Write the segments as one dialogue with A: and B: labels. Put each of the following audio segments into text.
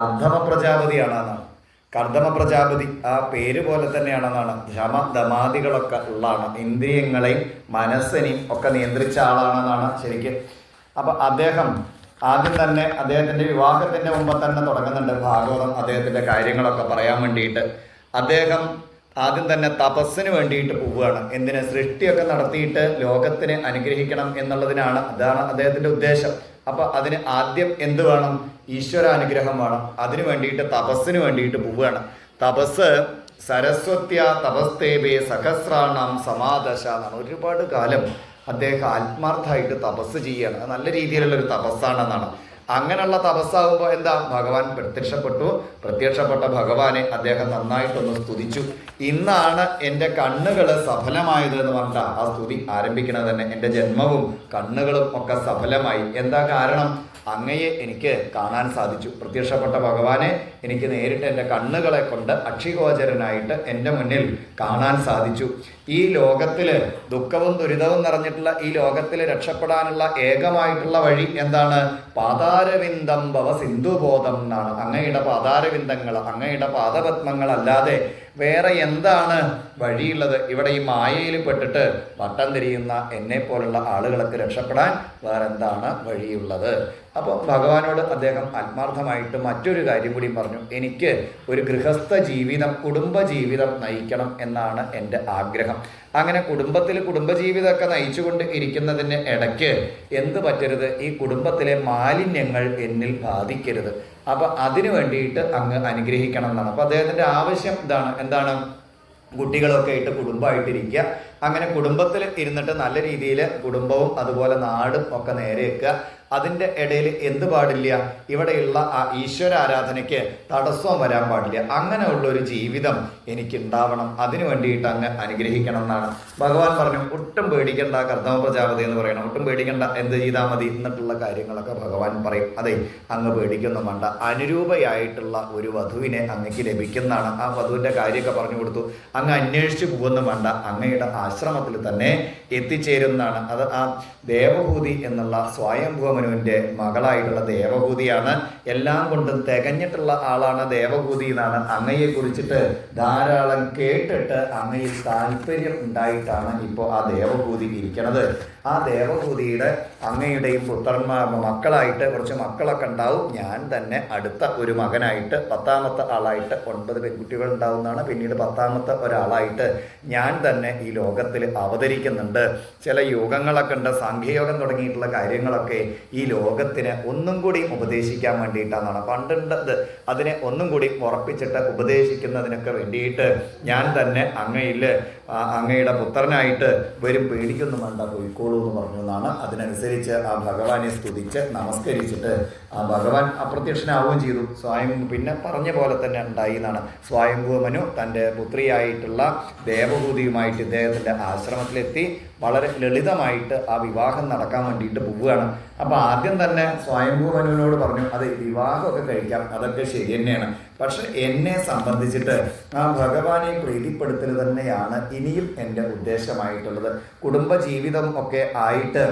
A: കർദമ പ്രജാപതിയാണെന്നാണ്. കർദമ പ്രജാപതി ആ പേര് പോലെ തന്നെയാണെന്നാണ്. ശമ ദമാദികളൊക്കെ ഉള്ളതാണ്. ഇന്ദ്രിയങ്ങളെയും മനസ്സിനെയും ഒക്കെ നിയന്ത്രിച്ച ആളാണെന്നാണ് ശരിക്കും. അപ്പൊ അദ്ദേഹം ആദ്യം തന്നെ അദ്ദേഹത്തിന്റെ വിവാഹത്തിന്റെ മുമ്പ് തന്നെ തുടങ്ങുന്നുണ്ട് ഭാഗവതം അദ്ദേഹത്തിന്റെ കാര്യങ്ങളൊക്കെ പറയാൻ വേണ്ടിയിട്ട്. അദ്ദേഹം ആദ്യം തന്നെ തപസ്സിന് വേണ്ടിയിട്ട് പോവുകയാണ്. എന്തിന്? സൃഷ്ടിയൊക്കെ നടത്തിയിട്ട് ലോകത്തിനെ അനുഗ്രഹിക്കണം എന്നുള്ളതിനാണ്. അതാണ് അദ്ദേഹത്തിന്റെ ഉദ്ദേശം. അപ്പൊ അതിന് ആദ്യം എന്ത് വേണം? ഈശ്വരാനുഗ്രഹം വേണം. അതിനു വേണ്ടിയിട്ട് തപസ്സിന് വേണ്ടിയിട്ട് പോവുകയാണ്. തപസ് സരസ്വത്യ തപസ്തേവേ സഹസ്രാണം സമാദശ എന്നാണ്. ഒരുപാട് കാലം അദ്ദേഹം ആത്മാർത്ഥമായിട്ട് തപസ് ചെയ്യാണ്. നല്ല രീതിയിലുള്ള ഒരു തപസ്സാണെന്നാണ്. അങ്ങനെയുള്ള തപസ്സാകുമ്പോൾ എന്താ? ഭഗവാൻ പ്രത്യക്ഷപ്പെട്ട ഭഗവാനെ അദ്ദേഹം നന്നായിട്ടൊന്ന് സ്തുതിച്ചു. ഇന്നാണ് എൻ്റെ കണ്ണുകൾ സഫലമായത് എന്ന് പറഞ്ഞാൽ ആ സ്തുതി ആരംഭിക്കുന്നത് തന്നെ. എൻ്റെ ജന്മവും കണ്ണുകളും ഒക്കെ സഫലമായി. എന്താ കാരണം? അങ്ങയെ എനിക്ക് കാണാൻ സാധിച്ചു. പ്രത്യക്ഷപ്പെട്ട ഭഗവാനെ എനിക്ക് നേരിട്ട് എൻ്റെ കണ്ണുകളെ കൊണ്ട് അക്ഷിഗോചരനായിട്ട് എൻ്റെ മുന്നിൽ കാണാൻ സാധിച്ചു. ഈ ലോകത്തില് ദുഃഖവും ദുരിതവും നിറഞ്ഞിട്ടുള്ള ഈ ലോകത്തിൽ രക്ഷപ്പെടാനുള്ള ഏകമായിട്ടുള്ള വഴി എന്താണ്? പാതാരവിന്ദം ഭവ സിന്ധുബോധം എന്നാണ്. അങ്ങയുടെ പാതാരവിന്ദങ്ങൾ, അങ്ങയുടെ പാദപത്മങ്ങളല്ലാതെ വേറെ എന്താണ് വഴിയുള്ളത്? ഇവിടെ ഈ മായയിൽ പെട്ടിട്ട് വട്ടം തിരിയുന്ന എന്നെ പോലുള്ള ആളുകൾക്ക് രക്ഷപ്പെടാൻ വേറെന്താണ് വഴിയുള്ളത്? അപ്പോൾ ഭഗവാനോട് അദ്ദേഹം ആത്മാർത്ഥമായിട്ട് മറ്റൊരു കാര്യം കൂടി പറഞ്ഞു. എനിക്ക് ഒരു ഗൃഹസ്ഥ ജീവിതം, കുടുംബ ജീവിതം നയിക്കണം എന്നാണ് എൻ്റെ ആഗ്രഹം. അങ്ങനെ കുടുംബജീവിതമൊക്കെ നയിച്ചുകൊണ്ട് ഇരിക്കുന്നതിന് ഇടയ്ക്ക് എന്ത് പറ്റരുത്? ഈ കുടുംബത്തിലെ മാലിന്യങ്ങൾ എന്നിൽ ബാധിക്കരുത്. അപ്പൊ അതിനു വേണ്ടിയിട്ട് അങ്ങ് അനുഗ്രഹിക്കണം എന്നാണ്. അപ്പൊ അദ്ദേഹത്തിന്റെ ആവശ്യം എന്താണ്? കുട്ടികളൊക്കെ ആയിട്ട് കുടുംബമായിട്ടിരിക്കുക. അങ്ങനെ കുടുംബത്തിൽ ഇരുന്നിട്ട് നല്ല രീതിയിൽ കുടുംബവും അതുപോലെ നാടും ഒക്കെ നേരെ വെക്കുക. അതിൻ്റെ ഇടയിൽ എന്ത് പാടില്ല? ഇവിടെയുള്ള ആ ഈശ്വര ആരാധനയ്ക്ക് തടസ്സവും വരാൻ പാടില്ല. അങ്ങനെയുള്ള ഒരു ജീവിതം എനിക്കുണ്ടാവണം. അതിനു വേണ്ടിയിട്ട് അങ്ങ് അനുഗ്രഹിക്കണം എന്നാണ്. ഭഗവാൻ പറഞ്ഞു, ഒട്ടും പേടിക്കണ്ട കർദമ പ്രജാപതി എന്ന് പറയണം. ഒട്ടും പേടിക്കണ്ട, എന്ത് ചെയ്താൽ മതി എന്നിട്ടുള്ള കാര്യങ്ങളൊക്കെ ഭഗവാൻ പറയും. അതെ, അങ്ങ് പേടിക്കൊന്നും വേണ്ട. അനുരൂപയായിട്ടുള്ള ഒരു വധുവിനെ അങ്ങക്ക് ലഭിക്കുന്നതാണ്. ആ വധുവിൻ്റെ കാര്യമൊക്കെ പറഞ്ഞു കൊടുത്തു. അങ്ങ് അന്വേഷിച്ച് പോകുന്നു വേണ്ട, അങ്ങയുടെ ആശ്രമത്തിൽ തന്നെ എത്തിച്ചേരുന്നതാണ്. അത് ആ ദേവഭൂതി എന്നുള്ള സ്വയംഭൂമനുവിൻ്റെ മകളായിട്ടുള്ള ദേവഭൂതിയാണ്. എല്ലാം കൊണ്ടും തികഞ്ഞിട്ടുള്ള ആളാണ് ദേവഭൂതി എന്നാണ്. അങ്ങയെ കുറിച്ചിട്ട് ധാരാളം കേട്ടിട്ട് അങ്ങയിൽ താല്പര്യം ഉണ്ടായിട്ടാണ് ഇപ്പോൾ ആ ദേവഭൂതി ഇരിക്കുന്നത്. ആ ദേവഭൂതിയുടെ അങ്ങയുടെയും മക്കളായിട്ട് കുറച്ച് മക്കളൊക്കെ ഉണ്ടാവും. ഞാൻ തന്നെ അടുത്ത ഒരു മകനായിട്ട് 10ാമത്തെ ആളായിട്ട് 9 പെൺകുട്ടികൾ ഉണ്ടാവുന്നതാണ്. പിന്നീട് 10ാമത്തെ ഒരാളായിട്ട് ഞാൻ തന്നെ ഈ ലോകത്തിൽ അവതരിക്കുന്നുണ്ട്. ചില യോഗങ്ങളൊക്കെ ഉണ്ട്, സാഖ്യയോഗം തുടങ്ങിയിട്ടുള്ള കാര്യങ്ങളൊക്കെ ഈ ലോകത്തിന് ഒന്നും കൂടി ഉപദേശിക്കാൻ വേണ്ടിയിട്ടാണ്. പണ്ടുണ്ടത് അതിനെ ഒന്നും കൂടി ഉറപ്പിച്ചിട്ട് ഉപദേശിക്കുന്നതിനൊക്കെ വേണ്ടിയിട്ട് ഞാൻ തന്നെ അങ്ങയുടെ പുത്രനായിട്ട് വരും. പേടിക്കൊന്നും വേണ്ട, പോയിക്കോളൂ എന്ന് പറഞ്ഞു എന്നാണ്. അതിനനുസരിച്ച് ആ ഭഗവാനെ സ്തുതിച്ച് നമസ്കരിച്ചിട്ട് ആ ഭഗവാൻ അപ്രത്യക്ഷനാവുകയും ചെയ്തു. പിന്നെ പറഞ്ഞ പോലെ തന്നെ ഉണ്ടായി എന്നാണ്. സ്വയംഭൂമനു തൻ്റെ പുത്രിയായിട്ടുള്ള ദേവഭൂതിയുമായിട്ട് ഇദ്ദേഹത്തിൻ്റെ ആശ്രമത്തിലെത്തി വളരെ ലളിതമായിട്ട് ആ വിവാഹം നടക്കാൻ വേണ്ടിയിട്ട് പോവുകയാണ്. അപ്പോൾ ആദ്യം തന്നെ സ്വയംഭൂമനുവിനോട് പറഞ്ഞു, അത് വിവാഹമൊക്കെ കഴിക്കാം, അതൊക്കെ ശരി തന്നെയാണ്. പക്ഷെ എന്നെ സംബന്ധിച്ചിട്ട് ആ ഭഗവാനെ പ്രീതിപ്പെടുത്തൽ തന്നെയാണ് ഇനിയും എൻ്റെ ഉദ്ദേശമായിട്ടുള്ളത്. കുടുംബജീവിതം ഒക്കെ ആയിട്ട്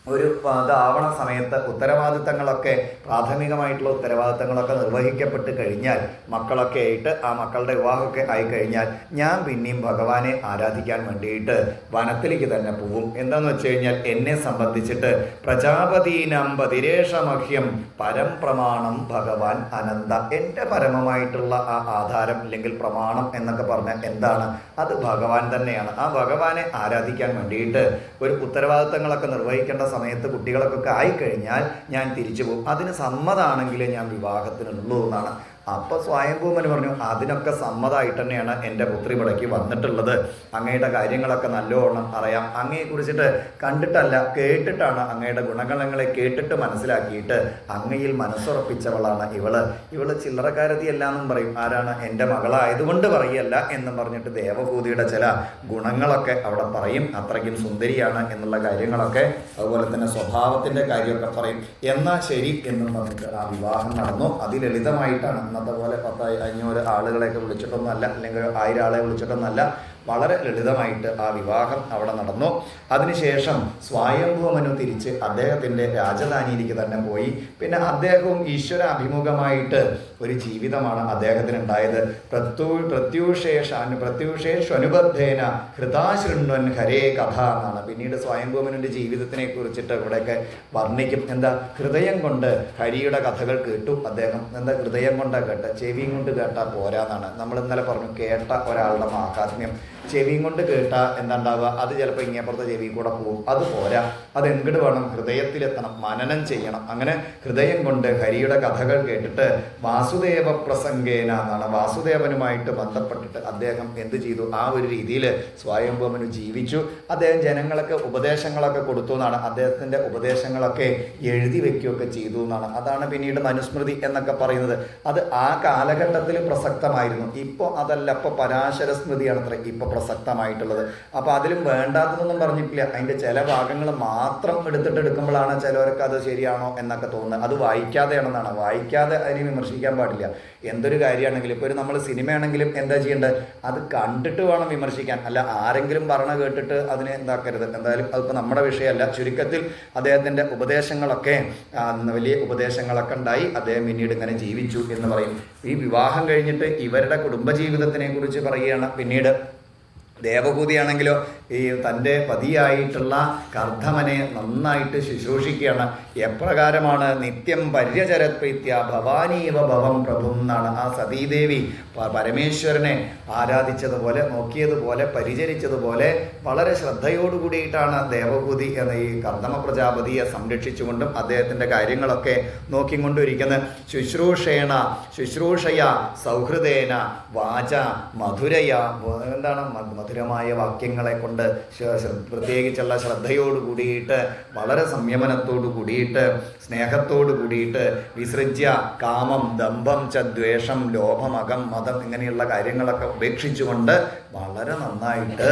A: ഒരു ഇതാവണ സമയത്ത് ഉത്തരവാദിത്തങ്ങളൊക്കെ, പ്രാഥമികമായിട്ടുള്ള ഉത്തരവാദിത്തങ്ങളൊക്കെ നിർവഹിക്കപ്പെട്ട് കഴിഞ്ഞാൽ, മക്കളൊക്കെ ആയിട്ട് ആ മക്കളുടെ വിവാഹമൊക്കെ ആയിക്കഴിഞ്ഞാൽ ഞാൻ പിന്നെയും ഭഗവാനെ ആരാധിക്കാൻ വേണ്ടിയിട്ട് വനത്തിലേക്ക് തന്നെ പോവും. എന്താണെന്ന് വെച്ച് കഴിഞ്ഞാൽ എന്നെ സംബന്ധിച്ചിട്ട് പ്രജാപതീനം പതിരേഷമഹ്യം പരം പ്രമാണം ഭഗവാൻ അനന്ത. എൻ്റെ പരമമായിട്ടുള്ള ആ ആധാരം അല്ലെങ്കിൽ പ്രമാണം എന്നൊക്കെ പറഞ്ഞാൽ എന്താണ്? അത് ഭഗവാൻ തന്നെയാണ്. ആ ഭഗവാനെ ആരാധിക്കാൻ വേണ്ടിയിട്ട് ഒരു ഉത്തരവാദിത്തങ്ങളൊക്കെ നിർവഹിക്കേണ്ട സമയത്ത് കുട്ടികളൊക്കെ ആയിക്കഴിഞ്ഞാൽ ഞാൻ തിരിച്ചു പോകും. അതിന് സമ്മതമാണെങ്കിൽ ഞാൻ വിവാഹത്തിനുള്ളൂ എന്നാണ്. അപ്പോൾ സ്വയംഭൂമന് പറഞ്ഞു, അതിനൊക്കെ സമ്മതമായിട്ട് തന്നെയാണ് എൻ്റെ പുത്രി ഇവിടേക്ക് വന്നിട്ടുള്ളത്. അങ്ങയുടെ കാര്യങ്ങളൊക്കെ നല്ലോണം അറിയാം. അങ്ങയെ കുറിച്ചിട്ട് കണ്ടിട്ടല്ല കേട്ടിട്ടാണ്. അങ്ങയുടെ ഗുണഗണങ്ങളെ കേട്ടിട്ട് മനസ്സിലാക്കിയിട്ട് അങ്ങയിൽ മനസ്സുറപ്പിച്ചവളാണ് ഇവള് ചില്ലറക്കാരത്തിയല്ല എന്നും പറയും. ആരാണ്? എൻ്റെ മകളായതുകൊണ്ട് പറയല്ല എന്നും പറഞ്ഞിട്ട് ദേവഭൂതിയുടെ ചില ഗുണങ്ങളൊക്കെ അവിടെ പറയും. അത്രയ്ക്കും സുന്ദരിയാണ് എന്നുള്ള കാര്യങ്ങളൊക്കെ, അതുപോലെ തന്നെ സ്വഭാവത്തിൻ്റെ കാര്യമൊക്കെ പറയും. എന്നാൽ ശരി എന്നും പറഞ്ഞിട്ട് ആ വിവാഹം നടന്നു. അതിലളിതമായിട്ടാണ്. അന്നത്തെ പോലെ 1000-500 ആളുകളെയൊക്കെ വിളിച്ചിട്ടൊന്നുമല്ല, അല്ലെങ്കിൽ 1000 ആളെ വിളിച്ചിട്ടൊന്നുമല്ല. വളരെ ലളിതമായിട്ട് ആ വിവാഹം അവിടെ നടന്നു. അതിനുശേഷം സ്വയംഭൂമനു തിരിച്ച് അദ്ദേഹത്തിൻ്റെ രാജധാനിയിലേക്ക് തന്നെ പോയി. പിന്നെ അദ്ദേഹവും ഈശ്വര അഭിമുഖമായിട്ട് ഒരു ജീവിതമാണ് അദ്ദേഹത്തിന് ഉണ്ടായത്. പ്രത്യൂഷേഷ്വനുബദ്ധേന ഹൃദാശൃണ്വൻ ഹരേ കഥ എന്നാണ് പിന്നീട് സ്വയംഭൂമനുവിൻ്റെ ജീവിതത്തിനെ കുറിച്ചിട്ട് ഇവിടെയൊക്കെ വർണ്ണിക്കും. എന്താ, ഹൃദയം കൊണ്ട് ഹരിയുടെ കഥകൾ കേട്ടു അദ്ദേഹം. എന്താ, ഹൃദയം കൊണ്ട് കേട്ട്, ചെവിയും കൊണ്ട് കേട്ടാൽ പോരാന്നാണ് നമ്മൾ ഇന്നലെ പറഞ്ഞു. കേട്ട ഒരാളുടെ മാഹാത്മ്യം ചെവിയും കൊണ്ട് കേട്ടാൽ എന്താ ഉണ്ടാവുക, അത് ചിലപ്പോൾ ഇങ്ങേപ്പുറത്തെ ചെവി കൂടെ പോകും. അത് പോരാ, അത് എങ്ങോട്ട് വേണം, ഹൃദയത്തിലെത്തണം, മനനം ചെയ്യണം. അങ്ങനെ ഹൃദയം കൊണ്ട് ഹരിയുടെ കഥകൾ കേട്ടിട്ട് വാസുദേവ പ്രസംഗേന എന്നാണ്, വാസുദേവനുമായിട്ട് ബന്ധപ്പെട്ടിട്ട് അദ്ദേഹം എന്ത് ചെയ്തു, ആ ഒരു രീതിയിൽ സ്വയംഭൂമനു ജീവിച്ചു. അദ്ദേഹം ജനങ്ങൾക്ക് ഉപദേശങ്ങളൊക്കെ കൊടുത്തു എന്നാണ്, അദ്ദേഹത്തിൻ്റെ ഉപദേശങ്ങളൊക്കെ എഴുതി വെക്കുകയൊക്കെ ചെയ്തു എന്നാണ്. അതാണ് പിന്നീട് മനുസ്മൃതി എന്നൊക്കെ പറയുന്നത്. അത് ആ കാലഘട്ടത്തിൽ പ്രസക്തമായിരുന്നു. ഇപ്പോൾ അതല്ല, ഇപ്പോൾ പരാശര സ്മൃതിയാണ് അത്ര ഇപ്പോൾ പ്രസക്തമായിട്ടുള്ളത്. അപ്പോൾ അതിലും വേണ്ടാത്തതൊന്നും പറഞ്ഞിട്ടില്ല. അതിൻ്റെ ചില ഭാഗങ്ങൾ മാത്രം എടുക്കുമ്പോഴാണ് ചിലവർക്ക് അത് ശരിയാണോ എന്നൊക്കെ തോന്നുന്നത്. അത് വായിക്കാതെയാണെന്നാണ്. വായിക്കാതെ അതിനെ വിമർശിക്കാൻ പാടില്ല. എന്തൊരു കാര്യമാണെങ്കിലും, ഇപ്പോൾ ഒരു നമ്മൾ സിനിമയാണെങ്കിലും എന്താ ചെയ്യേണ്ടത്, അത് കണ്ടിട്ട് വേണം വിമർശിക്കാൻ. അല്ല ആരെങ്കിലും പറഞ്ഞ കേട്ടിട്ട് അതിനെ എന്താക്കരുത്. എന്തായാലും അതിപ്പോൾ നമ്മുടെ വിഷയമല്ല. ചുരുക്കത്തിൽ അദ്ദേഹത്തിൻ്റെ ഉപദേശങ്ങളൊക്കെ വലിയ ഉപദേശങ്ങളൊക്കെ ഉണ്ടായി. അദ്ദേഹം പിന്നീട് ഇങ്ങനെ ജീവിച്ചു എന്ന് പറയും. ഈ വിവാഹം കഴിഞ്ഞിട്ട് ഇവരുടെ കുടുംബജീവിതത്തിനെ കുറിച്ച് പറയുകയാണ്. പിന്നീട് ദേവഹൂതിയാണെങ്കിലോ ഈ തൻ്റെ പതിയായിട്ടുള്ള കർദ്ധമനെ നന്നായിട്ട് ശുശ്രൂഷിക്കുകയാണ്. എപ്രകാരമാണ്, നിത്യം പര്യചരത്പ്രീത്യ ഭവാനീവ ഭവം പ്രഭു എന്നാണ്. ആ സതീദേവി പരമേശ്വരനെ ആരാധിച്ചതുപോലെ, നോക്കിയതുപോലെ, പരിചരിച്ചതുപോലെ വളരെ ശ്രദ്ധയോടുകൂടിയിട്ടാണ് ദേവഹൂതി എന്ന ഈ കർദമ പ്രജാപതിയെ സംരക്ഷിച്ചുകൊണ്ടും അദ്ദേഹത്തിൻ്റെ കാര്യങ്ങളൊക്കെ നോക്കിക്കൊണ്ടിരിക്കുന്നത്. ശുശ്രൂഷയ സൗഹൃദേന വാച മധുരയ, എന്താണ്, മധുരമായ വാക്യങ്ങളെ കൊണ്ട് പ്രത്യേകിച്ചുള്ള ശ്രദ്ധയോട് കൂടിയിട്ട്, വളരെ സംയമനത്തോടു കൂടിയിട്ട്, സ്നേഹത്തോടു കൂടിയിട്ട്, വിസൃജ്യ കാമം ദമ്പം ച ദ്വേഷം ലോഭമകം മതം ഇങ്ങനെയുള്ള കാര്യങ്ങളൊക്കെ ഉപേക്ഷിച്ചുകൊണ്ട് വളരെ നന്നായിട്ട്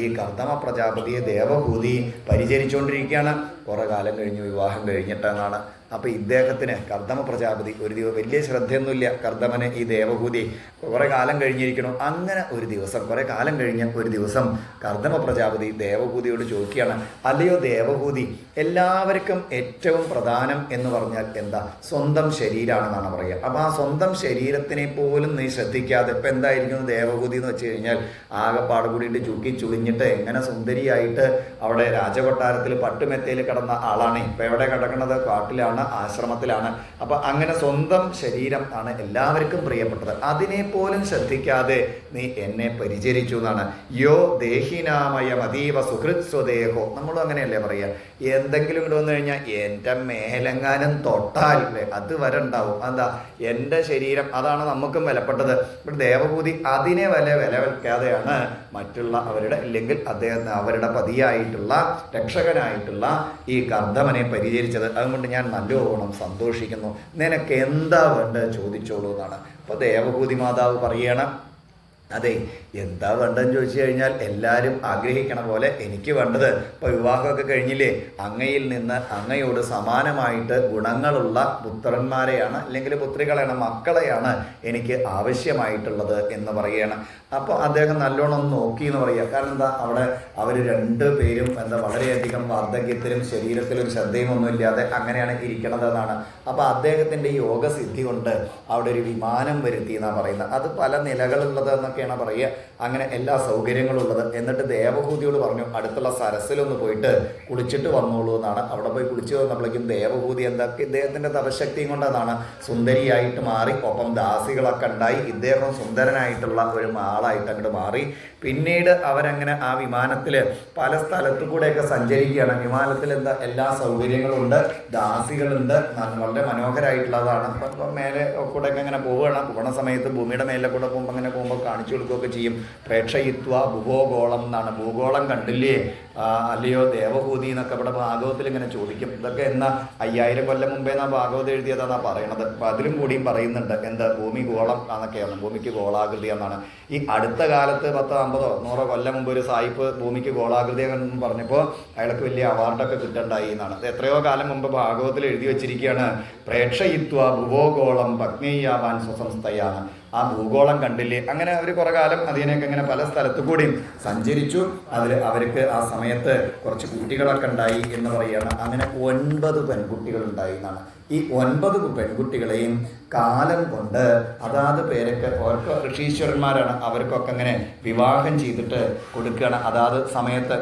A: ഈ കർദമ പ്രജാപതിയെ ദേവഹൂതി പരിചരിച്ചുകൊണ്ടിരിക്കുകയാണ്. കുറേ കാലം കഴിഞ്ഞ് വിവാഹം കഴിഞ്ഞിട്ടെന്നാണ്. അപ്പോൾ ഇദ്ദേഹത്തിന് കർദമ പ്രജാപതി ഒരു ദിവസം വലിയ ശ്രദ്ധയൊന്നുമില്ല കർദമന് ഈ ദേവഹൂതി കുറേ കാലം കഴിഞ്ഞിരിക്കണം. അങ്ങനെ ഒരു ദിവസം, കുറേ കാലം കഴിഞ്ഞ ഒരു ദിവസം കർദമ പ്രജാപതി ദേവഹൂതിയോട് ചോദിക്കുകയാണ്, അല്ലയോ ദേവഹൂതി, എല്ലാവർക്കും ഏറ്റവും പ്രധാനം എന്ന് പറഞ്ഞാൽ എന്താ, സ്വന്തം ശരീരമാണെന്നാണ് പറയുക. അപ്പോൾ ആ സ്വന്തം ശരീരത്തിനെ പോലും നീ ശ്രദ്ധിക്കാതെ ഇപ്പം എന്തായിരിക്കും ദേവഹൂതി എന്ന് വെച്ച് കഴിഞ്ഞാൽ ആകെപ്പാട് കൂടിയിട്ട് ചുക്കി ചുളിഞ്ഞിട്ട് എങ്ങനെ സുന്ദരിയായിട്ട് അവിടെ രാജകൊട്ടാരത്തിൽ പട്ടുമെത്തയിൽ കിടന്ന ആളാണ്. ഇപ്പം എവിടെ കിടക്കുന്നത്, കാട്ടിലാണ്, ആശ്രമത്തിലാണ്. അപ്പൊ അങ്ങനെ സ്വന്തം ശരീരം ആണ് എല്ലാവർക്കും പ്രിയപ്പെട്ടത്. അതിനെ പോലും ശ്രദ്ധിക്കാതെ നീ എന്നെ പരിചരിച്ചു എന്നാണ്. യോ ദേഹിനാമയം അതീവ സുഹൃത് സ്വദേഹോ, നമ്മളും അങ്ങനെയല്ലേ പറയുക. എന്തെങ്കിലും ഇവിടെ വന്നു കഴിഞ്ഞാൽ എൻ്റെ മേലെങ്ങാനും തൊട്ടാൽ അത് വരെ ഉണ്ടാവും. എന്താ, എൻ്റെ ശരീരം അതാണ് നമുക്കും വിലപ്പെട്ടത്. ഇവിടെ ദേവഭൂതി അതിനെ വില വയ്ക്കാതെയാണ് മറ്റുള്ള അവരുടെ, ഇല്ലെങ്കിൽ അദ്ദേഹം അവരുടെ പതിയായിട്ടുള്ള രക്ഷകനായിട്ടുള്ള ഈ കർദമനെ പരിചരിച്ചത്. അതുകൊണ്ട് ഞാൻ നല്ലോണം സന്തോഷിക്കുന്നു. നിനക്ക് എന്താ വേണ്ടത് ചോദിച്ചോളൂ എന്നാണ്. അപ്പോൾ ദേവഭൂതി മാതാവ് പറയണം, അതെ, എന്താ വേണ്ടതെന്ന് ചോദിച്ചു കഴിഞ്ഞാൽ എല്ലാവരും ആഗ്രഹിക്കണ പോലെ എനിക്ക് വേണ്ടത്, ഇപ്പോൾ വിവാഹമൊക്കെ കഴിഞ്ഞില്ലേ, അങ്ങയിൽ നിന്ന് അങ്ങയോട് സമാനമായിട്ട് ഗുണങ്ങളുള്ള പുത്രന്മാരെയാണ്, അല്ലെങ്കിൽ പുത്രികളെയാണ്, മക്കളെയാണ് എനിക്ക് ആവശ്യമായിട്ടുള്ളത് എന്ന് പറയുകയാണ്. അപ്പോൾ അദ്ദേഹം നല്ലോണം നോക്കി എന്ന് പറയുക. കാരണം എന്താ, അവിടെ അവർ രണ്ടു പേരും എന്താ വളരെയധികം വാർദ്ധക്യത്തിലും ശരീരത്തിലും ശ്രദ്ധയും ഒന്നുമില്ലാതെ അങ്ങനെയാണ് ഇരിക്കണത് എന്നാണ്. അപ്പോൾ അദ്ദേഹത്തിൻ്റെ യോഗസിദ്ധി കൊണ്ട് അവിടെ ഒരു വിമാനം വരുത്തി എന്നാണ് പറയുന്നത്. അത് പല നിലകളുള്ളത് എന്നൊക്കെയാണ് പറയുക. അങ്ങനെ എല്ലാ സൗകര്യങ്ങളും ഉള്ളത്. എന്നിട്ട് ദേവഭൂതിയോട് പറഞ്ഞു, അടുത്തുള്ള സരസിലൊന്ന് പോയിട്ട് കുളിച്ചിട്ട് വന്നോളൂ എന്നാണ്. അവിടെ പോയി കുളിച്ച് വന്നപ്പോഴേക്കും ദേവഭൂതി എന്തൊക്കെ ഇദ്ദേഹത്തിൻ്റെ തപശക്തിയും കൊണ്ടതാണ് സുന്ദരിയായിട്ട് മാറി. ഒപ്പം ദാസികളൊക്കെ ഉണ്ടായി. ഇദ്ദേഹം സുന്ദരനായിട്ടുള്ള ഒരു ആളായിട്ട് അങ്ങോട്ട് മാറി. പിന്നീട് അവരങ്ങനെ ആ വിമാനത്തിൽ പല സ്ഥലത്തു കൂടെയൊക്കെ സഞ്ചരിക്കുകയാണ്. വിമാനത്തിൽ എന്താ എല്ലാ സൗകര്യങ്ങളും ഉണ്ട്, ദാസികളുണ്ട്, വളരെ മനോഹരമായിട്ടുള്ളതാണ്. അപ്പം മേലെ കൂടെയൊക്കെ അങ്ങനെ പോവുകയാണ്. പോകണ സമയത്ത് ഭൂമിയുടെ മേലെ കൂടെ പോകുമ്പോൾ അങ്ങനെ പോകുമ്പോൾ കാണിച്ചു കൊടുക്കുകയൊക്കെ ചെയ്യും. പ്രേക്ഷയിത്വ ഭൂഗോളം എന്നാണ്. ഭൂഗോളം കണ്ടില്ലേ, അല്ലയോ ദേവഭൂതി എന്നൊക്കെ ഇവിടെ ഭാഗവത്തിൽ ഇങ്ങനെ ചോദിക്കും. ഇതൊക്കെ എന്നാ 5000 കൊല്ലം മുമ്പേ നാ ഭാഗവതം എഴുതിയതാന്നാ പറയണത്. അപ്പം അതിലും കൂടിയും പറയുന്നുണ്ട് എന്ത് ഭൂമി ഗോളം എന്നൊക്കെയാണ്, ഭൂമിക്ക് ഗോളാകൃതി എന്നാണ്. ഈ അടുത്ത കാലത്ത് 10, 50, 100 കൊല്ലം മുമ്പ് ഒരു സായിപ്പ് ഭൂമിക്ക് ഗോളാകൃതി എന്ന് പറഞ്ഞപ്പോൾ അയാൾക്ക് വലിയ അവാർഡൊക്കെ കിട്ടണ്ടായി എന്നാണ്. അത് എത്രയോ കാലം മുമ്പ് ഭാഗവത്തിൽ എഴുതി വെച്ചിരിക്കുകയാണ്. പ്രേക്ഷയിത്വ ഭുവോഗോളം ഭഗ്നേയാവാൻ സ്വസംസ്ഥയാണ്. ആ ഭൂഗോളം കണ്ടില്ലേ. അങ്ങനെ അവർ കുറെ കാലം അതിനെയൊക്കെ ഇങ്ങനെ പല സ്ഥലത്തു കൂടിയും സഞ്ചരിച്ചു. അതിൽ അവർക്ക് ആ സമയത്ത് കുറച്ച് കുട്ടികളൊക്കെ ഉണ്ടായി എന്ന് പറയുകയാണ്. അങ്ങനെ 9 പെൺകുട്ടികൾ ഉണ്ടായി എന്നാണ്. ഈ 9 പെൺകുട്ടികളെയും കാലം കൊണ്ട് അതാത് പേരൊക്കെ ഓർക്ക് ഋഷീശ്വരന്മാരാണ്, അവർക്കൊക്കെ അങ്ങനെ വിവാഹം ചെയ്തിട്ട് കൊടുക്കുകയാണ്. അതാത് സമയത്ത്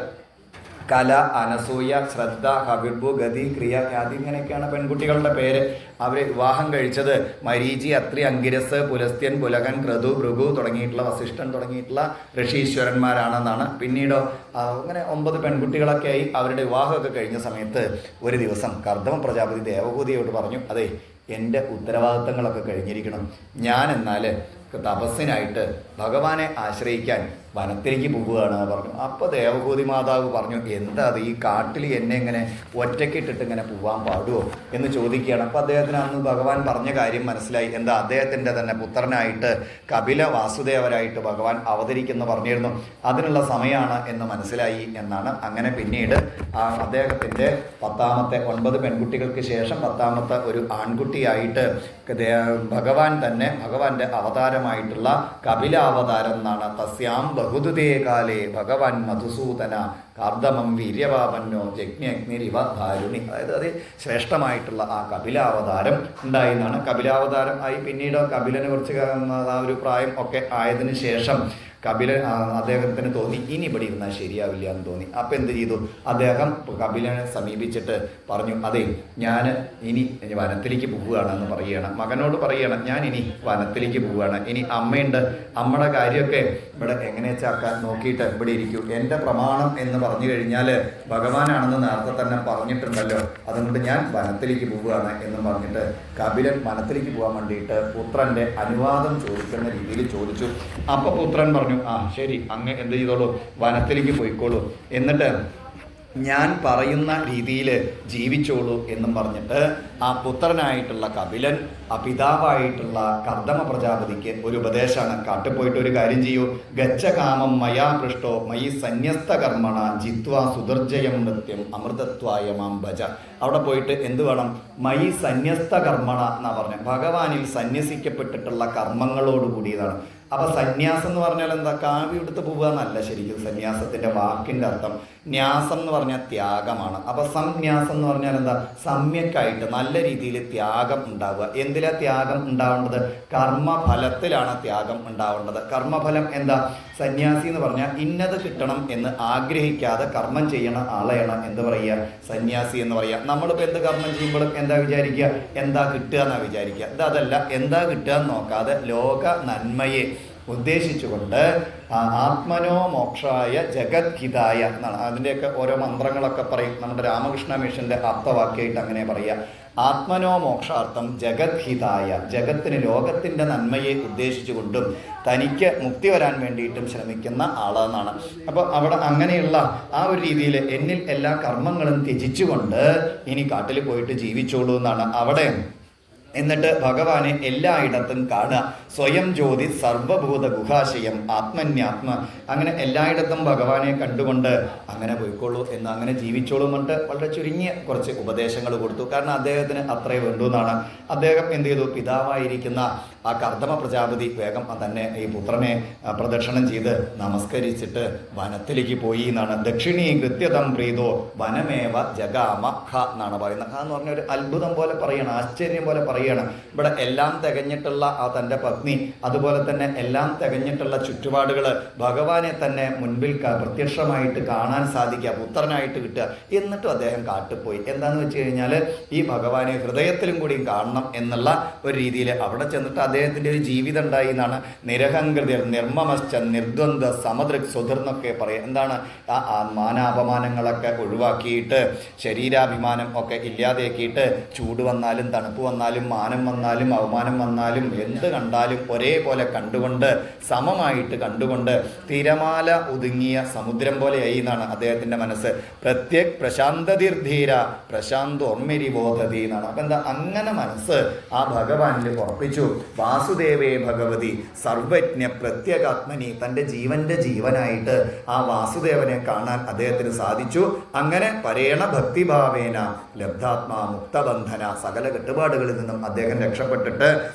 A: കല, അനസൂയ, ശ്രദ്ധ, ഹവിർബു, ഗതി, ക്രിയ, ഖ്യാതി ഇങ്ങനെയൊക്കെയാണ് പെൺകുട്ടികളുടെ പേര്. അവർ വിവാഹം കഴിച്ചത് മരീചി, അത്രി, അങ്കിരസ്, പുലസ്ത്യൻ, പുലകൻ, ക്രതു, ഭൃഗു തുടങ്ങിയിട്ടുള്ള വസിഷ്ഠൻ തുടങ്ങിയിട്ടുള്ള ഋഷീശ്വരന്മാരാണെന്നാണ്. പിന്നീടോ അങ്ങനെ 9 പെൺകുട്ടികളൊക്കെ ആയി. അവരുടെ വിവാഹമൊക്കെ കഴിഞ്ഞ സമയത്ത് ഒരു ദിവസം കർദമ പ്രജാപതി ദേവഭൂതിയോട് പറഞ്ഞു, അതെ എൻ്റെ ഉത്തരവാദിത്തങ്ങളൊക്കെ കഴിഞ്ഞിരിക്കണം, ഞാൻ എന്നാൽ തപസ്സിനായിട്ട് ഭഗവാനെ ആശ്രയിക്കാൻ വനത്തിലേക്ക് പോവുകയാണ് പറഞ്ഞു. അപ്പോൾ ദേവഭൂതി മാതാവ് പറഞ്ഞു, എന്താ അത് ഈ കാട്ടിൽ എന്നെ ഇങ്ങനെ ഒറ്റയ്ക്കിട്ടിട്ട് ഇങ്ങനെ പോവാൻ പാടുമോ എന്ന് ചോദിക്കുകയാണ്. അപ്പോൾ അദ്ദേഹത്തിന് അന്ന് ഭഗവാൻ പറഞ്ഞ കാര്യം മനസ്സിലായി. എന്താ അദ്ദേഹത്തിൻ്റെ തന്നെ പുത്രനായിട്ട് കപില വാസുദേവരായിട്ട് ഭഗവാൻ അവതരിക്കുന്നു പറഞ്ഞിരുന്നു. അതിനുള്ള സമയമാണ് എന്ന് മനസ്സിലായി എന്നാണ്. അങ്ങനെ പിന്നീട് അദ്ദേഹത്തിൻ്റെ 10ാമത്തെ 9 പെൺകുട്ടികൾക്ക് ശേഷം 10ാമത്തെ ഒരു ആൺകുട്ടിയായിട്ട് ഭഗവാൻ തന്നെ ഭഗവാന്റെ അവതാരമായിട്ടുള്ള കപിലാവതാരം എന്നാണ്. തസ്യാം ബഹുദുതേ കാലേ ഭഗവാൻ മധുസൂദന കാർദമം വീര്യവാപന്നോ യജ്ഞഗ്നിരിവ ധാരുണി. അതായത് അത് ശ്രേഷ്ഠമായിട്ടുള്ള ആ കപിലാവതാരം ഉണ്ടായി എന്നാണ്. കപിലാവതാരം ആയി പിന്നീട് കപിലനെ കുറിച്ച് ആ ഒരു പ്രായം ഒക്കെ ആയതിനു ശേഷം അദ്ദേഹത്തിന് തോന്നി ഇനി ഇവിടെ ഇരുന്നാൽ ശരിയാവില്ല എന്ന് തോന്നി. അപ്പം എന്ത് ചെയ്തു? അദ്ദേഹം കപിലനെ സമീപിച്ചിട്ട് പറഞ്ഞു, അതെ ഞാൻ ഇനി വനത്തിലേക്ക് പോവുകയാണെന്ന് പറയുകയാണ്. മകനോട് പറയുകയാണ്, ഞാൻ ഇനി വനത്തിലേക്ക് പോവുകയാണ്. ഇനി അമ്മയുണ്ട്, അമ്മയുടെ കാര്യമൊക്കെ ഇവിടെ എങ്ങനെ വെച്ചാക്കാൻ നോക്കിയിട്ട് ഇവിടെ ഇരിക്കൂ. എൻ്റെ പ്രമാണം എന്ന് പറഞ്ഞു കഴിഞ്ഞാൽ ഭഗവാനാണെന്ന് നേരത്തെ തന്നെ പറഞ്ഞിട്ടുണ്ടല്ലോ, അതുകൊണ്ട് ഞാൻ വനത്തിലേക്ക് പോവുകയാണ് എന്ന് പറഞ്ഞിട്ട് കപിലൻ വനത്തിലേക്ക് പോകാൻ വേണ്ടിയിട്ട് പുത്രൻ്റെ അനുവാദം ചോദിക്കുന്ന രീതിയിൽ ചോദിച്ചു. അപ്പോൾ പുത്രൻ പറഞ്ഞു, ആ ശരി, അങ്ങ് എന്ത് ചെയ്തോളൂ, വനത്തിലേക്ക് പോയിക്കോളൂ, എന്നിട്ട് ഞാൻ പറയുന്ന രീതിയിൽ ജീവിച്ചോളൂ എന്നും പറഞ്ഞിട്ട് ആ പുത്രനായിട്ടുള്ള കപിലൻ ആ പിതാവായിട്ടുള്ള കർദമ പ്രജാപതിക്ക് ഒരു ഉപദേശമാണ്. കാട്ടിൽ പോയിട്ട് ഒരു കാര്യം ചെയ്യൂ, ഗച്ഛകാമം മയാ പൃഷ്ടോ മയി സന്യസ്ത കർമ്മണ ജിത്വാ സുദർജയം നൃത്യം അമൃതത്വായ മാം ഭജ. അവിടെ പോയിട്ട് എന്ത് വേണം? മയി സന്യസ്ത കർമ്മണ എന്നാ പറഞ്ഞ, ഭഗവാനിൽ സന്യസിക്കപ്പെട്ടിട്ടുള്ള കർമ്മങ്ങളോട് കൂടിയതാണ്. അപ്പൊ സന്യാസം എന്ന് പറഞ്ഞാൽ എന്താ? കാവ്യ എടുത്ത് പോവുക എന്നല്ല ശരിക്കും സന്യാസത്തിന്റെ വാക്കിന്റെ അർത്ഥം. ന്യാസം എന്ന് പറഞ്ഞാൽ ത്യാഗമാണ്. അപ്പൊ സംന്യാസം എന്ന് പറഞ്ഞാൽ എന്താ? സമ്യക്കായിട്ട് നല്ല രീതിയിൽ ത്യാഗം ഉണ്ടാവുക. എന്തിലാ ത്യാഗം ഉണ്ടാവേണ്ടത്? കർമ്മഫലത്തിലാണ് ത്യാഗം ഉണ്ടാവേണ്ടത്. കർമ്മഫലം എന്താ? സന്യാസി എന്ന് പറഞ്ഞാൽ ഇന്നത് കിട്ടണം എന്ന് ആഗ്രഹിക്കാതെ കർമ്മം ചെയ്യണ ആളെയാണ് എന്ത് പറയുക? സന്യാസി എന്ന് പറയുക. നമ്മളിപ്പോൾ എന്ത് കർമ്മം ചെയ്യുമ്പോഴും എന്താ വിചാരിക്കുക? എന്താ കിട്ടുക എന്നാ വിചാരിക്കുക. ഇതല്ല, എന്താ കിട്ടുക എന്ന് നോക്കാതെ ലോക നന്മയെ ഉദ്ദേശിച്ചുകൊണ്ട് ആത്മനോ മോക്ഷായ ജഗദ്ഹിതായ എന്നാണ്. അതിൻ്റെയൊക്കെ ഓരോ മന്ത്രങ്ങളൊക്കെ പറയും. നമ്മുടെ രാമകൃഷ്ണ മിഷന്റെ ആപ്തവാക്യമായിട്ട് അങ്ങനെ പറയുക. ആത്മനോ മോക്ഷാർത്ഥം ജഗദ്ഹിതായ, ജഗത്തിന് ലോകത്തിൻ്റെ നന്മയെ ഉദ്ദേശിച്ചുകൊണ്ടും തനിക്ക് മുക്തി വരാൻ വേണ്ടിയിട്ടും ശ്രമിക്കുന്ന ആളെന്നാണ്. അപ്പോൾ അവിടെ അങ്ങനെയുള്ള ആ ഒരു രീതിയിൽ എന്നിൽ എല്ലാ കർമ്മങ്ങളും ത്യജിച്ചുകൊണ്ട് ഇനി കാട്ടിൽ പോയിട്ട് ജീവിച്ചോളൂ എന്നാണ് അവിടെ. എന്നിട്ട് ഭഗവാനെ എല്ലായിടത്തും കാണുക. സ്വയം ജ്യോതി സർവഭൂത ഗുഹാശയം ആത്മന്യാത്മ, അങ്ങനെ എല്ലായിടത്തും ഭഗവാനെ കണ്ടുകൊണ്ട് അങ്ങനെ പോയിക്കോളൂ എന്ന്, അങ്ങനെ ജീവിച്ചോളൂ എന്നിട്ട് വളരെ ചുരുങ്ങിയ കുറച്ച് ഉപദേശങ്ങൾ കൊടുത്തു. കാരണം അദ്ദേഹത്തിന് അത്രേ വേണ്ടു എന്നാണ്. അദ്ദേഹം എന്ത് ചെയ്തു? പിതാവായിരിക്കുന്ന ആ കർദമ പ്രജാപതി വേഗം തന്നെ ഈ പുത്രനെ പ്രദക്ഷിണം ചെയ്ത് നമസ്കരിച്ചിട്ട് വനത്തിലേക്ക് പോയി എന്നാണ്. ദക്ഷിണീ കൃത്യതം പ്രീതോ വനമേവ ജഗാമ ഖ എന്നാണ് പറയുന്നത്. എന്ന് പറഞ്ഞ ഒരു അത്ഭുതം പോലെ പറയണം, ആശ്ചര്യം പോലെ പറയണം. ഇവിടെ എല്ലാം തികഞ്ഞിട്ടുള്ള ആ തൻ്റെ പത്നി, അതുപോലെ തന്നെ എല്ലാം തികഞ്ഞിട്ടുള്ള ചുറ്റുപാടുകൾ, ഭഗവാനെ തന്നെ മുൻപിൽ പ്രത്യക്ഷമായിട്ട് കാണാൻ സാധിക്കുക, പുത്രനായിട്ട് കിട്ടുക. എന്നിട്ടും അദ്ദേഹം കാട്ടിപ്പോയി. എന്താണെന്ന് വെച്ച് കഴിഞ്ഞാൽ ഈ ഭഗവാനെ ഹൃദയത്തിലും കൂടിയും കാണണം എന്നുള്ള ഒരു രീതിയിൽ അവിടെ ചെന്നിട്ട് അദ്ദേഹത്തിൻ്റെ ഒരു ജീവിതം ഉണ്ടായി എന്നാണ്. നിരഹങ്കൃതി നിർമ്മമശ്ച നിർദ്വന്ദ്വ സമദൃക് സ്വധർന്നൊക്കെ പറയും. എന്താണ്? ആ മാനാപമാനങ്ങളൊക്കെ ഒഴിവാക്കിയിട്ട് ശരീരാഭിമാനം ഒക്കെ ഇല്ലാതെയാക്കിയിട്ട് ചൂട് വന്നാലും തണുപ്പ് വന്നാലും മാനം വന്നാലും അവമാനം വന്നാലും എന്ത് കണ്ടാലും ഒരേപോലെ കണ്ടുകൊണ്ട് സമമായിട്ട് കണ്ടുകൊണ്ട് തിരമാല ഒതുങ്ങിയ സമുദ്രം പോലെയായി എന്നാണ് അദ്ദേഹത്തിൻ്റെ മനസ്സ്. പ്രത്യേക് പ്രശാന്തതീർധീര പ്രശാന്തോർമ്മിരിബോധതി എന്നാണ്. അപ്പം എന്താ, അങ്ങനെ മനസ്സ് ആ ഭഗവാനിൽ ഉറപ്പിച്ചു. വാസുദേവേ ഭഗവതി സർവജ്ഞ പ്രത്യേകാത്മനി, തൻ്റെ ജീവന്റെ ജീവനായിട്ട് ആ വാസുദേവനെ കാണാൻ അദ്ദേഹത്തിന് സാധിച്ചു. അങ്ങനെ പരേണ ഭക്തിഭാവേന ലബ്ധാത്മാ മുക്തബന്ധന, സകല കെട്ടുപാടുകളിൽ നിന്നും അദ്ദേഹം രക്ഷപ്പെട്ടിട്ട്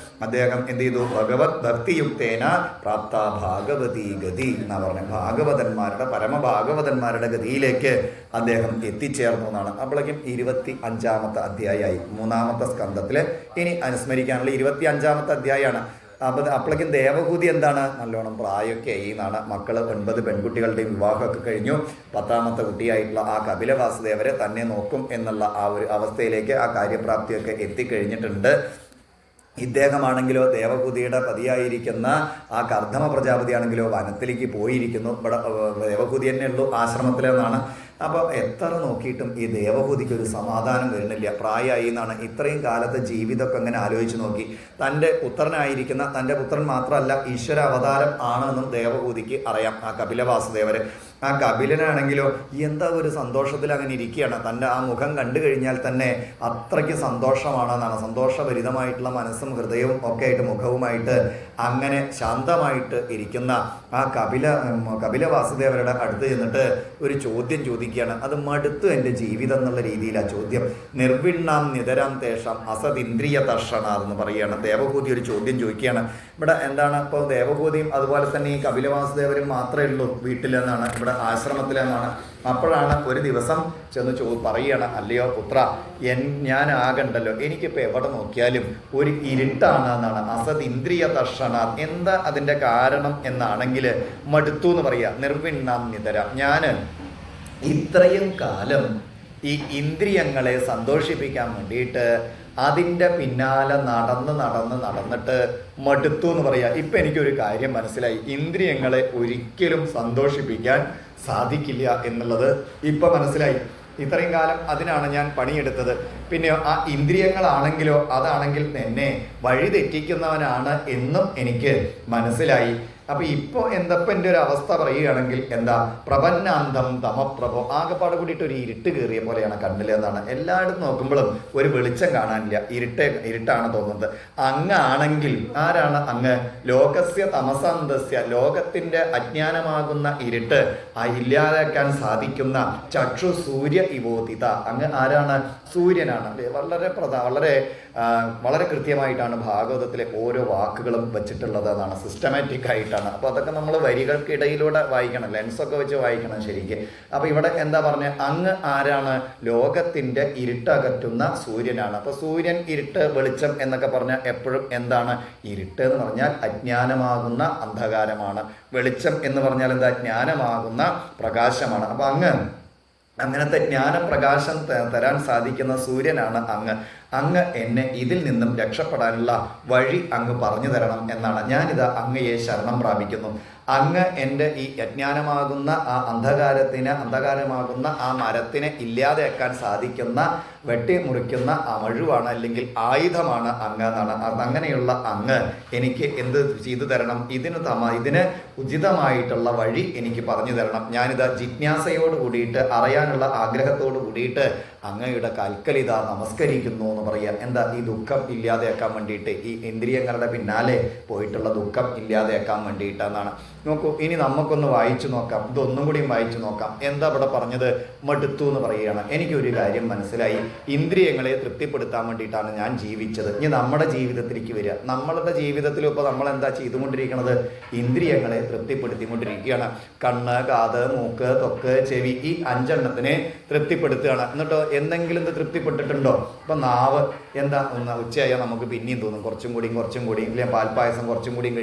A: അദ്ദേഹം എന്ത് ചെയ്തു? ഭഗവത് ഭക്തിയുക്തേന പ്രാപ്ത ഭാഗവതി ഗതി എന്നാ പറഞ്ഞ ഭാഗവതന്മാരുടെ പരമഭാഗവതന്മാരുടെ ഗതിയിലേക്ക് അദ്ദേഹം എത്തിച്ചേർന്നു എന്നാണ്. അപ്പോഴേക്കും 25-ാമത്തെ അധ്യായമായി, 3-ാമത്തെ സ്കന്ധത്തിൽ. ഇനി അനുസ്മരിക്കാനുള്ള 25-ാമത്തെ അധ്യായമാണ്. അപ്പോഴേക്കും ദേവഹൂതി എന്താണ്, നല്ലോണം പ്രായമൊക്കെ ആയി എന്നാണ്. മക്കൾ 9 പെൺകുട്ടികളുടെയും വിവാഹമൊക്കെ കഴിഞ്ഞു. 10-ാമത്തെ കുട്ടിയായിട്ടുള്ള ആ കപില വാസുദേവരെ തന്നെ നോക്കും എന്നുള്ള ആ ഒരു അവസ്ഥയിലേക്ക് ആ കാര്യപ്രാപ്തിയൊക്കെ എത്തിക്കഴിഞ്ഞിട്ടുണ്ട്. ഇദ്ദേഹമാണെങ്കിലോ ദേവഹൂതിയുടെ പതിയായിരിക്കുന്ന ആ കർദമ പ്രജാപതിയാണെങ്കിലോ വനത്തിലേക്ക് പോയിരിക്കുന്നു. ഇവിടെ ദേവഹൂതി തന്നെ ഉള്ളൂ ആശ്രമത്തിലെന്നാണ്. അപ്പോൾ എത്ര നോക്കിയിട്ടും ഈ ദേവഹൂതിക്ക് ഒരു സമാധാനം വരുന്നില്ല. പ്രായമായി എന്നാണ്. ഇത്രയും കാലത്തെ ജീവിതമൊക്കെ അങ്ങനെ ആലോചിച്ച് നോക്കി. തൻ്റെ പുത്രനായിരിക്കുന്ന, തൻ്റെ പുത്രൻ മാത്രമല്ല ഈശ്വര അവതാരം ആണെന്നും ദേവഹൂതിക്ക് അറിയാം. ആ കപില വാസുദേവര്, ആ കപിലനാണെങ്കിലോ എന്താ ഒരു സന്തോഷത്തിൽ അങ്ങനെ ഇരിക്കുകയാണ്. തൻ്റെ ആ മുഖം കണ്ടു കഴിഞ്ഞാൽ തന്നെ അത്രയ്ക്ക് സന്തോഷമാണെന്നാണ്. സന്തോഷഭരിതമായിട്ടുള്ള മനസ്സും ഹൃദയവും ഒക്കെ ആയിട്ട് മുഖവുമായിട്ട് അങ്ങനെ ശാന്തമായിട്ട് ഇരിക്കുന്ന ആ കപില വാസുദേവരുടെ അടുത്ത് ചെന്നിട്ട് ഒരു ചോദ്യം ചോദിക്കുകയാണ്. അത് മടുത്തു എൻ്റെ ജീവിതം എന്നുള്ള രീതിയിലാണ് ചോദ്യം. നിർവിണ്ണാം നിതരാം തേഷാം അസതിന്ദ്രിയ തർഷണ എന്ന് പറയുകയാണ്. ദേവഭൂതി ഒരു ചോദ്യം ചോദിക്കുകയാണ്. ഇവിടെ എന്താണ്, ഇപ്പോൾ ദേവഭൂതിയും അതുപോലെ തന്നെ ഈ കപില വാസുദേവരും മാത്രമേ ഉള്ളൂ വീട്ടിലെന്നാണ്, ഇവിടെ ആശ്രമത്തിലെന്നാണ്. അപ്പോഴാണ് ഒരു ദിവസം ചെന്ന് പറയുകയാണ്, അല്ലയോ പുത്ര, ഞാൻ ആകണ്ടല്ലോ, എനിക്കിപ്പോൾ എവിടെ നോക്കിയാലും ഒരു ഇരുട്ടാണ് എന്നാണ്. അസത് ഇന്ദ്രിയ തർഷണ, എന്താ അതിൻ്റെ കാരണം എന്നാണെങ്കിൽ മടുത്തു എന്ന് പറയുക. നിർവിണ്ണാം നിതര, ഞാൻ ഇത്രയും കാലം ഈ ഇന്ദ്രിയങ്ങളെ സന്തോഷിപ്പിക്കാൻ വേണ്ടിയിട്ട് അതിൻ്റെ പിന്നാലെ നടന്നിട്ട് മടുത്തു എന്ന് പറയാ. ഇപ്പം എനിക്കൊരു കാര്യം മനസ്സിലായി, ഇന്ദ്രിയങ്ങളെ ഒരിക്കലും സന്തോഷിപ്പിക്കാൻ സാധിക്കില്ല എന്നുള്ളത് ഇപ്പം മനസ്സിലായി. ഇത്രയും കാലം അതിനാണ് ഞാൻ പണിയെടുത്തത്. പിന്നെ ആ ഇന്ദ്രിയങ്ങളാണെങ്കിലോ അതാണെങ്കിൽ എന്നെ വഴിതെറ്റിക്കുന്നവനാണ് എന്നും എനിക്ക് മനസ്സിലായി. അപ്പൊ ഇപ്പോൾ എന്തപ്പം എൻ്റെ ഒരു അവസ്ഥ പറയുകയാണെങ്കിൽ എന്താ, പ്രപന്നാന്തം തമപ്രഭോ, ആകെപ്പാട് കൂടിയിട്ട് ഒരു ഇരുട്ട് കയറിയ പോലെയാണ് കണ്ണിൽ എന്നാണ്. എല്ലായിടത്തും നോക്കുമ്പോഴും ഒരു വെളിച്ചം കാണാനില്ല, ഇരുട്ടാണ് തോന്നുന്നത്. അങ്ങാണെങ്കിൽ ആരാണ് അങ്ങ്? ലോകസ്യ തമസാന്തസ്യ, ലോകത്തിന്റെ അജ്ഞാനമാകുന്ന ഇരുട്ട് ആ ഇല്ലാതാക്കാൻ സാധിക്കുന്ന ചക്ഷു സൂര്യ ഇവോതിത, അങ്ങ് ആരാണ്? സൂര്യനാണ്. വളരെ കൃത്യമായിട്ടാണ് ഭാഗവതത്തിലെ ഓരോ വാക്കുകളും വെച്ചിട്ടുള്ളത് എന്നാണ്, സിസ്റ്റമാറ്റിക് ആയിട്ടാണ്. അപ്പോൾ അതൊക്കെ നമ്മൾ വരികൾക്കിടയിലൂടെ വായിക്കണം, ലെൻസൊക്കെ വെച്ച് വായിക്കണം ശരിക്കും. അപ്പോൾ ഇവിടെ എന്താ പറഞ്ഞ, അങ്ങ് ആരാണ്? ലോകത്തിന്റെ ഇരുട്ടകറ്റുന്ന സൂര്യനാണ്. അപ്പോൾ സൂര്യൻ, ഇരുട്ട്, വെളിച്ചം എന്നൊക്കെ പറഞ്ഞാൽ എപ്പോഴും എന്താണ്? ഇരുട്ട് എന്ന് പറഞ്ഞാൽ അജ്ഞാനമാകുന്ന അന്ധകാരമാണ്. വെളിച്ചം എന്ന് പറഞ്ഞാൽ എന്താ? ജ്ഞാനമാകുന്ന പ്രകാശമാണ്. അപ്പോൾ അങ്ങനത്തെ ജ്ഞാനപ്രകാശം തരാൻ സാധിക്കുന്ന സൂര്യനാണ് അങ്ങ് എന്നെ ഇതിൽ നിന്നും രക്ഷപ്പെടാനുള്ള വഴി അങ്ങ് പറഞ്ഞു തരണം എന്നാണ്. ഞാനിതാ അങ്ങയെ ശരണം പ്രാപിക്കുന്നു. അങ്ങ് എൻ്റെ ഈ അജ്ഞാനമാകുന്ന ആ അന്ധകാരമാകുന്ന ആ മരത്തിനെ ഇല്ലാതെയാക്കാൻ സാധിക്കുന്ന, വെട്ടിമുറിക്കുന്ന ആ മഴുവാണ്, അല്ലെങ്കിൽ ആയുധമാണ് അങ്ങ് എന്നാണ്. അങ്ങനെയുള്ള അങ്ങ് എനിക്ക് എന്ത് ചെയ്തു തരണം? ഇതിന് ഉചിതമായിട്ടുള്ള വഴി എനിക്ക് പറഞ്ഞു തരണം. ഞാനിതാ ജിജ്ഞാസയോട് കൂടിയിട്ട്, അറിയാനുള്ള ആഗ്രഹത്തോട് കൂടിയിട്ട് അങ്ങയുടെ കൽക്കലിത നമസ്കരിക്കുന്നു എന്ന് പറയാം. എന്താ? ഈ ദുഃഖം ഇല്ലാതെയാക്കാൻ വേണ്ടിയിട്ട്, ഈ ഇന്ദ്രിയങ്ങളുടെ പിന്നാലെ പോയിട്ടുള്ള ദുഃഖം ഇല്ലാതെയാക്കാൻ വേണ്ടിയിട്ടെന്നാണ്. നോക്കൂ, ഇനി നമുക്കൊന്ന് വായിച്ചു നോക്കാം, ഇതൊന്നും കൂടിയും വായിച്ചു നോക്കാം. എന്താ ഇവിടെ പറഞ്ഞത്? മടുത്തു എന്ന് പറയുകയാണ്. എനിക്കൊരു കാര്യം മനസ്സിലായി, ഇന്ദ്രിയങ്ങളെ തൃപ്തിപ്പെടുത്താൻ വേണ്ടിയിട്ടാണ് ഞാൻ ജീവിച്ചത്. ഇനി നമ്മുടെ ജീവിതത്തിലേക്ക് വരിക. നമ്മളുടെ ജീവിതത്തിലും ഇപ്പോൾ നമ്മൾ എന്താ ചെയ്തുകൊണ്ടിരിക്കുന്നത്? ഇന്ദ്രിയങ്ങളെ തൃപ്തിപ്പെടുത്തിക്കൊണ്ടിരിക്കുകയാണ്. കണ്ണ്, കാത്, മൂക്ക്, ത്വക്ക്, ചെവി, ഈ 5 എണ്ണത്തിനെ തൃപ്തിപ്പെടുത്തുകയാണ്. എന്നിട്ടോ എന്തെങ്കിലും ഇത് തൃപ്തിപ്പെട്ടിട്ടുണ്ടോ? ഇപ്പം നാവ് എന്താ, ഉച്ചയായാൽ നമുക്ക് പിന്നെയും തോന്നും കുറച്ചും കൂടിയും ഇല്ലെങ്കിൽ പാൽപ്പായസം കുറച്ചും കൂടിയും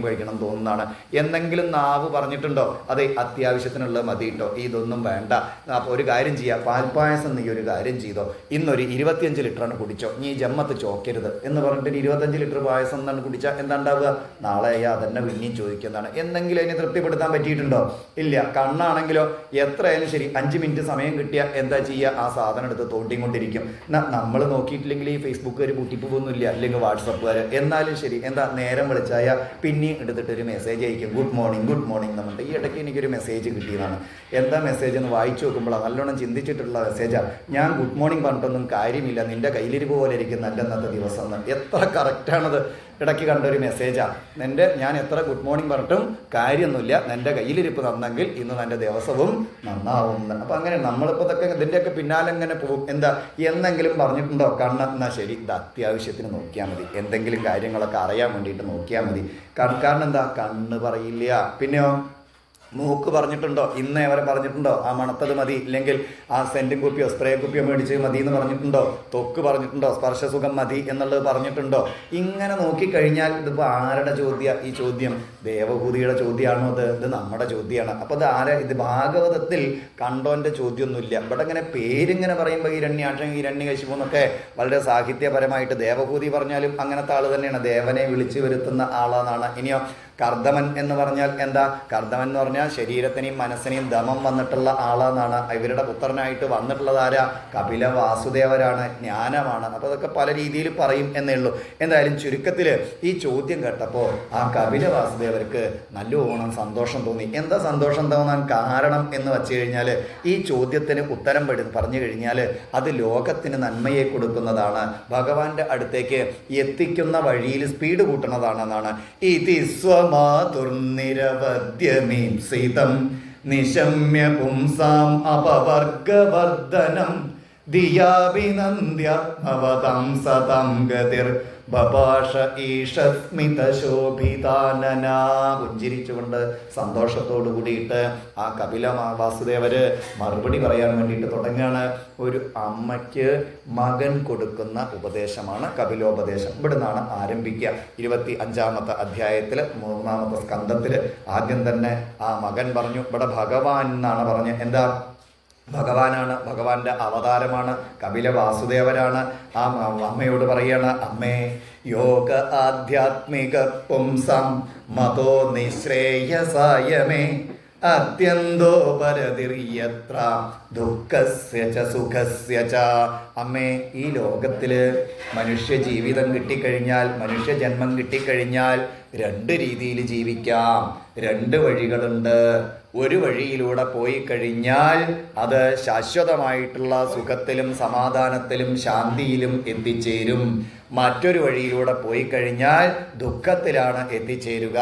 A: കഴിക്കണം തോന്നുന്നതാണ്. എന്തെങ്കിലും നാവ് പറഞ്ഞിട്ടുണ്ടോ? അതെ, അത്യാവശ്യത്തിനുള്ളത് മതി കേട്ടോ, ഇതൊന്നും വേണ്ട. അപ്പോൾ ഒരു കാര്യം ചെയ്യാം, പാൽപ്പായസം നീ ഒരു കാര്യം ചെയ്തോ, ഇന്നൊരു 25 ലിറ്ററാണ് കുടിച്ചോ, നീ ജമ്മത്ത് ചോക്കരുത് എന്ന് പറഞ്ഞിട്ട് 25 ലിറ്റർ പായസം എന്നാണ് കുടിച്ചാൽ എന്താ ഉണ്ടാവുക? നാളെ അതന്നെ പിന്നെയും ചോദിക്കുന്നതാണ്. എന്തെങ്കിലും അതിനെ തൃപ്തിപ്പെടുത്താൻ പറ്റിയിട്ടുണ്ടോ? ഇല്ല. കണ്ണാണെങ്കിലോ എത്രയായാലും ശരി 5 മിനിറ്റ് സമയം കിട്ടിയാൽ എന്താ ചെയ്യുക? ആ സാധനം എടുത്ത് തോണ്ടിക്കൊണ്ടിരിക്കും. നമ്മൾ നോക്കിയിട്ടില്ലെങ്കിൽ ഈ ഫേസ്ബുക്കുകാർ കൂട്ടിപ്പോകുന്നില്ല, അല്ലെങ്കിൽ വാട്സപ്പുകാർ. എന്നാലും ശരി, എന്താ നേരം വിളിച്ചായ പിന്നെയും എടുത്തിട്ടൊരു മെസ്സേജ് അയക്കും, ഗുഡ് മോർണിംഗ് എന്നുണ്ട്. ഈ ഇടയ്ക്ക് എനിക്കൊരു മെസ്സേജ് കിട്ടിയതാണ്. എന്താ മെസ്സേജ് എന്ന് വായിച്ചു നോക്കുമ്പോഴാണ് നല്ലോണം ചിന്തിച്ചിട്ടുള്ള മെസ്സേജാണ്. ഞാൻ ഗുഡ് മോർണിംഗ് പറഞ്ഞിട്ടൊന്നും കാര്യമില്ല, നിൻ്റെ കയ്യിലിരിപ്പ് പോലെ ഇരിക്കും നല്ല ഇന്നത്തെ ദിവസം എന്ന്. എത്ര കറക്റ്റാണത്. ഇടയ്ക്ക് കണ്ടൊരു മെസ്സേജാണ്. ഞാൻ എത്ര ഗുഡ് മോർണിംഗ് പറഞ്ഞിട്ടും കാര്യമൊന്നുമില്ല, എൻ്റെ കയ്യിലിരിപ്പ് നന്നെങ്കിൽ ഇന്ന് എൻ്റെ ദിവസവും നന്നാവും. അപ്പം അങ്ങനെ നമ്മളിപ്പോൾ ഇതൊക്കെ ഇതിൻ്റെയൊക്കെ പിന്നാലെ എങ്ങനെ പോകും. എന്താ എന്നെങ്കിലും പറഞ്ഞിട്ടുണ്ടോ കണ്ണ്? എന്നാൽ ശരി, ഇത് അത്യാവശ്യത്തിന് നോക്കിയാൽ മതി, എന്തെങ്കിലും കാര്യങ്ങളൊക്കെ അറിയാൻ വേണ്ടിയിട്ട് നോക്കിയാൽ മതി. കാരണം എന്താ, കണ്ണ് പറയില്ല. പിന്നെയോ മൂക്ക് പറഞ്ഞിട്ടുണ്ടോ? ഇന്ന് അവരെ പറഞ്ഞിട്ടുണ്ടോ ആ മണത്തത് മതി, ഇല്ലെങ്കിൽ ആ സെൻറ്റും കുപ്പിയോ സ്പ്രേ കുപ്പിയോ മേടിച്ച് മതി എന്ന് പറഞ്ഞിട്ടുണ്ടോ? തൊക്ക് പറഞ്ഞിട്ടുണ്ടോ സ്പർശസുഖം മതി എന്നുള്ളത് പറഞ്ഞിട്ടുണ്ടോ? ഇങ്ങനെ നോക്കിക്കഴിഞ്ഞാൽ ഇതിപ്പോൾ ആരുടെ ചോദ്യം? ഈ ചോദ്യം ദേവഭൂതിയുടെ ചോദ്യമാണോ? ഇത് നമ്മുടെ ചോദ്യമാണ്. അപ്പോൾ ഇത് ഭാഗവതത്തിൽ കണ്ടോൻ്റെ ചോദ്യമൊന്നുമില്ല. ഇവിടെ ഇങ്ങനെ പേരിങ്ങനെ പറയുമ്പോൾ ഹിരണ്യകശിപു എന്നൊക്കെ വളരെ സാഹിത്യപരമായിട്ട് ദേവഭൂതി പറഞ്ഞാലും അങ്ങനത്തെ ആൾ തന്നെയാണ്, ദേവനെ വിളിച്ചു വരുത്തുന്ന ആളാണെന്നാണ്. ഇനിയോ കർദമൻ എന്ന് പറഞ്ഞാൽ എന്താ? കർദമൻ എന്ന് പറഞ്ഞാൽ ശരീരത്തിനെയും മനസ്സിനെയും ദമം വന്നിട്ടുള്ള ആളാണെന്നാണ്. ഇവരുടെ പുത്രനായിട്ട് വന്നിട്ടുള്ളത് ആരാ? കപില വാസുദേവരാണ്, ജ്ഞാനമാണ്. അപ്പോൾ അതൊക്കെ പല രീതിയിൽ പറയും എന്നേ ഉള്ളൂ. എന്തായാലും ചുരുക്കത്തിൽ ഈ ചോദ്യം കേട്ടപ്പോൾ ആ കപില വാസുദേവർക്ക് നല്ലോണം സന്തോഷം തോന്നി. എന്താ സന്തോഷം തോന്നാൻ കാരണം എന്ന് വെച്ച് കഴിഞ്ഞാൽ, ഈ ചോദ്യത്തിന് ഉത്തരം പറഞ്ഞു കഴിഞ്ഞാൽ അത് ലോകത്തിന് നന്മയെ കൊടുക്കുന്നതാണ്, ഭഗവാന്റെ അടുത്തേക്ക് എത്തിക്കുന്ന വഴിയിൽ സ്പീഡ് കൂട്ടുന്നതാണെന്നാണ്. മാതുർനിരവദ്യമീപ്സിതം നിശമ്യ പുംസാം അപവർഗവർദ്ധനം ദിയാഭിനന്ദ്യാത്മവതം സതം ഗതിർ ബഭാഷ ഈഷസ്മിത ശോഭിതാനന. പുഞ്ചിരിച്ചുകൊണ്ട് സന്തോഷത്തോടു കൂടിയിട്ട് ആ കപില വാസുദേവര് മറുപടി പറയാൻ വേണ്ടിയിട്ട് തുടങ്ങുകയാണ്. ഒരു അമ്മയ്ക്ക് മകൻ കൊടുക്കുന്ന ഉപദേശമാണ് കപിലോപദേശം. ഇവിടെ നിന്നാണ് ആരംഭിക്കുക. 25-ാമത്തെ അധ്യായത്തിൽ 3-ാമത്തെ സ്കന്ധത്തിൽ ആദ്യം തന്നെ ആ മകൻ പറഞ്ഞു. ഇവിടെ ഭഗവാൻ എന്നാണ് പറഞ്ഞത്. എന്താ? ഭഗവാനാണ്, ഭഗവാന്റെ അവതാരമാണ്, കപില വാസുദേവരാണ്. ആ അമ്മയോട് പറയാണ്, അമ്മേ, യോഗ ആധ്യാത്മിക പുംസം മതോ നിശ്രേയസായമേ അത്യന്തോ പരതിർയത്ര ദുഃഖസ്യ ച സുഖസ്യ ച. അമ്മേ, ഈ ലോകത്തിൽ മനുഷ്യ ജീവിതം കിട്ടിക്കഴിഞ്ഞാൽ, മനുഷ്യ ജന്മം കിട്ടിക്കഴിഞ്ഞാൽ 2 രീതിയിൽ ജീവിക്കാം. 2 വഴികളുണ്ട്. ഒരു വഴിയിലൂടെ പോയി കഴിഞ്ഞാൽ അത് ശാശ്വതമായിട്ടുള്ള സുഖത്തിലും സമാധാനത്തിലും ശാന്തിയിലും എത്തിച്ചേരും. മറ്റൊരു വഴിയിലൂടെ പോയി കഴിഞ്ഞാൽ ദുഃഖത്തിലാണ് എത്തിച്ചേരുക.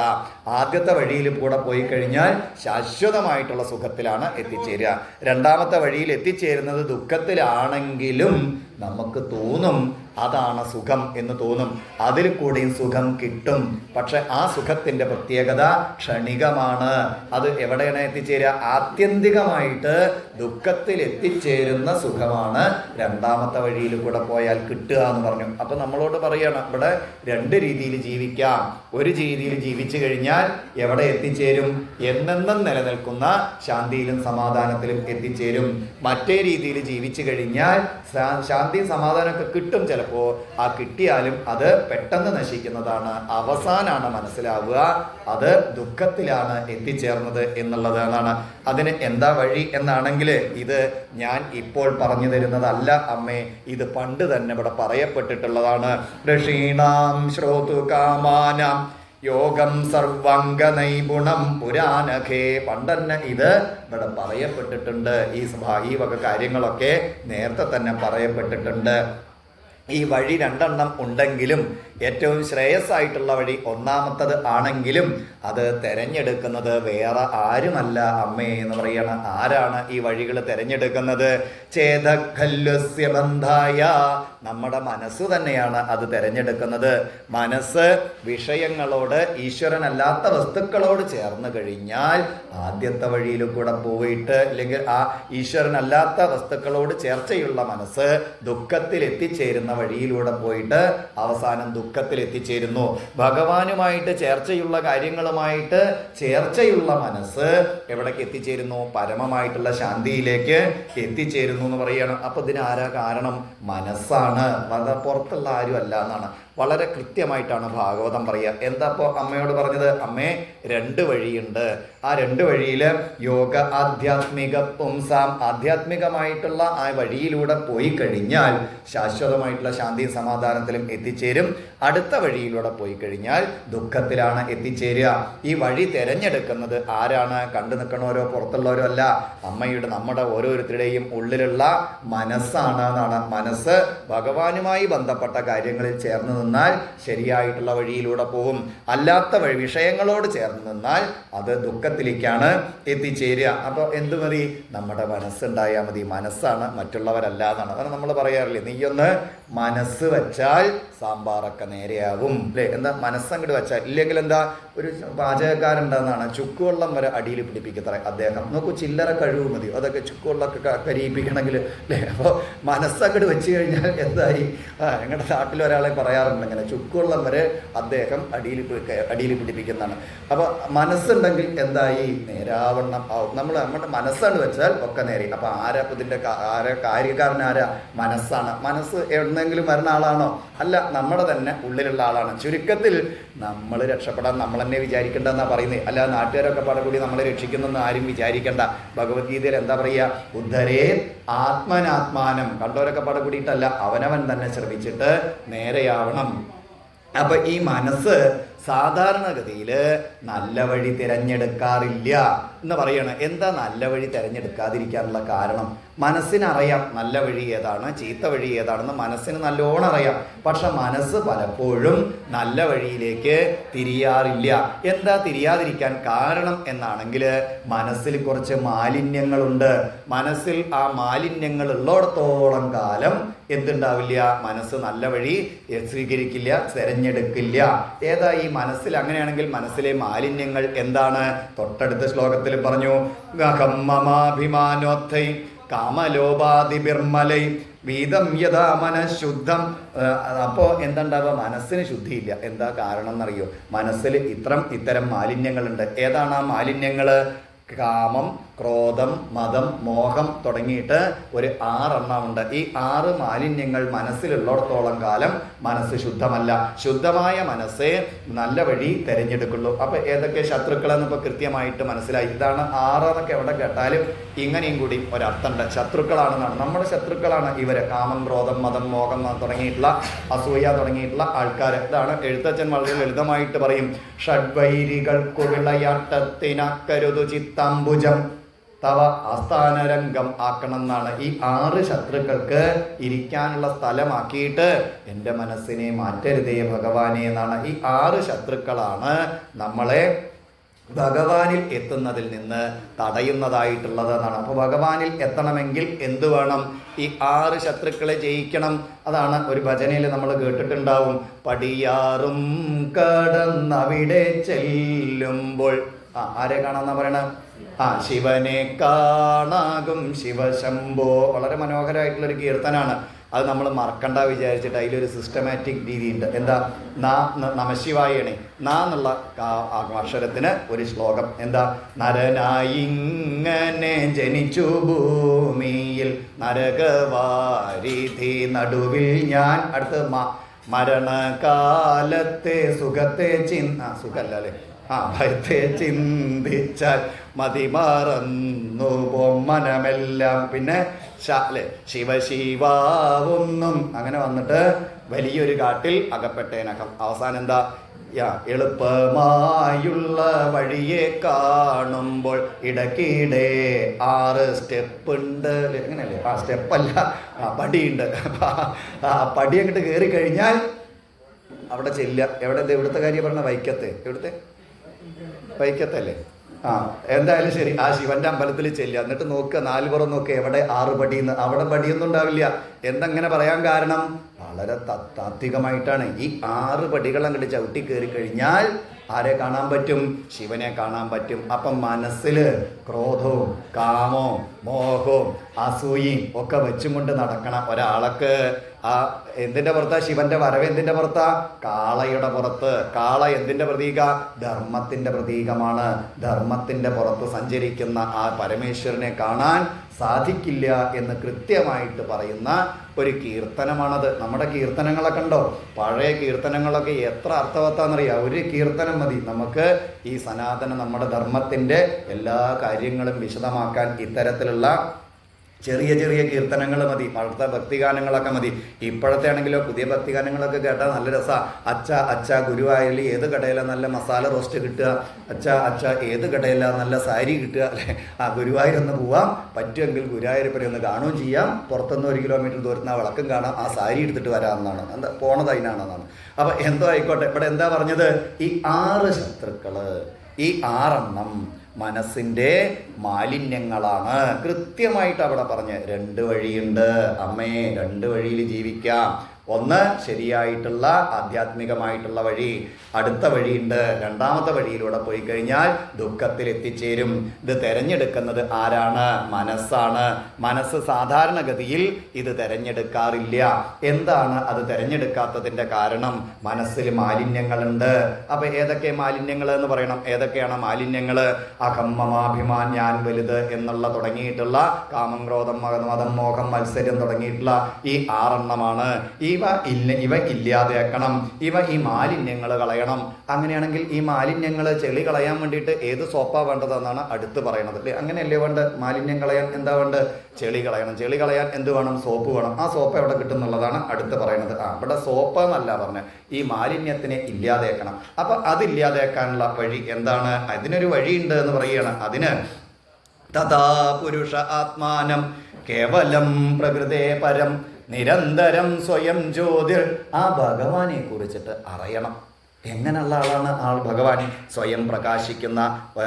A: ആദ്യത്തെ വഴിയിൽ കൂടെ പോയി കഴിഞ്ഞാൽ ശാശ്വതമായിട്ടുള്ള സുഖത്തിലാണ് എത്തിച്ചേരുക. രണ്ടാമത്തെ വഴിയിൽ എത്തിച്ചേരുന്നത് ദുഃഖത്തിലാണെങ്കിലും നമുക്ക് തോന്നും അതാണ് സുഖം എന്ന് തോന്നും, അതിൽ കൂടിയും സുഖം കിട്ടും. പക്ഷെ ആ സുഖത്തിൻ്റെ പ്രത്യേകത ക്ഷണികമാണ്. അത് എവിടെയാണ് എത്തിച്ചേരുക? ആത്യന്തികമായിട്ട് ദുഃഖത്തിൽ എത്തിച്ചേരുന്ന സുഖമാണ് രണ്ടാമത്തെ വഴിയിൽ കൂടെ പോയാൽ കിട്ടുക എന്ന് പറഞ്ഞു. അപ്പം നമ്മളോട് പറയണം, ഇവിടെ 2 രീതിയിൽ ജീവിക്കാം. ഒരു രീതിയിൽ ജീവിച്ചു കഴിഞ്ഞാൽ എവിടെ എത്തിച്ചേരും? എന്നെന്നും നിലനിൽക്കുന്ന ശാന്തിയിലും സമാധാനത്തിലും എത്തിച്ചേരും. മറ്റേ രീതിയിൽ ജീവിച്ചു കഴിഞ്ഞാൽ ശാന്തിയും സമാധാനമൊക്കെ കിട്ടും. ചിലപ്പോൾ ആ കിട്ടിയാലും അത് പെട്ടെന്ന് നശിക്കുന്നതാണ്. അവസാനമാണ് മനസ്സിലാവുക അത് ദുഃഖത്തിലാണ് എത്തിച്ചേർന്നത് എന്നുള്ളതാണ്. അതിന് എന്താ വഴി എന്നാണെങ്കിൽ, ഇത് ഞാൻ ഇപ്പോൾ പറഞ്ഞു തരുന്നതല്ല അമ്മേ, ഇത് പണ്ട് തന്നെ ഇവിടെ പറയപ്പെട്ടിട്ടുള്ളതാണ്. ഋഷീണാം ശ്രോതുകാമാനാം യോഗം സർവംഗ നൈപുണം പുരാനഖേ. പണ്ടന്നെ ഇത് ഇവിടെ പറയപ്പെട്ടിട്ടുണ്ട്. ഈ വക കാര്യങ്ങളൊക്കെ നേരത്തെ തന്നെ പറയപ്പെട്ടിട്ടുണ്ട്. ഈ വഴി 2 ഉണ്ടെങ്കിലും ഏറ്റവും ശ്രേയസ്സായിട്ടുള്ള വഴി 1-ാമത്തത് ആണെങ്കിലും അത് തിരഞ്ഞെടുക്കുന്നത് വേറെ ആരുമല്ല അമ്മേ എന്ന് പറയണം. ആരാണ് ഈ വഴികൾ തിരഞ്ഞെടുക്കുന്നത്? ചേതഖല്ലുസ്യ ബന്ധായ, നമ്മുടെ മനസ്സ് തന്നെയാണ് അത് തിരഞ്ഞെടുക്കുന്നത്. മനസ്സ് വിഷയങ്ങളോട്, ഈശ്വരനല്ലാത്ത വസ്തുക്കളോട് ചേർന്ന് കഴിഞ്ഞാൽ ആദ്യത്തെ വഴിയിൽ കൂടെ പോയിട്ട്, അല്ലെങ്കിൽ ആ ഈശ്വരനല്ലാത്ത വസ്തുക്കളോട് ചേർച്ചയുള്ള മനസ്സ് ദുഃഖത്തിൽ എത്തിച്ചേരുന്ന വഴിയിലൂടെ പോയിട്ട് അവസാനം ദുഃഖത്തിൽ എത്തിച്ചേരുന്നു. ഭഗവാനുമായിട്ട് ചേർച്ചയുള്ള കാര്യങ്ങളുമായിട്ട് ചേർച്ചയുള്ള മനസ്സ് എവിടേക്ക് എത്തിച്ചേരുന്നു? പരമമായിട്ടുള്ള ശാന്തിയിലേക്ക് എത്തിച്ചേരുന്നു എന്ന് പറയുകയാണ്. അപ്പൊ ഇതിന് ആരാ കാരണം? മനസ്സാണ്, പുറത്തുള്ള ആരും അല്ല എന്നാണ്. വളരെ കൃത്യമായിട്ടാണ് ഭാഗവതം പറയുക. എന്താ അപ്പോൾ അമ്മയോട് പറഞ്ഞത്? അമ്മേ, 2 വഴിയുണ്ട്. ആ 2 വഴിയിൽ യോഗ ആധ്യാത്മിക പുംസാം, ആധ്യാത്മികമായിട്ടുള്ള ആ വഴിയിലൂടെ പോയി കഴിഞ്ഞാൽ ശാശ്വതമായിട്ടുള്ള ശാന്തിയും സമാധാനത്തിലും എത്തിച്ചേരും. അടുത്ത വഴിയിലൂടെ പോയി കഴിഞ്ഞാൽ ദുഃഖത്തിലാണ് എത്തിച്ചേരുക. ഈ വഴി തിരഞ്ഞെടുക്കുന്നത് ആരാണ്? കണ്ടു നിൽക്കണവരോ പുറത്തുള്ളവരോ അല്ല, നമ്മുടെ ഓരോരുത്തരുടെയും ഉള്ളിലുള്ള മനസ്സാണ് എന്നാണ്. മനസ്സ് ഭഗവാനുമായി ബന്ധപ്പെട്ട കാര്യങ്ങളിൽ ചേർന്ന് നിന്നാൽ ശരിയായിട്ടുള്ള വഴിയിലൂടെ പോകും. അല്ലാത്ത വഴി വിഷയങ്ങളോട് ചേർന്ന് നിന്നാൽ അത് ദുഃഖത്തിലേക്കാണ് എത്തിച്ചേരുക. അപ്പോൾ എന്തു മതി? നമ്മുടെ മനസ്സുണ്ടായാൽ മതി. മനസ്സാണ്, മറ്റുള്ളവരല്ല എന്നാണ്. അതാണ് നമ്മൾ പറയാറില്ലേ, നീയൊന്ന് മനസ്സ് വെച്ചാൽ സാമ്പാറൊക്കെ നേരെയാവും അല്ലേ? എന്താ മനസ്സങ്ങോട്ട് വെച്ചാൽ. ഇല്ലെങ്കിൽ എന്താ, ഒരു പാചകക്കാരുണ്ടെന്നാണ് ചുക്കുവെള്ളം വരെ അടിയിൽ പിടിപ്പിക്കത്ര അദ്ദേഹം. നോക്കൂ, ചില്ലറ കഴിവ് മതി അതൊക്കെ ചുക്കുവെള്ളമൊക്കെ കരിയിപ്പിക്കണമെങ്കിൽ അല്ലേ? അപ്പോൾ മനസ്സങ്ങോട്ട് വെച്ച് കഴിഞ്ഞാൽ എന്തായി? ഞങ്ങളുടെ നാട്ടിൽ ഒരാളെ പറയാറുണ്ട് ഇങ്ങനെ, ചുക്കുവെള്ളം വരെ അദ്ദേഹം അടിയിൽ പിടിപ്പിക്കുന്നതാണ്. അപ്പോൾ മനസ്സുണ്ടെങ്കിൽ എന്തായി? നേരാവണ്ണം ആവും. നമ്മുടെ മനസ്സാണ് വെച്ചാൽ ഒക്കെ നേരെ. അപ്പോൾ ഇതിൻ്റെ കാര്യക്കാരനാരാ? മനസ്സാണ്. മനസ്സ് എവിടെന്നെങ്കിലും വരുന്ന ആളാണോ? അല്ല, നമ്മുടെ തന്നെ ഉള്ളിലുള്ള ആളാണ്. ചുരുക്കത്തിൽ നമ്മൾ രക്ഷപ്പെടാൻ നമ്മൾ തന്നെ വിചാരിക്കേണ്ടെന്നാണ് പറയുന്നത്. അല്ല നാട്ടുകാരൊക്കെ കൂടി നമ്മളെ രക്ഷിക്കുന്നെന്ന് ആരും വിചാരിക്കേണ്ട. ഭഗവത്ഗീതയിൽ എന്താ പറയുക? ഉദ്ധരേ ആത്മനാത്മാനം. കണ്ടവരൊക്കെ കൂടിയിട്ടല്ല, അവനവൻ തന്നെ ശ്രമിച്ചിട്ട് നേരെയാവണം. അപ്പൊ ഈ മനസ്സ് സാധാരണഗതിയിൽ നല്ല വഴി തിരഞ്ഞെടുക്കാറില്ല എന്ന് പറയണം. എന്താ നല്ല വഴി തിരഞ്ഞെടുക്കാതിരിക്കാനുള്ള കാരണം? മനസ്സിനറിയാം നല്ല വഴി ഏതാണ്, ചീത്ത വഴി ഏതാണെന്ന് മനസ്സിന് നല്ലോണം അറിയാം. പക്ഷെ മനസ്സ് പലപ്പോഴും നല്ല വഴിയിലേക്ക് തിരിയാറില്ല. എന്താ തിരിയാതിരിക്കാൻ കാരണം എന്നാണെങ്കിൽ, മനസ്സിൽ കുറച്ച് മാലിന്യങ്ങളുണ്ട്. മനസ്സിൽ ആ മാലിന്യങ്ങൾ ഉള്ളിടത്തോളം കാലം എന്തുണ്ടാവില്ല? മനസ്സ് നല്ല വഴി സ്വീകരിക്കില്ല, തിരഞ്ഞെടുക്കില്ല. ഏതാ ഈ മനസ്സിൽ? അങ്ങനെയാണെങ്കിൽ മനസ്സിലെ മാലിന്യങ്ങൾ എന്താണ്? തൊട്ടടുത്ത ശ്ലോകത്തിൽ പറഞ്ഞു, മമാഭിമാനോത്തൈ കാമലോപാതിബിർമലൈ വീതം യഥാ മനഃശുദ്ധം. അപ്പോൾ എന്താണ്ടാവുക? മനസ്സിന് ശുദ്ധിയില്ല. എന്താ കാരണം എന്നറിയോ? മനസ്സിൽ ഇത്തരം മാലിന്യങ്ങളുണ്ട്. ഏതാണ് ആ മാലിന്യങ്ങൾ? കാമം, ക്രോധം, മതം, മോഹം തുടങ്ങിയിട്ട് ഒരു 6 എണ്ണമുണ്ട്. ഈ 6 മാലിന്യങ്ങൾ മനസ്സിലുള്ളിടത്തോളം കാലം മനസ്സ് ശുദ്ധമല്ല. ശുദ്ധമായ മനസ്സേ നല്ല വഴി തിരഞ്ഞെടുക്കുള്ളൂ. അപ്പൊ ഏതൊക്കെ ശത്രുക്കളെന്ന് ഇപ്പൊ കൃത്യമായിട്ട് മനസ്സിലായി. ഇതാണ് 6 എന്നൊക്കെ എവിടെ കേട്ടാലും ഇങ്ങനെയും കൂടി ഒരർത്ഥമുണ്ട്. ശത്രുക്കളാണെന്നാണ്. നമ്മുടെ ശത്രുക്കളാണ് ഇവര്. കാമം, ക്രോധം, മതം, മോഹം തുടങ്ങിയിട്ടുള്ള, അസൂയ തുടങ്ങിയിട്ടുള്ള ആൾക്കാർ. ഇതാണ് എഴുത്തച്ഛൻ വളരെ ലളിതമായിട്ട് പറയും, ഷഡ്വൈരികൾക്കു വിളയാട്ടത്തിനക്കരുതു ചിത്തംബുജം തവ ആസ്ഥാനരംഗം ആക്കണം എന്നാണ്. ഈ 6 ശത്രുക്കൾക്ക് ഇരിക്കാനുള്ള സ്ഥലമാക്കിയിട്ട് എൻ്റെ മനസ്സിനെ മാറ്റരുതേ ഭഗവാനെ എന്നാണ്. ഈ 6 ശത്രുക്കളാണ് നമ്മളെ ഭഗവാനിൽ എത്തുന്നതിൽ നിന്ന് തടയുന്നതായിട്ടുള്ളത് എന്നാണ്. അപ്പോൾ ഭഗവാനിൽ എത്തണമെങ്കിൽ എന്ത് വേണം? ഈ 6 ശത്രുക്കളെ ജയിക്കണം. അതാണ് ഒരു ഭജനയിൽ നമ്മൾ കേട്ടിട്ടുണ്ടാവും, പടിയാറും കടന്നവിടെ ചെല്ലുമ്പോൾ. ആരെ കാണാന്നാ പറയണ? ശിവനെ കാണാകും ശിവശംഭോ. വളരെ മനോഹരമായിട്ടുള്ളൊരു കീർത്തനാണ്. അത് നമ്മൾ മറക്കണ്ട വിചാരിച്ചിട്ട് അതിലൊരു സിസ്റ്റമാറ്റിക് രീതിയുണ്ട്. എന്താ? നമശിവായണേ നാ എന്നുള്ള അക്ഷരത്തിന് ഒരു ശ്ലോകം. എന്താ? നരനായിങ്ങനെ ജനിച്ചു ഭൂമിയിൽ നരകവാരിധി നടുവിൽ ഞാൻ. അടുത്ത് മരണകാലത്തെ സുഖത്തെ സുഖല്ല അല്ലേ? ഭയത്തെ ചിന്തിച്ചാൽ മതിമറന്നു മനമെല്ലാം. പിന്നെ ശിവശിവാവൊന്നും അങ്ങനെ വന്നിട്ട് വലിയൊരു കാട്ടിൽ അകപ്പെട്ടേനകം. അവസാനം എന്താ? എളുപ്പമായുള്ള വഴിയെ കാണുമ്പോൾ ഇടയ്ക്കിടെ 6 സ്റ്റെപ്പ് ഉണ്ട്. എങ്ങനെയല്ലേ? സ്റ്റെപ്പല്ല, പടിയുണ്ട്. പടി അങ്ങോട്ട് കയറി കഴിഞ്ഞാൽ അവിടെ ചെല്ലുക. എവിടുത്തെ കാര്യം പറഞ്ഞ? എവിടുത്തെ വൈക്കത്തല്ലേ? എന്തായാലും ശരി, ആ ശിവന്റെ അമ്പലത്തിൽ ചെല്ലുക. എന്നിട്ട് നോക്കുക, 4 പുറം നോക്കുക, എവിടെ 6 പടിയെന്ന്. അവിടെ പടിയൊന്നും ഉണ്ടാവില്ല. എന്തെങ്ങനെ പറയാൻ കാരണം? വളരെ താത്വികമായിട്ടാണ്. ഈ 6 പടികൾ അങ്ങോട്ട് ചവിട്ടി കയറി കഴിഞ്ഞാൽ ആരെ കാണാൻ പറ്റും? ശിവനെ കാണാൻ പറ്റും. അപ്പം മനസ്സിൽ ക്രോധവും കാമവും മോഹവും അസൂയയും ഒക്കെ വെച്ചും കൊണ്ട് നടക്കണ ഒരാൾക്ക് എന്തിന്റെ പുറത്താ? ശിവന്റെ വരവ് എന്തിന്റെ പുറത്താ? കാളയുടെ പുറത്ത്. കാള എന്തിന്റെ പ്രതീക? ധർമ്മത്തിന്റെ പ്രതീകമാണ്. ധർമ്മത്തിന്റെ പുറത്ത് സഞ്ചരിക്കുന്ന ആ പരമേശ്വരനെ കാണാൻ സാധിക്കില്ല എന്ന് കൃത്യമായിട്ട് പറയുന്ന ഒരു കീർത്തനമാണത്. നമ്മുടെ കീർത്തനങ്ങളൊക്കെ ഉണ്ടോ? പഴയ കീർത്തനങ്ങളൊക്കെ എത്ര അർത്ഥവത്താണെന്നറിയാം. ഒരു കീർത്തനം മതി നമുക്ക് ഈ സനാതന നമ്മുടെ ധർമ്മത്തിൻ്റെ എല്ലാ കാര്യങ്ങളും വിശദമാക്കാൻ. ഇത്തരത്തിലുള്ള ചെറിയ ചെറിയ കീർത്തനങ്ങൾ മതി, പഴത്തെ ഭക്തിഗാനങ്ങളൊക്കെ മതി. ഇപ്പോഴത്തെ ആണെങ്കിലോ പുതിയ ഭക്തിഗാനങ്ങളൊക്കെ കേട്ടാൽ നല്ല രസമാണ്. അച്ഛ ഗുരുവായൂരിൽ ഏത് കടയിലാണ് നല്ല മസാല റോസ്റ്റ് കിട്ടുക, അച്ഛ ഏത് കടയിലാണ് നല്ല സാരി കിട്ടുക, അല്ലേ? ഗുരുവായൂരൊന്ന് പോവാം, പറ്റുമെങ്കിൽ ഗുരുവായൂരപ്പനെ ഒന്ന് കാണുകയും ചെയ്യാം, പുറത്തുനിന്ന് 1 കിലോമീറ്റർ ദൂരത്തിന് ആ വിളക്കും കാണാം, ആ സാരി എടുത്തിട്ട് വരാമെന്നാണ്. എന്താ പോണത് അതിനാണെന്നാണ്. അപ്പം എന്തോ ആയിക്കോട്ടെ, ഇവിടെ എന്താ പറഞ്ഞത്? ഈ 6 ശത്രുക്കള്, ഈ 6 മനസ്സിൻ്റെ മാലിന്യങ്ങളാണ്. കൃത്യമായിട്ട് അവിടെ പറഞ്ഞ് 2 വഴിയുണ്ട് അമ്മേ, 2 വഴിയിൽ ജീവിക്കാം. ഒന്ന് ശരിയായിട്ടുള്ള ആധ്യാത്മികമായിട്ടുള്ള വഴി, അടുത്ത വഴിയുണ്ട്. 2ാമത്തെ വഴിയിലൂടെ പോയി കഴിഞ്ഞാൽ ദുഃഖത്തിൽ എത്തിച്ചേരും. ഇത് തിരഞ്ഞെടുക്കുന്നത് ആരാണ്? മനസ്സാണ്. മനസ്സ് സാധാരണഗതിയിൽ ഇത് തിരഞ്ഞെടുക്കാറില്ല. എന്താണ് അത് തിരഞ്ഞെടുക്കാത്തതിൻ്റെ കാരണം? മനസ്സിൽ മാലിന്യങ്ങളുണ്ട്. അപ്പൊ ഏതൊക്കെ മാലിന്യങ്ങൾ എന്ന് പറയണം? ഏതൊക്കെയാണ് മാലിന്യങ്ങൾ? അഹം, മമാഭിമാൻ, ഞാൻ വലുത് എന്നുള്ള തുടങ്ങിയിട്ടുള്ള കാമം, ക്രോധം, മതം, മോഹം, മത്സരം തുടങ്ങിയിട്ടുള്ള ഈ 6 ഇവ ഇല്ലാതെയാക്കണം. ഈ മാലിന്യങ്ങൾ കളയണം. അങ്ങനെയാണെങ്കിൽ ഈ മാലിന്യങ്ങൾ ചെളി കളയാൻ വേണ്ടിയിട്ട് ഏത് സോപ്പാ വേണ്ടതെന്നാണ് അടുത്ത് പറയണത്, അല്ലേ? അങ്ങനെയല്ലേ വേണ്ട? മാലിന്യം കളയാൻ എന്താ വേണ്ടത്? ചെളി കളയണം. ചെളി കളയാൻ എന്ത് വേണം? സോപ്പ് വേണം. ആ സോപ്പ് എവിടെ കിട്ടും എന്നുള്ളതാണ് അടുത്ത് പറയുന്നത്. ഇവിടെ സോപ്പ് എന്നല്ല പറഞ്ഞത്, ഈ മാലിന്യത്തിനെ ഇല്ലാതെയാക്കണം. അപ്പൊ അതില്ലാതെയാക്കാനുള്ള വഴി എന്താണ്? അതിനൊരു വഴിയുണ്ട് എന്ന് പറയുകയാണ്. അതിന് തഥാ പുരുഷ ആത്മാനം കേവലം പ്രകൃതേ പരം നിരന്തരം സ്വയം ജ്യോതിർ. ആ ഭഗവാനെ കുറിച്ചിട്ട് അറിയണം. എങ്ങനെയുള്ള ആളാണ് ആൾ? ഭഗവാൻ സ്വയം പ്രകാശിക്കുന്ന,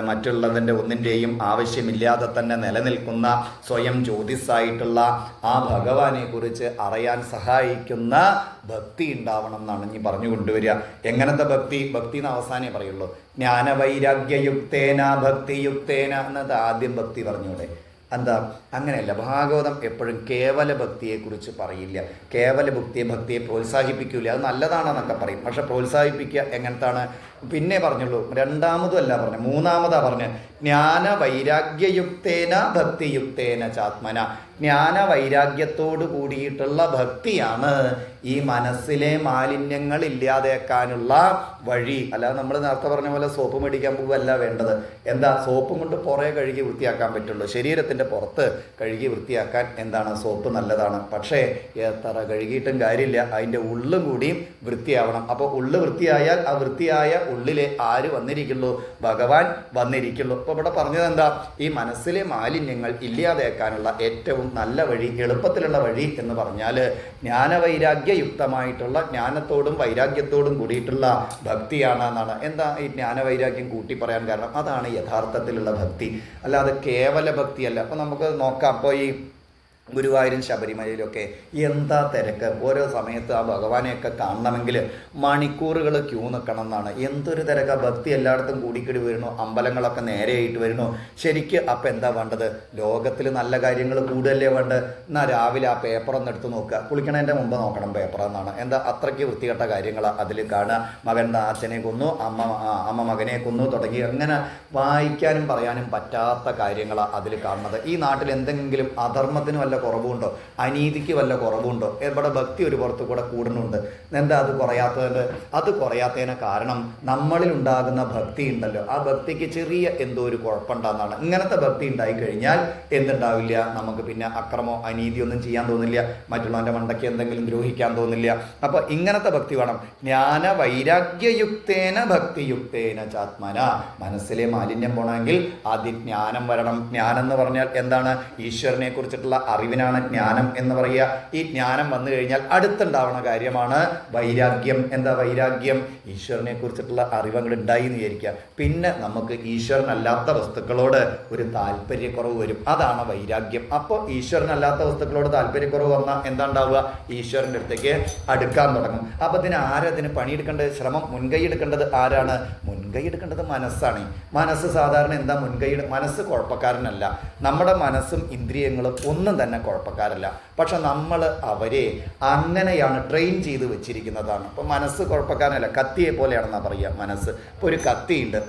A: മറ്റുള്ളതിൻ്റെ ഒന്നിൻ്റെയും ആവശ്യമില്ലാതെ തന്നെ നിലനിൽക്കുന്ന സ്വയം ജ്യോതിസായിട്ടുള്ള ആ ഭഗവാനെ കുറിച്ച് അറിയാൻ സഹായിക്കുന്ന ഭക്തി ഉണ്ടാവണം എന്നാണ് ഇനി പറഞ്ഞു കൊണ്ടുവരിക. എങ്ങനത്തെ ഭക്തി? ഭക്തി എന്ന് അവസാനേ പറയുള്ളൂ. ജ്ഞാനവൈരാഗ്യയുക്തേന ഭക്തിയുക്തേന എന്നത് ആദ്യം ഭക്തി പറഞ്ഞൂടെ? എന്താ? അങ്ങനെയല്ല. ഭാഗവതം എപ്പോഴും കേവല ഭക്തിയെക്കുറിച്ച് പറയില്ല. കേവല ഭക്തിയെ പ്രോത്സാഹിപ്പിക്കില്ല. അത് നല്ലതാണെന്നൊക്കെ പറയും, പക്ഷെ പ്രോത്സാഹിപ്പിക്കുക എങ്ങനത്താണ്? പിന്നെ പറഞ്ഞുള്ളൂ. 2ാമതും അല്ല പറഞ്ഞ, 3ാമതാ പറഞ്ഞ് ജ്ഞാന വൈരാഗ്യയുക്തേന ഭക്തിയുക്തേന ചാത്മന. ജ്ഞാന വൈരാഗ്യത്തോട് കൂടിയിട്ടുള്ള ഭക്തിയാണ് ഈ മനസ്സിലെ മാലിന്യങ്ങൾ ഇല്ലാതെയാക്കാനുള്ള വഴി. അല്ലാതെ നമ്മൾ നേരത്തെ പറഞ്ഞ പോലെ സോപ്പ് മേടിക്കാൻ പോവുകയല്ല വേണ്ടത്. എന്താ? സോപ്പും കൊണ്ട് പുറേ കഴുകി വൃത്തിയാക്കാൻ പറ്റുള്ളൂ. ശരീരത്തിൻ്റെ പുറത്ത് കഴുകി വൃത്തിയാക്കാൻ എന്താണ്? സോപ്പ് നല്ലതാണ്. പക്ഷേ എത്ര കഴുകിയിട്ടും കാര്യമില്ല, അതിൻ്റെ ഉള്ളും കൂടിയും വൃത്തിയാവണം. അപ്പോൾ ഉള്ളു വൃത്തിയായാൽ ആ വൃത്തിയായ ഉള്ളിലെ ആര് വന്നിരിക്കുള്ളൂ? ഭഗവാൻ വന്നിരിക്കുള്ളൂ. അപ്പോൾ ഇവിടെ പറഞ്ഞത് എന്താ? ഈ മനസ്സിലെ മാലിന്യങ്ങൾ ഇല്ലാതെയാക്കാനുള്ള ഏറ്റവും നല്ല വഴി, എളുപ്പത്തിലുള്ള വഴി എന്ന് പറഞ്ഞാൽ ജ്ഞാനവൈരാഗ്യയുക്തമായിട്ടുള്ള, ജ്ഞാനത്തോടും വൈരാഗ്യത്തോടും കൂടിയിട്ടുള്ള ഭക്തിയാണ് എന്നാണ്. എന്താ ഈ ജ്ഞാനവൈരാഗ്യം കൂട്ടി പറയാൻ കാരണം? അതാണ് യഥാർത്ഥത്തിലുള്ള ഭക്തി, അല്ലാതെ കേവല ഭക്തിയല്ല. അപ്പോൾ നമുക്ക് നോക്കാം. അപ്പോൾ ഈ ഗുരുവായൂരും ശബരിമലയിലൊക്കെ എന്താ തിരക്ക്! ഓരോ സമയത്ത് ആ ഭഗവാനെയൊക്കെ കാണണമെങ്കിൽ മണിക്കൂറുകൾ ക്യൂ നിൽക്കണം എന്നാണ്. എന്തൊരു തിരക്കാ! ഭക്തി എല്ലായിടത്തും കൂടിക്കിടി വരുന്നു, അമ്പലങ്ങളൊക്കെ നേരെയായിട്ട് വരുന്നു. ശരിക്ക് അപ്പം എന്താ വേണ്ടത്? ലോകത്തിൽ നല്ല കാര്യങ്ങൾ കൂടുതലല്ലേ വേണ്ടത്? എന്നാൽ രാവിലെ ആ പേപ്പറൊന്ന് എടുത്ത് നോക്കുക, കുളിക്കണതിൻ്റെ മുമ്പ് നോക്കണം പേപ്പർ എന്നാണ്. എന്താ അത്രയ്ക്ക് വൃത്തികെട്ട കാര്യങ്ങളാണ് അതിൽ കാണുക. മകൻ അച്ഛനെ കൊന്നു, അമ്മ മകനെ കൊന്നു തുടങ്ങി അങ്ങനെ വായിക്കാനും പറയാനും പറ്റാത്ത കാര്യങ്ങളാണ് അതിൽ കാണുന്നത്. ഈ നാട്ടിൽ എന്തെങ്കിലും അധർമ്മത്തിനും വല്ല കുറവുണ്ടോ? അനീതിക്ക് വല്ല കുറവുണ്ടോ? ഇവിടെ ഭക്തി ഒരു പുറത്ത് കൂടെ കൂടുന്നുണ്ട്. എന്താ അത് കുറയാത്തത്? അത് കുറയാത്തതിന് കാരണം നമ്മളിൽ ഉണ്ടാകുന്ന ഭക്തി ഉണ്ടല്ലോ, ആ ഭക്തിക്ക് ചെറിയ എന്തോ ഒരു കുഴപ്പമുണ്ടാകുന്നതാണ്. ഇങ്ങനത്തെ ഭക്തി ഉണ്ടായി കഴിഞ്ഞാൽ എന്തുണ്ടാവില്ല? നമുക്ക് പിന്നെ അക്രമോ അനീതിയോ ഒന്നും ചെയ്യാൻ തോന്നില്ല, മറ്റുള്ളവൻ്റെ മണ്ടയ്ക്ക് എന്തെങ്കിലും ദ്രോഹിക്കാൻ തോന്നില്ല. അപ്പോൾ ഇങ്ങനത്തെ ഭക്തി വേണം. ജ്ഞാന വൈരാഗ്യയുക്തേന ഭക്തിയുക്തേന ചാത്മന. മനസ്സിലെ മാലിന്യം പോകണമെങ്കിൽ ആദ്യം ജ്ഞാനം വരണം. ജ്ഞാനം എന്ന് പറഞ്ഞാൽ എന്താണ്? ഈശ്വരനെ കുറിച്ചിട്ടുള്ള അറിവിനാണ് ജ്ഞാനം എന്ന് പറയുക. ഈ ജ്ഞാനം വന്നു കഴിഞ്ഞാൽ അടുത്തുണ്ടാവുന്ന കാര്യമാണ് വൈരാഗ്യം. എന്താ വൈരാഗ്യം? ഈശ്വരനെ കുറിച്ചിട്ടുള്ള അറിവങ്ങൾ ഉണ്ടായി എന്ന് വിചാരിക്കുക, പിന്നെ നമുക്ക് ഈശ്വരനല്ലാത്ത വസ്തുക്കളോട് ഒരു താല്പര്യക്കുറവ് വരും. അതാണ് വൈരാഗ്യം. അപ്പോൾ ഈശ്വരനല്ലാത്ത വസ്തുക്കളോട് താല്പര്യക്കുറവ് വന്നാൽ എന്താ ഉണ്ടാവുക? ഈശ്വരൻ്റെ അടുത്തേക്ക് അടുക്കാൻ തുടങ്ങും. അപ്പം ആരതിന് പണിയെടുക്കേണ്ടത്? ശ്രമം മുൻകൈ എടുക്കേണ്ടത് ആരാണ്? മുൻകൈ എടുക്കേണ്ടത് മനസ്സാണ്. മനസ്സ് സാധാരണ എന്താ മുൻകൈ? മനസ്സ് കുഴപ്പക്കാരനല്ല. നമ്മുടെ മനസ്സും ഇന്ദ്രിയങ്ങളും ഒന്നും തന്നെ കുഴപ്പക്കാരല്ല. പക്ഷെ നമ്മൾ അവരെ അങ്ങനെയാണ് ട്രെയിൻ ചെയ്ത് വെച്ചിരിക്കുന്നതാണ്. അപ്പോൾ മനസ്സ് കുഴപ്പക്കാരനല്ല, കത്തിയെ പോലെയാണെന്നാണ് പറയുക മനസ്സ്. ഇപ്പോൾ ഒരു കത്തിയുണ്ട്,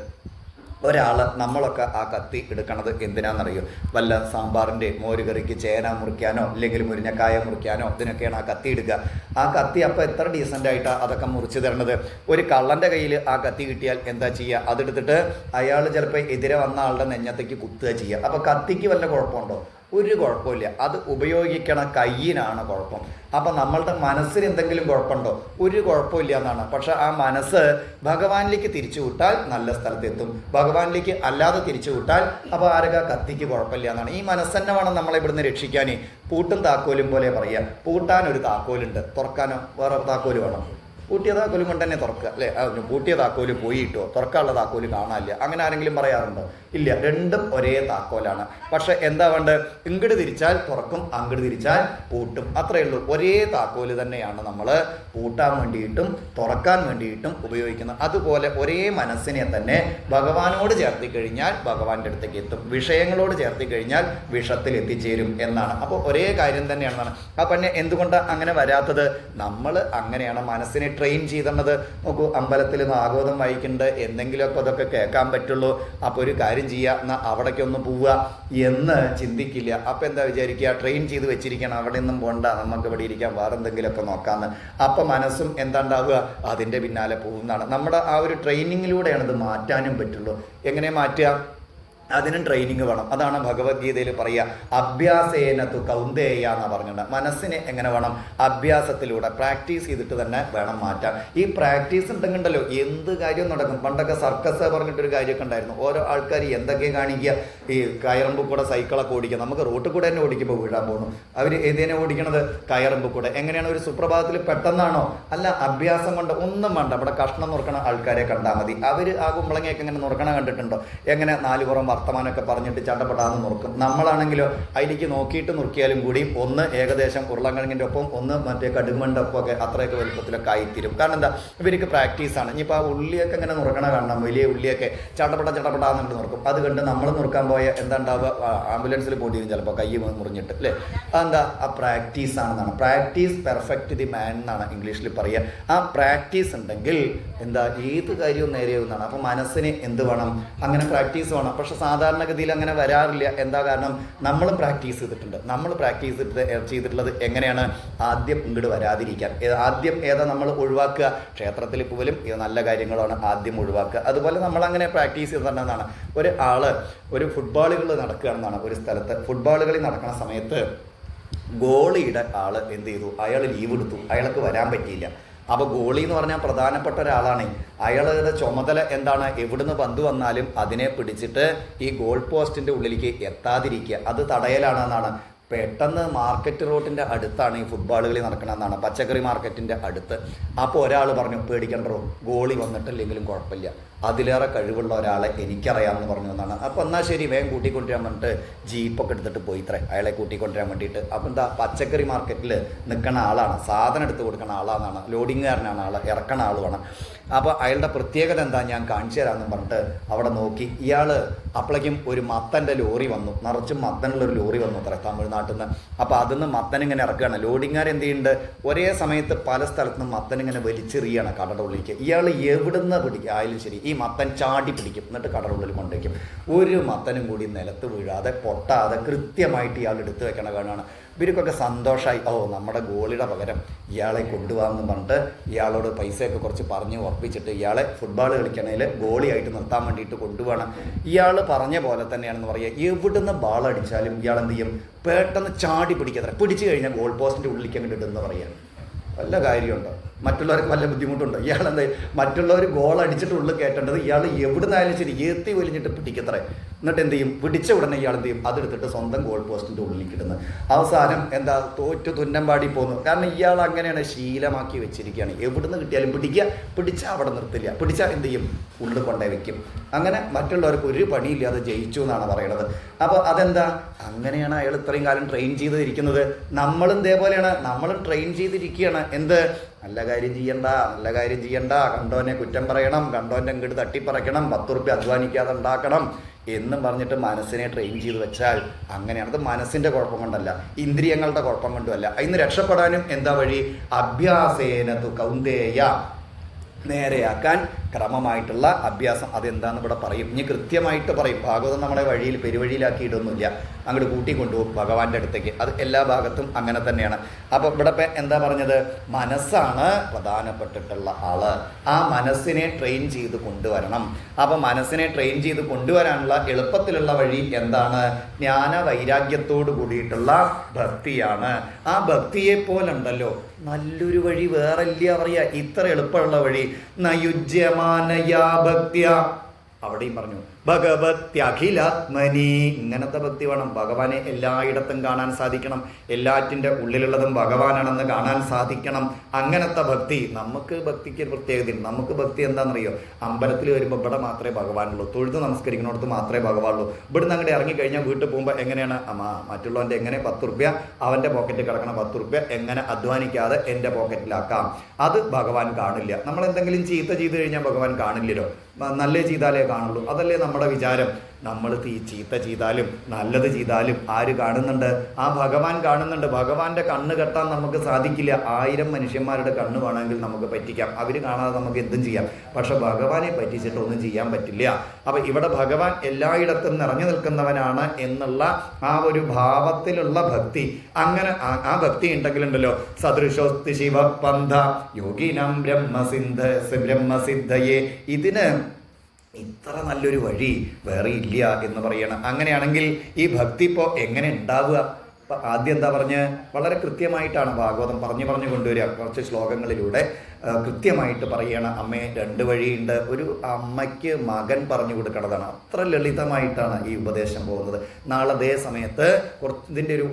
A: നമ്മളൊക്കെ ആ കത്തി എടുക്കണത് എന്തിനാണെന്നറിയോ? വല്ല സാമ്പാറിൻ്റെ മോരുകറിക്ക് ചേന മുറിക്കാനോ അല്ലെങ്കിൽ മുരിങ്ങക്കായ മുറിക്കാനോ ഇതിനൊക്കെയാണ് ആ കത്തി എടുക്കുക. ആ കത്തി അപ്പോൾ എത്ര ഡീസൻ്റായിട്ടാണ് അതൊക്കെ മുറിച്ച് തരണത്. ഒരു കള്ളൻ്റെ കയ്യിൽ ആ കത്തി കിട്ടിയാൽ എന്താ ചെയ്യുക? അതെടുത്തിട്ട് അയാൾ ചിലപ്പോൾ എതിരെ വന്ന ആളുടെ നെഞ്ഞത്തേക്ക് കുത്തുക ചെയ്യുക. അപ്പോൾ കത്തിക്ക് വല്ല കുഴപ്പമുണ്ടോ? ഒരു കുഴപ്പമില്ല. അത് ഉപയോഗിക്കണ കയ്യിനാണ് കുഴപ്പം. അപ്പം നമ്മളുടെ മനസ്സിന് എന്തെങ്കിലും കുഴപ്പമുണ്ടോ? ഒരു കുഴപ്പമില്ല എന്നാണ്. പക്ഷെ ആ മനസ്സ് ഭഗവാനിലേക്ക് തിരിച്ചു വിട്ടാൽ നല്ല സ്ഥലത്തെത്തും. ഭഗവാനിലേക്ക് അല്ലാതെ തിരിച്ചു വിട്ടാൽ അപ്പോൾ ആരൊക്കെ കത്തിക്ക് കുഴപ്പമില്ല എന്നാണ്. ഈ മനസ്സ് തന്നെ വേണം നമ്മളെ ഇവിടുന്ന് രക്ഷിക്കാൻ. പൂട്ടും താക്കോലും പോലെ പറയുക. പൂട്ടാനൊരു താക്കോലുണ്ട്, തുറക്കാനോ വേറെ താക്കോല് വേണം. പൂട്ടിയ താക്കോലും കൊണ്ട് തന്നെ തുറക്കുക അല്ലേ? പൂട്ടിയ താക്കോല് പോയി ഇട്ടോ, തുറക്കാനുള്ള താക്കോല് കാണാനില്ല, അങ്ങനെ ആരെങ്കിലും പറയാറുണ്ടോ? ഇല്ല. രണ്ടും ഒരേ താക്കോലാണ്. പക്ഷെ എന്താ വേണ്ടത്? ഇങ്ങോട്ട് തിരിച്ചാൽ തുറക്കും, അങ്ങോട്ട് തിരിച്ചാൽ പൂട്ടും. അത്രയേ ഉള്ളൂ. ഒരേ താക്കോല് തന്നെയാണ് നമ്മൾ പൂട്ടാൻ വേണ്ടിയിട്ടും തുറക്കാൻ വേണ്ടിയിട്ടും ഉപയോഗിക്കുന്നത്. അതുപോലെ ഒരേ മനസ്സിനെ തന്നെ ഭഗവാനോട് ചേർത്തി കഴിഞ്ഞാൽ ഭഗവാന്റെ അടുത്തേക്ക് എത്തും, വിഷയങ്ങളോട് ചേർത്തി കഴിഞ്ഞാൽ വിഷത്തിൽ എത്തിച്ചേരും എന്നാണ്. അപ്പോൾ ഒരേ കാര്യം തന്നെയാണെന്നാണ്. ആ പിന്നെ എന്തുകൊണ്ടാണ് അങ്ങനെ വരാത്തത്? നമ്മൾ അങ്ങനെയാണ് മനസ്സിനെ ട്രെയിൻ ചെയ്തത്. നോക്കൂ, അമ്പലത്തിൽ ഭാഗവതം വായിക്കുന്നുണ്ട്, എന്തെങ്കിലുമൊക്കെ അതൊക്കെ കേൾക്കാൻ പറ്റുള്ളൂ. അപ്പോൾ ഒരു കാര്യം ചെയ്യുക, എന്നാൽ അവിടേക്കൊന്ന് പോവുക എന്ന് ചിന്തിക്കില്ല. അപ്പം എന്താ വിചാരിക്കുക? ട്രെയിൻ ചെയ്ത് വെച്ചിരിക്കണം, അവിടെ ഒന്നും പോകണ്ട, നമുക്ക് ഇവിടെ ഇരിക്കാം, വേറെ എന്തെങ്കിലുമൊക്കെ നോക്കാമെന്ന്. അപ്പം മനസ്സും എന്താണ്ടാവുക? അതിൻ്റെ പിന്നാലെ പോകുന്നതാണ്. നമ്മുടെ ആ ഒരു ട്രെയിനിങ്ങിലൂടെയാണ് ഇത് മാറ്റാനും പറ്റുള്ളൂ. എങ്ങനെ മാറ്റുക? അതിനും ട്രെയിനിങ് വേണം. അതാണ് ഭഗവത്ഗീതയിൽ പറയുക, അഭ്യാസേന തു കൗന്ദേയ എന്നാണ് പറഞ്ഞിട്ടുണ്ട്. മനസ്സിനെ എങ്ങനെ വേണം? അഭ്യാസത്തിലൂടെ പ്രാക്ടീസ് ചെയ്തിട്ട് തന്നെ വേണം മാറ്റാൻ. ഈ പ്രാക്ടീസ് ഉണ്ടെങ്കിണ്ടല്ലോ എന്ത് കാര്യം നടക്കും. പണ്ടൊക്കെ സർക്കസ് പറഞ്ഞിട്ടൊരു കാര്യമൊക്കെ ഉണ്ടായിരുന്നു. ഓരോ ആൾക്കാർ എന്തൊക്കെ കാണിക്കുക, ഈ കയറമ്പ് കൂടെ സൈക്കിളൊക്കെ ഓടിക്കുക. നമുക്ക് റോട്ടിൽ കൂടെ തന്നെ ഓടിക്കുമ്പോൾ വീഴാൻ പോകുന്നു. അവർ ഏതിനെ ഓടിക്കണത്? കയറമ്പ് കൂടെ. എങ്ങനെയാണ്? ഒരു സുപ്രഭാതത്തിൽ പെട്ടെന്നാണോ? അല്ല, അഭ്യാസം കൊണ്ട്. ഒന്നും വേണ്ട. ഇവിടെ കഷ്ണം നുറുക്കണ ആൾക്കാരെ കണ്ടാൽ മതി. അവർ ആ കുമ്പളങ്ങയൊക്കെ ഇങ്ങനെ നുറുക്കണ കണ്ടിട്ടുണ്ടോ? എങ്ങനെ നാലുപുറം വർത്തമാനമൊക്കെ പറഞ്ഞിട്ട് ചട്ടപ്പെടാന്ന് നുറുക്കും. നമ്മളാണെങ്കിലോ അതിലേക്ക് നോക്കിയിട്ട് നുറുക്കിയാലും കൂടി ഒന്ന് ഏകദേശം ഉരുളക്കിഴങ്ങിൻ്റെ ഒപ്പം, ഒന്ന് മറ്റേ കടുകുമണിൻ്റെ ഒപ്പമൊക്കെ അത്രയൊക്കെ വലുപ്പത്തിലൊക്കെ ആയിത്തീരും. കാരണം എന്താ? ഇവർക്ക് പ്രാക്ടീസാണ്. ഇനിയിപ്പോൾ ആ ഉള്ളിയൊക്കെ ഇങ്ങനെ നുറുക്കണ കാണണം. വലിയ ഉള്ളിയൊക്കെ ചട്ടപ്പെടാന്നിട്ട് നുറുക്കും. അത് കണ്ട് നമ്മൾ നുറുക്കാൻ പോയ എന്താ ഉണ്ടാവുക? ആംബുലൻസിൽ പോയി ചിലപ്പോൾ കൈ മുറിഞ്ഞിട്ട് അല്ലേ? അതെന്താ? ആ പ്രാക്ടീസ് ആണെന്നാണ്. പ്രാക്ടീസ് പെർഫെക്റ്റ് ദി മാൻ എന്നാണ് ഇംഗ്ലീഷിൽ പറയുക. ആ പ്രാക്ടീസ് ഉണ്ടെങ്കിൽ എന്താ ഏത് കാര്യവും നേരെയാവുന്നതാണ്. അപ്പോൾ മനസ്സിന് എന്ത് വേണം? അങ്ങനെ പ്രാക്ടീസ് വേണം. പക്ഷെ സാധാരണഗതിയിൽ അങ്ങനെ വരാറില്ല. എന്താ കാരണം? നമ്മൾ പ്രാക്ടീസ് ചെയ്തിട്ടുണ്ട്. നമ്മൾ പ്രാക്ടീസ് ചെയ്തിട്ടുള്ളത് എങ്ങനെയാണ്? ആദ്യം ഇങ്ങോട്ട് വരാതിരിക്കാൻ. ആദ്യം ഏതാ നമ്മൾ ഒഴിവാക്കുക? ക്ഷേത്രത്തിൽ പോലും ഇത് നല്ല കാര്യങ്ങളാണ് ആദ്യം ഒഴിവാക്കുക. അതുപോലെ നമ്മളങ്ങനെ പ്രാക്ടീസ് ചെയ്തിട്ടുണ്ടെന്നാണ്. ഒരു ഫുട്ബോളുകൾ നടക്കുകയാണെന്നാണ് ഒരു സ്ഥലത്ത്. ഫുട്ബോളുകളിൽ നടക്കുന്ന സമയത്ത് ഗോളിയുടെ ആൾ എന്ത് ചെയ്തു? അയാൾ ലീവ് എടുത്തു, അയാൾക്ക് വരാൻ പറ്റിയില്ല. അപ്പോൾ ഗോളി എന്ന് പറഞ്ഞാൽ പ്രധാനപ്പെട്ട ഒരാളാണ്. അയാളുടെ ചുമതല എന്താണ്? എവിടുന്ന് പന്ത് വന്നാലും അതിനെ പിടിച്ചിട്ട് ഈ ഗോൾ പോസ്റ്റിൻ്റെ ഉള്ളിലേക്ക് എത്താതിരിക്കുക, അത് തടയലാണെന്നാണ്. പെട്ടെന്ന് മാർക്കറ്റ് റോഡിൻ്റെ അടുത്താണ് ഈ ഫുട്ബോൾ കളി നടക്കണമെന്നാണ്, പച്ചക്കറി മാർക്കറ്റിൻ്റെ അടുത്ത്. അപ്പോൾ ഒരാൾ പറഞ്ഞു, പേടിക്കണ്ടോ, ഗോളി വന്നിട്ടില്ലെങ്കിലും കുഴപ്പമില്ല, അതിലേറെ കഴിവുള്ള ഒരാളെ എനിക്കറിയാമെന്ന് പറഞ്ഞു എന്നാണ്. അപ്പോൾ എന്നാൽ ശരി, വേഗം കൂട്ടിക്കൊണ്ടുവരാൻ വേണ്ടിയിട്ട് ജീപ്പൊക്കെ എടുത്തിട്ട് പോയി ഇത്രേ അയാളെ കൂട്ടിക്കൊണ്ടുവരാൻ വേണ്ടിയിട്ട്. അപ്പോൾ എന്താ, പച്ചക്കറി മാർക്കറ്റിൽ നിൽക്കുന്ന ആളാണ്, സാധനം എടുത്ത് കൊടുക്കുന്ന ആളാണെന്നാണ്, ലോഡിങ്ങുകാരനാണ്, ആൾ ഇറക്കണ ആളുമാണ്. അപ്പോൾ അയാളുടെ പ്രത്യേകത എന്താ ഞാൻ കാണിച്ചു തരാമെന്ന് പറഞ്ഞിട്ട് അവിടെ നോക്കി. ഇയാൾ അപ്പോഴേക്കും ഒരു മത്തൻ്റെ ലോറി വന്നു, നിറച്ചും മത്തനുള്ളൊരു ലോറി വന്നു അത്ര തമിഴ്നാട്ടിൽ നിന്ന്. അപ്പോൾ അതിന്ന് മത്തൻ ഇങ്ങനെ ഇറക്കുകയാണ്. ലോഡിങ്ങുകാർ എന്ത് ചെയ്യുന്നുണ്ട്? ഒരേ സമയത്ത് പല സ്ഥലത്തു നിന്നും മത്തൻ ഇങ്ങനെ വലിച്ചെറിയാണ് കടയുടെ ഉള്ളിലേക്ക്. ഇയാൾ എവിടുന്ന് പിടിക്കുക ആയാലും ശരി, ഈ മത്തൻ ചാടി പിടിക്കും, എന്നിട്ട് കടയുടെ ഉള്ളിൽ കൊണ്ടുവയ്ക്കും. ഒരു മത്തനും കൂടി നിലത്ത് വീഴാതെ പൊട്ടാതെ കൃത്യമായിട്ട് ഇയാൾ എടുത്തു വെക്കണ കാണുകയാണ്. ഇവർക്കൊക്കെ സന്തോഷമായി. ഓ, നമ്മുടെ ഗോളിയുടെ പകരം ഇയാളെ കൊണ്ടുപോകാമെന്ന് പറഞ്ഞിട്ട് ഇയാളോട് പൈസയൊക്കെ കുറച്ച് പറഞ്ഞ് ഉറപ്പിച്ചിട്ട് ഇയാളെ ഫുട്ബോൾ കളിക്കണേൽ ഗോളിയായിട്ട് നിർത്താൻ വേണ്ടിയിട്ട് കൊണ്ടുപോകണം. ഇയാൾ പറഞ്ഞ പോലെ തന്നെയാണെന്ന് പറയുക. എവിടുന്ന് ബാൾ അടിച്ചാലും ഇയാൾ എന്ത് ചെയ്യും? പെട്ടെന്ന് ചാടി പിടിക്കാതെ, പിടിച്ചു കഴിഞ്ഞാൽ ഗോൾ പോസ്റ്റിൻ്റെ ഉള്ളിലേക്ക് അങ്ങോട്ട് ഇടുമെന്ന് പറയുക. വല്ല കാര്യമുണ്ടോ? മറ്റുള്ളവർക്ക് വല്ല ബുദ്ധിമുട്ടുണ്ടോ? ഇയാളെന്താ മറ്റുള്ളവർ ഗോൾ അടിച്ചിട്ട് ഉള്ളിൽ കയറ്റേണ്ടത് ഇയാൾ എവിടുന്നായാലും ശരി ഏത്തി വലിഞ്ഞിട്ട് പിടിക്കത്രേ. എന്നിട്ട് എന്ത് ചെയ്യും? പിടിച്ച ഉടനെ ഇയാൾ എന്ത് ചെയ്യും? അതെടുത്തിട്ട് സ്വന്തം ഗോൾ പോസ്റ്റിൻ്റെ ഉള്ളിലേക്ക് ഇടുന്നത്. അവസാനം എന്താ, തോറ്റു തുന്നമ്പാടി പോകുന്നു. കാരണം ഇയാൾ അങ്ങനെയാണ് ശീലമാക്കി വെച്ചിരിക്കുകയാണ്. എവിടുന്ന് കിട്ടിയാലും പിടിച്ചാൽ അവിടെ നിർത്തില്ല, പിടിച്ചാൽ എന്ത് ചെയ്യും? ഉള്ളിൽ കൊണ്ടേ വെക്കും. അങ്ങനെ മറ്റുള്ളവർക്ക് ഒരു പണിയില്ലാതെ ജയിച്ചു എന്നാണ് പറയണത്. അപ്പോൾ അതെന്താ? അങ്ങനെയാണ് അയാൾ ഇത്രയും കാലം ട്രെയിൻ ചെയ്തിരിക്കുന്നത്. നമ്മളും ഇതേപോലെയാണ്, നമ്മളും ട്രെയിൻ ചെയ്തിരിക്കുകയാണ്. എന്ത്? നല്ല കാര്യം ചെയ്യണ്ട, കണ്ടോനെ കുറ്റം പറയണം, കണ്ടോൻ്റെ ഇങ്ങോട്ട് തട്ടിപ്പറയ്ക്കണം, 10 റുപ്യ അധ്വാനിക്കാതെ ഉണ്ടാക്കണം എന്നും പറഞ്ഞിട്ട് മനസ്സിനെ ട്രെയിൻ ചെയ്ത് വെച്ചാൽ അങ്ങനെയാണ്. അത് മനസ്സിൻ്റെ കുഴപ്പം കൊണ്ടല്ല, ഇന്ദ്രിയങ്ങളുടെ കുഴപ്പം കൊണ്ടുമല്ല. അതിന് രക്ഷപ്പെടാനും എന്താ വഴി? അഭ്യാസേന തു കൗന്ദേയ, നേരെയാക്കാൻ ക്രമമായിട്ടുള്ള അഭ്യാസം അതെന്താന്ന് ഇവിടെ പറയും. ഇനി കൃത്യമായിട്ട് പറയും. ഭാഗവതം നമ്മളെ വഴിയിൽ പെരുവഴിയിലാക്കിയിട്ടൊന്നുമില്ല, അങ്ങോട്ട് കൂട്ടിക്കൊണ്ടുപോകും ഭഗവാന്റെ അടുത്തേക്ക്. അത് എല്ലാ ഭാഗത്തും അങ്ങനെ തന്നെയാണ്. അപ്പോൾ ഇവിടെ എന്താ പറഞ്ഞത്? മനസ്സാണ് പ്രധാനപ്പെട്ടിട്ടുള്ള ആള്. ആ മനസ്സിനെ ട്രെയിൻ ചെയ്ത് കൊണ്ടുവരണം. അപ്പോൾ മനസ്സിനെ ട്രെയിൻ ചെയ്ത് കൊണ്ടുവരാനുള്ള എളുപ്പത്തിലുള്ള വഴി എന്താണ്? ജ്ഞാന വൈരാഗ്യത്തോട് കൂടിയിട്ടുള്ള ഭക്തിയാണ്. ആ ഭക്തിയെ പോലുണ്ടല്ലോ നല്ലൊരു വഴി വേറെ ഇല്ല പറയാ. ഇത്ര എളുപ്പമുള്ള വഴി നയുജ്യമാനയാ ഭക്തിയ. അവിടെയും പറഞ്ഞു ഭഗവത്യഖിലാത്മനി. ഇങ്ങനത്തെ ഭക്തി വേണം. ഭഗവാനെ എല്ലായിടത്തും കാണാൻ സാധിക്കണം. എല്ലാറ്റിൻ്റെ ഉള്ളിലുള്ളതും ഭഗവാനാണെന്ന് കാണാൻ സാധിക്കണം. അങ്ങനത്തെ ഭക്തി. നമുക്ക് ഭക്തിക്ക് പ്രത്യേകത. നമുക്ക് ഭക്തി എന്താണെന്നറിയോ? അമ്പലത്തിൽ വരുമ്പോൾ ഇവിടെ മാത്രമേ ഭഗവാനുള്ളൂ, തൊഴുത് നമസ്കരിക്കുന്നിടത്ത് മാത്രമേ ഭഗവാനുള്ളൂ. ഇവിടുന്ന് അങ്ങോട്ട് ഇറങ്ങിക്കഴിഞ്ഞാൽ വീട്ടിൽ പോകുമ്പോൾ എങ്ങനെയാണ്? മറ്റുള്ളവൻ്റെ എങ്ങനെ 10 റുപ്യ അവൻ്റെ പോക്കറ്റിൽ കിടക്കണം, 10 റുപ്യ എങ്ങനെ അധ്വാനിക്കാതെ എൻ്റെ പോക്കറ്റിലാക്കാം. അത് ഭഗവാൻ കാണില്ല. നമ്മൾ എന്തെങ്കിലും ചീത്ത ചെയ്ത് കഴിഞ്ഞാൽ ഭഗവാൻ കാണില്ലല്ലോ. നല്ല ചെയ്താലേ കാണുള്ളൂ. അതല്ലേ നമ്മുടെ വിചാരം. നമ്മൾ ചീത്ത ചെയ്താലും നല്ലത് ചെയ്താലും ആര് കാണുന്നുണ്ട്? ആ ഭഗവാൻ കാണുന്നുണ്ട്. ഭഗവാന്റെ കണ്ണ് കെട്ടാൻ നമുക്ക് സാധിക്കില്ല. 1000 മനുഷ്യന്മാരുടെ കണ്ണ് വേണമെങ്കിൽ നമുക്ക് പറ്റിക്കാം. അവർ കാണാതെ നമുക്ക് എന്തും ചെയ്യാം. പക്ഷെ ഭഗവാനെ പറ്റിച്ചിട്ട് ഒന്നും ചെയ്യാൻ പറ്റില്ല. അപ്പൊ ഇവിടെ ഭഗവാൻ എല്ലായിടത്തും നിറഞ്ഞു നിൽക്കുന്നവനാണ് എന്നുള്ള ആ ഒരു ഭാവത്തിലുള്ള ഭക്തി. അങ്ങനെ ആ ഭക്തി ഉണ്ടെങ്കിലുണ്ടല്ലോ സദൃശോസ്തി ശിവപന്ഥ യോഗിനം ബ്രഹ്മസിദ്ധയെ. ഇതിന് ഇത്ര നല്ലൊരു വഴി വേറെ ഇല്ല എന്ന് പറയണം. അങ്ങനെയാണെങ്കിൽ ഈ ഭക്തി ഇപ്പോൾ എങ്ങനെ ഉണ്ടാവുക? ആദ്യം എന്താ പറഞ്ഞ് വളരെ കൃത്യമായിട്ടാണ് ഭാഗവതം പറഞ്ഞു കൊണ്ടുവരിക. കുറച്ച് ശ്ലോകങ്ങളിലൂടെ കൃത്യമായിട്ട് പറയണം. അമ്മേ 2 വഴിയുണ്ട്. ഒരു അമ്മയ്ക്ക് മകൻ പറഞ്ഞു കൊടുക്കണതാണ്. അത്ര ലളിതമായിട്ടാണ് ഈ ഉപദേശം പോകുന്നത്. നാളെ അതേ സമയത്ത് ഇതിൻ്റെ ഒരു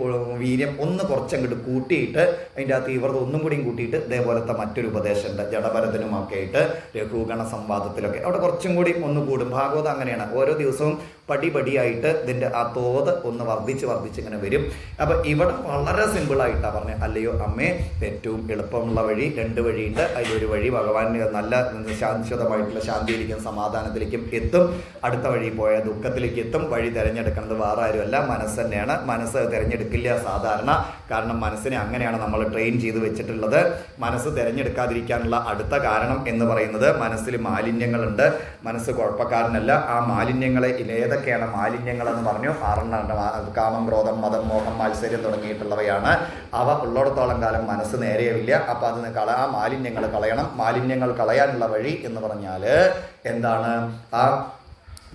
A: വീര്യം ഒന്ന് കുറച്ചങ്ങോട്ട് കൂട്ടിയിട്ട് അതിൻ്റെ ആ തീവ്രത ഒന്നും കൂടിയും കൂട്ടിയിട്ട് ഇതേപോലത്തെ മറ്റൊരു ഉപദേശമുണ്ട്. ജഡഭരതനുമൊക്കെ ആയിട്ട് രഘുഗണ സംവാദത്തിലൊക്കെ അവിടെ കുറച്ചും കൂടി ഒന്ന് കൂടും. ഭാഗവതം അങ്ങനെയാണ്. ഓരോ ദിവസവും പടിപടിയായിട്ട് ഇതിൻ്റെ ആ തോത് ഒന്ന് വർദ്ധിച്ച് ഇങ്ങനെ വരും. അപ്പം ഇവിടെ വളരെ സിമ്പിളായിട്ടാണ് പറഞ്ഞത്. അല്ലയോ അമ്മേ, ഏറ്റവും എളുപ്പമുള്ള വഴി 2 വഴിയുണ്ട്. അതിലൊരു വഴി ഭഗവാന് നല്ല ശാശ്വതമായിട്ടുള്ള ശാന്തിയിലേക്കും സമാധാനത്തിലേക്കും എത്തും. അടുത്ത വഴി പോയ ദുഃഖത്തിലേക്ക് എത്തും. വഴി തിരഞ്ഞെടുക്കുന്നത് വേറെ ആരുമല്ല, മനസ്സ് തന്നെയാണ്. മനസ്സ് തിരഞ്ഞെടുക്കില്ല സാധാരണ. കാരണം മനസ്സിനെ അങ്ങനെയാണ് നമ്മൾ ട്രെയിൻ ചെയ്ത് വെച്ചിട്ടുള്ളത്. മനസ്സ് തിരഞ്ഞെടുക്കാതിരിക്കാനുള്ള അടുത്ത കാരണം എന്ന് പറയുന്നത് മനസ്സിൽ മാലിന്യങ്ങളുണ്ട്. മനസ്സ് കുഴപ്പക്കാരനല്ല. ആ മാലിന്യങ്ങളെ ഏതൊക്കെയാണ് മാലിന്യങ്ങൾ എന്ന് പറഞ്ഞു? 6 കാമം, ക്രോധം, മതം, മോഹം, മാത്സര്യം തുടങ്ങിയിട്ടുള്ളവയാണ്. അവ ഉള്ളിടത്തോളം കാലം മനസ്സ് നേരെയില്ല. അപ്പം അത് ആ മാലിന്യങ്ങൾ കളയണം. മാലിന്യങ്ങൾ കളയാനുള്ള വഴി എന്ന് പറഞ്ഞാൽ എന്താണ്? ആ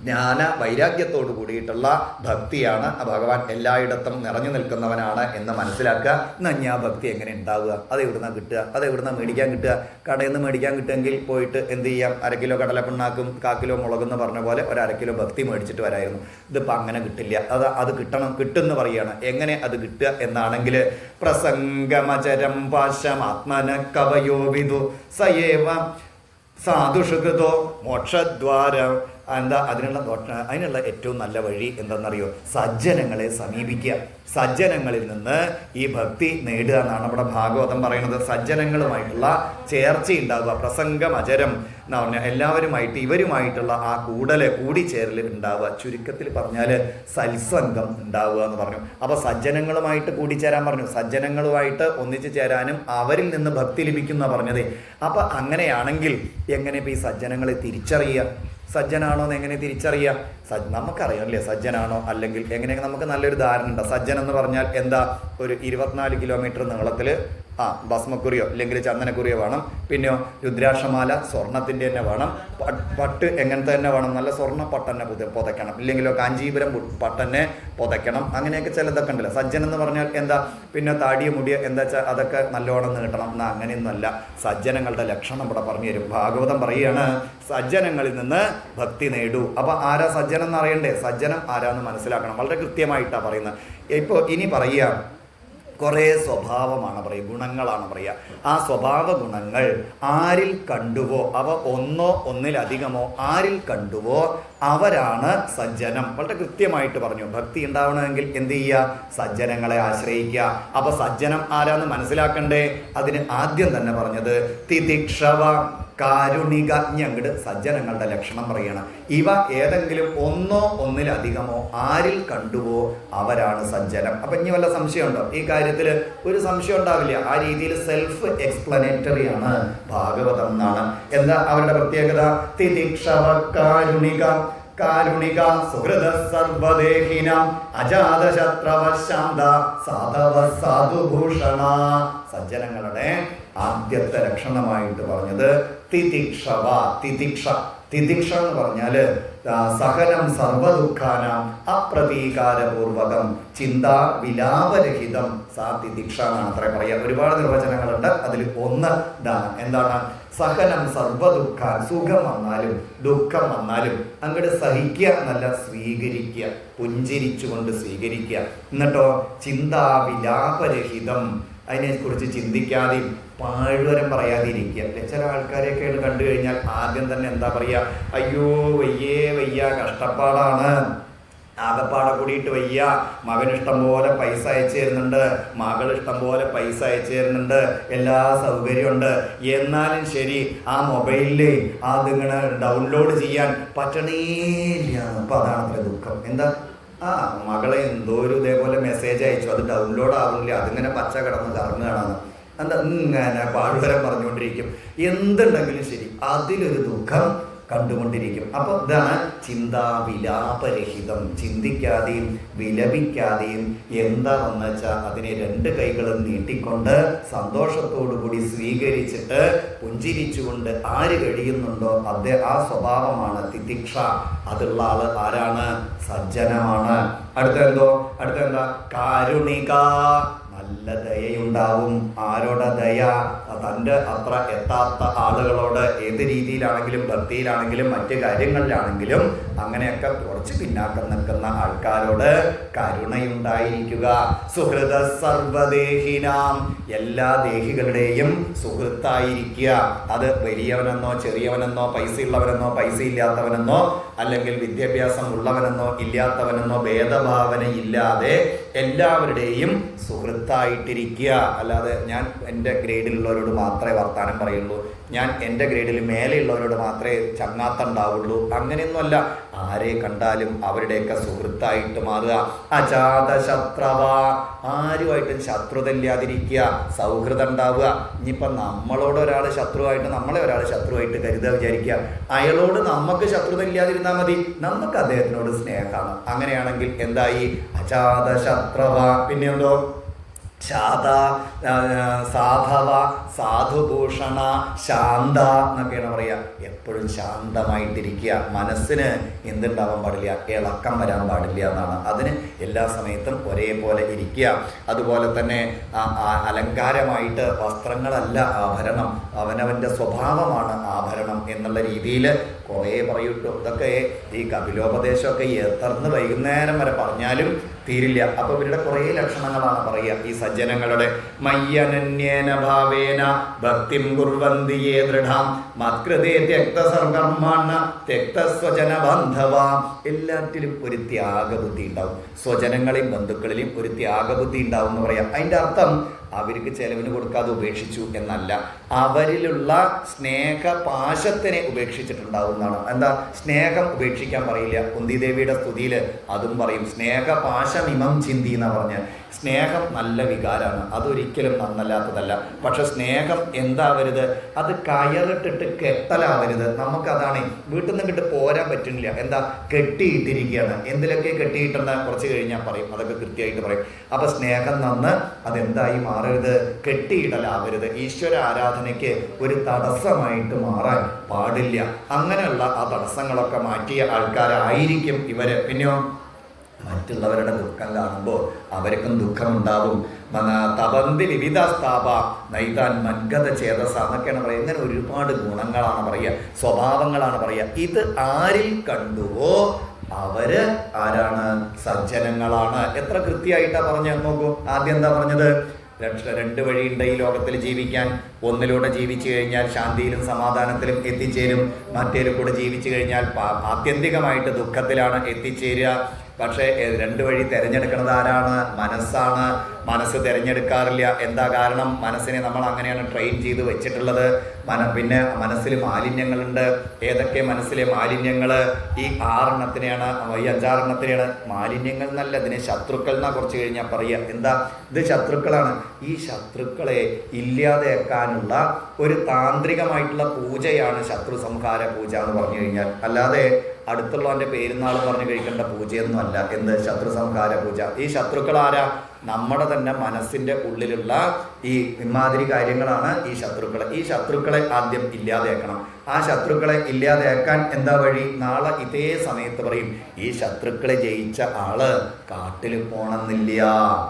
A: ജ്ഞാന വൈരാഗ്യത്തോട് കൂടിയിട്ടുള്ള ഭക്തിയാണ്. ഭഗവാൻ എല്ലായിടത്തും നിറഞ്ഞു നിൽക്കുന്നവനാണ് എന്ന് മനസ്സിലാക്കുക. എന്നാൽ ഞാൻ ഭക്തി എങ്ങനെ ഉണ്ടാവുക? അത് എവിടുന്ന കിട്ടുക? അത് എവിടുന്ന മേടിക്കാൻ കിട്ടുക? കടയിൽ നിന്ന് മേടിക്കാൻ കിട്ടുമെങ്കിൽ പോയിട്ട് എന്ത് ചെയ്യാം? 1/2 കിലോ കടലപ്പിണ്ണാക്കും 1/4 കിലോ മുളകെന്ന് പറഞ്ഞ പോലെ 1/2 കിലോ ഭക്തി മേടിച്ചിട്ട് വരായിരുന്നു. ഇതിപ്പോൾ അങ്ങനെ കിട്ടില്ല. അത് കിട്ടുമെന്ന് പറയുകയാണ്. എങ്ങനെ അത് കിട്ടുക എന്നാണെങ്കിൽ പ്രസംഗമചരം പാശമാത്മന കവയോ വിദു സയേവ സാധുഷുകൃതോ മോക്ഷദ്വാരം. എന്താ അതിനുള്ള ഏറ്റവും നല്ല വഴി എന്തെന്നറിയോ? സജ്ജനങ്ങളെ സമീപിക്കുക. സജ്ജനങ്ങളിൽ നിന്ന് ഈ ഭക്തി നേടുക എന്നാണ് ഇവിടെ ഭാഗവതം പറയുന്നത്. സജ്ജനങ്ങളുമായിട്ടുള്ള ചേർച്ചയുണ്ടാവുക. പ്രസംഗം അചരം എന്ന് പറഞ്ഞാൽ എല്ലാവരുമായിട്ട് ഇവരുമായിട്ടുള്ള ആ കൂടിച്ചേരൽ ഉണ്ടാവുക. ചുരുക്കത്തിൽ പറഞ്ഞാൽ സത്സംഗം ഉണ്ടാവുക എന്ന് പറഞ്ഞു. അപ്പോൾ സജ്ജനങ്ങളുമായിട്ട് കൂടിച്ചേരാൻ പറഞ്ഞു. സജ്ജനങ്ങളുമായിട്ട് ഒന്നിച്ചു ചേരാനും അവരിൽ നിന്ന് ഭക്തി ലഭിക്കുന്ന പറഞ്ഞത്. അപ്പം അങ്ങനെയാണെങ്കിൽ എങ്ങനെ ഇപ്പോൾ ഈ സജ്ജനങ്ങളെ തിരിച്ചറിയുക? സജ്ജനാണോ എന്ന് എങ്ങനെ തിരിച്ചറിയാം? നമുക്കറിയാം അല്ലേ സജ്ജനാണോ? അല്ലെങ്കിൽ എങ്ങനെയൊക്കെ നമുക്ക് നല്ലൊരു ധാരണ ഉണ്ട്. സജ്ജൻ എന്ന് പറഞ്ഞാൽ എന്താ? ഒരു 24 കിലോമീറ്റർ നീളത്തിൽ ഭസ്മക്കുറിയോ അല്ലെങ്കിൽ ചന്ദനക്കുറിയോ വേണം. പിന്നെയോ രുദ്രാക്ഷമാല സ്വർണത്തിൻ്റെ തന്നെ വേണം. പട്ട് എങ്ങനത്തെ തന്നെ വേണം? നല്ല സ്വർണ്ണ പട്ടന്നെ പുതയ്ക്കണം. ഇല്ലെങ്കിലോ കാഞ്ചീപുരം പട്ടന്നെ പുതയ്ക്കണം. അങ്ങനെയൊക്കെ ചിലതൊക്കെ ഉണ്ടല്ലോ. സജ്ജൻ എന്ന് പറഞ്ഞാൽ എന്താ? പിന്നെ താടിയ മുടിയ എന്താ വെച്ചാൽ അതൊക്കെ നല്ലോണം നീട്ടണം. എന്നാൽ അങ്ങനെയൊന്നുമല്ല. സജ്ജനങ്ങളുടെ ലക്ഷണം ഇവിടെ പറഞ്ഞു തരും. ഭാഗവതം പറയുകയാണ് സജ്ജനങ്ങളിൽ നിന്ന് ഭക്തി നേടൂ. അപ്പം ആരാ സജ്ജനം എന്ന് അറിയണ്ടേ? സജ്ജനം ആരാന്ന് മനസ്സിലാക്കണം. വളരെ കൃത്യമായിട്ടാണ് പറയുന്നത്. ഇപ്പോൾ ഇനി പറയുക കുറേ സ്വഭാവമാണ് പറയുക, ഗുണങ്ങളാണ് പറയുക. ആ സ്വഭാവ ഗുണങ്ങൾ ആരിൽ കണ്ടുവോ, അവ ഒന്നോ ഒന്നിലധികമോ ആരിൽ കണ്ടുവോ അവരാണ് സജ്ജനം. വളരെ കൃത്യമായിട്ട് പറഞ്ഞു. ഭക്തി ഉണ്ടാവണമെങ്കിൽ എന്ത് ചെയ്യുക? സജ്ജനങ്ങളെ ആശ്രയിക്കുക. അപ്പൊ സജ്ജനം ആരാന്ന് മനസ്സിലാക്കണ്ടേ? അതിന് ആദ്യം തന്നെ പറഞ്ഞത് തിതിക്ഷവ കാരുണിക. ഇനി അങ്ങോട്ട് സജ്ജനങ്ങളുടെ ലക്ഷണം പറയണം. ഇവ ഏതെങ്കിലും ഒന്നോ ഒന്നിലധികമോ ആരിൽ കണ്ടുവോ അവരാണ് സജ്ജനം. അപ്പൊ ഇനി വല്ല സംശയമുണ്ടോ ഈ കാര്യത്തിൽ? ഒരു സംശയം ഉണ്ടാവില്ല. ആ രീതിയിൽ സെൽഫ് എക്സ്പ്ലനേറ്ററി ആണ് ഭാഗവതം എന്നാണ്. എന്താ അവരുടെ പ്രത്യേകത? തിതിക്ഷവ കാരുണിക. കാരുണിക സുഹൃദ സർവദേഹിന അജാതശത്രവ ശാന്ത സാധവ സാധുഭൂഷണ. സജ്ജനങ്ങളുടെ ആദ്യത്തെ ലക്ഷണമായിട്ട് പറഞ്ഞത് തിതിക്ഷവ. തിതിക്ഷ എന്ന് പറഞ്ഞാല് സഹനം സർവദുഃഖാനാം അപ്രതീകാരപൂർവകം ചിന്താ വിലാപരഹിതം. തിതിക്ഷ എന്നാണ് അത്ര പറയാ. ഒരുപാട് നിർവചനങ്ങളുണ്ട്. അതിൽ ഒന്ന് ഇതാണ്. എന്താണ്? സഹനം സർവദുഃഖാൻ. സുഖം വന്നാലും ദുഃഖം വന്നാലും അങ്ങോട്ട് സഹിക്കുക എന്നല്ല, സ്വീകരിക്കുക. പുഞ്ചിരിച്ചുകൊണ്ട് സ്വീകരിക്കുക. എന്നിട്ടോ ചിന്താ വിലാപരഹിതം. അതിനെക്കുറിച്ച് ചിന്തിക്കാതെയും പാഴ്വരം പറയാതിരിക്കുക. ചില ആൾക്കാരെയൊക്കെ കണ്ടു കഴിഞ്ഞാൽ ആദ്യം തന്നെ എന്താ പറയുക? അയ്യോ വയ്യ കഷ്ടപ്പാടാണ്, ആകപ്പാടെ കൂടിയിട്ട് വയ്യ, മകനിഷ്ടം പോലെ പൈസ അയച്ചു തരുന്നുണ്ട്, മകളിഷ്ടം പോലെ പൈസ അയച്ചു തരുന്നുണ്ട്, എല്ലാ സൗകര്യമുണ്ട്, എന്നാലും ശരി ആ മൊബൈലില് അതിങ്ങനെ ഡൗൺലോഡ് ചെയ്യാൻ പറ്റണേയില്ല. അപ്പൊ അതാണ് അത്ര ദുഃഖം. എന്താ? മകളെ എന്തോ ഒരു ഇതേപോലെ മെസ്സേജ് അയച്ചു, അത് ഡൗൺലോഡ് ആവുന്നില്ല, അതിങ്ങനെ പച്ച കിടന്ന് കറങ്ങുകയാണെന്ന്. എന്താ ഇങ്ങനെ പാഴ്വരം പറഞ്ഞുകൊണ്ടിരിക്കും. എന്തുണ്ടെങ്കിലും ശരി അതിലൊരു ദുഃഖം കണ്ടുകൊണ്ടിരിക്കും. അപ്പൊ ഇതാണ് ചിന്താവിലാപരഹിതം. ചിന്തിക്കാതെയും വിലപിക്കാതെയും എന്താ വന്നു വെച്ചാൽ അതിനെ രണ്ട് കൈകളും നീട്ടിക്കൊണ്ട് സന്തോഷത്തോടുകൂടി സ്വീകരിച്ചിട്ട് പുഞ്ചിരിച്ചുകൊണ്ട് ആര് കഴിയുന്നുണ്ടോ ആ സ്വഭാവമാണ് തിതിക്ഷ. അതുള്ള ആള് ആരാണ്? സജ്ജനമാണ്. അടുത്തെന്താ? കാരുണിക. നല്ല ദയയുണ്ടാവും. ആരോടെ ദയ? തൻ്റെ അത്ര എത്താത്ത ആളുകളോട്. ഏത് രീതിയിലാണെങ്കിലും, ഭക്തിയിലാണെങ്കിലും മറ്റു കാര്യങ്ങളിലാണെങ്കിലും അങ്ങനെയൊക്കെ കുറച്ച് പിന്നാക്കം നിൽക്കുന്ന ആൾക്കാരോട് കരുണയുണ്ടായിരിക്കുക. സുഹൃദ സർവദേഹിനാം. എല്ലാ ദേഹികളുടെയും സുഹൃത്തായിരിക്കുക. അത് വലിയവനെന്നോ ചെറിയവനെന്നോ പൈസ ഉള്ളവനെന്നോ പൈസ ഇല്ലാത്തവനെന്നോ അല്ലെങ്കിൽ വിദ്യാഭ്യാസം ഉള്ളവനെന്നോ ഇല്ലാത്തവനെന്നോ ഭേദഭാവന ഇല്ലാതെ എല്ലാവരുടെയും സുഹൃത്തായിട്ടിരിക്കുക. അല്ലാതെ ഞാൻ എൻ്റെ ഗ്രേഡിലുള്ളവരോട് മാത്രമേ വർത്താനം പറയുള്ളൂ, ഞാൻ എൻ്റെ ഗ്രേഡിൽ മേലെയുള്ളവരോട് മാത്രമേ ചങ്ങാത്തുണ്ടാവുള്ളൂ, അങ്ങനെയൊന്നുമല്ല. ആരെ കണ്ടാലും അവരുടെയൊക്കെ സുഹൃത്തായിട്ട് മാറുക. അജാതശത്രവ. ആരുമായിട്ടും ശത്രുത ഇല്ലാതിരിക്കുക, സൗഹൃദം ഉണ്ടാവുക. ഇനിയിപ്പം നമ്മളോട് ഒരാൾ ശത്രുവായിട്ട് നമ്മളെ ഒരാൾ ശത്രുവായിട്ട് കരുതുക വിചാരിക്കുക. അയാളോട് നമുക്ക് ശത്രുത ഇല്ലാതിരുന്നാൽ മതി, നമുക്ക് അദ്ദേഹത്തിനോട് സ്നേഹമാണ്. അങ്ങനെയാണെങ്കിൽ എന്തായി? അജാതശത്രവ. പിന്നെന്തോ? സാധവ സാധുഭൂഷണ ശാന്ത എന്നൊക്കെയാണ് പറയുക. എപ്പോഴും ശാന്തമായിട്ടിരിക്കുക. മനസ്സിന് എന്തുണ്ടാവാൻ പാടില്ല? ഇളക്കം വരാൻ പാടില്ല എന്നാണ്. അതിന് എല്ലാ സമയത്തും ഒരേപോലെ ഇരിക്കുക. അതുപോലെ തന്നെ അലങ്കാരമായിട്ട് വസ്ത്രങ്ങളല്ല ആഭരണം, അവനവൻ്റെ സ്വഭാവമാണ് ആഭരണം എന്നുള്ള രീതിയിൽ കുറേ പറയൂട്ടോ. ഇതൊക്കെ ഈ കപിലോപദേശമൊക്കെ എത്രന്ന് വൈകുന്നേരം വരെ പറഞ്ഞാലും തീരില്ല. അപ്പൊ ഇവരുടെ കുറേ ലക്ഷണങ്ങളാണ് പറയുക ഈ സജ്ജനങ്ങളുടെ. മയ്യനന്യേന ഭാവേന ഭക്തിം കുർവന്തി യേ ദൃഢാം മത്കൃതേ ത്യക്തസർവകർമ്മണ ത്യക്തസ്വജന ബാന്ധവ. എല്ലാറ്റിലും ഒരു ത്യാഗബുദ്ധി ഉണ്ടാവും. സ്വജനങ്ങളെയും ബന്ധുക്കളിലും ഒരു ത്യാഗബുദ്ധി ഉണ്ടാവും എന്ന് പറയാം. അതിൻ്റെ അർത്ഥം അവർക്ക് ചെലവിന് കൊടുക്കാതെ ഉപേക്ഷിച്ചു എന്നല്ല, അവരിലുള്ള സ്നേഹപാശത്തിനെ ഉപേക്ഷിച്ചിട്ടുണ്ടാവും എന്നാണ്. എന്താ? സ്നേഹം ഉപേക്ഷിക്കാൻ പറയില്ല. കുന്തിദേവിയുടെ സ്തുതിയിൽ അതും പറയും. സ്നേഹപാശമിമം ചിന്തി എന്നാ പറഞ്ഞ്. സ്നേഹം നല്ല വികാരമാണ്, അതൊരിക്കലും നന്നല്ലാത്തതല്ല. പക്ഷെ സ്നേഹം എന്താവരുത്? അത് കയറിട്ടിട്ട് കെട്ടലാവരുത്. നമുക്കതാണ് വീട്ടിൽ നിന്ന് കിട്ട് പോരാൻ പറ്റുന്നില്ല. എന്താ? കെട്ടിയിട്ടിരിക്കുകയാണ്. എന്തിലൊക്കെ കെട്ടിയിട്ടുണ്ട് കുറച്ച് കഴിഞ്ഞാൽ പറയും, അതൊക്കെ കൃത്യമായിട്ട് പറയും. അപ്പൊ സ്നേഹം നന്ന് അതെന്തായി മാറരുത്? കെട്ടിയിടലാവരുത്. ഈശ്വര ആരാധനയ്ക്ക് ഒരു തടസ്സമായിട്ട് മാറാൻ പാടില്ല. അങ്ങനെയുള്ള ആ തടസ്സങ്ങളൊക്കെ മാറ്റിയ ആൾക്കാരായിരിക്കും ഇവര്. പിന്നെയോ മറ്റുള്ളവരുടെ ദുഃഖം കാണുമ്പോൾ അവർക്കും ദുഃഖമുണ്ടാവും. തപന്തി വിവിധ സ്ഥാപ നൈതാൻ മൻഗത ചേതസ എന്നൊക്കെയാണ് പറയുക. ഇങ്ങനെ ഒരുപാട് ഗുണങ്ങളാണ് പറയുക, സ്വഭാവങ്ങളാണ് പറയുക. ഇത് ആരിൽ കണ്ടുവോ അവര് ആരാണ്? സജ്ജനങ്ങളാണ്. എത്ര കൃത്യമായിട്ടാണ് പറഞ്ഞ നോക്കൂ. ആദ്യം എന്താ പറഞ്ഞത്? രണ്ട് വഴിയുണ്ട് ഈ ലോകത്തിൽ ജീവിക്കാൻ. ഒന്നിലൂടെ ജീവിച്ചു കഴിഞ്ഞാൽ ശാന്തിയിലും സമാധാനത്തിലും എത്തിച്ചേരും. മറ്റേലും കൂടെ ജീവിച്ചു കഴിഞ്ഞാൽ ആത്യന്തികമായിട്ട് ദുഃഖത്തിലാണ് എത്തിച്ചേരുക. പക്ഷേ രണ്ട് വഴി തിരഞ്ഞെടുക്കുന്നത് ആരാണ്? മനസ്സാണ്. മനസ്സ് തിരഞ്ഞെടുക്കാറില്ല. എന്താ കാരണം? മനസ്സിനെ നമ്മൾ അങ്ങനെയാണ് ട്രെയിൻ ചെയ്ത് വെച്ചിട്ടുള്ളത്. പിന്നെ മനസ്സിൽ മാലിന്യങ്ങളുണ്ട്. ഏതൊക്കെ മനസ്സിലെ മാലിന്യങ്ങൾ? ഈ 6 ഈ 5-6 മാലിന്യങ്ങൾ എന്നല്ല, ഇതിനെ ശത്രുക്കൾ എന്നാ കുറച്ച് കഴിഞ്ഞാൽ പറയുക. എന്താ ഇത്? ശത്രുക്കളാണ്. ഈ ശത്രുക്കളെ ഇല്ലാതെയാക്കാനുള്ള ഒരു താന്ത്രികമായിട്ടുള്ള പൂജയാണ് ശത്രു സംഹാര പൂജ എന്ന് പറഞ്ഞു കഴിഞ്ഞാൽ. അല്ലാതെ അടുത്തുള്ളവൻ്റെ പേരുന്നാൾ പറഞ്ഞു കഴിക്കേണ്ട പൂജയൊന്നും അല്ല. എന്ത്? ശത്രു സംഹാര പൂജ. ഈ ശത്രുക്കൾ ആരാ? നമ്മുടെ തന്നെ മനസ്സിൻ്റെ ഉള്ളിലുള്ള ഈ ഇമാതിരി കാര്യങ്ങളാണ് ഈ ശത്രുക്കൾ. ഈ ശത്രുക്കളെ ആദ്യം ഇല്ലാതെയാക്കണം. ആ ശത്രുക്കളെ ഇല്ലാതെയാക്കാൻ എന്താ വഴി? നാളെ ഇതേ സമയത്ത് പറയും, ഈ ശത്രുക്കളെ ജയിച്ച ആള് കാട്ടിൽ പോണമെന്നില്ല,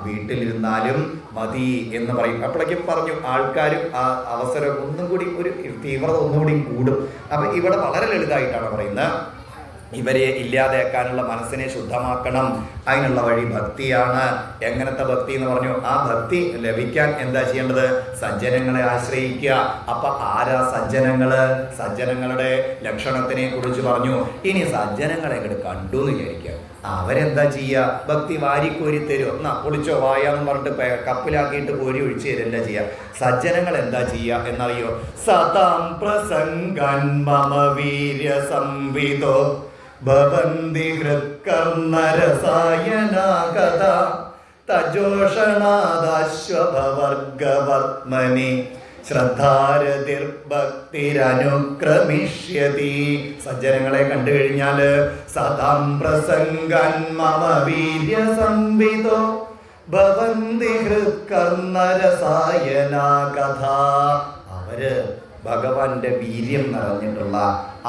A: വീട്ടിലിരുന്നാലും മതി എന്ന് പറയും. അപ്പോഴേക്കും പറഞ്ഞു ആൾക്കാരും ആ അവസരം ഒന്നും കൂടി ഒരു തീവ്രത ഒന്നുകൂടി കൂടും. അപ്പം ഇവിടെ വളരെ ലളിതമായിട്ടാണ് പറയുന്നത്, ഇവരെ ഇല്ലാതെയാക്കാനുള്ള മനസ്സിനെ ശുദ്ധമാക്കണം. അതിനുള്ള വഴി ഭക്തിയാണ്. എങ്ങനത്തെ ഭക്തി എന്ന് പറഞ്ഞു? ആ ഭക്തി ലഭിക്കാൻ എന്താ ചെയ്യേണ്ടത്? സജ്ജനങ്ങളെ ആശ്രയിക്കുക. അപ്പൊ ആരാ സജ്ജനങ്ങള്? സജ്ജനങ്ങളുടെ ലക്ഷണത്തിനെ കുറിച്ച് പറഞ്ഞു. ഇനി സജ്ജനങ്ങളെ ഇങ്ങോട്ട് കണ്ടു എന്ന് വിചാരിക്കുക. അവരെന്താ ചെയ്യുക? ഭക്തി വാരിക്കോരി തരും. എന്നാ പൊളിച്ചോ വായാന്ന് പറഞ്ഞിട്ട് കപ്പിലാക്കിയിട്ട് കോരി ഒഴിച്ചു തരല്ല ചെയ്യുക. സജ്ജനങ്ങൾ എന്താ ചെയ്യുക എന്നറിയോ? സതാം പ്രസംഗൻ മമ വീര്യ സംവിദോ ഭവന്തി ഹൃത്കർണരസായനാഗത തജോഷണാദാശ്വഭവർഗവർമ്മനി ശ്രദ്ധാരതിർഭക്തിരനുക്രമിഷ്യതി. സജ്ജനങ്ങളെ കണ്ടു കഴിഞ്ഞാൽ സദാം പ്രസംഗൻ മമ വീര്യ സംവിദോ ഭവന്തി ഹൃത്കർണരസായനാഗത. അവര് ഭഗവാന്റെ വീര്യം നിറഞ്ഞിട്ടുള്ള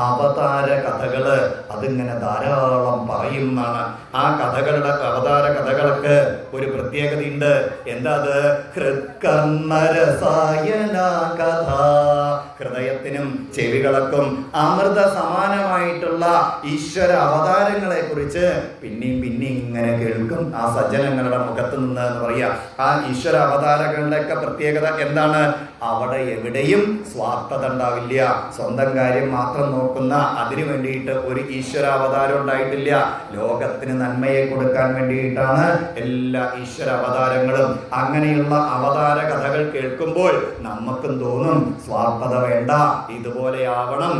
A: അവതാര കഥകള് അതിങ്ങനെ ധാരാളം പറയുന്നതാണ്. ആ കഥകളുടെ അവതാര കഥകൾക്ക് ഒരു പ്രത്യേകതയുണ്ട്. എന്താ അത്? ഹൃത്കർണരസായന കഥ. ഹൃദയത്തിനും ചെവികൾക്കും അമൃത സമാനമായിട്ടുള്ള ഈശ്വര അവതാരങ്ങളെ കുറിച്ച് പിന്നെയും പിന്നെയും ഇങ്ങനെ കേൾക്കും ആ സജ്ജനങ്ങളുടെ മുഖത്ത് നിന്ന് എന്ന് പറയാ. ആ ഈശ്വര അവതാരങ്ങളുടെയൊക്കെ പ്രത്യേകത എന്താണ്? അവിടെ എവിടെയും സ്വാർത്ഥത ഉണ്ടാവില്ല. സ്വന്തം കാര്യം മാത്രം നോക്കുന്ന, അതിനു വേണ്ടിയിട്ട് ഒരു ഈശ്വരാവതാരം ഉണ്ടായിട്ടില്ല. ലോകത്തിന് നന്മയെ കൊടുക്കാൻ വേണ്ടിയിട്ടാണ് എല്ലാ ഈശ്വര അവതാരങ്ങളും. അങ്ങനെയുള്ള അവതാര കഥകൾ കേൾക്കുമ്പോൾ നമുക്കും തോന്നും സ്വാർത്ഥത വേണ്ട, ഇതുപോലെയാവണം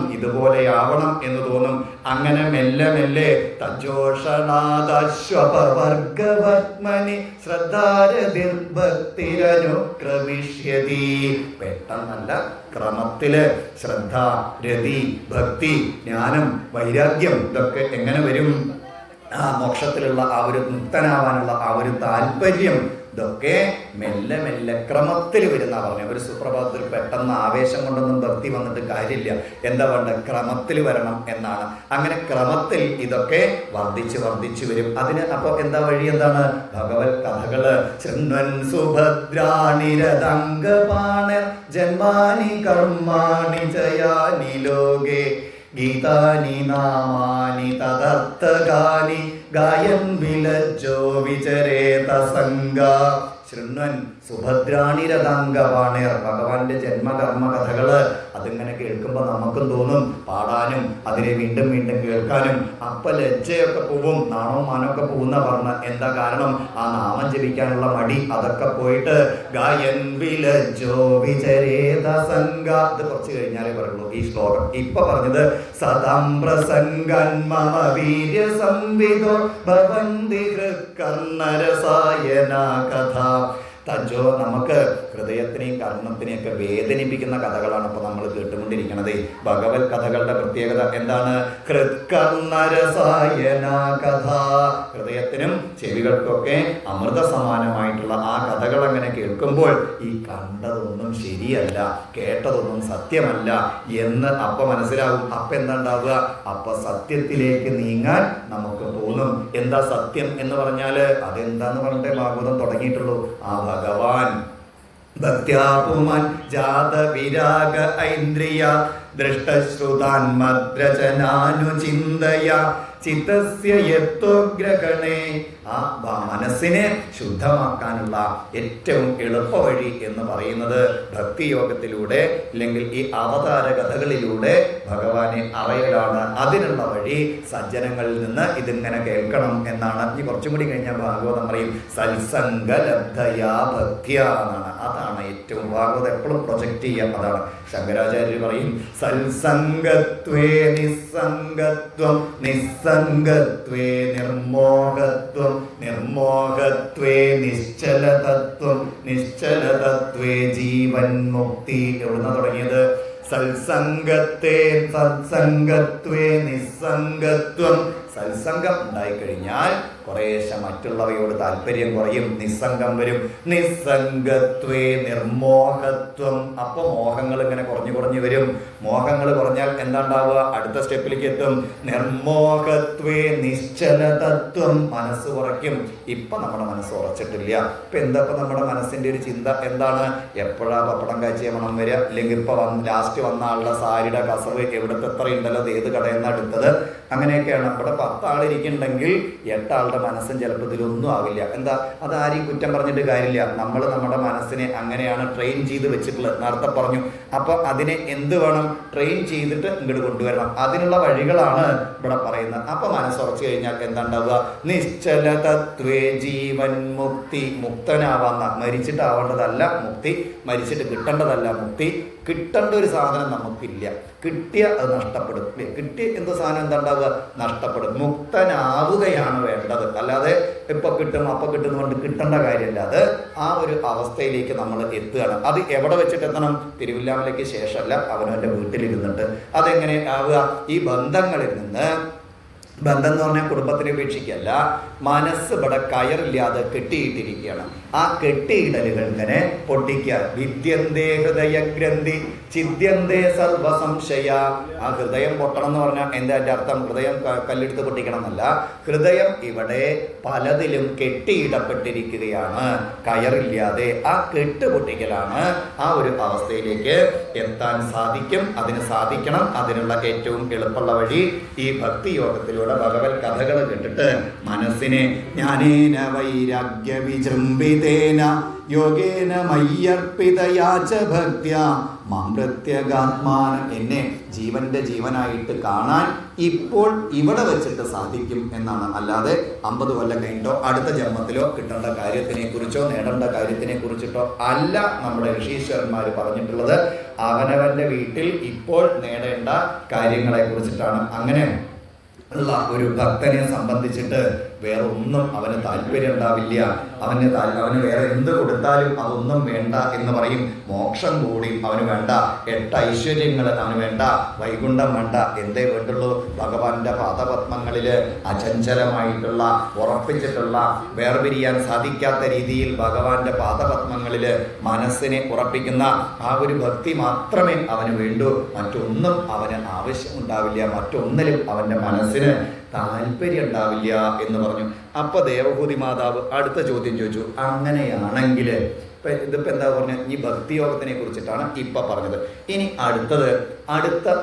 A: എന്ന് തോന്നും. അങ്ങനെ മെല്ലെ മെല്ലെ തജോഷണാദശ്വപവർഗവർമ്മനി ശ്രദ്ധാരതിർഭക്തിരനുക്രമിഷ്യതി. പെട്ടെന്നല്ല, ക്രമത്തില് ശ്രദ്ധ, രതി, ഭക്തി, ജ്ഞാനം, വൈരാഗ്യം ഇതൊക്കെ എങ്ങനെ വരും? ആ മോക്ഷത്തിലുള്ള ആ ഒരു മുക്തനാവാനുള്ള ആ ഒരു താല്പര്യം ഇതൊക്കെ മെല്ലെ മെല്ലെ ക്രമത്തിൽ വരുന്ന പറഞ്ഞ. ഒരു സുപ്രഭാതത്തിൽ പെട്ടെന്ന് ആവേശം കൊണ്ടൊന്നും ഭക്തി വന്നിട്ട് കാര്യമില്ല. എന്താ വേണ്ട? ക്രമത്തിൽ വരണം എന്നാണ്. അങ്ങനെ ക്രമത്തിൽ ഇതൊക്കെ വർദ്ധിച്ചു വരും. അതിന് അപ്പൊ എന്താ വഴി? എന്താണ്? ഭഗവത് കഥകള്. ശൃണ്വൻ സുഭദ്രാണിരതംഗപാണ ജന്മാനി കർമാണി ജയാനി ലോകേ ഗീതാനി നാമാനി തദർത്ഥകാനി ഗായൻ വിലജ്ജോ വിചരേത സംഗ. ശൃണ്വൻ സുഭദ്രാണിരതംഗപാണേർ. ഭഗവാന്റെ ജന്മകർമ്മ കഥകള് അതിങ്ങനെ കേൾക്കുമ്പോൾ നമുക്കും തോന്നും പാടാനും അതിനെ വീണ്ടും വീണ്ടും കേൾക്കാനും. അപ്പൊ ലജ്ജയൊക്കെ പോവും, നാണവും മാനമൊക്കെ പോകുന്ന പറഞ്ഞ. എന്താ കാരണം? ആ നാമം ജപിക്കാനുള്ള മടി അതൊക്കെ പോയിട്ട് ഗായൻ വിലജ്ജോ വിചരേത സംഗ. ഇത് കുറച്ച് കഴിഞ്ഞാലേ പറയുള്ളൂ ഈ ശ്ലോകം. ഇപ്പൊ പറഞ്ഞത് സദാം പ്രസംഗൻ മമ വീര്യ സംവിദോ ഭവന്തി ഹൃത്കർണരസായന കഥ. തജോ നമുക്ക് ഹൃദയത്തിനെയും കർണത്തിനെയൊക്കെ വേദനിപ്പിക്കുന്ന കഥകളാണ് ഇപ്പോൾ നമ്മൾ കേട്ടുകൊണ്ടിരിക്കുന്നത്. ഭഗവത് കഥകളുടെ പ്രത്യേകത എന്താണ്? ഹൃത്കർണരസായന കഥ. ഹൃദയത്തിനും ചെവികൾക്കൊക്കെ അമൃത സമാനമായിട്ടുള്ള ആ കഥകൾ അങ്ങനെ കേൾക്കുമ്പോൾ ഈ കണ്ടതൊന്നും ശരിയല്ല, കേട്ടതൊന്നും സത്യമല്ല എന്ന് അപ്പൊ മനസ്സിലാവും. അപ്പൊ എന്താ ഉണ്ടാവുക? അപ്പൊ സത്യത്തിലേക്ക് നീങ്ങാൻ നമുക്ക് തോന്നും. എന്താ സത്യം എന്ന് പറഞ്ഞാല് അതെന്താന്ന് പറഞ്ഞിട്ടേ ഭാഗവതം തുടങ്ങിയിട്ടുള്ളൂ. ആ ഭഗവാൻ ഭക്ത്യാപുമാൻ ജാത വിരാഗ ഐന്ദ്രിയ ദൃഷ്ടശ്രുതാന്മദ്രചനാനുചിന്തയ ചിത്തസ്യ യത്വഗ്രഹണേ. ആ മനസ്സിനെ ശുദ്ധമാക്കാനുള്ള ഏറ്റവും എളുപ്പ വഴി എന്ന് പറയുന്നത് ഭക്തിയോഗത്തിലൂടെ അല്ലെങ്കിൽ ഈ അവതാര കഥകളിലൂടെ ഭഗവാനെ അറിയലാണ്. അതിനുള്ള വഴി സജ്ജനങ്ങളിൽ നിന്ന് ഇതിങ്ങനെ കേൾക്കണം എന്നാണ്. ഈ കുറച്ചും കൂടി കഴിഞ്ഞാൽ ഭാഗവതം പറയും സത്സംഗലബ്ധയാ ഭക്തിയ എന്നാണ്. അതാണ് ഏറ്റവും ഭാഗവതം എപ്പോഴും പ്രൊജക്റ്റ് ചെയ്യാം. അതാണ് ശങ്കരാചാര്യർ പറയും സത്സംഗത്വേ നിസ്സംഗത്വം, നിസ്സംഗത്വേ നിർമോഹത്വം, നിർമോഹത്വേ നിശ്ചലതത്വം, നിശ്ചലതത്വേ ജീവൻ മുക്തി. എവിടുന്ന തുടങ്ങിയത്? സത്സംഗത്വേ നിസ്സംഗത്വം. സത്സംഗം ഉണ്ടായിക്കഴിഞ്ഞാൽ കുറേശ്ശെ മറ്റുള്ളവയോട് താല്പര്യം കുറയും, നിസ്സംഗം വരും. നിസ്സംഗത്വേ നിർമോഹത്വം. അപ്പൊ മോഹങ്ങൾ ഇങ്ങനെ കുറഞ്ഞു കുറഞ്ഞു വരും. മോഹങ്ങൾ കുറഞ്ഞാൽ എന്താ ഉണ്ടാവുക? അടുത്ത സ്റ്റെപ്പിലേക്ക് എത്തും. നിർമോഹത്വേ നിശ്ചലതത്വം. മനസ്സ് കുറയ്ക്കും. ഇപ്പൊ നമ്മുടെ മനസ്സ് ഉറച്ചിട്ടില്ല. ഇപ്പൊ എന്താ നമ്മുടെ മനസ്സിന്റെ ഒരു ചിന്ത എന്താണ്? എപ്പോഴാ പപ്പടം കാച്ചിയ മണം വരിക, അല്ലെങ്കിൽ ഇപ്പൊ ലാസ്റ്റ് വന്ന ആളുടെ സാരിയുടെ കസവ് എവിടുത്തെ എത്ര ഉണ്ടല്ലോ, അത് ഏത് കടയിൽ നിന്ന് എടുത്തത്, അങ്ങനെയൊക്കെയാണ്. ഇവിടെ 10 ആളിരിക്കുന്നുണ്ടെങ്കിൽ 8 ആളുടെ മനസ്സും ചിലപ്പോൾ ഇതിലൊന്നും ആവില്ല. എന്താ? അത് ആരെയും കുറ്റം പറഞ്ഞിട്ട് കാര്യമില്ല. നമ്മൾ നമ്മുടെ മനസ്സിനെ അങ്ങനെയാണ് ട്രെയിൻ ചെയ്ത് വെച്ചിട്ടുള്ളത്. നേരത്തെ പറഞ്ഞു. അപ്പൊ അതിനെ എന്ത് വേണം? ട്രെയിൻ ചെയ്തിട്ട് ഇങ്ങോട്ട് കൊണ്ടുവരണം. അതിനുള്ള വഴികളാണ് ഇവിടെ പറയുന്നത്. അപ്പൊ മനസ്സുറച്ചു കഴിഞ്ഞാൽ എന്താ ഉണ്ടാവുക? നിശ്ചലതത്വേ ജീവൻ മുക്തി. മുക്തനാവാന്ന, മരിച്ചിട്ടാവേണ്ടതല്ല മുക്തി, മരിച്ചിട്ട് കിട്ടേണ്ടതല്ല മുക്തി. കിട്ടേണ്ട ഒരു സാധനം നമുക്കില്ല. കിട്ടിയ അത് നഷ്ടപ്പെടും. കിട്ടിയ എന്ത് സാധനം എന്താ ഉണ്ടാവുക? നഷ്ടപ്പെടും. മുക്തനാവുകയാണ് വേണ്ടത്. അല്ലാതെ ഇപ്പൊ കിട്ടും അപ്പൊ കിട്ടുന്നതുകൊണ്ട് കിട്ടേണ്ട കാര്യമില്ല. അത് ആ ഒരു അവസ്ഥയിലേക്ക് നമ്മൾ എത്തുകയാണ്. അത് എവിടെ വെച്ചിട്ട് എത്തണം? തിരുവില്ലാമലയ്ക്ക് ശേഷമല്ല, അവനവൻ്റെ വീട്ടിലിരുന്നിട്ട്. അതെങ്ങനെ ആവുക? ഈ ബന്ധങ്ങളിൽ നിന്ന്, ബന്ധം എന്ന് പറഞ്ഞാൽ കുടുംബത്തിനെ ഉപേക്ഷിക്കല്ല, മനസ്സ് ഇവിടെ കയറില്ലാതെ കെട്ടിയിട്ടിരിക്കുകയാണ്. ആ കെട്ടിയിടലുകൾ ഇങ്ങനെ പൊട്ടിക്കുക. വിദ്യന്തേ ഹൃദയഗ്രന്ഥി ചിദ്യന്തേ സർവസംശയ. ആ ഹൃദയം പൊട്ടണം എന്ന് പറഞ്ഞാൽ എന്താ എൻ്റെ അർത്ഥം? ഹൃദയം കല്ലെടുത്ത് പൊട്ടിക്കണം എന്നല്ല. ഹൃദയം ഇവിടെ പലതിലും കെട്ടിയിടപ്പെട്ടിരിക്കുകയാണ്, കയറില്ലാതെ. ആ കെട്ട് പൊട്ടിക്കലാണ്. ആ ഒരു അവസ്ഥയിലേക്ക് എത്താൻ സാധിക്കും. അതിന് സാധിക്കണം. അതിനുള്ള ഏറ്റവും എളുപ്പമുള്ള വഴി ഈ ഭക്തിയോഗത്തിലൂടെ ഭഗവത് കഥകൾ കേട്ടിട്ട് മനസ്സിനെ ജ്ഞാനേന വൈരാഗ്യ വിജൃംഭിതേന യോഗേന മയ്യർപ്പിതയാച ഭക്ത്യാ മാമൃത്യഗാത്മാനം. എന്നെ ജീവന്റെ ജീവനായിട്ട് കാണാൻ ഇപ്പോൾ ഇവിടെ വെച്ചിട്ട് സാധിക്കും എന്നാണ്. അല്ലാതെ 50 കൊല്ലം കഴിഞ്ഞിട്ടോ അടുത്ത ജന്മത്തിലോ കിട്ടേണ്ട കാര്യത്തിനെ കുറിച്ചോ നേടേണ്ട കാര്യത്തിനെ കുറിച്ചിട്ടോ അല്ല നമ്മുടെ ഋഷീശ്വരന്മാർ പറഞ്ഞിട്ടുള്ളത്. അവനവന്റെ വീട്ടിൽ ഇപ്പോൾ നേടേണ്ട കാര്യങ്ങളെ കുറിച്ചിട്ടാണ്. അങ്ങനെ ഉള്ള ഒരു ഭക്തനെ സംബന്ധിച്ചിട്ട് വേറെ ഒന്നും അവന് താല്പര്യം ഉണ്ടാവില്ല. അവന് വേറെ എന്ത് കൊടുത്താലും അതൊന്നും വേണ്ട എന്ന് പറയും. മോക്ഷം കൂടി അവന് വേണ്ട, 8 ഐശ്വര്യങ്ങൾ അവന് വേണ്ട, വൈകുണ്ഠം വേണ്ട. എന്തേ വേണ്ടുള്ളൂ? ഭഗവാന്റെ പാദപത്മങ്ങളിൽ അചഞ്ചലമായിട്ടുള്ള, ഉറപ്പിച്ചിട്ടുള്ള, വേർപിരിയാൻ സാധിക്കാത്ത രീതിയിൽ ഭഗവാന്റെ പാദപത്മങ്ങളിൽ മനസ്സിനെ ഉറപ്പിക്കുന്ന ആ ഒരു ഭക്തി മാത്രമേ അവന് വേണ്ടൂ. മറ്റൊന്നും അവന് ആവശ്യമുണ്ടാവില്ല. മറ്റൊന്നിലും അവന്റെ മനസ്സിന് താല്പര്യം ഉണ്ടാവില്ല എന്ന് പറഞ്ഞു. അപ്പൊ ദേവഭൂതി മാതാവ് അടുത്ത ചോദ്യം ചോദിച്ചു. അങ്ങനെയാണെങ്കിൽ ഇതിപ്പോ എന്താ പറഞ്ഞ? ഈ ഭക്തിയോഗത്തിനെ കുറിച്ചിട്ടാണ് ഇപ്പൊ പറഞ്ഞത്. ഇനി അടുത്ത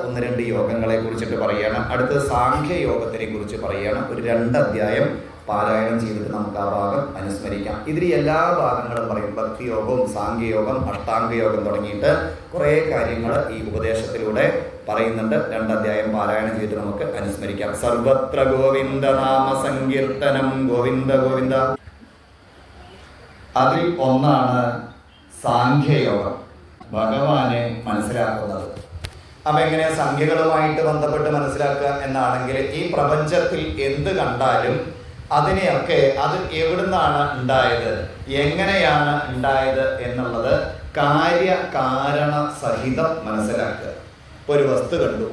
A: 1-2 യോഗങ്ങളെ കുറിച്ചിട്ട് പറയുകയാണ്. അടുത്തത് സാഖ്യയോഗത്തിനെ കുറിച്ച് പറയുകയാണ്. ഒരു 2 അധ്യായം പാരായണം ചെയ്തിട്ട് നമുക്ക് ആ ഭാഗം അനുസ്മരിക്കാം. ഇതിൽ എല്ലാ ഭാഗങ്ങളും പറയും. ഭക്തിയോഗവും സാഖ്യയോഗം, അഷ്ടാംഗയോഗം തുടങ്ങിയിട്ട് കുറേ കാര്യങ്ങൾ ഈ ഉപദേശത്തിലൂടെ പറയുന്നുണ്ട്. 2 അധ്യായം പാരായണം ചെയ്തിട്ട് നമുക്ക് അനുസ്മരിക്കാം. സർവത്ര ഗോവിന്ദ നാമ സങ്കീർത്തനം. ഗോവിന്ദ ഗോവിന്ദ. അതിൽ ഒന്നാണ് സാഖ്യയോഗം, ഭഗവാനെ മനസ്സിലാക്കുന്നത്. അപ്പൊ എങ്ങനെ സംഖ്യകളുമായിട്ട് ബന്ധപ്പെട്ട് മനസ്സിലാക്കുക എന്നാണെങ്കിൽ, ഈ പ്രപഞ്ചത്തിൽ എന്ത് കണ്ടാലും അതിനെയൊക്കെ അത് എവിടുന്നാണ് ഉണ്ടായത്, എങ്ങനെയാണ് ഉണ്ടായത് എന്നുള്ളത് കാര്യകാരണ സഹിതം മനസ്സിലാക്കുക. ഇപ്പോൾ ഒരു വസ്തു കണ്ടു,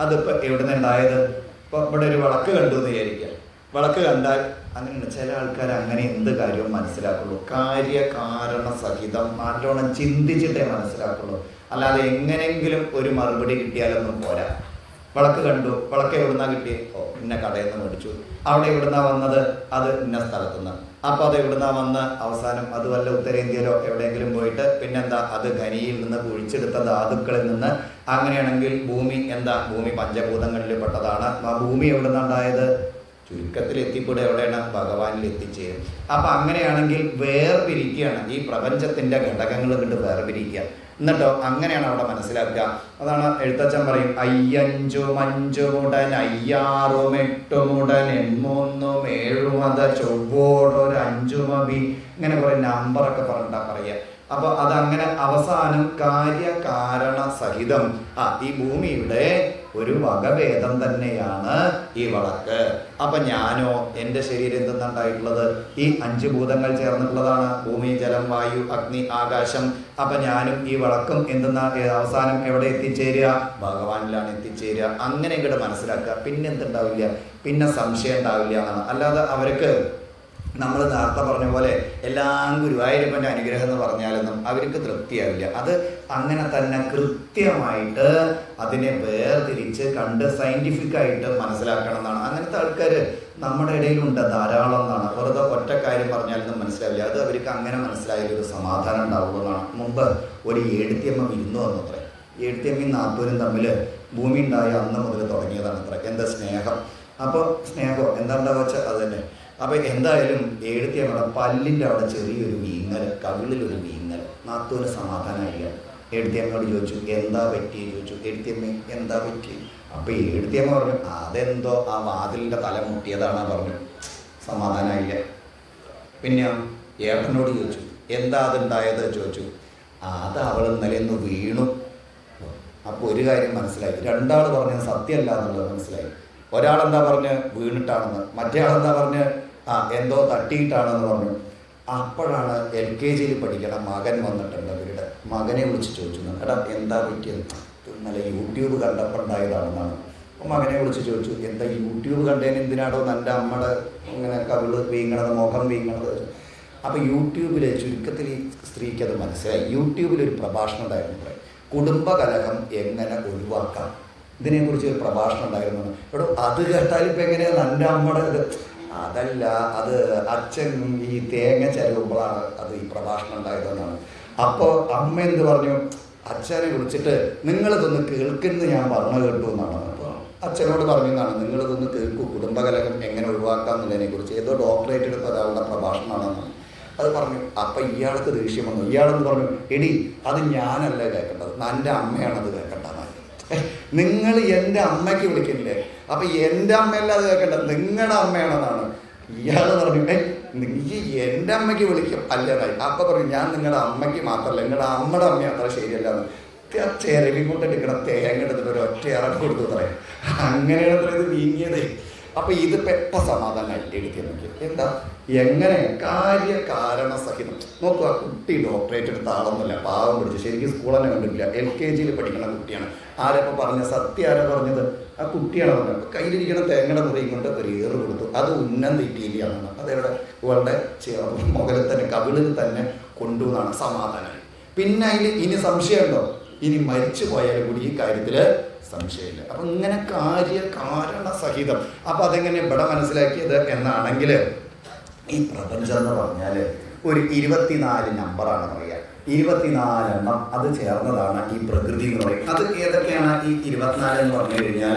A: അതിപ്പോൾ എവിടുന്ന് ഉണ്ടായത്? ഇപ്പോൾ ഇവിടെ ഒരു വിളക്ക് കണ്ടു എന്ന് വിചാരിക്കുക. വിളക്ക് കണ്ടാൽ അങ്ങനെയുണ്ട്. ചില ആൾക്കാർ അങ്ങനെ എന്ത് കാര്യവും മനസ്സിലാക്കുള്ളൂ. കാര്യകാരണ സഹിതം നല്ലോണം ചിന്തിച്ചിട്ടേ മനസ്സിലാക്കുള്ളൂ. അല്ലാതെ എങ്ങനെങ്കിലും ഒരു മറുപടി കിട്ടിയാലൊന്നും പോരാ. വിളക്ക് കണ്ടു, വിളക്ക് എവിടുന്നാ കിട്ടി? ഓ ഇന്ന കടയിൽ നിന്ന് മേടിച്ചു. അവിടെ എവിടുന്നാ വന്നത്? അത് ഇന്ന സ്ഥലത്തുനിന്ന്. അപ്പോൾ അത് എവിടുന്നാ വന്ന് അവസാനം അത് വല്ല ഉത്തരേന്ത്യയിലോ എവിടെയെങ്കിലും പോയിട്ട് പിന്നെന്താ അത് ഖനിയിൽ നിന്ന് കുഴിച്ചെടുത്ത ധാതുക്കളിൽ നിന്ന്. അങ്ങനെയാണെങ്കിൽ ഭൂമി എന്താ? ഭൂമി പഞ്ചഭൂതങ്ങളിൽ പെട്ടതാണ്. ആ ഭൂമി എവിടുന്നുണ്ടായത്? ചുരുക്കത്തിൽ എത്തിക്കൂടെ എവിടെയാണ്? ഭഗവാനിൽ എത്തിച്ചേരും. അപ്പം അങ്ങനെയാണെങ്കിൽ വേർപിരിക്കുകയാണ്, ഈ പ്രപഞ്ചത്തിൻ്റെ ഘടകങ്ങൾ കൊണ്ട് വേർപിരിക്കുക. എന്നിട്ടോ അങ്ങനെയാണ് അവിടെ മനസ്സിലാക്കുക. അതാണ് എഴുത്തച്ഛൻ പറയും, അയ്യഞ്ചും അഞ്ചുമുടൻ അയ്യാറും എട്ടുമുടൻ എൺമൂന്നും ഏഴുമത ചൊവ്വോടൊരു അഞ്ചുമബി, ഇങ്ങനെ കുറെ നമ്പറൊക്കെ പറഞ്ഞിട്ടാ പറയുക. അപ്പോൾ അതങ്ങനെ അവസാനം കാര്യകാരണ സഹിതം ഈ ഭൂമിയുടെ ഒരു വകഭേദം തന്നെയാണ് ഈ വിളക്ക്. അപ്പം ഞാനോ എൻ്റെ ശരീരം എന്തെന്നുണ്ടായിട്ടുള്ളത്? ഈ 5 ഭൂതങ്ങൾ ചേർന്നിട്ടുള്ളതാണ്. ഭൂമി, ജലം, വായു, അഗ്നി, ആകാശം. അപ്പം ഞാനും ഈ വിളക്കും എന്തെന്നാ അവസാനം എവിടെ എത്തിച്ചേരുക? ഭഗവാനിലാണ് എത്തിച്ചേരുക. അങ്ങനെ ഇങ്ങോട്ട് മനസ്സിലാക്കുക. പിന്നെ എന്തുണ്ടാവില്ല? പിന്നെ സംശയം ഉണ്ടാവില്ല എന്നാണ്. അല്ലാതെ അവർക്ക് നമ്മൾ നേരത്തെ പറഞ്ഞ പോലെ എല്ലാം ഗുരുവായൂരപ്പൻ്റെ അനുഗ്രഹം എന്ന് പറഞ്ഞാലൊന്നും അവർക്ക് തൃപ്തിയാവില്ല. അത് അങ്ങനെ തന്നെ കൃത്യമായിട്ട് അതിനെ വേർതിരിച്ച് കണ്ട് സയൻറ്റിഫിക്കായിട്ട് മനസ്സിലാക്കണം എന്നാണ്. അങ്ങനത്തെ ആൾക്കാർ നമ്മുടെ ഇടയിലുണ്ട് ധാരാളം എന്നാണ്. വെറുതെ ഒറ്റ കാര്യം പറഞ്ഞാലൊന്നും മനസ്സിലാവില്ല. അത് അവർക്ക് അങ്ങനെ മനസ്സിലായാലൊരു സമാധാനം ഉണ്ടാവുള്ളൂ എന്നാണ്. മുമ്പ് ഒരു ഏഴുത്തിയമ്മ വിരുന്നു വന്നത്രേ. ഏഴുത്തിയമ്മയും നാത്തൂരും തമ്മിൽ ഭൂമി ഉണ്ടായ അന്ന് മുതൽ തുടങ്ങിയതാണ് അത്ര. എന്താ സ്നേഹം. അപ്പോൾ സ്നേഹം എന്താണ്ടാവുക വെച്ചാൽ അത് തന്നെ. അപ്പോൾ എന്തായാലും എഴുത്തിയമ്മയുടെ പല്ലിൻ്റെ അവിടെ ചെറിയൊരു വീങ്ങൽ, കവിളിലൊരു വീങ്ങൽ. നാത്തൂന് സമാധാനമില്ല. എഴുത്തിയമ്മയോട് ചോദിച്ചു, എന്താ പറ്റി ചോദിച്ചു. എഴുത്തിയമ്മ എന്താ പറ്റി? അപ്പോൾ എഴുത്തിയമ്മ പറഞ്ഞു, അതെന്തോ ആ വാതിലിൻ്റെ തല മുട്ടിയതാണ് പറഞ്ഞു. സമാധാനമില്ല. പിന്നെ ഏട്ടനോട് ചോദിച്ചു, എന്താ അതുണ്ടായത് ചോദിച്ചു. അത് അവൾ ഇന്നലെ ഒന്ന് വീണു. അപ്പോൾ ഒരു കാര്യം മനസ്സിലായി, രണ്ടാൾ പറഞ്ഞത് സത്യമല്ല എന്നുള്ളത് മനസ്സിലായി. ഒരാളെന്താ പറഞ്ഞ് വീണിട്ടാണെന്ന്, മറ്റേ ആളെന്താ പറഞ്ഞ് എന്തോ തട്ടിയിട്ടാണെന്ന് പറഞ്ഞു. അപ്പോഴാണ് LKG പഠിക്കണ മകൻ വന്നിട്ടുണ്ട്. അവരുടെ മകനെ വിളിച്ച് ചോദിച്ചു, എടാ എന്താ പറ്റിയത്? ഇന്നലെ യൂട്യൂബ് കണ്ടപ്പോൾ ഉണ്ടായതാണെന്നാണ്. അപ്പോൾ മകനെ വിളിച്ച് ചോദിച്ചു, എന്താ യൂട്യൂബ് കണ്ടതിന് എന്തിനാണോ എൻ്റെ അമ്മയുടെ ഇങ്ങനെ കവിള് വീങ്ങണത്, മുഖം വീങ്ങണത്? അപ്പോൾ യൂട്യൂബിൽ ചുരുക്കത്തിൽ ഈ സ്ത്രീക്ക് അത് മനസ്സിലായി. യൂട്യൂബിലൊരു പ്രഭാഷണം ഉണ്ടായിരുന്നു, കുടുംബകലഹം എങ്ങനെ ഒഴിവാക്കാം, ഇതിനെക്കുറിച്ച് ഒരു പ്രഭാഷണം ഉണ്ടായിരുന്നു. എടോ അത് കേട്ടാൽ ഇപ്പം എങ്ങനെയാണ് എൻ്റെ അമ്മയുടെ ഇത്? അതല്ല, അത് അച്ഛൻ ഈ തേങ്ങ ചരുവുമ്പോഴാണ് അത് ഈ പ്രഭാഷണം ഉണ്ടായതെന്നാണ്. അപ്പോൾ അമ്മ എന്ത് പറഞ്ഞു? അച്ഛനെ വിളിച്ചിട്ട് നിങ്ങളിതൊന്ന് കേൾക്കുന്നു ഞാൻ പറഞ്ഞു കേട്ടു എന്നാണ്. അപ്പോൾ അച്ഛനോട് പറഞ്ഞു എന്നാണ്, നിങ്ങളിതൊന്ന് കേൾക്കൂ, കുടുംബകലഹം എങ്ങനെ ഒഴിവാക്കാം എന്നുള്ളതിനെക്കുറിച്ച് ഏതോ ഡോക്ടറേറ്റ് എടുത്ത ഒരാളുടെ പ്രഭാഷണമാണെന്നാണ് അത് പറഞ്ഞു. അപ്പം ഇയാൾക്ക് ദേഷ്യം വന്നു. ഇയാളെന്ന് പറഞ്ഞു, എടി അത് ഞാനല്ല കേൾക്കേണ്ടത്, എൻ്റെ അമ്മയാണത് കേൾക്കേണ്ടത്. നിങ്ങൾ എൻ്റെ അമ്മയ്ക്ക് വിളിക്കുന്നില്ലേ? അപ്പം എൻ്റെ അമ്മയല്ല അത് കേൾക്കേണ്ടത്, നിങ്ങളുടെ അമ്മയാണെന്നാണ്. ഇയാൾ പറഞ്ഞു, നീ എൻ്റെ അമ്മയ്ക്ക് വിളിക്കും അല്ലേന്നായി. അപ്പം പറഞ്ഞു, ഞാൻ നിങ്ങളുടെ അമ്മയ്ക്ക് മാത്രമല്ല, നിങ്ങളുടെ അമ്മയുടെ അമ്മ അത്ര ശരിയല്ലാന്ന്. ചെരവി കൊണ്ടെടുക്കണ തേങ്ങ എടുത്തിട്ട് ഒരു ഒറ്റ ഇറക്കി കൊടുത്തു അത്രേ. അങ്ങനെയാണ് അത്ര ഇത് വീങ്ങിയത്. അപ്പം ഇതിപ്പോൾ എപ്പോൾ സമാധാനമായിട്ട് എടുക്കാൻ നോക്കി എന്താ എങ്ങനെ കാര്യകാരണ സഹിതം നോക്കുക. ആ കുട്ടി ഡോക്ടറേറ്റ് എടുത്ത ആളൊന്നുമില്ല, പാവം പിടിച്ച് ശരിക്കും സ്കൂൾ തന്നെ കണ്ടിട്ടില്ല. LKG പഠിക്കുന്ന കുട്ടിയാണ്. ആരപ്പോൾ പറഞ്ഞ സത്യം ആരാ പറഞ്ഞത്? ആ കുട്ടിയാണ് പറഞ്ഞത്. അപ്പോൾ കയ്യിലിരിക്കുന്ന തേങ്ങയുടെ മുറിയും കൊണ്ട് ഒരു ഏറ് കൊടുത്തു. അത് ഉന്നം തെറ്റിയില്ലാന്നാണ്. അതെവിടെ ഇവളുടെ മുകളിൽ തന്നെ കവിളിൽ തന്നെ കൊണ്ടുവന്നാണ്. സമാധാനമായി. പിന്നെ അതിൽ ഇനി സംശയമുണ്ടോ? ഇനി മരിച്ചു പോയാലും കൂടി ഈ കാര്യത്തിൽ സംശയമില്ല. അപ്പം ഇങ്ങനെ കാര്യകാരണ സഹിതം. അപ്പം അതെങ്ങനെ ഇവിടെ മനസ്സിലാക്കിയത് എന്നാണെങ്കിൽ ഈ പ്രപഞ്ചം എന്ന് പറഞ്ഞാൽ ഒരു 24 നമ്പറാണ് പറയുക. 24 എണ്ണം അത് ചേർന്നതാണ് ഈ പ്രകൃതി എന്ന് പറയും. അത് ഏതൊക്കെയാണ് ഈ 24 എന്ന് പറഞ്ഞു കഴിഞ്ഞാൽ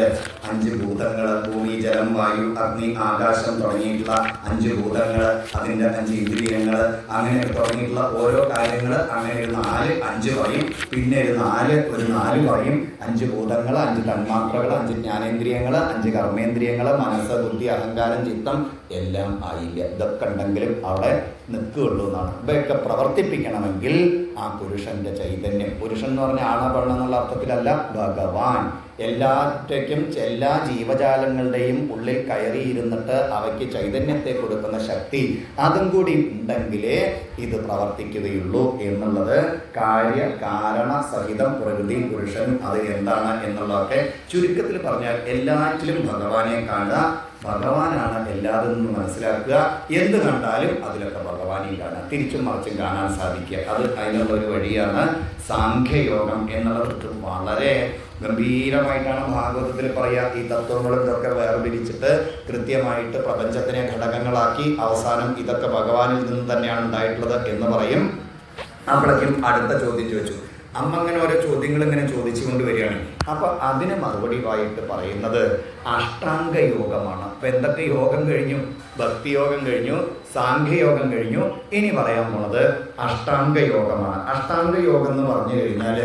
A: 5 ഭൂതങ്ങൾ, ഭൂമി, ജലം, വായു, അഗ്നി, ആകാശം തുടങ്ങിയിട്ടുള്ള 5 ഭൂതങ്ങൾ, അതിൻ്റെ 5 ഇന്ദ്രിയങ്ങൾ, അങ്ങനെ തുടങ്ങിയിട്ടുള്ള ഓരോ കാര്യങ്ങൾ. അങ്ങനെ ഒരു 4 5 പറയും. പിന്നെ ഒരു 4 പറയും. 5 ഭൂതങ്ങൾ, 5 തന്മാത്രകൾ, 5 ജ്ഞാനേന്ദ്രിയങ്ങൾ, 5 കർമ്മേന്ദ്രിയങ്ങൾ, മനസ്സ്, ബുദ്ധി, അഹങ്കാരം, ചിത്തം എല്ലാം ആയില്ല. ഇതൊക്കെ ഉണ്ടെങ്കിലും അവിടെ നിൽക്കുകയുള്ളൂ എന്നാണ്. ഇവയൊക്കെ പ്രവർത്തിപ്പിക്കണമെങ്കിൽ ആ പുരുഷന്റെ ചൈതന്യം, പുരുഷൻ എന്ന് പറഞ്ഞാൽ ആണ പെണ്ണ എന്നുള്ള അർത്ഥത്തിലല്ല, ഭഗവാൻ എല്ലാറ്റയ്ക്കും എല്ലാ ജീവജാലങ്ങളുടെയും ഉള്ളിൽ കയറിയിരുന്നിട്ട് അവയ്ക്ക് ചൈതന്യത്തെ കൊടുക്കുന്ന ശക്തി അതും കൂടി ഉണ്ടെങ്കിലേ ഇത് പ്രവർത്തിക്കുകയുള്ളൂ എന്നുള്ളത് കാര്യകാരണ സഹിതം പ്രകൃതി പുരുഷൻ അത് എന്താണ് എന്നുള്ളതൊക്കെ ചുരുക്കത്തിൽ പറഞ്ഞാൽ എല്ലാറ്റിലും ഭഗവാനെ കാണുക, ഭഗവാനാണ് എല്ലാതും എന്ന് മനസ്സിലാക്കുക. എന്ത് കണ്ടാലും അതിലൊക്കെ ഭഗവാനെയും കാണാം, തിരിച്ചും മറിച്ചും കാണാൻ സാധിക്കുക. അതിനുള്ള ഒരു വഴിയാണ് സാഖ്യയോഗം എന്നുള്ളത്. വളരെ ഗംഭീരമായിട്ടാണ് ഭാഗവതത്തിൽ പറയുക. ഈ തത്വങ്ങളും ഇതൊക്കെ വേർതിരിച്ചിട്ട് കൃത്യമായിട്ട് പ്രപഞ്ചത്തിനെ ഘടകങ്ങളാക്കി അവസാനം ഇതൊക്കെ ഭഗവാനിൽ നിന്ന് തന്നെയാണ് ഉണ്ടായിട്ടുള്ളത് എന്ന് പറയും. അപ്പോഴേക്കും അടുത്ത ചോദ്യം ചോദിച്ചു. അമ്മ അങ്ങനെ ഓരോ ചോദ്യങ്ങൾ ഇങ്ങനെ ചോദിച്ചു കൊണ്ട് വരികയാണ്. അപ്പൊ അതിന് മറുപടിയായിട്ട് പറയുന്നത് അഷ്ടാംഗ യോഗമാണ്. അപ്പൊ എന്തൊക്കെ യോഗം കഴിഞ്ഞു? ഭക്തിയോഗം കഴിഞ്ഞു, സാഖ്യയോഗം കഴിഞ്ഞു. ഇനി പറയാൻ പോണത് അഷ്ടാംഗ യോഗമാണ്. അഷ്ടാംഗ യോഗം എന്ന് പറഞ്ഞു കഴിഞ്ഞാൽ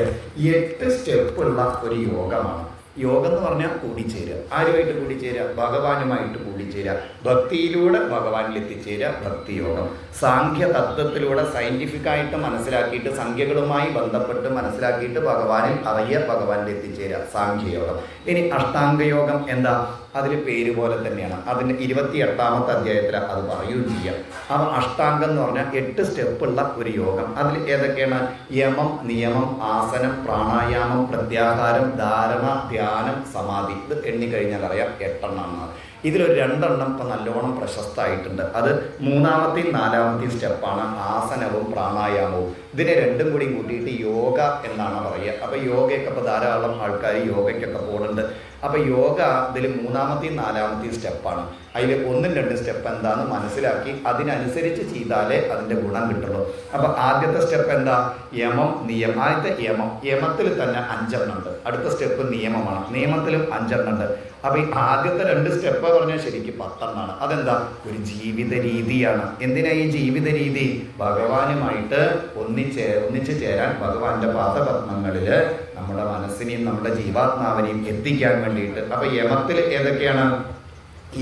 A: 8 സ്റ്റെപ്പുള്ള ഒരു യോഗമാണ്. യോഗം എന്ന് പറഞ്ഞാൽ കൂടിച്ചേരുക. ആരുമായിട്ട് കൂടിച്ചേരുക? ഭഗവാനുമായിട്ട് കൂടിച്ചേരുക. ഭക്തിയിലൂടെ ഭഗവാനിൽ എത്തിച്ചേരുക, ഭക്തിയോഗം. സാഖ്യ തത്വത്തിലൂടെ സയന്റിഫിക്കായിട്ട് മനസ്സിലാക്കിയിട്ട് സംഖ്യകളുമായി ബന്ധപ്പെട്ട് മനസ്സിലാക്കിയിട്ട് ഭഗവാനിൽ അറിയുക, ഭഗവാനിൽ എത്തിച്ചേരുക, സാഖ്യയോഗം. ഇനി അഷ്ടാംഗയോഗം എന്താ? അതിൽ പേര് പോലെ തന്നെയാണ്. അതിൻ്റെ 28ാമത്തെ അധ്യായത്തിൽ അത് പറയുകയും ചെയ്യാം. അപ്പം അഷ്ടാംഗം എന്ന് പറഞ്ഞാൽ 8 സ്റ്റെപ്പുള്ള ഒരു യോഗം. അതിൽ ഏതൊക്കെയാണ്? യമം, നിയമം, ആസനം, പ്രാണായാമം, പ്രത്യാഹാരം, ധാരണ, ധ്യാനം, സമാധി. ഇത് എണ്ണിക്കഴിഞ്ഞാൽ അറിയാം 8 എണ്ണമാണ്. ഇതിലൊരു 2 എണ്ണം ഇപ്പം നല്ലോണം പ്രശസ്തമായിട്ടുണ്ട്. അത് 3ാമത്തെയും 4ാമത്തെയും സ്റ്റെപ്പാണ് ആസനവും പ്രാണായാമവും. ഇതിനെ രണ്ടും കൂടി കൂട്ടിയിട്ട് യോഗ എന്നാണ് പറയുക. അപ്പോൾ യോഗയൊക്കെ ഇപ്പോൾ ധാരാളം ആൾക്കാർ യോഗയ്ക്കൊക്കെ പോകുന്നുണ്ട്. അപ്പോൾ യോഗ ഇതിൽ 3ാമത്തെയും 4ാമത്തെയും സ്റ്റെപ്പാണ്. അതിൽ 1ഉം 2ഉം സ്റ്റെപ്പ് എന്താണെന്ന് മനസ്സിലാക്കി അതിനനുസരിച്ച് ചെയ്താലേ അതിൻ്റെ ഗുണം കിട്ടുള്ളൂ. അപ്പോൾ ആദ്യത്തെ സ്റ്റെപ്പ് എന്താ? യമം, നിയമം. ആദ്യത്തെ യമം. യമത്തിൽ തന്നെ 5 എണ്ണം ഉണ്ട്. അടുത്ത സ്റ്റെപ്പ് നിയമമാണ്. നിയമത്തിലും 5 എണ്ണം ഉണ്ട്. അപ്പോൾ ഈ ആദ്യത്തെ 2 സ്റ്റെപ്പ് പറഞ്ഞാൽ ശരിക്കും 10 എണ്ണമാണ്. അതെന്താ? ഒരു ജീവിത രീതിയാണ്. എന്തിനാ ഈ ജീവിത രീതി? ഭഗവാനുമായിട്ട് ഒന്നിച്ച് ചേരാൻ, ഭഗവാന്റെ പാദപത്മങ്ങളിൽ നമ്മുടെ മനസ്സിനെയും നമ്മുടെ ജീവാത്മാവിനെയും എത്തിക്കാൻ വേണ്ടിയിട്ട്. അപ്പോൾ യമത്തിൽ ഏതൊക്കെയാണ്?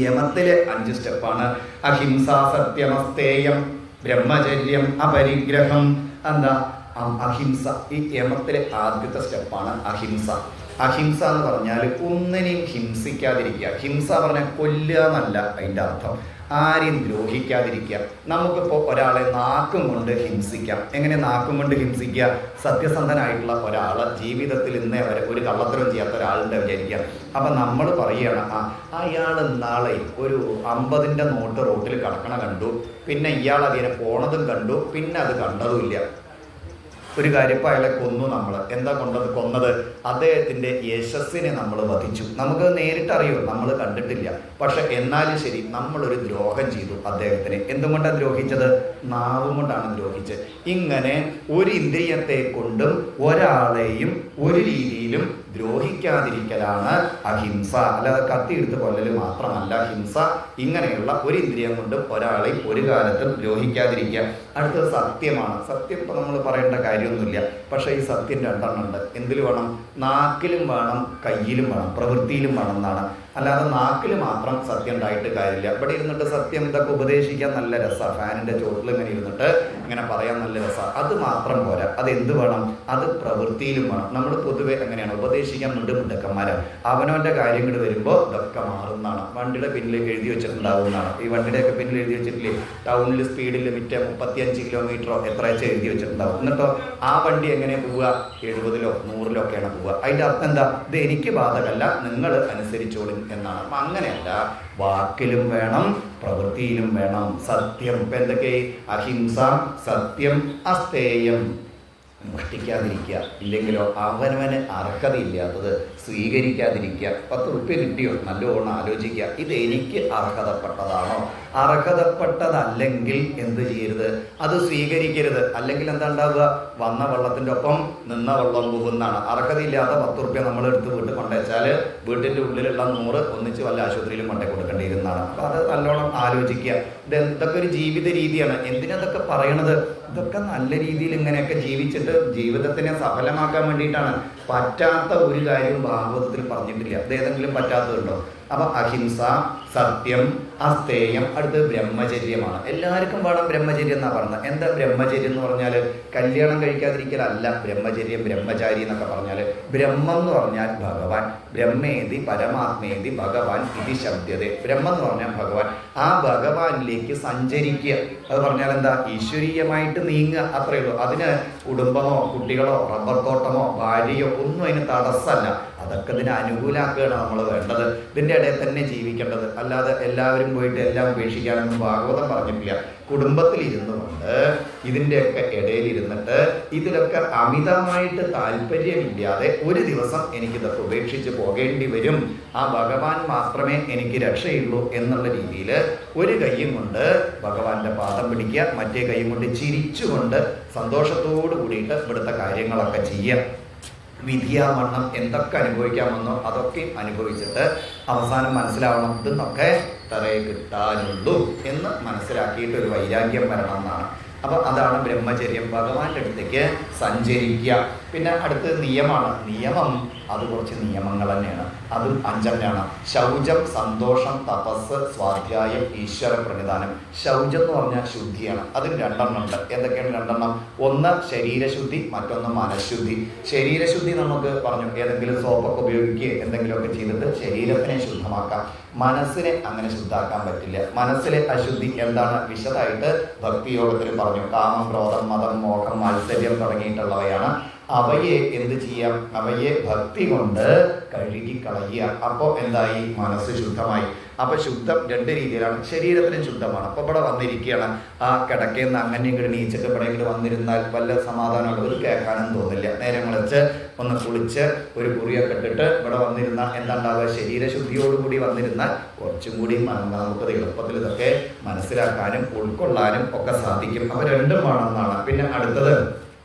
A: യമത്തിലെ 5 സ്റ്റെപ്പാണ്. അഹിംസ, സത്യമസ്തേയം, ബ്രഹ്മചര്യം, അപരിഗ്രഹം. എന്താ? അഹിംസ. ഈ യമത്തിലെ ആദ്യത്തെ സ്റ്റെപ്പാണ് അഹിംസ. അഹിംസ എന്ന് പറഞ്ഞാൽ ഒന്നിനെയും ഹിംസിക്കാതിരിക്കുക. ഹിംസ പറഞ്ഞാൽ കൊല്ലുക എന്നല്ല അതിൻ്റെ അർത്ഥം. ആരെയും ദ്രോഹിക്കാതിരിക്കുക. നമുക്കിപ്പോൾ ഒരാളെ നാക്കും കൊണ്ട് ഹിംസിക്കാം. എങ്ങനെ നാക്കും കൊണ്ട് ഹിംസിക്കുക? സത്യസന്ധനായിട്ടുള്ള ഒരാൾ ജീവിതത്തിൽ ഇന്നേ വരെ ഒരു കള്ളത്തരം ചെയ്യാത്ത ഒരാളുടെ വിചാരിക്കുക. അപ്പം നമ്മൾ പറയുകയാണ്, അയാൾ നാളെ ഒരു 50ൻ്റെ നോട്ട് റോട്ടിൽ കിടക്കണ കണ്ടു, പിന്നെ ഇയാൾ അതിനെ പോണതും കണ്ടു, പിന്നെ അത് കണ്ടതുമില്ല. ഒരു കാര്യം, ഇപ്പോൾ അയാളെ കൊന്നു. നമ്മൾ എന്താ കൊന്നത്? അദ്ദേഹത്തിൻ്റെ യശസ്സിനെ നമ്മൾ വധിച്ചു. നമുക്ക് നേരിട്ടറിയോ? നമ്മൾ കണ്ടിട്ടില്ല. പക്ഷെ എന്നാലും ശരി, നമ്മളൊരു ദ്രോഹം ചെയ്തു അദ്ദേഹത്തിന്. എന്തുകൊണ്ടാണ് ദ്രോഹിച്ചത്? നാവും കൊണ്ടാണ് ദ്രോഹിച്ചത്. ഇങ്ങനെ ഒരു ഇന്ദ്രിയത്തെ കൊണ്ടും ഒരാളെയും ഒരു രീതിയിലും ദ്രോഹിക്കാതിരിക്കലാണ് അഹിംസ. അല്ലാതെ കത്തിയെടുത്ത് കൊല്ലൽ മാത്രമല്ല ഹിംസ. ഇങ്ങനെയുള്ള ഒരു ഇന്ദ്രിയം കൊണ്ടും ഒരാളെയും ഒരു കാലത്തും ദ്രോഹിക്കാതിരിക്കുക. അടുത്തത് സത്യമാണ്. സത്യം ഇപ്പോൾ നമ്മൾ പറയേണ്ട കാര്യമൊന്നുമില്ല. പക്ഷേ ഈ സത്യം 2 എണ്ണം ഉണ്ട്. എന്തിൽ വേണം? നാക്കിലും വേണം, കയ്യിലും വേണം, പ്രവൃത്തിയിലും വേണം എന്നാണ്. അല്ലാതെ നാക്കിൽ മാത്രം സത്യം ഉണ്ടായിട്ട് കാര്യമില്ല. ഇവിടെ ഇരുന്നിട്ട് സത്യം ഇതൊക്കെ ഉപദേശിക്കാൻ നല്ല രസമാണ്. ഫാനിൻ്റെ ചോട്ടിൽ ഇങ്ങനെ ഇരുന്നിട്ട് ഇങ്ങനെ പറയാൻ നല്ല രസമാണ്. അത് മാത്രം പോരാ. അത് എന്ത് വേണം? അത് പ്രവൃത്തിയിലും വേണം. നമ്മൾ പൊതുവെ എങ്ങനെയാണ് ഉപദേശിക്കാൻ മുണ്ടക്കന്മാരാണ്. അവനവൻ്റെ കാര്യങ്ങൾ വരുമ്പോൾ ഇതൊക്കെ മാറുന്നതാണ്. വണ്ടിയുടെ പിന്നിൽ എഴുതി വെച്ചിട്ടുണ്ടാവുന്നതാണ്. ഈ വണ്ടിയുടെയൊക്കെ പിന്നിൽ എഴുതി വെച്ചിട്ടില്ലേ, ടൗണിൽ സ്പീഡിൽ ലിമിറ്റ് 35 കിലോമീറ്ററോ എത്രയാച്ചാൽ എഴുതി വെച്ചിട്ടുണ്ടാവും. എന്നിട്ടോ ആ വണ്ടി എങ്ങനെ പോവുക? 70ലോ 100ലോ ഒക്കെയാണ് പോവുക. അതിൻ്റെ അർത്ഥം എന്താ? ഇത് എനിക്ക് ബാധകമല്ല, നിങ്ങൾ അനുസരിച്ചോളും എന്നാണ്. അപ്പം അങ്ങനെയല്ല, വാക്കിലും വേണം, പ്രവൃത്തിയിലും വേണം സത്യം. ഇപ്പം എന്തൊക്കെ? അഹിംസ, സത്യം, അസ്തേയം. മോഷ്ടിക്കാതിരിക്കുക. ഇല്ലെങ്കിലോ അവനവന് അർഹതയില്ലാത്തത് സ്വീകരിക്കാതിരിക്കുക. 10 റുപ്യ കിട്ടിയോ? നല്ലോണം ആലോചിക്കുക. ഇത് എനിക്ക് അർഹതപ്പെട്ടതാണോ? അർഹതപ്പെട്ടതല്ലെങ്കിൽ എന്ത് ചെയ്യരുത്? അത് സ്വീകരിക്കരുത്. അല്ലെങ്കിൽ എന്താ ഉണ്ടാവുക? വന്ന വെള്ളത്തിൻ്റെ ഒപ്പം നിന്ന വെള്ളം പോകുന്നതാണ്. അർഹതയില്ലാത്ത 10 റുപ്യ നമ്മളെടുത്ത് വീട്ടിൽ കൊണ്ടുവച്ചാൽ വീട്ടിൻ്റെ ഉള്ളിലുള്ള 100 ഒന്നിച്ച് വല്ല ആശുപത്രിയിലും കൊണ്ടേ കൊടുക്കേണ്ടിയിരുന്നതാണ്. അപ്പോൾ അത് നല്ലോണം ആലോചിക്കുക. ഇതൊക്കെ ഒരു ജീവിത രീതിയാണ്. എന്തിനതൊക്കെ പറയണത്? ഇതൊക്കെ നല്ല രീതിയിൽ ഇങ്ങനെയൊക്കെ ജീവിച്ചിട്ട് ജീവിതത്തിനെ സഫലമാക്കാൻ വേണ്ടിയിട്ടാണ്. പറ്റാത്ത ഒരു കാര്യവും ഭാഗവതത്തിൽ പറഞ്ഞിട്ടില്ല. അത് ഏതെങ്കിലും പറ്റാത്തതുണ്ടോ? അപ്പം അഹിംസ, സത്യം, അസ്തേയം. അടുത്ത് ബ്രഹ്മചര്യമാണ്. എല്ലാവർക്കും വേണം ബ്രഹ്മചര്യം എന്നാണ് പറഞ്ഞത്. എന്താ ബ്രഹ്മചര്യം എന്ന് പറഞ്ഞാൽ? കല്യാണം കഴിക്കാതിരിക്കലല്ല ബ്രഹ്മചര്യം. ബ്രഹ്മചാരി എന്നൊക്കെ പറഞ്ഞാൽ ബ്രഹ്മം എന്ന് പറഞ്ഞാൽ ഭഗവാൻ. ബ്രഹ്മേതി പരമാത്മേതി ഭഗവാൻ ഇതി ശബ്ദതേ. ബ്രഹ്മം എന്ന് പറഞ്ഞാൽ ഭഗവാൻ. ആ ഭഗവാനിലേക്ക് സഞ്ചരിക്കുക. അത് പറഞ്ഞാൽ എന്താ? ഈശ്വരീയമായിട്ട് നീങ്ങുക, അത്രയേ ഉള്ളൂ. അതിന് കുടുംബമോ കുട്ടികളോ റബ്ബർ തോട്ടമോ ഭാര്യയോ ഒന്നും അതിന് തടസ്സമല്ല. അതൊക്കെ ഇതിനെ അനുകൂലമാക്കുകയാണ് നമ്മൾ വേണ്ടത്. ഇതിൻ്റെ ഇടയിൽ തന്നെ ജീവിക്കേണ്ടത്. അല്ലാതെ എല്ലാവരും പോയിട്ട് എല്ലാം ഉപേക്ഷിക്കാനൊന്നും ഭാഗവതം പറഞ്ഞിട്ടില്ല. കുടുംബത്തിൽ ഇരുന്നു കൊണ്ട് ഇതിൻ്റെയൊക്കെ ഇടയിലിരുന്നിട്ട് ഇതിലൊക്കെ അമിതമായിട്ട് താല്പര്യമില്ലാതെ ഒരു ദിവസം എനിക്കിതൊക്കെ ഉപേക്ഷിച്ച് പോകേണ്ടി വരും, ആ ഭഗവാൻ മാത്രമേ എനിക്ക് രക്ഷയുള്ളൂ എന്നുള്ള രീതിയിൽ ഒരു കൈയും കൊണ്ട് ഭഗവാന്റെ പാദം പിടിക്കുക, മറ്റേ കൈയും കൊണ്ട് ചിരിച്ചുകൊണ്ട് സന്തോഷത്തോടു കൂടിയിട്ട് ഇവിടുത്തെ കാര്യങ്ങളൊക്കെ ചെയ്യുക. വിധിയാവണ്ണം എന്തൊക്കെ അനുഭവിക്കാമെന്നോ അതൊക്കെ അനുഭവിച്ചിട്ട് അവസാനം മനസ്സിലാവണം ഇതെന്നൊക്കെ തറയെ കിട്ടാനുള്ളൂ എന്ന് മനസ്സിലാക്കിയിട്ട് ഒരു വൈരാഗ്യം വരണം എന്നാണ്. അപ്പോൾ അതാണ് ബ്രഹ്മചര്യം, ഭഗവാന്റെ അടുത്തേക്ക് സഞ്ചരിക്കുക. പിന്നെ അടുത്ത് നിയമമാണ്. നിയമം അത് കുറച്ച് നിയമങ്ങൾ തന്നെയാണ്, അതും 5 ശൗചം, സന്തോഷം, തപസ്, സ്വാധ്യായം, ഈശ്വര പ്രണിധാനം. ശൗചം എന്ന് പറഞ്ഞാൽ ശുദ്ധിയാണ്. അതിൽ 2 ഉണ്ട്. എന്തൊക്കെയാണ് 2? ഒന്ന് ശരീരശുദ്ധി, മറ്റൊന്ന് മനഃശുദ്ധി. ശരീരശുദ്ധി നമുക്ക് പറഞ്ഞു, ഏതെങ്കിലും സോപ്പൊക്കെ ഉപയോഗിക്കുകയോ എന്തെങ്കിലുമൊക്കെ ചെയ്തിട്ട് ശരീരത്തിനെ ശുദ്ധമാക്കാം. മനസ്സിനെ അങ്ങനെ ശുദ്ധാക്കാൻ പറ്റില്ല. മനസ്സിലെ അശുദ്ധി എന്താണ്? വിശദമായിട്ട് ഭക്തിയോഗത്തിൽ പറഞ്ഞു. കാമം, ക്രോധം, മതം, മോഹം, മാത്സര്യം തുടങ്ങിയിട്ടുള്ളവയാണ്. അവയെ എന്ത് ചെയ്യാം? അവയെ ഭക്തി കൊണ്ട് കഴുകിക്കളയുക. അപ്പോൾ എന്തായി? മനസ്സ് ശുദ്ധമായി. അപ്പോൾ ശുദ്ധം 2 രീതിയിലാണ്. ശരീരത്തിനും ശുദ്ധമാണ്. അപ്പോൾ ഇവിടെ വന്നിരിക്കുകയാണ്, ആ കിടക്കയെന്ന് അങ്ങനെ ഇങ്ങോട്ട് നീച്ചിട്ട് ഇവിടെ ഇങ്ങോട്ട് വന്നിരുന്നാൽ വല്ല സമാധാനമുള്ള ഒരു കേൾക്കാനും തോന്നില്ല. നേരെ വിളിച്ച് ഒന്ന് കുളിച്ച് ഒരു കുറിയൊക്കെ ഇട്ടിട്ട് ഇവിടെ വന്നിരുന്നാൽ എന്താ ഉണ്ടാവുക? ശരീരശുദ്ധിയോടുകൂടി വന്നിരുന്നാൽ കുറച്ചും കൂടി നമുക്കത് എളുപ്പത്തിൽ ഇതൊക്കെ മനസ്സിലാക്കാനും ഉൾക്കൊള്ളാനും ഒക്കെ സാധിക്കും. അപ്പോൾ 2 വേണമെന്നാണ്. പിന്നെ അടുത്തത്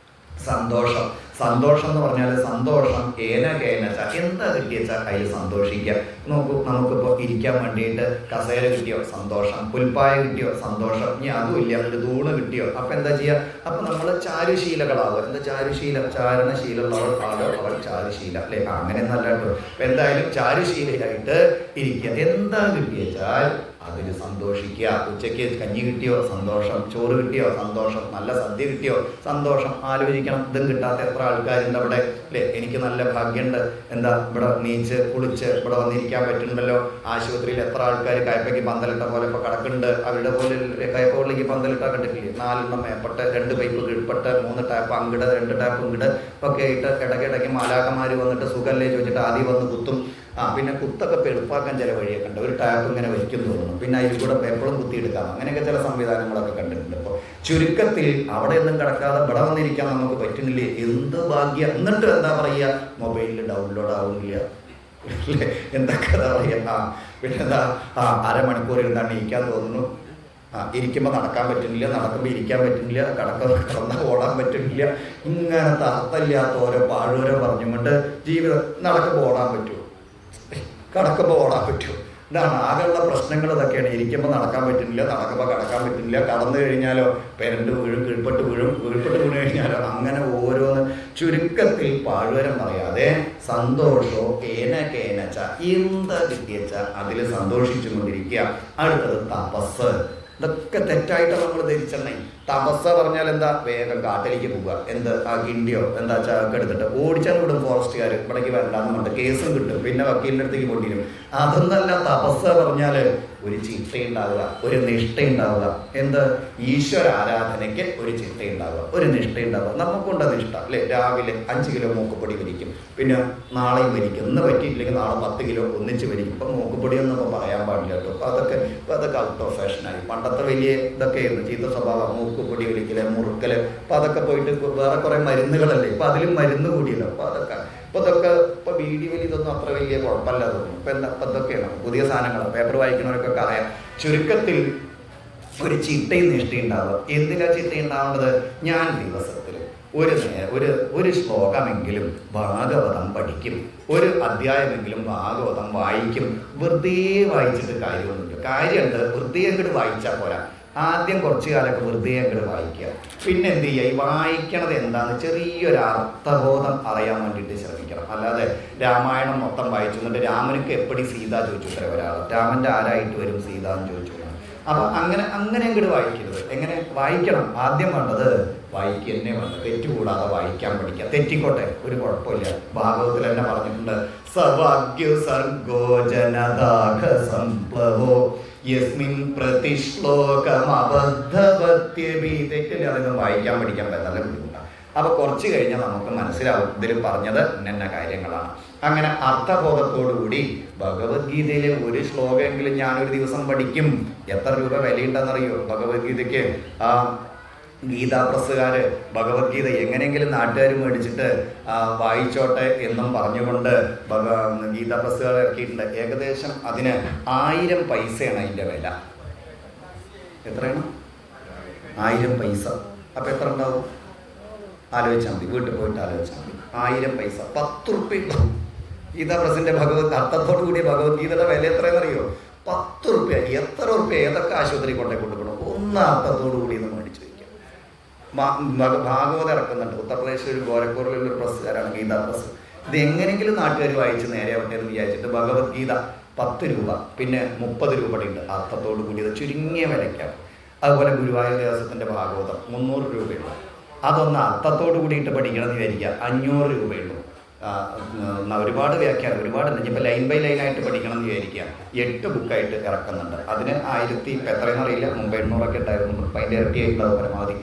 A: സന്തോഷം. സന്തോഷം എന്ന് പറഞ്ഞാൽ സന്തോഷം കേനച്ച എന്താ കിട്ടിയച്ചാൽ അതിൽ സന്തോഷിക്കുക. നോക്കൂ, നമുക്കിപ്പോൾ ഇരിക്കാൻ വേണ്ടിയിട്ട് കസേര കിട്ടിയോ? സന്തോഷം. പുൽപ്പായ കിട്ടിയോ? സന്തോഷം. ഇനി അതുമില്ല, ഒരു തൂണ് കിട്ടിയോ? അപ്പം എന്താ ചെയ്യുക? അപ്പം നമ്മൾ ചാരുശീലകളാവുക. എന്താ ചാരണശീലമുള്ളവൾ ആളോ അവൾ ചാരുശീല അല്ലേ? അങ്ങനെ നല്ല കേട്ടോ. അപ്പം എന്തായാലും ചാരുശീലയായിട്ട് ഇരിക്കുക. എന്താ കിട്ടിയച്ചാൽ അതിൽ സന്തോഷിക്കുക. ഉച്ചയ്ക്ക് കഞ്ഞി കിട്ടിയോ? സന്തോഷം. ചോറ് കിട്ടിയോ? സന്തോഷം. നല്ല സദ്യ കിട്ടിയോ? സന്തോഷം. ആലോചിക്കണം, ഇതും കിട്ടാത്ത എത്ര ആൾക്കാരുണ്ട് അവിടെ അല്ലേ? എനിക്ക് നല്ല ഭാഗ്യമുണ്ട്. എന്താ ഇവിടെ നീച്ച് കുളിച്ച് ഇവിടെ വന്നിരിക്കാൻ പറ്റുന്നുണ്ടല്ലോ. ആശുപത്രിയിൽ എത്ര ആൾക്കാർ കയ്പയ്ക്ക് പന്തലിട്ട പോലെ ഇപ്പോൾ കിടക്കുന്നുണ്ട്. അവരുടെ പോലെ കയ്പകളിലേക്ക് പന്തലിട്ടാൽ കണ്ടിട്ടില്ലേ? 4 മേപ്പെട്ട് 2 പൈപ്പ് കീഴ്പ്പെട്ട് 3 ടാപ്പ് അങ്ങട് 2 ടാപ്പ് ഇങ്ങട് ഒക്കെ ആയിട്ട് ഇടയ്ക്കിടയ്ക്ക് മാലാക്കന്മാർ വന്നിട്ട് സുഖല്ലേ ചോദിച്ചിട്ട് ആദ്യം വന്ന് കുത്തും. പിന്നെ കുത്തൊക്കെ ഇപ്പോൾ എളുപ്പാക്കാൻ ചില വഴിയൊക്കെ ഉണ്ട്. ഒരു ടാപ്പ് ഇങ്ങനെ വയ്ക്കും തോന്നുന്നു, പിന്നെ അതിൽ കൂടെ എപ്പോഴും കുത്തിയെടുക്കാം. അങ്ങനെയൊക്കെ ചില സംവിധാനങ്ങളൊക്കെ കണ്ടിട്ടുണ്ട്. ഇപ്പോൾ ചുരുക്കത്തിൽ അവിടെ ഒന്നും കിടക്കാതെ ഇവിടെ വന്നിരിക്കാൻ നമുക്ക് പറ്റുന്നില്ലേ? എന്ത് ഭാഗ്യം. എന്നിട്ട് എന്താ പറയുക? മൊബൈലിൽ ഡൗൺലോഡ് ആവുന്നില്ല അല്ലേ? എന്തൊക്കെ എന്താ പറയുക? പിന്നെ എന്താ അരമണിക്കൂർ ഇരുന്നാണ് ഇരിക്കാൻ തോന്നുന്നു. ഇരിക്കുമ്പോൾ നടക്കാൻ പറ്റുന്നില്ല, നടക്കുമ്പോൾ ഇരിക്കാൻ പറ്റുന്നില്ല, കിടന്നാൽ ഓടാൻ പറ്റുന്നില്ല. ഇങ്ങനത്തെ അർത്ഥമില്ലാത്ത ഓരോ പാഴോരോ പറഞ്ഞുകൊണ്ട് ജീവിതം നടക്കുമ്പോൾ ഓടാൻ പറ്റുമോ? കിടക്കുമ്പോൾ ഓടാൻ പറ്റുമോ? ഇതാണ് ആകെയുള്ള പ്രശ്നങ്ങൾ. ഇതൊക്കെയാണ്. ഇരിക്കുമ്പോൾ നടക്കാൻ പറ്റുന്നില്ല, നടക്കുമ്പോൾ കിടക്കാൻ പറ്റുന്നില്ല, കടന്നു കഴിഞ്ഞാലോ പെരണ്ട് വീഴും, കീഴ്പ്പെട്ട് വീണ് കഴിഞ്ഞാലോ അങ്ങനെ ഓരോന്ന്. ചുരുക്കത്തിൽ പാഴ്വരം പറയാതെ സന്തോഷോ കേനച്ച എന്താ കിട്ടിയച്ച അതിൽ സന്തോഷിച്ചു കൊണ്ടിരിക്കുക. അടുത്തത് തപസ്. ഇതൊക്കെ തെറ്റായിട്ടാണ് നമ്മൾ ധരിച്ചെണ്ണേ. തപസ്സ പറഞ്ഞാൽ എന്താ? വേഗം കാട്ടിലേക്ക് പോവുക. എന്ത് ഗിണ്ടിയോ എന്താ ചാക്ക് എടുത്തിട്ട് ഓടിച്ചാൽ വിടും ഫോറസ്റ്റുകാർ. ഇവിടേക്ക് വരണ്ടാന്ന് പറഞ്ഞിട്ട് കേസും കിട്ടും, പിന്നെ വക്കീലിൻ്റെ അടുത്തേക്ക് കൊണ്ടിരും. അതൊന്നല്ല തപസ്സ പറഞ്ഞാൽ. ഒരു ചിട്ടയുണ്ടാവുക, ഒരു നിഷ്ഠയുണ്ടാവുക. എന്ത്? ഈശ്വര ആരാധനയ്ക്ക് ഒരു ചിട്ടയുണ്ടാവുക, ഒരു നിഷ്ഠയുണ്ടാവുക. നമുക്കുണ്ട് നിഷ്ഠ അല്ലേ? രാവിലെ 5 കിലോ മൂക്കുപൊടി വരിക്കും, പിന്നെ നാളെയും വരിക്കും. ഇന്ന് പറ്റിയിട്ടില്ലെങ്കിൽ നാളെ 10 കിലോ ഒന്നിച്ച് വരിക്കും. ഇപ്പം മൂക്കുപൊടിയൊന്നും ഇപ്പോൾ പറയാൻ പാടില്ല കേട്ടോ. അപ്പോൾ അതൊക്കെ ഔട്ട് ഓഫ് ഫാഷനായി. പണ്ടത്തെ വലിയ ഇതൊക്കെയായിരുന്നു ചീത്ത സ്വഭാവം, മൂക്കുപൊടി വലിക്കല്, മുറുക്കല്. അപ്പോൾ അതൊക്കെ പോയിട്ട് വേറെ കുറേ മരുന്നുകളല്ലേ. ഇപ്പം അതിലും മരുന്ന് കൂടിയല്ലോ. അപ്പോൾ ഇതൊക്കെ ബീഡി വലി ഇതൊന്നും അത്ര വലിയ കുഴപ്പമില്ല തോന്നുന്നു. ഇപ്പം ഇതൊക്കെയാണ് പുതിയ സാധനങ്ങൾ. പേപ്പർ വായിക്കുന്നവർക്കൊക്കെ അറിയാം. ചുരുക്കത്തിൽ ഒരു ചിട്ടയും നിഷ്ഠയുണ്ടാവുക. എന്തിനാ ചിട്ടയുണ്ടാവേണ്ടത്? ഞാൻ ദിവസത്തിൽ ഒരു ശ്ലോകമെങ്കിലും ഭാഗവതം പഠിക്കും, ഒരു അധ്യായമെങ്കിലും ഭാഗവതം വായിക്കും. വെറുതെ വായിച്ചിട്ട് കാര്യമൊന്നുമില്ല. കാര്യമുണ്ട്, വെറുതെ അങ്ങോട്ട് വായിച്ചാൽ പോരാ. ആദ്യം കുറച്ച് കാലമൊക്കെ വെറുതെ അങ്ങോട്ട് വായിക്കുക. പിന്നെ എന്ത് ചെയ്യുക? ഈ വായിക്കണത് എന്താണെന്ന് ചെറിയൊരു അർത്ഥബോധം അറിയാൻ വേണ്ടിയിട്ട് ശ്രമിക്കണം. അല്ലാതെ രാമായണം മൊത്തം വായിച്ചു എന്നിട്ട് രാമനക്ക് എപ്പടി സീത ചോദിച്ചു ഒരാൾ, രാമൻ്റെ ആരായിട്ട് വരും സീത എന്ന് ചോദിച്ചു. അപ്പം അങ്ങനെ അങ്ങോട്ട് വായിക്കരുത്. എങ്ങനെ വായിക്കണം? ആദ്യം വേണ്ടത് വായിക്കുക തന്നെ വേണ്ട. തെറ്റുകൂടാതെ വായിക്കാൻ പഠിക്കുക. തെറ്റിക്കോട്ടെ, ഒരു കുഴപ്പമില്ല. ഭാഗവത്തിൽ തന്നെ പറഞ്ഞിട്ടുണ്ട്, സവാഗ്യു സർഗോ ജനദാഘ സംപ്ലവോ യസ്മിൻ പ്രതിശ്ലോകമബദ്ധവത്യഭി. തെറ്റില്ല, അതൊന്നും വായിക്കാൻ പഠിക്കാൻ നല്ല ബുദ്ധിമുട്ടാണ്. അപ്പോൾ കുറച്ച് കഴിഞ്ഞാൽ നമുക്ക് മനസ്സിലാവും ഇതിൽ പറഞ്ഞത് ഇന്ന കാര്യങ്ങളാണ്. അങ്ങനെ അർത്ഥബോധത്തോടുകൂടി ഭഗവത്ഗീതയിലെ ഒരു ശ്ലോകമെങ്കിലും ഞാനൊരു ദിവസം പഠിക്കും. എത്ര രൂപ വിലയുണ്ടെന്നറിയോ ഭഗവത്ഗീതയ്ക്ക്? ഗീതാ പ്രസ്സുകാർ ഭഗവത്ഗീത എങ്ങനെയെങ്കിലും നാട്ടുകാർ മേടിച്ചിട്ട് വായിച്ചോട്ടെ എന്നും പറഞ്ഞുകൊണ്ട് ഗീതാ പ്രസ്സുകാർ ഇറക്കിയിട്ടുണ്ട്. ഏകദേശം അതിന് 1000 പൈസയാണ് അതിൻ്റെ വില. എത്രയാണ്? 1000 പൈസ. അപ്പോൾ എത്ര ഉണ്ടാവും? ആലോചിച്ചാൽ മതി, വീട്ടിൽ പോയിട്ട് ആലോചിച്ചാൽ മതി. 1000 പൈസ 10 റുപ്യ ഉണ്ടാവും. ഗീതാ പ്രസിൻ്റെ അർത്ഥത്തോടു കൂടിയ ഭഗവത്ഗീതയുടെ വില എത്രയെന്നറിയോ? 10 റുപ്യ. എത്ര റുപ്യ ഏതൊക്കെ ആശുപത്രി കൊണ്ടേ കൊടുക്കണം? ഒന്ന് അർത്ഥത്തോടു കൂടി ഒന്ന് മേടിച്ചു വയ്ക്കാം. ഭാഗവതം ഇറക്കുന്നുണ്ട്. ഉത്തർപ്രദേശിൽ ഒരു ഗോരഖ്പൂരിലുള്ളൊരു പ്രസ്സുകാരാണ് ഗീതാ പ്രസ്. ഇത് എങ്ങനെയെങ്കിലും നാട്ടുകാർ വായിച്ച് നേരെ ആവട്ടെ എന്ന് വിചാരിച്ചിട്ട് ഭഗവത്ഗീത 10 രൂപ, പിന്നെ 30 രൂപയുടെ ഉണ്ട് അർത്ഥത്തോടു കൂടിയത്, ചുരുങ്ങിയ വിലയ്ക്കാണ്. അതുപോലെ ഗുരുവായൂർ ദേവസ്വത്തിൻ്റെ ഭാഗവതം 300 രൂപയുണ്ട്. അതൊന്ന് അർത്ഥത്തോടു കൂടിയിട്ട് പഠിക്കണമെന്ന് വിചാരിക്കുക, 500 രൂപയുള്ളൂ. ഒരുപാട് വ്യാഖ്യാനം, ഒരുപാട് ഇപ്പം ലൈൻ ബൈ ലൈനായിട്ട് പഠിക്കണം എന്ന് വിചാരിക്കുക, 8 ബുക്കായിട്ട് ഇറക്കുന്നുണ്ട്. അതിന് 1000 എത്രയെന്ന് അറിയില്ല, മുമ്പ് 800 ഉണ്ടായിരുന്നു, ഇപ്പം അതിൻ്റെ ഇരട്ടിയായിട്ടുള്ളത് പരമാവധി.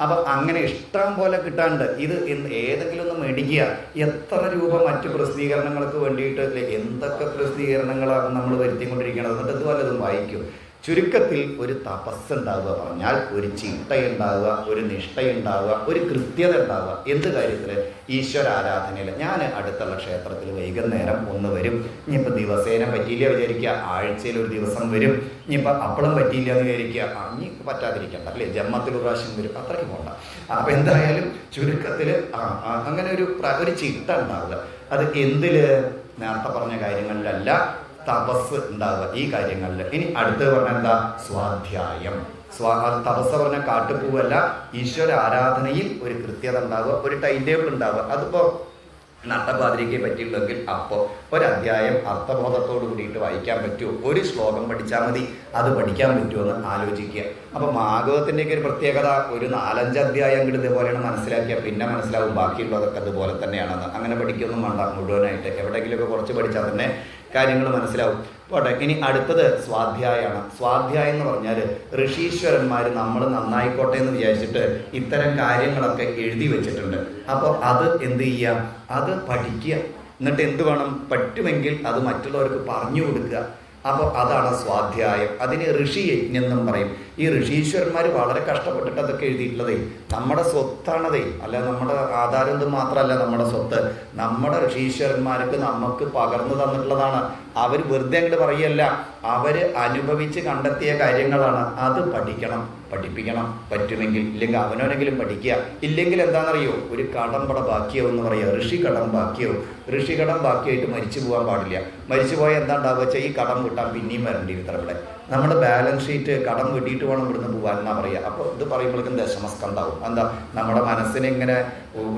A: അപ്പം അങ്ങനെ ഇഷ്ടം പോലെ കിട്ടാണ്ട് ഇത് ഏതെങ്കിലും ഒന്ന് മേടിക്കുക. എത്ര രൂപ മറ്റ് പ്രസിദ്ധീകരണങ്ങൾക്ക് വേണ്ടിയിട്ട് എന്തൊക്കെ പ്രസിദ്ധീകരണങ്ങളാണ് നമ്മൾ വരുത്തിക്കൊണ്ടിരിക്കുന്നത്. എന്നിട്ട് ഇത് വല്ലതും വായിക്കും. ചുരുക്കത്തിൽ ഒരു തപസ്സുണ്ടാവുക പറഞ്ഞാൽ ഒരു ചിട്ടയുണ്ടാവുക, ഒരു നിഷ്ഠയുണ്ടാവുക, ഒരു കൃത്യത ഉണ്ടാവുക. എന്ത് കാര്യത്തിൽ? ഈശ്വരാരാധനയിൽ. ഞാൻ അടുത്തുള്ള ക്ഷേത്രത്തിൽ വൈകുന്നേരം ഒന്ന് വരും. ഇനിയിപ്പോൾ ദിവസേന പറ്റിയില്ല വിചാരിക്കുക, ആഴ്ചയിൽ ഒരു ദിവസം വരും. ഇനിയിപ്പോൾ അപ്പളും പറ്റിയില്ല എന്ന് വിചാരിക്കുക, ഇനി പറ്റാതിരിക്കണ്ട അല്ലേ, ജന്മത്തിൽ പ്രാവശ്യം വരും, അത്രയ്ക്ക് പോകണ്ട. അപ്പോൾ എന്തായാലും ചുരുക്കത്തിൽ അങ്ങനെ ഒരു ചിട്ട ഉണ്ടാവുക. അത് എന്തിൽ? നേരത്തെ പറഞ്ഞ കാര്യങ്ങളിലല്ല, തപസ് ഉണ്ടാവുക ഈ കാര്യങ്ങളിൽ. ഇനി അടുത്തത് പറഞ്ഞാൽ എന്താ? സ്വാധ്യായം. തപസ് പറഞ്ഞാൽ കാട്ടുപൂവല്ല, ഈശ്വര ആരാധനയിൽ ഒരു കൃത്യത ഉണ്ടാവുക, ഒരു ടൈം ടേബിൾ ഉണ്ടാവുക. അതിപ്പോൾ നട്ടപാതിരിക്ക് പറ്റിയിട്ടുണ്ടെങ്കിൽ അപ്പോൾ ഒരധ്യായം അർത്ഥബോധത്തോട് കൂടിയിട്ട് വായിക്കാൻ പറ്റുമോ? ഒരു ശ്ലോകം പഠിച്ചാൽ മതി, അത് പഠിക്കാൻ പറ്റുമോ എന്ന് ആലോചിക്കുക. അപ്പോൾ ഭാഗവതത്തിൻ്റെയൊക്കെ ഒരു പ്രത്യേകത, ഒരു 4-5 അധ്യായം കൂടി ഇതുപോലെയാണ് മനസ്സിലാക്കിയാൽ പിന്നെ മനസ്സിലാവും ബാക്കിയുള്ളതൊക്കെ അതുപോലെ തന്നെയാണെന്ന്. അങ്ങനെ പഠിക്കൊന്നും വേണ്ട, മുഴുവനായിട്ട് എവിടെയെങ്കിലുമൊക്കെ കുറച്ച് പഠിച്ചാൽ തന്നെ കാര്യങ്ങൾ മനസ്സിലാവും. പോട്ടെ, ഇനി അടുത്തത് സ്വാധ്യായമാണ്. സ്വാധ്യായം എന്ന് പറഞ്ഞാൽ ഋഷീശ്വരന്മാർ നമ്മൾ നന്നായിക്കോട്ടെ എന്ന് വിചാരിച്ചിട്ട് ഇത്തരം കാര്യങ്ങളൊക്കെ എഴുതി വെച്ചിട്ടുണ്ട്. അപ്പോൾ അത് എന്ത് ചെയ്യുക? അത് പഠിക്കുക. എന്നിട്ട് എന്ത് വേണം? പറ്റുമെങ്കിൽ അത് മറ്റുള്ളവർക്ക് പറഞ്ഞു കൊടുക്കുക. അപ്പോൾ അതാണ് സ്വാധ്യായം. അതിന് ഋഷി യജ്ഞം എന്നും പറയും. ഈ ഋഷീശ്വരന്മാർ വളരെ കഷ്ടപ്പെട്ടിട്ട് അതൊക്കെ എഴുതിയിട്ടുള്ളതേ. നമ്മുടെ സ്വത്താണതേ, അല്ല നമ്മുടെ ആധാരം ഇത് മാത്രമല്ല നമ്മുടെ സ്വത്ത്. നമ്മുടെ ഋഷീശ്വരന്മാർക്ക് നമുക്ക് പകർന്നു തന്നിട്ടുള്ളതാണ്. അവർ വെറുതെ അങ്ങോട്ട് പറയല്ല, അവർ അനുഭവിച്ച് കണ്ടെത്തിയ കാര്യങ്ങളാണ്. അത് പഠിക്കണം, പഠിപ്പിക്കണം പറ്റുമെങ്കിൽ. ഇല്ലെങ്കിൽ അവനവനെങ്കിലും പഠിക്കുക. ഇല്ലെങ്കിൽ എന്താണെന്നറിയോ? ഒരു കടമ്പട ബാക്കിയാവും എന്ന് പറയുക. ഋഷി കടം ബാക്കിയാവും. ഋഷി കടം ബാക്കിയായിട്ട് മരിച്ചു പോകാൻ പാടില്ല. മരിച്ചു പോയാൽ എന്താ ഉണ്ടാവുക വെച്ചാൽ ഈ കടം വിട്ടാൽ പിന്നെയും വരേണ്ടി ഇത്ര ഇവിടെ. നമ്മുടെ ബാലൻസ് ഷീറ്റ് കടം വെട്ടിയിട്ട് വേണം ഇവിടുന്ന് പോകാൻ എന്നാ പറയുക. അപ്പോൾ ഇത് പറയുമ്പോഴേക്കും ദശമസ്കം ഉണ്ടാവും. എന്താ? നമ്മുടെ മനസ്സിനെ ഇങ്ങനെ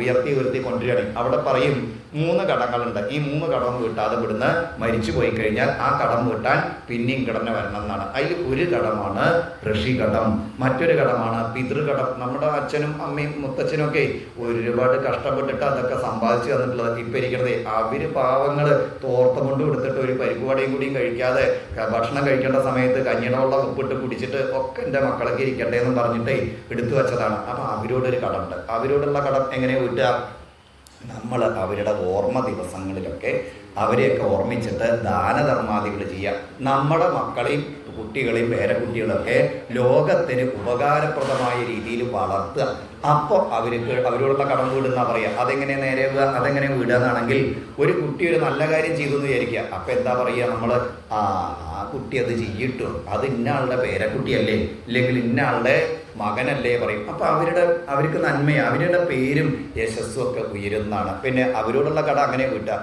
A: ഉയർത്തി കൊണ്ടുവരികയാണ്. അവിടെ പറയും 3 കടങ്ങളുണ്ട്. ഈ 3 കടം വീട്ടാതെ ഇവിടുന്ന് മരിച്ചു പോയി കഴിഞ്ഞാൽ ആ കടം വീട്ടാൻ പിന്നെയും കിടന്ന വരണം എന്നാണ്. അതിൽ ഒരു കടമാണ് ഋഷികടം, മറ്റൊരു കടമാണ് പിതൃകടം. നമ്മുടെ അച്ഛനും അമ്മയും മുത്തച്ഛനും ഒക്കെ ഒരുപാട് കഷ്ടപ്പെട്ടിട്ട് അതൊക്കെ സമ്പാദിച്ചു തന്നിട്ടുള്ളത്. ഇപ്പം ഇരിക്കണത് അവർ പാവങ്ങൾ തോർത്തം കൊണ്ട് കൊടുത്തിട്ട് ഒരു പരിപ്പുവടയും കൂടിയും കഴിക്കാതെ ഭക്ഷണം കഴിക്കേണ്ട സമയത്ത് കഞ്ഞിടമുള്ള ഉപ്പിട്ട് കുടിച്ചിട്ട് ഒക്കെ എൻ്റെ മക്കളൊക്കെ ഇരിക്കട്ടെ എന്ന് പറഞ്ഞിട്ടേ എടുത്തു വെച്ചതാണ്. അപ്പം അവരോടൊരു കടമുണ്ട്. അവരോടുള്ള കടം എങ്ങനെ വീട്ടുക? നമ്മൾ അവരുടെ ഓർമ്മ ദിവസങ്ങളിലൊക്കെ അവരെയൊക്കെ ഓർമ്മിച്ചിട്ട് ദാനധർമാദികൾ ചെയ്യുക. നമ്മുടെ മക്കളെയും കുട്ടികളെയും പേരക്കുട്ടികളൊക്കെ ലോകത്തിന് ഉപകാരപ്രദമായ രീതിയിൽ വളർത്തുക. അപ്പോൾ അവരോടുള്ള കടം വീടുന്ന പറയുക. അതെങ്ങനെ നേരെ വീടുക? അതെങ്ങനെ വീടുക എന്നാണെങ്കിൽ, ഒരു കുട്ടി ഒരു നല്ല കാര്യം ചെയ്തു എന്ന് വിചാരിക്കുക. അപ്പം എന്താ പറയുക? നമ്മൾ ആ കുട്ടി അത് ചെയ്യിട്ടു, അത് ഇന്ന ആളുടെ പേരക്കുട്ടിയല്ലേ, ഇല്ലെങ്കിൽ ഇന്ന ആളുടെ മകനല്ലേ പറയും. അപ്പോൾ അവർക്ക് നന്മയാണ്, അവരുടെ പേരും യശസ്സും ഒക്കെ ഉയരുന്നതാണ്. പിന്നെ അവരോടുള്ള കട അങ്ങനെ വീട്ടുക.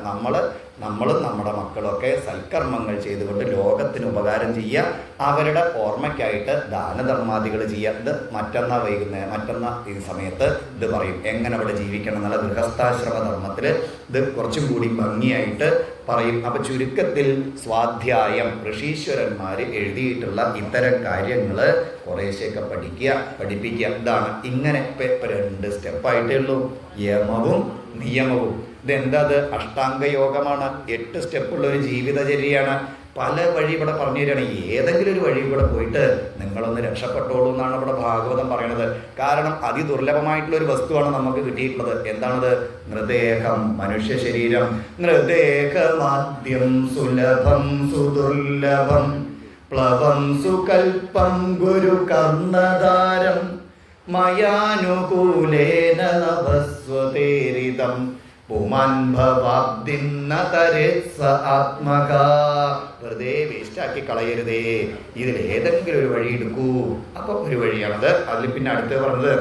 A: നമ്മളും നമ്മുടെ മക്കളൊക്കെ സൽക്കർമ്മങ്ങൾ ചെയ്തുകൊണ്ട് ലോകത്തിന് ഉപകാരം ചെയ്യുക. അവരുടെ ഓർമ്മയ്ക്കായിട്ട് ദാനധർമാദികൾ ചെയ്യുക. ഇത് മറ്റന്നാ ഈ സമയത്ത് ഇത് പറയും എങ്ങനെ അവിടെ ജീവിക്കണം എന്നുള്ള ഗൃഹസ്ഥാശ്രമ ധർമ്മത്തിൽ ഇത് കുറച്ചും കൂടി ഭംഗിയായിട്ട് പറയും. അപ്പം ചുരുക്കത്തിൽ സ്വാധ്യായം, ഋഷീശ്വരന്മാർ എഴുതിയിട്ടുള്ള ഇത്തരം കാര്യങ്ങൾ കുറേശ്ശെയൊക്കെ പഠിപ്പിക്കുക. ഇതാണ് ഇങ്ങനെ 2 സ്റ്റെപ്പായിട്ടേ ഉള്ളൂ. യമവും നിയമവും. ഇതെന്താ? അത് അഷ്ടാംഗ യോഗമാണ്. 8 സ്റ്റെപ്പുള്ള ഒരു ജീവിതചര്യയാണ്. പല വഴി ഇവിടെ പറഞ്ഞു തരികയാണ്. ഏതെങ്കിലും ഒരു വഴി ഇവിടെ പോയിട്ട് നിങ്ങളൊന്ന് രക്ഷപ്പെട്ടോളൂ എന്നാണ് ഇവിടെ ഭാഗവതം പറയണത്. കാരണം അതിദുർലഭമായിട്ടുള്ള ഒരു വസ്തുവാണ് നമുക്ക് കിട്ടിയിട്ടുള്ളത്. എന്താണത്? മൃതദേഹം, മനുഷ്യ ശരീരം. മൃതദേഹമാദ്യം സുലഭം സുദുർലഭം പ്ലവം സുകൽപ്പം ഗുരു കർണധാരം മയാനുകൂലേന നഭസ്വതേരിതം പുമാൻ ഭവാബ്ദിന്ന തരേത്സ ആത്മക. വെറുതെ വേസ്റ്റാക്കി കളയരുതേ, ഇതിൽ ഏതെങ്കിലും ഒരു വഴി എടുക്കൂ. അപ്പൊ ഒരു വഴിയാണത്. അതിൽ പിന്നെ അടുത്ത് പറഞ്ഞത്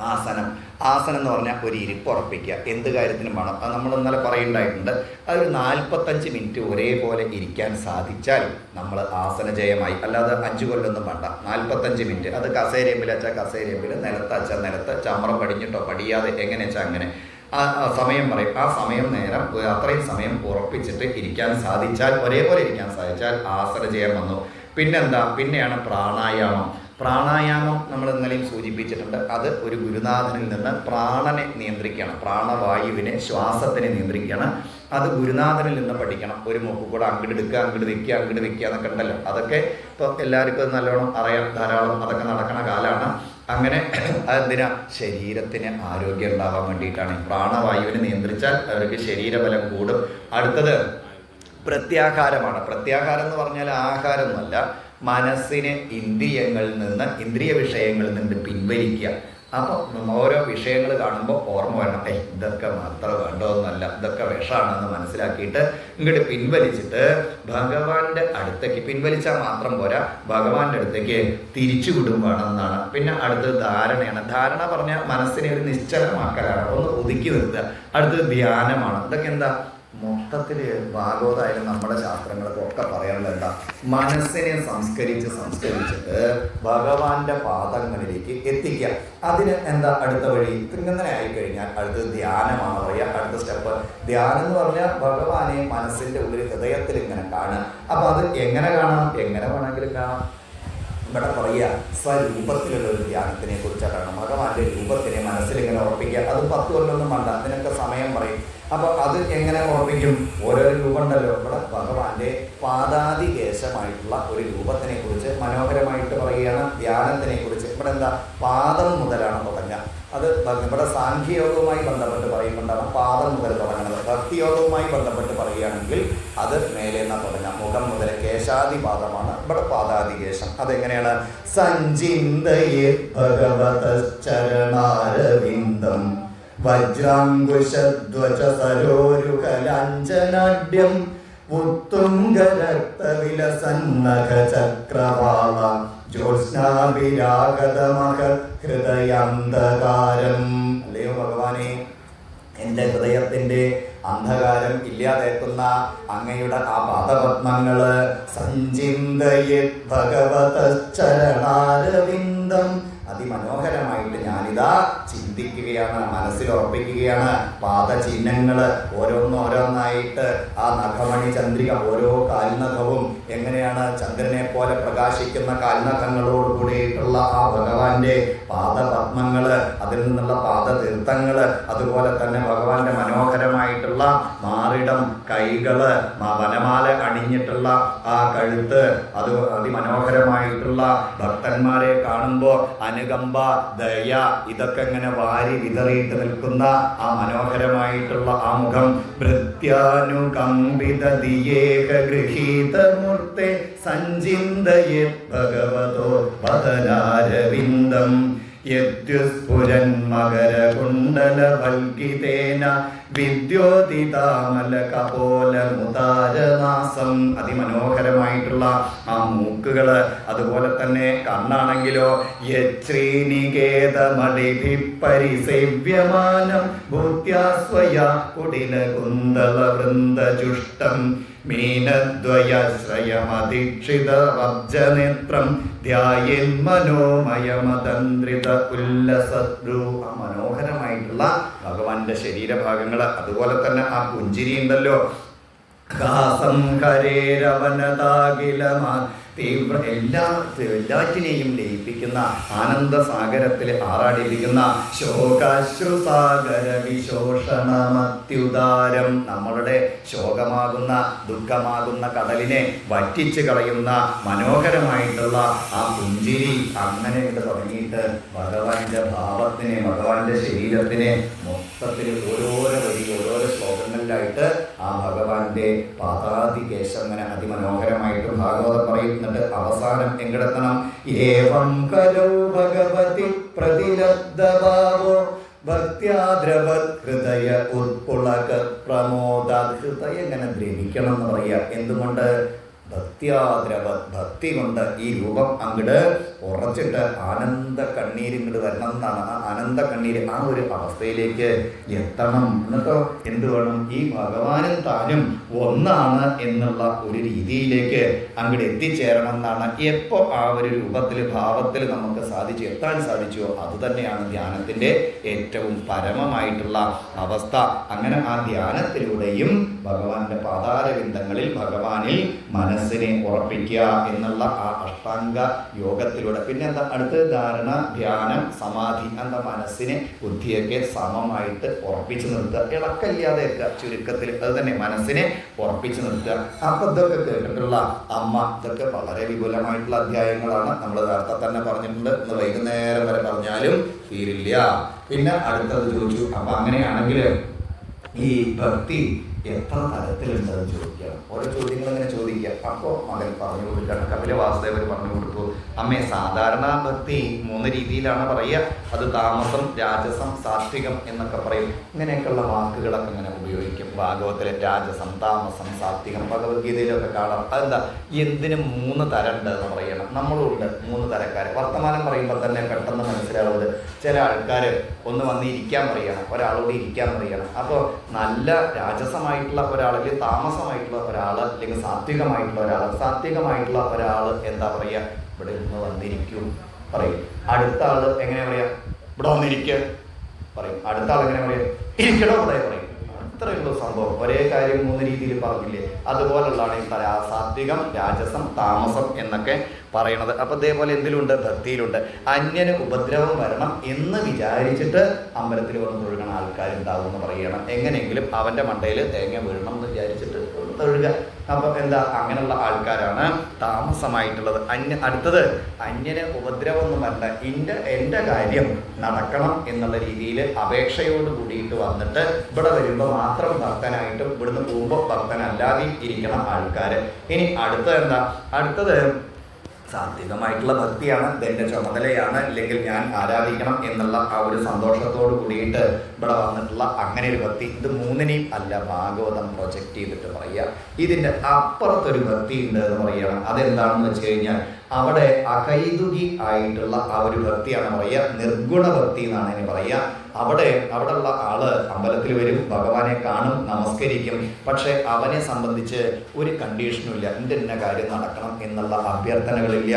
A: ആസനം. ആസനം എന്ന് പറഞ്ഞാൽ ഒരു ഇരിപ്പ് ഉറപ്പിക്കുക. എന്ത് കാര്യത്തിനും വേണം. അത് നമ്മൾ ഇന്നലെ പറയുണ്ടായിട്ടുണ്ട്. അതൊരു 45 മിനിറ്റ് ഒരേപോലെ ഇരിക്കാൻ സാധിച്ചാൽ നമ്മൾ ആസന ജയമായി. അല്ലാതെ 5 കൊല്ലൊന്നും വേണ്ട. 45 മിനിറ്റ്. അത് കസേരയമ്പിൽ വെച്ചാൽ കസേരയമ്പിൽ, നിലത്തച്ചാൽ നിലത്ത്, ചമ്രം പടിഞ്ഞിട്ടോ പടിയാതെ എങ്ങനെ വെച്ചാൽ അങ്ങനെ ആ സമയം പറയും. ആ സമയം നേരം അത്രയും സമയം ഉറപ്പിച്ചിട്ട് ഇരിക്കാൻ സാധിച്ചാൽ, ഒരേപോലെ ഇരിക്കാൻ സാധിച്ചാൽ ആസന ജയം വന്നു. പിന്നെന്താ? പിന്നെയാണ് പ്രാണായാമം. പ്രാണായാമം നമ്മൾ ഇന്നലെയും സൂചിപ്പിച്ചിട്ടുണ്ട്. അത് ഒരു ഗുരുനാഥനിൽ നിന്ന് പ്രാണനെ നിയന്ത്രിക്കുകയാണ്. പ്രാണവായുവിനെ, ശ്വാസത്തിനെ നിയന്ത്രിക്കുകയാണ്. അത് ഗുരുനാഥനിൽ നിന്ന് പഠിക്കണം. ഒരു മൂക്ക് കൂടെ അങ്ങോട്ട് എടുക്കുക, അങ്ങോട്ട് വെക്കുക, അങ്ങോട്ട് വെക്കുക എന്നൊക്കെ ഉണ്ടല്ലോ. അതൊക്കെ ഇപ്പോൾ എല്ലാവർക്കും നല്ലോണം അറിയാം. ധാരാളം അതൊക്കെ നടക്കണ കാലമാണ്. അങ്ങനെ അതെന്തിനാ? ശരീരത്തിന് ആരോഗ്യം ഉണ്ടാവാൻ വേണ്ടിയിട്ടാണ്. പ്രാണവായുവിനെ നിയന്ത്രിച്ചാൽ അവർക്ക് ശരീരബലം കൂടും. അടുത്തത് പ്രത്യാഹാരമാണ്. പ്രത്യാഹാരം എന്ന് പറഞ്ഞാൽ ആഹാരമൊന്നുമല്ല, മനസ്സിനെ ഇന്ദ്രിയ വിഷയങ്ങളിൽ നിന്ന് പിൻവലിക്കുക. അപ്പോൾ ഓരോ വിഷയങ്ങൾ കാണുമ്പോൾ ഓർമ്മ വേണം, ഇതൊക്കെ മാത്രം വേണ്ടതൊന്നുമല്ല, ഇതൊക്കെ വിഷമാണെന്ന് മനസ്സിലാക്കിയിട്ട് ഇങ്ങോട്ട് പിൻവലിച്ചിട്ട് ഭഗവാന്റെ അടുത്തേക്ക്, പിൻവലിച്ചാൽ മാത്രം പോരാ, ഭഗവാന്റെ അടുത്തേക്ക് തിരിച്ചു വിടും വേണമെന്നാണ്. പിന്നെ അടുത്തത് ധാരണയാണ്. ധാരണ പറഞ്ഞാൽ മനസ്സിനെ ഒരു നിശ്ചലമാക്കലാണ്, ഒന്ന് ഒതുക്കി നിർത്തുക. അടുത്തത് ധ്യാനമാണ്. ഇതൊക്കെ എന്താ? മൊത്തത്തിൽ ഭാഗവതായാലും നമ്മുടെ ശാസ്ത്രങ്ങളൊക്കെ ഒക്കെ പറയാനുള്ളത് എന്താ? മനസ്സിനെ സംസ്കരിച്ചിട്ട് ഭഗവാന്റെ പാദങ്ങളിലേക്ക് എത്തിക്കുക. അതിന് എന്താ അടുത്ത വഴി? ഇങ്ങനെ ആയിക്കഴിഞ്ഞാൽ അടുത്തത് ധ്യാനമാണ് പറയുക. അടുത്ത സ്റ്റെപ്പ് ധ്യാനം എന്ന് പറഞ്ഞാൽ ഭഗവാനെ മനസ്സിന്റെ ഉള്ളിൽ, ഹൃദയത്തിൽ ഇങ്ങനെ കാണുക. അപ്പൊ അത് എങ്ങനെ കാണാം? എങ്ങനെ വേണമെങ്കിലും കാണാം. ഇവിടെ പറയുക സ്വരൂപത്തിലുള്ള ഒരു ധ്യാനത്തിനെ കുറിച്ചാണ്. ഭഗവാന്റെ രൂപത്തിനെ മനസ്സിലിങ്ങനെ ഉറപ്പിക്കുക. അത് 10 കൊല്ലമൊന്നും വേണ്ട, അതിനൊക്കെ സമയം പറയും. അപ്പോൾ അത് എങ്ങനെ ഓർമ്മിക്കും? ഓരോരോ രൂപം ഉണ്ടല്ലോ. ഇവിടെ ഭഗവാന്റെ പാദാദികേശമായിട്ടുള്ള ഒരു രൂപത്തിനെ കുറിച്ച് മനോഹരമായിട്ട് പറയുകയാണ്. ധ്യാനത്തിനെ കുറിച്ച് ഇവിടെ എന്താ? പാദം മുതലാണ് തുടങ്ങുക. അത് ഇവിടെ സാഖ്യയോഗവുമായി ബന്ധപ്പെട്ട് പറയുമ്പോണ്ടാണ് പാദം മുതൽ തുടങ്ങുന്നത്. ഭക്തിയോഗവുമായി ബന്ധപ്പെട്ട് പറയുകയാണെങ്കിൽ അത് മേലെ നിന്നാ തുടങ്ങാം. മുഖം മുതൽ കേശാദിപാദമാണ് ഇവിടെ പാദാദികേശം. അതെങ്ങനെയാണ്? സഞ്ചിന്തയേ ഭഗവത ചരണാരവിന്ദം വജ്രാങ്കുശധ്വജ സരോരുകലാഞ്ജനാഢ്യം ഉത്തുംഗരക്തവിലസന്നഖ ചക്രവാള ജ്യോത്സ്നാഭിരാഗതമഹ ഹൃദയാന്ധകാരം. അല്ലയോ ഭഗവാനെ, എൻ്റെ ഹൃദയത്തിൻ്റെ അന്ധകാരം ഇല്ലാതാക്കുന്ന അങ്ങയുടെ ആ പാദപത്മങ്ങള് സഞ്ചിന്തയേ ഭഗവത ചരണാരവിന്ദം. അതിമനോഹരമായിട്ട് ഞാനിതാ ചിന്തിക്കുകയാണ്, മനസ്സിലുറപ്പിക്കുകയാണ്. പാദചിഹ്നങ്ങൾ ഓരോന്നോരോന്നായിട്ട് ആ നഖമണി ചന്ദ്രിക, ഓരോ കാൽനഖവും എങ്ങനെയാണ് ചന്ദ്രനെ പോലെ പ്രകാശിക്കുന്ന കാൽനഖങ്ങളോട് കൂടിയിട്ടുള്ള ആ ഭഗവാന്റെ പാദപത്മങ്ങൾ, അതിൽ നിന്നുള്ള പാദതീർത്ഥങ്ങൾ, അതുപോലെ തന്നെ ഭഗവാന്റെ മനോഹരമായിട്ടുള്ള മാറിടം, കൈകള്, വനമാല അണിഞ്ഞിട്ടുള്ള ആ കഴുത്ത്, അത് അതിമനോഹരമായിട്ടുള്ള ഭക്തന്മാരെ കാണുമ്പോൾ അനുകമ്പ, ദയ, ഇതൊക്കെ ഇങ്ങനെ വാരി വിതറിയിട്ട് നിൽക്കുന്ന ആ മനോഹരമായിട്ടുള്ള ആ മുഖം. ഭൃത്യാനുകമ്പിത ദിയേക ഗൃഹീതമൂർത്തെ സഞ്ചിന്തയേ ഭഗവതോ വദനാരവിന്ദം യദ്യുസ്ഫുരൻ മകരകുണ്ടലവൽകിതേന വിദ്യോതിതാമലകപോലമുദാരനാസം. അതിമനോഹരമായിട്ടുള്ള ആ മൂക്കുകള്, അതുപോലെ തന്നെ കണ്ണാണെങ്കിലോ യശ്രീനികേതമളിഭി പരിസേവ്യമാനം ഭൂത്യാസ്വയ കുടിലകുന്തളവൃന്ദജുഷ്ടം മീനദ്വയശ്രയമധീക്ഷിതവബ്ജനേത്രം ധ്യായേൻ മനോമയമതന്ത്രിത ഉല്ലസദ്രു. ആ മനോഹരമായിട്ടുള്ള ഭഗവാന്റെ ശരീരഭാഗങ്ങൾ, അതുപോലെ തന്നെ ആ പുഞ്ചിരി ഉണ്ടല്ലോ. ഹാസം ഹരേരവനതാകിലമാ എല്ലാറ്റിനെയും ലയിപ്പിക്കുന്ന ആനന്ദസാഗരത്തിൽ ആറാടിയിരിക്കുന്ന ശോകാശ്രുസാഗര വിശോഷണമത്യുദാരം, നമ്മളുടെ ശോകമാകുന്ന ദുഃഖമാകുന്ന കടലിനെ വറ്റിച്ച് കളയുന്ന മനോഹരമായിട്ടുള്ള ആ പുഞ്ചിരി, അങ്ങനെ തുടങ്ങിയിട്ട് ഭഗവാന്റെ ഭാവത്തിനെ, ഭഗവാന്റെ ശരീരത്തിനെ മൊത്തത്തിൽ ഓരോരോ വരി ഓരോരോ ശ്ലോകങ്ങളിലായിട്ട് ആ ഭഗവാന്റെ പാതാതികേശം അങ്ങനെ അതിമനോഹരമായിട്ട് ഭാഗവതം പറയുന്നുണ്ട്. അവസാനം എങ്കിടത്തണം ഏവം കലോ ഭഗവതി പ്രതിലബ്ധഭാവോ ഭക്ത്യാദ്രവത് ഹൃദയ ഉത്പുളക പ്രമോദാത്. ഹൃദയം എങ്ങനെ ദ്രവിക്കണം എന്ന് പറയുക. എന്തുകൊണ്ട്? ഭക്ത്യാദ്രവത്, ഭക്തി കൊണ്ട് ഈ രൂപം അങ്ങോട്ട് ഉറച്ചിട്ട് ആനന്ദ കണ്ണീര് ഇങ്ങോട്ട് വരണം എന്നാണ്. ആ ആനന്ദ കണ്ണീര് ആ ഒരു അവസ്ഥയിലേക്ക് എത്തണം. എന്നിട്ടോ എന്ത് വേണം? ഈ ഭഗവാനും താനും ഒന്നാണ് എന്നുള്ള ഒരു രീതിയിലേക്ക് അങ്ങോട്ട് എത്തിച്ചേരണം എന്നാണ്. എപ്പോൾ ആ ഒരു രൂപത്തിൽ ഭാവത്തിൽ നമുക്ക് എത്താൻ സാധിച്ചുവോ അത് തന്നെയാണ് ധ്യാനത്തിൻ്റെ ഏറ്റവും പരമമായിട്ടുള്ള അവസ്ഥ. അങ്ങനെ ആ ധ്യാനത്തിലൂടെയും ഭഗവാന്റെ പാതാരവിന്ദങ്ങളിൽ ഭഗവാനിൽ മനസ്സിനെ ഉറപ്പിക്കുക എന്നുള്ള ആ അഷ്ടാംഗ യോഗത്തിലൂടെ. പിന്നെ എന്താ അടുത്ത്? ധാരണ, ധ്യാനം, സമാധി. എന്താ? മനസ്സിനെ ബുദ്ധിയൊക്കെ സമമായിട്ട് ഉറപ്പിച്ചു നിർത്തുക, ഇളക്കല്ലാതെ വെക്കുക. ചുരുക്കത്തിൽ അത് തന്നെ, മനസ്സിനെ ഉറപ്പിച്ചു നിർത്തുക. അപ്പൊ ഇതൊക്കെ കേട്ടിട്ടുള്ള അമ്മ, ഇതൊക്കെ വളരെ വിപുലമായിട്ടുള്ള അധ്യായങ്ങളാണ്. നമ്മൾ നേരത്തെ തന്നെ പറഞ്ഞിട്ടുണ്ട്, ഇന്ന് വൈകുന്നേരം വരെ പറഞ്ഞാലും തീരില്ല. പിന്നെ അടുത്തത് ചോദിച്ചു, അപ്പൊ അങ്ങനെയാണെങ്കിൽ ഈ ഭക്തി എത്ര തരത്തിലുണ്ടെന്ന് ചോദിക്കണം. ഓരോ ചോദ്യങ്ങൾ ഇങ്ങനെ ചോദിക്കുക. അപ്പോൾ മകൻ പറഞ്ഞു കൊടുക്കണം. കപില വാസുദേവൻ പറഞ്ഞു കൊടുത്തു, അമ്മേ സാധാരണ ഭക്തി 3 രീതിയിലാണ് പറയുക. അത് താമസം, രാജസം, സാത്വികം എന്നൊക്കെ പറയും. ഇങ്ങനെയൊക്കെയുള്ള വാക്കുകളൊക്കെ ഇങ്ങനെ ഉപയോഗിക്കും. ഭാഗവത്തിലെ രാജസം, താമസം, സാത്വികം, ഭഗവത്ഗീതയിലൊക്കെ കാണാം. അതെന്താ? എന്തിനും 3 തരം ഉണ്ട് എന്ന് പറയണം. നമ്മളും ഉണ്ട് 3 തരക്കാർ. വർത്തമാനം പറയുമ്പോൾ തന്നെ പെട്ടെന്ന് മനസ്സിലാവുന്നത്, ചില ആൾക്കാർ ഒന്ന് വന്നിരിക്കാൻ പറയണം, ഒരാളോട് ഇരിക്കാൻ പറയണം. അപ്പോൾ നല്ല രാജസമായിട്ടുള്ള ഒരാൾ, അല്ലെങ്കിൽ താമസമായിട്ടുള്ള ഒരാൾ, അല്ലെങ്കിൽ സാത്വികമായിട്ടുള്ള ഒരാൾ എന്താ പറയുക? ഇവിടെ ഇരുന്ന് വന്നിരിക്കൂ പറയും. അടുത്ത ആള് എങ്ങനെ പറയാ? ഇവിടെ വന്നിരിക്കുക പറയും. അടുത്ത ആൾ എങ്ങനെ പറയാം? ഇരിക്കണോ ഇവിടെ പറയും. അത്രയുള്ള സംഭവം. ഒരേ കാര്യം 3 രീതിയിൽ പറഞ്ഞില്ലേ? അതുപോലുള്ളതാണ് ഈ സാത്വികം, രാജസം, താമസം എന്നൊക്കെ പറയണത്. അപ്പൊ ഇതേപോലെ എന്തിലുണ്ട്? ഭക്തിയിലുണ്ട്. അന്യന് ഉപദ്രവം വരണം എന്ന് വിചാരിച്ചിട്ട് അമ്പലത്തിൽ വന്ന് തൊഴുകണ ആൾക്കാരുണ്ടാവും എന്ന് പറയണം. എങ്ങനെയെങ്കിലും അവന്റെ മണ്ടയിൽ തേങ്ങ വീഴണം എന്ന് വിചാരിച്ചിട്ട് തൊഴുക. അപ്പൊ എന്താ? അങ്ങനെയുള്ള ആൾക്കാരാണ് താമസമായിട്ടുള്ളത്. അടുത്തത് അന്യന് ഉപദ്രവം ഒന്നും വരണ്ട, എൻ്റെ കാര്യം നടക്കണം എന്നുള്ള രീതിയിൽ അപേക്ഷയോട് കൂടിയിട്ട് വന്നിട്ട് ഇവിടെ വരുമ്പോൾ മാത്രം ഭക്തനായിട്ടും ഇവിടുന്ന് പോകുമ്പോൾ ഭക്തനല്ലാതെയും ഇരിക്കണം ആൾക്കാർ. ഇനി അടുത്തത് എന്താ? അടുത്തത് സാത്വികമായിട്ടുള്ള ഭക്തിയാണ്. ഇതെൻ്റെ ചുമതലയാണ്, അല്ലെങ്കിൽ ഞാൻ ആരാധിക്കണം എന്നുള്ള ആ ഒരു സന്തോഷത്തോട് കൂടിയിട്ട് ഇവിടെ വന്നിട്ടുള്ള അങ്ങനെ ഒരു ഭക്തി. ഇത് 3നെയും അല്ല ഭാഗവതം പ്രൊജക്റ്റ് ചെയ്തിട്ട് പറയുക. ഇതിൻ്റെ അപ്പുറത്തൊരു ഭക്തി ഉണ്ട് എന്ന് പറയണം. അതെന്താണെന്ന് വെച്ച് കഴിഞ്ഞാൽ അവിടെ അഹൈതുകി ആയിട്ടുള്ള ആ ഒരു ഭക്തിയാണ് പറയുക. നിർഗുണ ഭക്തി എന്നാണ് ഇനി പറയുക. അവിടെയുള്ള ആള് അമ്പലത്തിൽ വരും, ഭഗവാനെ കാണും, നമസ്കരിക്കും. പക്ഷെ അവനെ സംബന്ധിച്ച് ഒരു കണ്ടീഷനും ഇല്ല, എൻ്റെ ഇന്ന കാര്യം നടക്കണം എന്നുള്ള അഭ്യർത്ഥനകളില്ല.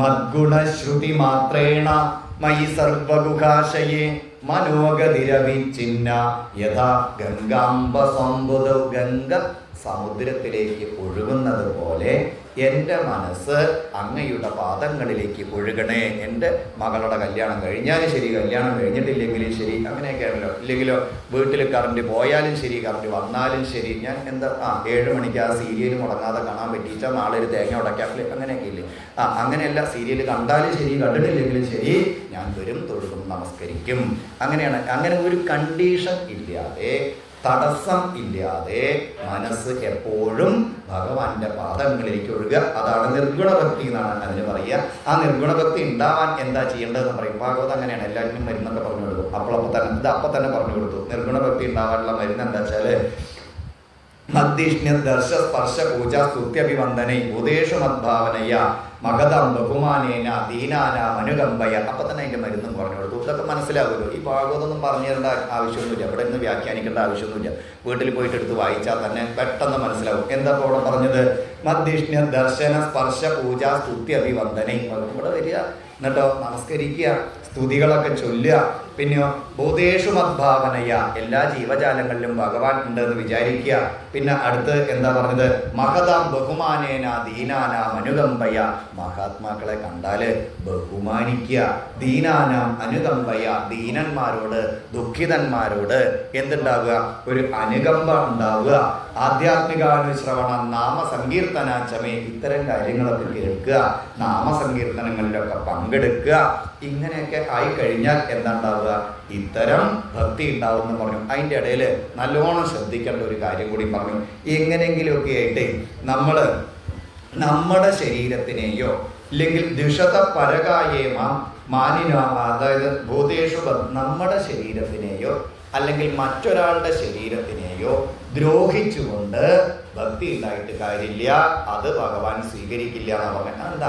A: മദ്ഗുണശ്രുതി മാത്രേണ മയി സർവഗുഹാശയേ മനോഗതിരവിച്ചിന്ന യഥാ ഗംഗാംബ സംബുധ. ഗംഗ സമുദ്രത്തിലേക്ക് ഒഴുകുന്നത് പോലെ എൻ്റെ മനസ്സ് അങ്ങയുടെ പാദങ്ങളിലേക്ക് ഒഴുകണേ. എൻ്റെ മകളുടെ കല്യാണം കഴിഞ്ഞാലും ശരി, കല്യാണം കഴിഞ്ഞിട്ടില്ലെങ്കിലും ശരി, അങ്ങനെയൊക്കെയാണല്ലോ. ഇല്ലെങ്കിലോ വീട്ടിൽ കറണ്ട് പോയാലും ശരി, കറണ്ട് വന്നാലും ശരി, ഞാൻ എന്താ 7 മണിക്ക് ആ സീരിയൽ മുടങ്ങാതെ കാണാൻ പറ്റിച്ചാൽ നാളെ ഒരു തേങ്ങ ഉടക്കാറില്ല, അങ്ങനെയൊക്കെ ഇല്ലേ? അങ്ങനെയല്ല, സീരിയൽ കണ്ടാലും ശരി, കണ്ടിട്ടില്ലെങ്കിലും ശരി, ഞാൻ വരും, തൊഴുകും, നമസ്കരിക്കും. അങ്ങനെയാണ്. അങ്ങനെ ഒരു കണ്ടീഷൻ ഇല്ലാതെ, തടസ്സം ഇല്ലാതെ മനസ്സ് എപ്പോഴും ഭഗവാന്റെ പാദങ്ങളിലേക്ക് ഒഴുകുക. അതാണ് നിർഗുണഭക്തി എന്നാണ് അതിന് പറയുക. ആ നിർഗുണഭക്തി ഉണ്ടാവാൻ എന്താ ചെയ്യേണ്ടതെന്ന് പറയും. ഭാഗവതം അങ്ങനെയാണ്. എല്ലാവരും മരുന്നൊക്കെ പറഞ്ഞു കൊടുക്കും. അപ്പം തന്നെ പറഞ്ഞു കൊടുത്തു. നിർഗുണഭക്തി ഉണ്ടാവാനുള്ള മരുന്ന് എന്താ വെച്ചാല് മദ്ദിഷ്ണ്യ ദർശ സ്പർശ പൂജ സ്തുത്യഭിവന്ദനൈ ഭൂതേഷു മദ്ഭാവനയ മഹതം ബഹുമാനേന ദീനാനാം അനുകമ്പയ. അപ്പൊ തന്നെ അതിന്റെ മരുന്നും പറഞ്ഞു കൊടുത്തു. ഇതൊക്കെ മനസ്സിലാവുമല്ലോ. ഈ ഭാഗവതൊന്നും പറഞ്ഞു തരേണ്ട ആവശ്യമൊന്നുമില്ല, ഇവിടെ നിന്ന് വ്യാഖ്യാനിക്കേണ്ട ആവശ്യമൊന്നുമില്ല. വീട്ടിൽ പോയിട്ട് എടുത്ത് വായിച്ചാൽ തന്നെ പെട്ടെന്ന് മനസ്സിലാവും. എന്താ ഇപ്പോൾ ഇവിടെ പറഞ്ഞത്? മദ്ദിഷ്ണ്യ ദർശന സ്പർശ പൂജ സ്തുതി അഭിവന്ദന. ഇവിടെ വരിക, എന്നിട്ടോ നമസ്കരിക്കുക, സ്തുതികളൊക്കെ ചൊല്ലുക. പിന്നെയോ ഭൂതേഷു മദ്ഭാവനയ, എല്ലാ ജീവജാലങ്ങളിലും ഭഗവാൻ ഉണ്ടെന്ന് വിചാരിക്കുക. പിന്നെ അടുത്ത് എന്താ പറഞ്ഞത്? മഹതാം ബഹുമാനേന ദീനാനാം അനുകമ്പയ, മഹാത്മാക്കളെ കണ്ടാല് ബഹുമാനിക്കുക. ദീനാനാം അനുകമ്പയ, ദീനന്മാരോട് ദുഃഖിതന്മാരോട് എന്തുണ്ടാവുക? ഒരു അനുകമ്പ ഉണ്ടാവുക. ആധ്യാത്മികാനുശ്രവണം നാമസങ്കീർത്തനാച്ചമേ, ഇത്തരം കാര്യങ്ങളൊക്കെ കേൾക്കുക, നാമസങ്കീർത്തനങ്ങളിലൊക്കെ പങ്കെടുക്കുക. ഇങ്ങനെയൊക്കെ ആയിക്കഴിഞ്ഞാൽ എന്താ ഉണ്ടാവുക? ഇത്തരം ഭക്തി ഉണ്ടാവും എന്ന് പറഞ്ഞു. അതിൻ്റെ ഇടയിൽ നല്ലോണം ശ്രദ്ധിക്കേണ്ട ഒരു കാര്യം കൂടി പറഞ്ഞു. എങ്ങനെയെങ്കിലുമൊക്കെ ആയിട്ട് നമ്മുടെ ശരീരത്തിനെയോ ഇല്ലെങ്കിൽ ദുഷത പരകായേമ മാനിനോ, അതായത് ഭൂതേഷു, നമ്മുടെ ശരീരത്തിനെയോ അല്ലെങ്കിൽ മറ്റൊരാളുടെ ശരീരത്തിനെയോ ദ്രോഹിച്ചുകൊണ്ട് ഭക്തി ഉണ്ടായിട്ട് കാര്യമില്ല, അത് ഭഗവാൻ സ്വീകരിക്കില്ല എന്നാണ് പറഞ്ഞത്. എന്താ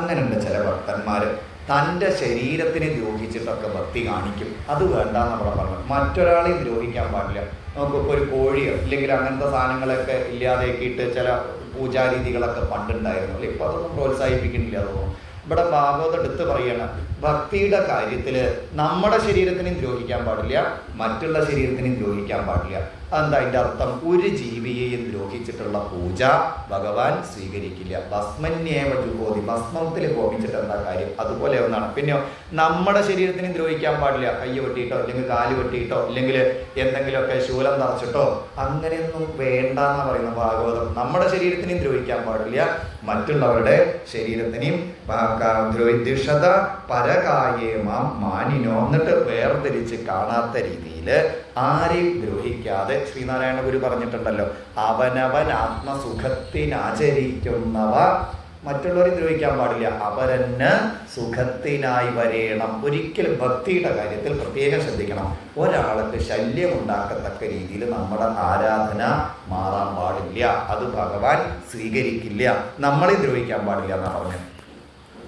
A: അങ്ങനെയുണ്ട് ചില ഭക്തന്മാർ തൻ്റെ ശരീരത്തിനെ ദ്രോഹിച്ചിട്ടൊക്കെ ഭക്തി കാണിക്കും. അത് വേണ്ടാന്ന് അവിടെ പറഞ്ഞു. മറ്റൊരാളെയും ദ്രോഹിക്കാൻ പാടില്ല. നമുക്കിപ്പോൾ ഒരു കോഴിയോ ഇല്ലെങ്കിൽ അങ്ങനത്തെ സാധനങ്ങളൊക്കെ ഇല്ലാതെയാക്കിയിട്ട് ചില പൂജാരീതികളൊക്കെ പണ്ടുണ്ടായിരുന്നു. അല്ലെ, ഇപ്പം അതൊന്നും പ്രോത്സാഹിപ്പിക്കുന്നില്ല. തോന്നുന്നു ഇവിടെ ഭാഗവതം എടുത്ത് പറയണം, ഭക്തിയുടെ കാര്യത്തിൽ നമ്മുടെ ശരീരത്തിനെയും ദ്രോഹിക്കാൻ പാടില്ല, മറ്റുള്ള ശരീരത്തിനെയും ദ്രോഹിക്കാൻ പാടില്ല. അതെന്താ അതിൻ്റെ അർത്ഥം? ഒരു ജീവിയെയും ദ്രോഹിച്ചിട്ടുള്ള പൂജ ഭഗവാൻ സ്വീകരിക്കില്ല. ഭസ്മന്യേവ ജുഹോതി, ഭസ്മത്തിൽ ഹോമിച്ചിട്ട് എന്താ കാര്യം? അതുപോലെ ഒന്നാണ്. പിന്നെ നമ്മുടെ ശരീരത്തിനെ ദ്രോഹിക്കാൻ പാടില്ല. കൈ വെട്ടിയിട്ടോ അല്ലെങ്കിൽ കാല് വെട്ടിയിട്ടോ ഇല്ലെങ്കിൽ എന്തെങ്കിലുമൊക്കെ ശൂലം തറച്ചിട്ടോ അങ്ങനെയൊന്നും വേണ്ടെന്നാണ് പറയുന്ന ഭാഗവതം. നമ്മുടെ ശരീരത്തിനെയും ദ്രോഹിക്കാൻ പാടില്ല, മറ്റുള്ളവരുടെ ശരീരത്തിനെയും ദ്വിഷത പരകായേമാം മാനിനോ, എന്നിട്ട് വേർതിരിച്ച് കാണാത്ത രീതിയിൽ ആരെയും ദ്രോഹിക്കാതെ ശ്രീനാരായണ ഗുരു പറഞ്ഞിട്ടുണ്ടല്ലോ, അവനവൻ ആത്മസുഖത്തിനാചരിക്കുന്നവ മറ്റുള്ളവരെ ദ്രോഹിക്കാൻ പാടില്ല, അവരെന്നെ സുഖത്തിനായി വരേണം. ഒരിക്കലും ഭക്തിയുടെ കാര്യത്തിൽ പ്രത്യേകം ശ്രദ്ധിക്കണം. ഒരാൾക്ക് ശല്യം ഉണ്ടാക്കത്തക്ക രീതിയിൽ നമ്മുടെ ആരാധന മാറാൻ പാടില്ല, അത് ഭഗവാൻ സ്വീകരിക്കില്ല. നമ്മളെ ദ്രോഹിക്കാൻ പാടില്ല എന്നാണ് പറഞ്ഞത്.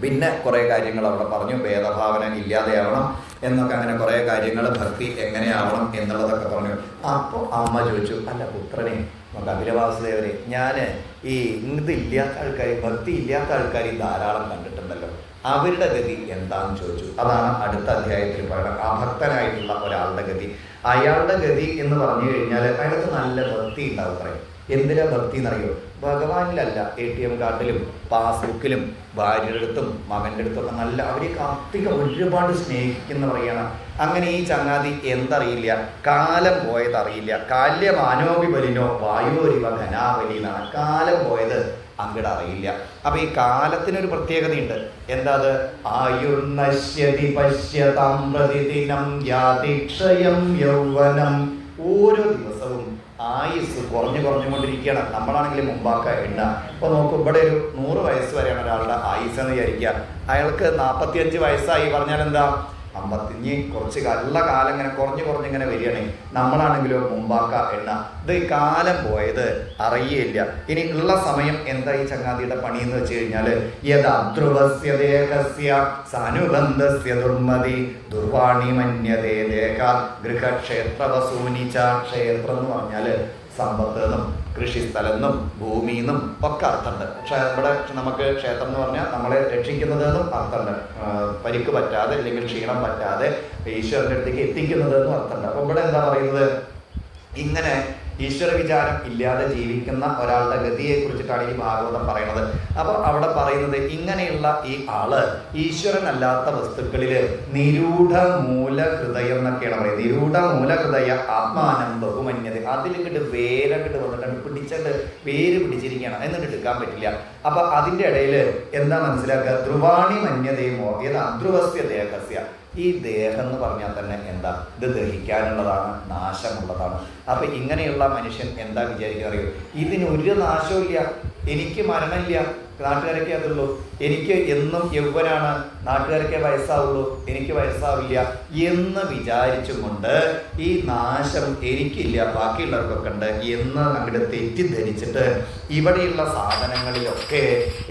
A: പിന്നെ കുറേ കാര്യങ്ങൾ അവിടെ പറഞ്ഞു. ഭേദഭാവന ഇല്ലാതെയാവണം എന്നൊക്കെ, അങ്ങനെ കുറേ കാര്യങ്ങൾ, ഭക്തി എങ്ങനെയാവണം എന്നുള്ളതൊക്കെ പറഞ്ഞു. അപ്പോൾ അമ്മ ചോദിച്ചു, അല്ല പുത്രനെ, കപിലവാസുദേവരെ, ഞാൻ ഈ ഇതില്ലാത്ത ആൾക്കാർ, ഭക്തി ഇല്ലാത്ത ആൾക്കാർ ധാരാളം കണ്ടിട്ടുണ്ടല്ലോ, അവരുടെ ഗതി എന്താണെന്ന് ചോദിച്ചു. അതാണ് അടുത്ത അധ്യായത്തിൽ പറയുന്നത്. അഭക്തനായിട്ടുള്ള ഒരാളുടെ ഗതി. അയാളുടെ ഗതി എന്ന് പറഞ്ഞു കഴിഞ്ഞാൽ അയാൾക്ക് നല്ല ഭക്തി ഉണ്ടാവും. പറയും എന്തിനാ ഭക്തി എന്നറിയോ? ഭഗവാനിലല്ല, ATM കാർഡിലും പാസ്ബുക്കിലും ഭാര്യയുടെ അടുത്തും മകൻ്റെ അടുത്തൊക്കെ നല്ല അവരെ അധികം ഒരുപാട് സ്നേഹിക്കുന്ന പറയണം. അങ്ങനെ ഈ ചങ്ങാതി എന്തറിയില്ല, കാലം പോയത് അറിയില്ല. കാല്യമാനോപിബലിനോ വായോരിവ ഘനാവലി എന്നാണ്. കാലം പോയത് അങ്ങട് അറിയില്ല. അപ്പൊ ഈ കാലത്തിനൊരു പ്രത്യേകതയുണ്ട്. എന്താ അത്? ആയുർനശ്യതി പശ്യതാം പ്രതിദിനം യാതിക്ഷയം യൗവനം. ഓരോ ദിവസവും ആയുസ് കുറഞ്ഞുകൊണ്ടിരിക്കുകയാണ്. നമ്മളാണെങ്കിൽ മുമ്പാക്ക എണ്ണ. ഇപ്പോൾ നോക്കും, ഇവിടെ ഒരു 100 വയസ്സ് വരെയാണ് ഒരാളുടെ ആയുസ് എന്ന് വിചാരിക്കുക. അയാൾക്ക് 45 വയസ്സായി പറഞ്ഞാൽ എന്താ? 55. കുറച്ച് ഉള്ള കാലം ഇങ്ങനെ കുറഞ്ഞിങ്ങനെ വരികയാണ്. നമ്മളാണെങ്കിലോ മുമ്പാക്ക എണ്ണ. ഇത് ഈ കാലം പോയത് അറിയേയില്ല. ഇനി ഉള്ള സമയം എന്താ ഈ ചങ്ങാതിയുടെ പണി എന്ന് വെച്ച് കഴിഞ്ഞാൽ, യദ്ധ്രുവസ്യ ദേഹസ്യ സാനുബന്ധസ്യ ദുർമതി ദുർവാണി മന്യതേ ദേഹ ഗൃഹക്ഷേത്ര വസൂനിച്ച. ക്ഷേത്രം എന്ന് പറഞ്ഞാൽ സമ്പത്തെന്നും കൃഷിസ്ഥലെന്നും ഭൂമിന്നും ഒക്കെ അർത്ഥമുണ്ട്. പക്ഷെ ഇവിടെ നമുക്ക് ക്ഷേത്രം എന്ന് പറഞ്ഞാൽ നമ്മളെ രക്ഷിക്കുന്നതെന്നും അർത്ഥമുണ്ട്. പരിക്ക് പറ്റാതെ അല്ലെങ്കിൽ ക്ഷീണം പറ്റാതെ ഈശ്വരൻ്റെ അടുത്തേക്ക് എത്തിക്കുന്നതെന്നും അർത്ഥമുണ്ട്. അപ്പോൾ ഇവിടെ എന്താ പറയുന്നത്? ഇങ്ങനെ ഈശ്വര വിചാരം ഇല്ലാതെ ജീവിക്കുന്ന ഒരാളുടെ ഗതിയെ കുറിച്ചിട്ടാണ് ഈ ഭാഗവതം പറയുന്നത്. അപ്പോൾ അവിടെ പറയുന്നത് ഇങ്ങനെയുള്ള ഈ ആള് ഈശ്വരനല്ലാത്ത വസ്തുക്കളിൽ നിരൂഢ മൂലഹൃദയം എന്നൊക്കെയാണ് പറയുന്നത്. നിരൂഢ മൂലഹൃദയ ആത്മാനം ബഹുമന്യത. അതിലിങ്ങോട്ട് വേരങ്ങോട്ട് വന്നിട്ടാണ് വേര് പിടിച്ചിരിക്കുകയാണ്, എന്നിട്ട് എടുക്കാൻ പറ്റില്ല. അപ്പൊ അതിൻ്റെ ഇടയിൽ എന്താ മനസ്സിലാക്കുക? ധ്രുവാണി മന്യതയുമോ ഏത് അധ്രുവസ്യ ദേഹസ്യ. ഈ ദേഹം എന്ന് പറഞ്ഞാൽ തന്നെ എന്താ? ഇത് ദഹിക്കാനുള്ളതാണ്, നാശമുള്ളതാണ്. അപ്പൊ ഇങ്ങനെയുള്ള മനുഷ്യൻ എന്താ വിചാരിക്കുക അറിയോ? ഇതിന് ഒരു നാശവും ഇല്ല, എനിക്ക് മരണമില്ല, നാട്ടുകാരൊക്കെ അതുള്ളൂ. എനിക്ക് എന്നും യൗവനാണ്, നാട്ടുകാരൊക്കെ വയസ്സാവുള്ളൂ, എനിക്ക് വയസ്സാവില്ല എന്ന് വിചാരിച്ചും കൊണ്ട് ഈ നാശം എനിക്കില്ല ബാക്കിയുള്ളവർക്കൊക്കെ ഉണ്ട് എന്ന് അങ്ങോട്ട് തെറ്റിദ്ധരിച്ചിട്ട് ഇവിടെയുള്ള സാധനങ്ങളിലൊക്കെ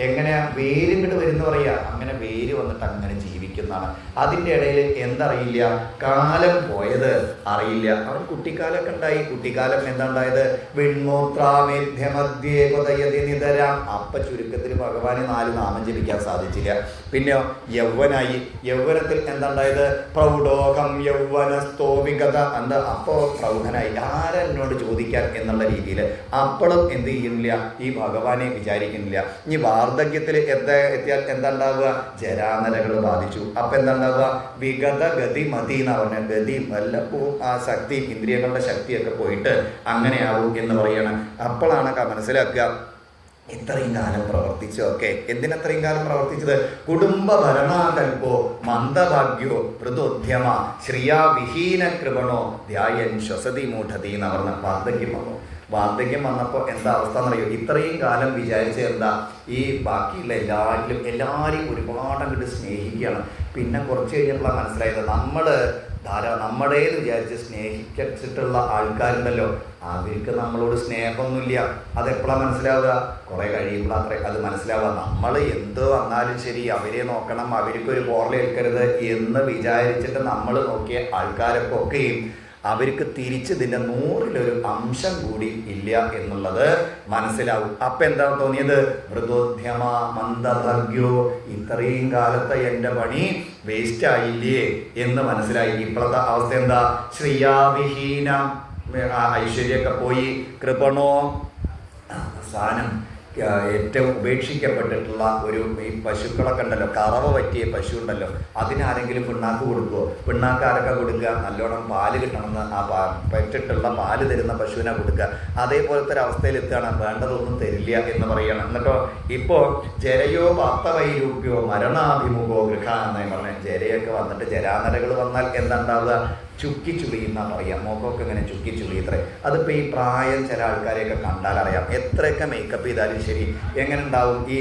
A: എങ്ങനെ വേരിങ്ങോട്ട് വരുന്ന പറയുക, അങ്ങനെ വേര് വന്നിട്ട് അങ്ങനെ ജീവിക്കുന്നതാണ്. അതിൻ്റെ ഇടയിൽ എന്തറിയില്ല, കാലം പോയത് അറിയില്ല. അവൻ കുട്ടിക്കാലമൊക്കെ ഉണ്ടായി. കുട്ടിക്കാലം എന്താ ഉണ്ടായത്? വിൺമൂത്രാമേധ്യമധ്യേ കൊതയതി നിതരാം. അപ്പ ചുരുക്കത്തിൽ ഭഗവാന് 4 നാമം ജപിക്കാൻ സാധിച്ചില്ല. പിന്നെ യൗവനായി. യൗവനത്തിൽ എന്താ ഉണ്ടായത്? പ്രൗഢോകം യൗവനസ്തോ വിഗത. എന്താ? അപ്പോൾ പ്രൗഢനായി, ആരെന്നോട് ചോദിക്കാൻ എന്നുള്ള രീതിയിൽ. അപ്പോഴും എന്ത് ചെയ്യുന്നില്ല, ഈ ഭഗവാനെ വിചാരിക്കുന്നില്ല. ഇനി വാർദ്ധക്യത്തിൽ എത്തിയാൽ എന്താ ഉണ്ടാവുക? ജരാനരകൾ ബാധിച്ചു. അപ്പം എന്താ ഉണ്ടാവുക? വിഗത ഗതി മതി എന്നാ പറഞ്ഞ ഗതി വല്ലപ്പോഴും ആ ശക്തി, ഇന്ദ്രിയങ്ങളുടെ ശക്തിയൊക്കെ പോയിട്ട് അങ്ങനെയാവും എന്ന് പറയണം. അപ്പോഴാണ് മനസ്സിലാക്കുക ഇത്രയും കാലം പ്രവർത്തിച്ചൊക്കെ. എന്തിനത്രയും കാലം പ്രവർത്തിച്ചത്? കുടുംബ ഭരണാകൽപ്പോ മന്ദഭാഗ്യോ മൃദോദ്യമ ശ്രിയാ വിഹീന കൃപണോ ധ്യായൻ ശ്വസതി മൂഢതി എന്ന് പറഞ്ഞ വാർദ്ധക്യം വന്നു. വാർദ്ധക്യം വന്നപ്പോൾ എന്താ അവസ്ഥ എന്നറിയോ? ഇത്രയും കാലം വിചാരിച്ച എന്താ, ഈ ബാക്കിയുള്ള എല്ലാവരെയും ഒരുപാട് അങ്ങോട്ട് സ്നേഹിക്കുകയാണ്. പിന്നെ കുറച്ച് കഴിഞ്ഞപ്പോഴാണ് മനസ്സിലായത് നമ്മുടേന്ന് വിചാരിച്ച് സ്നേഹിച്ചിട്ടുള്ള ആൾക്കാരുണ്ടല്ലോ, അവർക്ക് നമ്മളോട് സ്നേഹമൊന്നുമില്ല. അതെപ്പോഴാണ് മനസ്സിലാവുക? കുറേ കഴിയുമ്പോൾ അത്രേ അത് മനസ്സിലാവുക. നമ്മൾ എന്ത് വന്നാലും ശരി അവരെ നോക്കണം, അവർക്കൊരു പോറലേൽക്കരുത് എന്ന് വിചാരിച്ചിട്ട് നമ്മൾ നോക്കിയ ആൾക്കാരൊക്കെ ഒക്കെയും അവർക്ക് തിരിച്ചതിൻ്റെ 100-1 അംശം കൂടി ഇല്ല എന്നുള്ളത് മനസ്സിലാവും. അപ്പം എന്താ തോന്നിയത്? മൃദോദ്യമ മന്ദഭാഗ്യോ, ഇത്രയും കാലത്തെ എൻ്റെ പണി വേസ്റ്റ് ആയില്ലേ എന്ന് മനസ്സിലായി. ഇപ്പോഴത്തെ അവസ്ഥ എന്താ? ശ്രീയാവിഹീന, ഐശ്വര്യമൊക്കെ പോയി, കൃപണോ, അവസാനം ഏറ്റവും ഉപേക്ഷിക്കപ്പെട്ടിട്ടുള്ള ഈ പശുക്കളൊക്കെ ഉണ്ടല്ലോ, കറവ പറ്റിയ പശു ഉണ്ടല്ലോ, അതിനാരെങ്കിലും പിണ്ണാക്ക് കൊടുക്കുമോ? പിണ്ണാക്ക് ആരൊക്കെ കൊടുക്കുക? നല്ലോണം പാല് കിട്ടണമെന്ന് ആ പറ്റിട്ടുള്ള പാല് തരുന്ന പശുവിനെ കൊടുക്കുക. അതേപോലത്തെ ഒരു അവസ്ഥയിൽ എത്തുകയാണ്. വേണ്ടതൊന്നും തരില്ല എന്ന് പറയണം. എന്നിട്ടോ ഇപ്പോൾ ജരയോ പാത്തവൈരൂപ്യോ മരണാഭിമുഖോ ഗൃഹ എന്നായി പറഞ്ഞ ജരയൊക്കെ വന്നിട്ട് ജരാനരകൾ വന്നാൽ എന്താ ഉണ്ടാവുക? ചുക്കിച്ചുളി എന്നാ പറയാം. മുഖമൊക്കെ ഇങ്ങനെ ചുക്കിച്ചുളി. ഇത്ര അതിപ്പോൾ ഈ പ്രായം ചില ആൾക്കാരെയൊക്കെ കണ്ടാൽ അറിയാം. എത്രയൊക്കെ മേക്കപ്പ് ചെയ്താലും ശരി എങ്ങനെ ഉണ്ടാവും? ഈ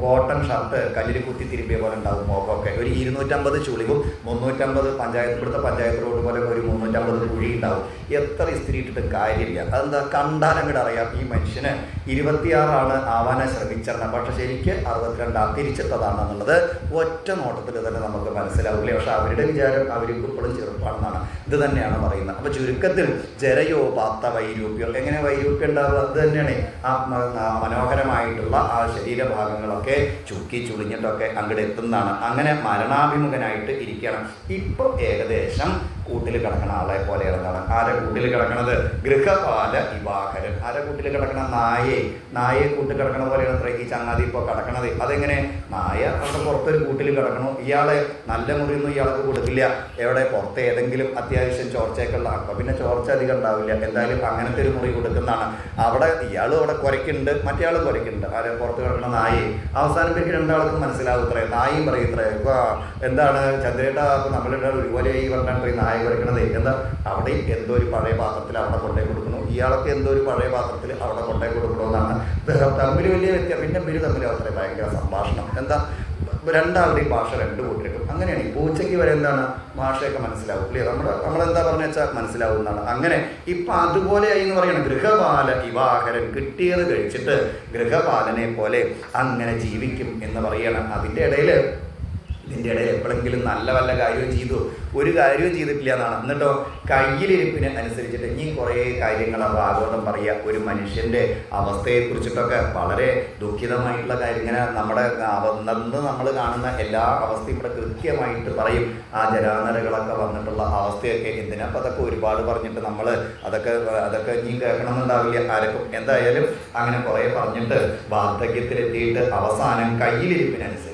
A: കോട്ടൺ ഷർട്ട് കല്ലിൽ കുത്തി തിരുമ്പിയ പോലെ ഉണ്ടാവും മുഖമൊക്കെ. ഒരു 250 ചുളിവും 350 ഇവിടുത്തെ പഞ്ചായത്ത് റോഡ് പോലെ ഒരു 350 കുഴി ഉണ്ടാവും. എത്ര ഇസ്തിരി ഇട്ടിട്ട് കാര്യമില്ല. അതെന്താ? കണ്ടാൽ അങ്ങോട്ട് അറിയാം ഈ മനുഷ്യന് 26 ആവാനെ ശ്രമിച്ചിരുന്ന, പക്ഷെ ശരിക്ക് 62 തിരിച്ചിട്ടതാണെന്നുള്ളത് ഒറ്റ നോട്ടത്തിൽ തന്നെ നമുക്ക് മനസ്സിലാവില്ലേ. പക്ഷെ അവരുടെ വിചാരം അവർക്ക് ഇപ്പോഴും ചെറുപ്പാണെന്നാണ്. ഇത് തന്നെയാണ് പറയുന്നത്. അപ്പൊ ചുരുക്കത്തിൽ ജരയോ പാത്ത വൈരൂപ്യം. എങ്ങനെ വൈരൂപ്യം ഉണ്ടാവുക? അത് തന്നെയാണ് ആ മനോഹരമായിട്ടുള്ള ആ ശരീരഭാഗങ്ങളൊക്കെ ചുക്കി ചുളിഞ്ഞിട്ടൊക്കെ അങ്ങോട്ട് എത്തുന്നതാണ്. അങ്ങനെ മരണാഭിമുഖനായിട്ട് ഇരിക്കണം. ഇപ്പൊ ഏകദേശം കൂട്ടിൽ കിടക്കണ ആളെ പോലെയാണ്. എന്താണ് ആരെ കൂട്ടിൽ കിടക്കണത്? ഗൃഹപാല വിവാഹരൻ. ആരെ കൂട്ടിൽ കിടക്കണ? നായയെ കൂട്ടിൽ കിടക്കണ പോലെയാണ് അത്ര ഈ ചങ്ങാതി ഇപ്പോൾ കിടക്കണത്. അതെങ്ങനെ? നായ അവിടെ പുറത്തൊരു കൂട്ടിൽ കിടക്കണു. ഇയാളെ നല്ല മുറിയൊന്നും ഇയാൾക്ക് കൊടുക്കില്ല. എവിടെ? പുറത്ത് ഏതെങ്കിലും അത്യാവശ്യം ചോർച്ചയൊക്കെയുള്ള, അപ്പം പിന്നെ ചോർച്ച അധികം ഉണ്ടാവില്ല. എന്തായാലും അങ്ങനത്തെ ഒരു മുറി കൊടുക്കുന്നതാണ്. അവിടെ ഇയാളും അവിടെ കുരയ്ക്കുന്നുണ്ട്, മറ്റേ ആളും കുരയ്ക്കുന്നുണ്ട്. ആരെ? പുറത്ത് കിടക്കണ നായയെ. അവസാനം പേർക്ക് രണ്ടാൾക്കും മനസ്സിലാവും. ഇത്രേ നായും പറയും ഇത്രേ എന്താണ് ചന്ദ്രേട്ട നമ്മളുടെ ഒരുപോലെ ഈ പറഞ്ഞാൽ നായ കുരയ്ക്കണത് എന്താ? അവിടെ എന്തോ ഒരു പഴയ പാത്രത്തിൽ അവിടെ കൊണ്ടേ കൊടുക്കുന്നു, ഇയാളൊക്കെ എന്തോ ഒരു പഴയ പാത്രത്തിൽ അവിടെ കൊണ്ടേ കൊടുക്കണമെന്നാണ്. തമ്മിൽ വലിയ വ്യത്യാസം. പിന്നെ ഇവർ തമ്മിൽ അത്രേ ഭയങ്കര സംഭാഷണം. എന്താ? രണ്ടാളുടെയും ഭാഷ 2 കൂട്ടർക്കും. അങ്ങനെയാണ്. ഈ പൂച്ചയ്ക്ക് വരെ എന്താണ് ഭാഷയൊക്കെ മനസ്സിലാവും ഇല്ലേ? നമ്മളെന്താ പറഞ്ഞു വെച്ചാൽ മനസ്സിലാവുന്നതാണ്. അങ്ങനെ ഇപ്പം അതുപോലെയായി എന്ന് പറയണം. ഗൃഹപാല വിവാഹരൻ, കിട്ടിയത് കഴിച്ചിട്ട് ഗൃഹപാലനെ പോലെ അങ്ങനെ ജീവിക്കും എന്ന് പറയണം. ഇതിൻ്റെ ഇടയിൽ എപ്പോഴെങ്കിലും നല്ല വല്ല കാര്യവും ചെയ്തു? ഒരു കാര്യവും ചെയ്തിട്ടില്ല എന്നാണ്. എന്നിട്ടോ കയ്യിലിരിപ്പിന് അനുസരിച്ചിട്ട് ഇനി കുറേ കാര്യങ്ങൾ ഭാഗവതം പറയുക. ഒരു മനുഷ്യൻ്റെ അവസ്ഥയെക്കുറിച്ചിട്ടൊക്കെ വളരെ ദുഃഖിതമായിട്ടുള്ള കാര്യം. ഇങ്ങനെ നമ്മുടെ നമ്മൾ കാണുന്ന എല്ലാ അവസ്ഥയും ഇവിടെ കൃത്യമായിട്ട് പറയും. ആ ജരാനരകളൊക്കെ വന്നിട്ടുള്ള അവസ്ഥയൊക്കെ എന്തിനപ്പം അതൊക്കെ ഒരുപാട് പറഞ്ഞിട്ട് നമ്മൾ അതൊക്കെ ഇനി കേൾക്കണമെന്നുണ്ടാവില്ല ആർക്കും. എന്തായാലും അങ്ങനെ കുറേ പറഞ്ഞിട്ട് വാർദ്ധക്യത്തിലെത്തിയിട്ട് അവസാനം കയ്യിലിരിപ്പിനനുസരിച്ച്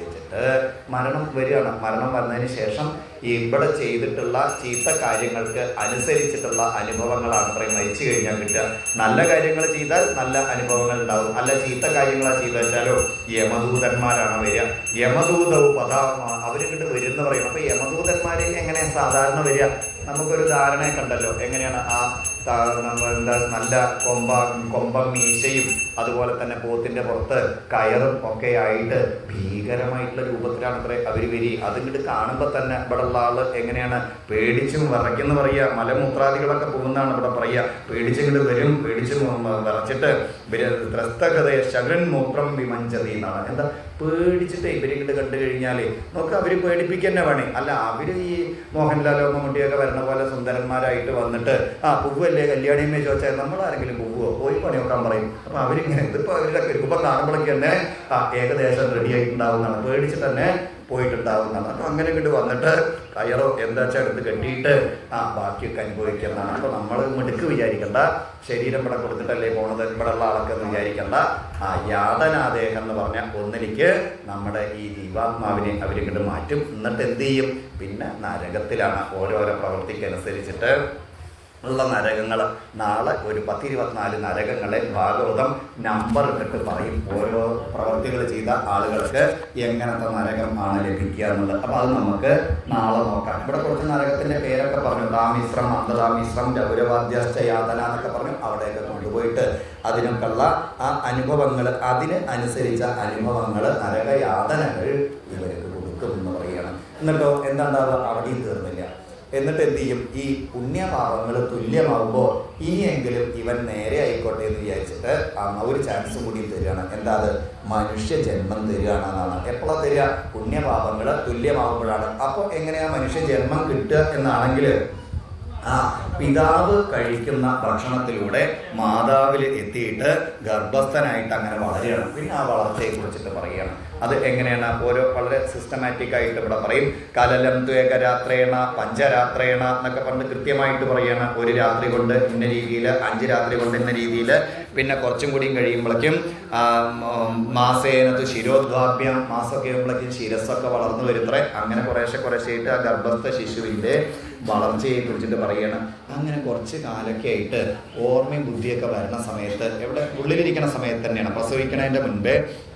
A: മരണം വരികയാണ്. മരണം വന്നതിന് ശേഷം ഇവിടെ ചെയ്തിട്ടുള്ള ചീത്ത കാര്യങ്ങൾക്ക് അനുസരിച്ചിട്ടുള്ള അനുഭവങ്ങളാണ് മരിച്ചു കഴിഞ്ഞാൽ കിട്ടുക. നല്ല കാര്യങ്ങൾ ചെയ്താൽ നല്ല അനുഭവങ്ങൾ ഉണ്ടാവും. അല്ല ചീത്ത കാര്യങ്ങളാണ് ചെയ്തു വെച്ചാലോ യമദൂതന്മാരാണ് വരിക. യമദൂതവും അവരിങ്ങോട്ട് വരുമെന്ന് പറയും. അപ്പോൾ യമദൂതന്മാർ എങ്ങനെ സാധാരണ വരിക? നമുക്കൊരു ധാരണയൊക്കെ ഉണ്ടല്ലോ. എങ്ങനെയാണ്? ആ എന്താ നല്ല കൊമ്പം മീശയും അതുപോലെ തന്നെ പോത്തിൻ്റെ പുറത്ത് കയറും ഒക്കെ ആയിട്ട് ഭീകരമായിട്ടുള്ള രൂപത്തിലാണ് അത്ര അവർ വരി. അതിങ്ങോട്ട് കാണുമ്പോൾ തന്നെ ഇവിടെ ഉള്ള ആള് എങ്ങനെയാണ് പേടിച്ചും വിറയ്ക്കെന്ന് പറയുക. മലമൂത്രാദികളൊക്കെ പോകുന്നതാണ് ഇവിടെ പറയുക. പേടിച്ചിങ്ങോട്ട് വരും, പേടിച്ച് വിറച്ചിട്ട് ത്രസ്തകഥ ശകൻ മൂത്രം വിമഞ്ചതി എന്നാണ്. എന്താ പേടിച്ചിട്ട് ഇവരിങ്ങോട്ട് കണ്ടു കഴിഞ്ഞാൽ നോക്ക് അവർ പേടിപ്പിക്കുക തന്നെ വേണേ. അല്ല അവർ ഈ മോഹൻലാലോ മമ്മൂട്ടിയൊക്കെ വരണ പോലെ സുന്ദരന്മാരായിട്ട് വന്നിട്ട് പുവ്വല്ലേ കല്യാണിയമ്മയെ ചോദിച്ചാൽ നമ്മളാരെങ്കിലും പുവ്വോ പോയി പണി നോക്കാൻ പറയും. അപ്പം അവരിങ്ങനെ ഇതിപ്പോൾ അവരുടെ രൂപം കാണുമ്പോഴൊക്കെ തന്നെ ഏകദേശം റെഡി ആയിട്ടുണ്ടാവുന്നതാണ്, പേടിച്ചിട്ട് തന്നെ പോയിട്ടുണ്ടാവുന്നതാണ്. അപ്പം അങ്ങനെ ഇങ്ങോട്ട് വന്നിട്ട് കയറോ എന്താ വെച്ചാൽ എടുത്ത് കെട്ടിയിട്ട് ബാക്കിയൊക്കെ അനുഭവിക്കുന്നതാണ്. അപ്പോൾ നമ്മൾ മിടുക്ക് വിചാരിക്കണ്ട, ശരീരം ഇവിടെ കൊടുത്തിട്ടല്ലേ പോണത് ഇവിടെ ഉള്ള ആളൊക്കെ എന്ന് വിചാരിക്കണ്ട. യാതനാദേഹം എന്ന് പറഞ്ഞാൽ ഒന്നിലേക്ക് നമ്മുടെ ഈ ജീവാത്മാവിനെ അവരിങ്ങോട്ട് മാറ്റും. എന്നിട്ട് എന്ത് ചെയ്യും? പിന്നെ നരകത്തിലാണ് ഓരോരോ പ്രവൃത്തിക്കനുസരിച്ചിട്ട് ഉള്ള നരകങ്ങൾ. നാളെ ഒരു 10-24 നരകങ്ങളെ ഭാഗവതം നമ്പർ ഇട്ടിട്ട് പറയും. ഓരോ പ്രവൃത്തികൾ ചെയ്ത ആളുകൾക്ക് എങ്ങനത്തെ നരകം ആണ് ലഭിക്കുക എന്നുള്ളത്. അപ്പോൾ അത് നമുക്ക് നാളെ നോക്കാം. ഇവിടെ കുറച്ച് നരകത്തിൻ്റെ പേരൊക്കെ പറഞ്ഞു. താമിശ്രം, അന്ധതാമിശ്രം, ഗൗരവാദ്യശ്ച യാതന എന്നൊക്കെ പറഞ്ഞു. അവിടെയൊക്കെ കൊണ്ടുപോയിട്ട് അതിനൊക്കെയുള്ള ആ അനുഭവങ്ങൾ, അതിന് അനുസരിച്ച അനുഭവങ്ങൾ, നരകയാതനകൾ ഇവർക്ക് കൊടുക്കും എന്ന് പറയുകയാണ്. എന്നിട്ടോ എന്താണ്ടാവുക? അവിടെയും തീർന്നില്ല. എന്നിട്ട് എന്ത് ചെയ്യും? ഈ പുണ്യപാപങ്ങൾ തുല്യമാകുമ്പോൾ ഇനിയെങ്കിലും ഇവൻ നേരെ ആയിക്കോട്ടെ എന്ന് വിചാരിച്ചിട്ട് ഒരു ചാൻസും കൂടി തരികയാണ്. എന്താ അത്? മനുഷ്യജന്മം തരികയാണെന്നാണ്. എപ്പോഴാണ് തരിക? പുണ്യപാപങ്ങൾ തുല്യമാകുമ്പോഴാണ്. അപ്പോൾ എങ്ങനെയാ മനുഷ്യജന്മം കിട്ടുക എന്നാണെങ്കിൽ പിതാവ് കഴിക്കുന്ന ഭക്ഷണത്തിലൂടെ മാതാവിൽ എത്തിയിട്ട് ഗർഭസ്ഥനായിട്ട് അങ്ങനെ വളരുകയാണ്. പിന്നെ ആ വളർച്ചയെ കുറിച്ചിട്ട് പറയുകയാണ്. അത് എങ്ങനെയാണ്? ഓരോ വളരെ സിസ്റ്റമാറ്റിക് ആയിട്ട് ഇവിടെ പറയും. കലലം ത്വേകരാത്രേണ പഞ്ചരാത്രേണ എന്നൊക്കെ പറഞ്ഞ് കൃത്യമായിട്ട് പറയുകയാണ്. ഒരു രാത്രി കൊണ്ട് ഇന്ന രീതിയിൽ, 5 രാത്രി കൊണ്ട് ഇന്ന രീതിയിൽ, പിന്നെ കുറച്ചും കൂടിയും കഴിയുമ്പോഴേക്കും മാസേനത്ത് ശിരോദ്വാഭ്യം, മാസമൊക്കെ ആകുമ്പോഴേക്കും ശിരസ്സൊക്കെ വളർന്നു വരുത്രേ. അങ്ങനെ കുറേശ്ശെയായിട്ട് ആ ഗർഭസ്ഥ ശിശുവിൻ്റെ വളർച്ചയെ കുറിച്ചിട്ട് പറയുകയാണ്. അങ്ങനെ കുറച്ച് കാലൊക്കെ ആയിട്ട് ഓർമ്മയും ബുദ്ധിയൊക്കെ വരുന്ന സമയത്ത്, എവിടെ ഉള്ളിലിരിക്കുന്ന സമയത്ത് തന്നെയാണ്, പ്രസവിക്കണതിൻ്റെ മുൻപേ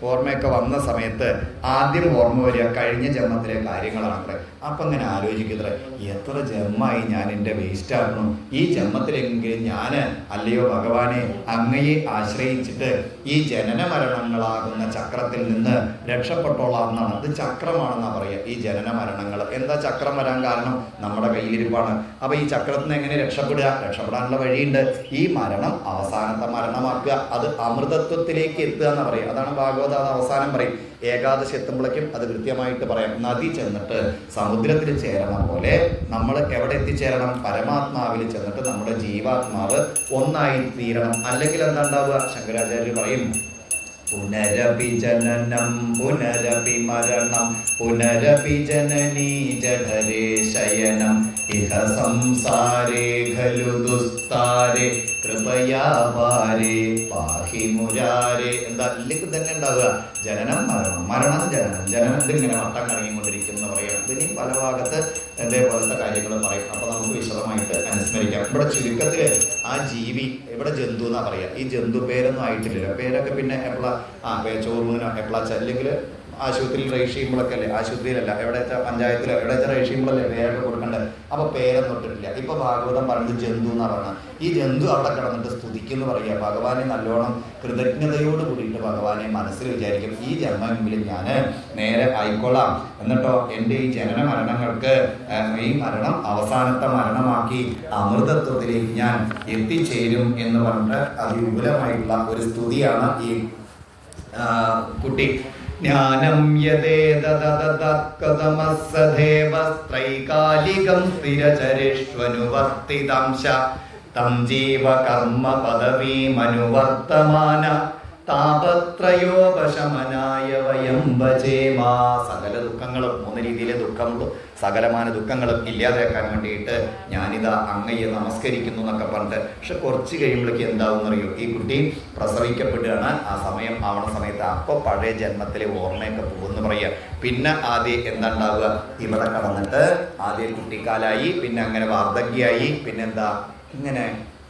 A: ഓർമ്മയൊക്കെ വന്ന സമയത്ത് ആദ്യം ഓർമ്മ വരിക കഴിഞ്ഞ ജന്മത്തിലെ കാര്യങ്ങളാണത്രേ. അപ്പം അങ്ങനെ ആലോചിക്കുന്നത്രേ, എത്ര ജന്മമായി ഞാൻ എൻ്റെ വേസ്റ്റാകുന്നു. ഈ ജന്മത്തിലെങ്കിലും ഞാൻ അല്ലയോ ഭഗവാനെ അങ്ങയെ ആശ്രയിച്ചിട്ട് ഈ ജനന മരണങ്ങളാകുന്ന ചക്രത്തിൽ നിന്ന് രക്ഷപ്പെട്ടോളാം എന്നാണ്. ഇത് ചക്രമാണെന്നാണ് പറയുക. ഈ ജനന മരണങ്ങൾ എന്താ ചക്രം വരാൻ കാരണം? നമ്മുടെ കയ്യിലിരിപ്പാണ്. അപ്പോൾ ഈ ചക്രത്തിൽ നിന്ന് എങ്ങനെ രക്ഷപ്പെടാനുള്ള വഴിയുണ്ട്. ഈ മരണം അവസാനത്തെ മരണമാക്കുക, അത് അമൃതത്വത്തിലേക്ക് എത്തുക എന്ന് പറയും. അതാണ് ഭാഗവത അത് അവസാനം പറയും. ഏകാദശി എത്തുമ്പോഴേക്കും അത് കൃത്യമായിട്ട് പറയാം. നദി ചെന്നിട്ട് സമുദ്രത്തിൽ ചേരണ പോലെ നമ്മൾ എവിടെ എത്തിച്ചേരണം? പരമാത്മാവിൽ ചെന്നിട്ട് നമ്മുടെ ജീവാത്മാവ് ഒന്നായി തീരണം. അല്ലെങ്കിൽ എന്താ ഉണ്ടാവുക? ശങ്കരാചാര്യർ പറയും, പുനരപി ജനനം പുനരപി മരണം പുനരപി ജനനീ ജഠരേ ശയനം ഇഹ സംസാരേ ഖലു ദുസ്താരേ കൃപയാ വാരേ പാഹി മുരാരേ. എന്താ ഇല്ലെങ്കിൽ തന്നെ ഉണ്ടാവുക? ജനനം മരണം, മരണം ജനനം, ജനനം ഇതിങ്ങനെ വട്ടം കറങ്ങിക്കൊണ്ടിരിക്കുന്ന പറയണം. ഇനിയും പല ഭാഗത്ത് ഇതേപോലത്തെ കാര്യങ്ങൾ പറയും. അപ്പോൾ നമുക്ക് വിശദമായിട്ട് അനുസ്മരിക്കാം. ഇവിടെ ചുരുക്കത്തിൽ ആ ജീവി, ഇവിടെ ജന്തു എന്നാ പറയുക. ഈ ജന്തു പേരൊന്നും ആയിട്ടില്ലല്ലോ. പേരൊക്കെ പിന്നെ എപ്പോഴാ ചോറൂനോ എപ്പോഴാ അല്ലെങ്കിൽ ആശുപത്രിയിൽ രജിസ്റ്റർ ചെയ്യുമ്പോഴൊക്കെ അല്ലേ, ആശുപത്രിയിലല്ല എവിടെയാ പഞ്ചായത്തിലോ എവിടെയാ രജിസ്റ്റർ ചെയ്യുമ്പോഴല്ലേ പേരൊക്കെ കൊടുക്കേണ്ടത്. അപ്പോൾ പേരൊന്നും ഇട്ടിട്ടില്ല. ഇപ്പോൾ ഭാഗവതം പറയുന്നത് ജന്തു എന്നാണ് പറഞ്ഞത്. ഈ ജന്തു അവിടെ കിടന്നിട്ട് സ്തുതിക്കുന്നു പറയുക. ഭഗവാനെ നല്ലോണം കൃതജ്ഞതയോട് കൂടിയിട്ട് ഭഗവാനെ മനസ്സിൽ വിചാരിക്കും, ഈ ജന്മമെങ്കിലും ഞാൻ നേരെ ആയിക്കൊള്ളാം. എന്നിട്ടോ എൻ്റെ ഈ ജനന മരണങ്ങൾക്ക് ഈ മരണം അവസാനത്തെ മരണമാക്കി അമൃതത്വത്തിലേക്ക് ഞാൻ എത്തിച്ചേരും എന്ന് പറഞ്ഞിട്ട് അതിവിപുലമായിട്ടുള്ള ഒരു സ്തുതിയാണ് ഈ കുട്ടി. ജ്ഞാനം യഥേതമസ്സദേവസ്ത്രൈകാലികം സ്ഥിരചരിഷ്വനുവർത്തിതംശ തം ജീവ കർമ്മ പദവീമനുവർത്തമാന താപത്രയോപശമനായ വയം ഭജേമാ. സകല ദുഃഖങ്ങളും, 3 രീതിയിലെ ദുഃഖമുള്ളൂ, സകലമാന ദുഃഖങ്ങളും ഇല്ലാതാക്കാൻ വേണ്ടിയിട്ട് ഞാനിതാ അങ്ങയെ നമസ്കരിക്കുന്നു എന്നൊക്കെ പറഞ്ഞിട്ട്. പക്ഷെ കുറച്ച് കഴിയുമ്പോഴേക്ക് എന്താവും അറിയോ? ഈ കുട്ടി പ്രസവിക്കപ്പെടുകയാണ്. ആ സമയം ആവണ സമയത്ത് അപ്പോൾ പഴയ ജന്മത്തിലെ ഓർമ്മയൊക്കെ പോകുമെന്ന് പറയുക. പിന്നെ ആദ്യം എന്താ ഉണ്ടാവുക? ഇവിടെ കടന്നിട്ട് ആദ്യം കുട്ടിക്കാലായി, പിന്നെ അങ്ങനെ വാർദ്ധക്യായി, പിന്നെന്താ ഇങ്ങനെ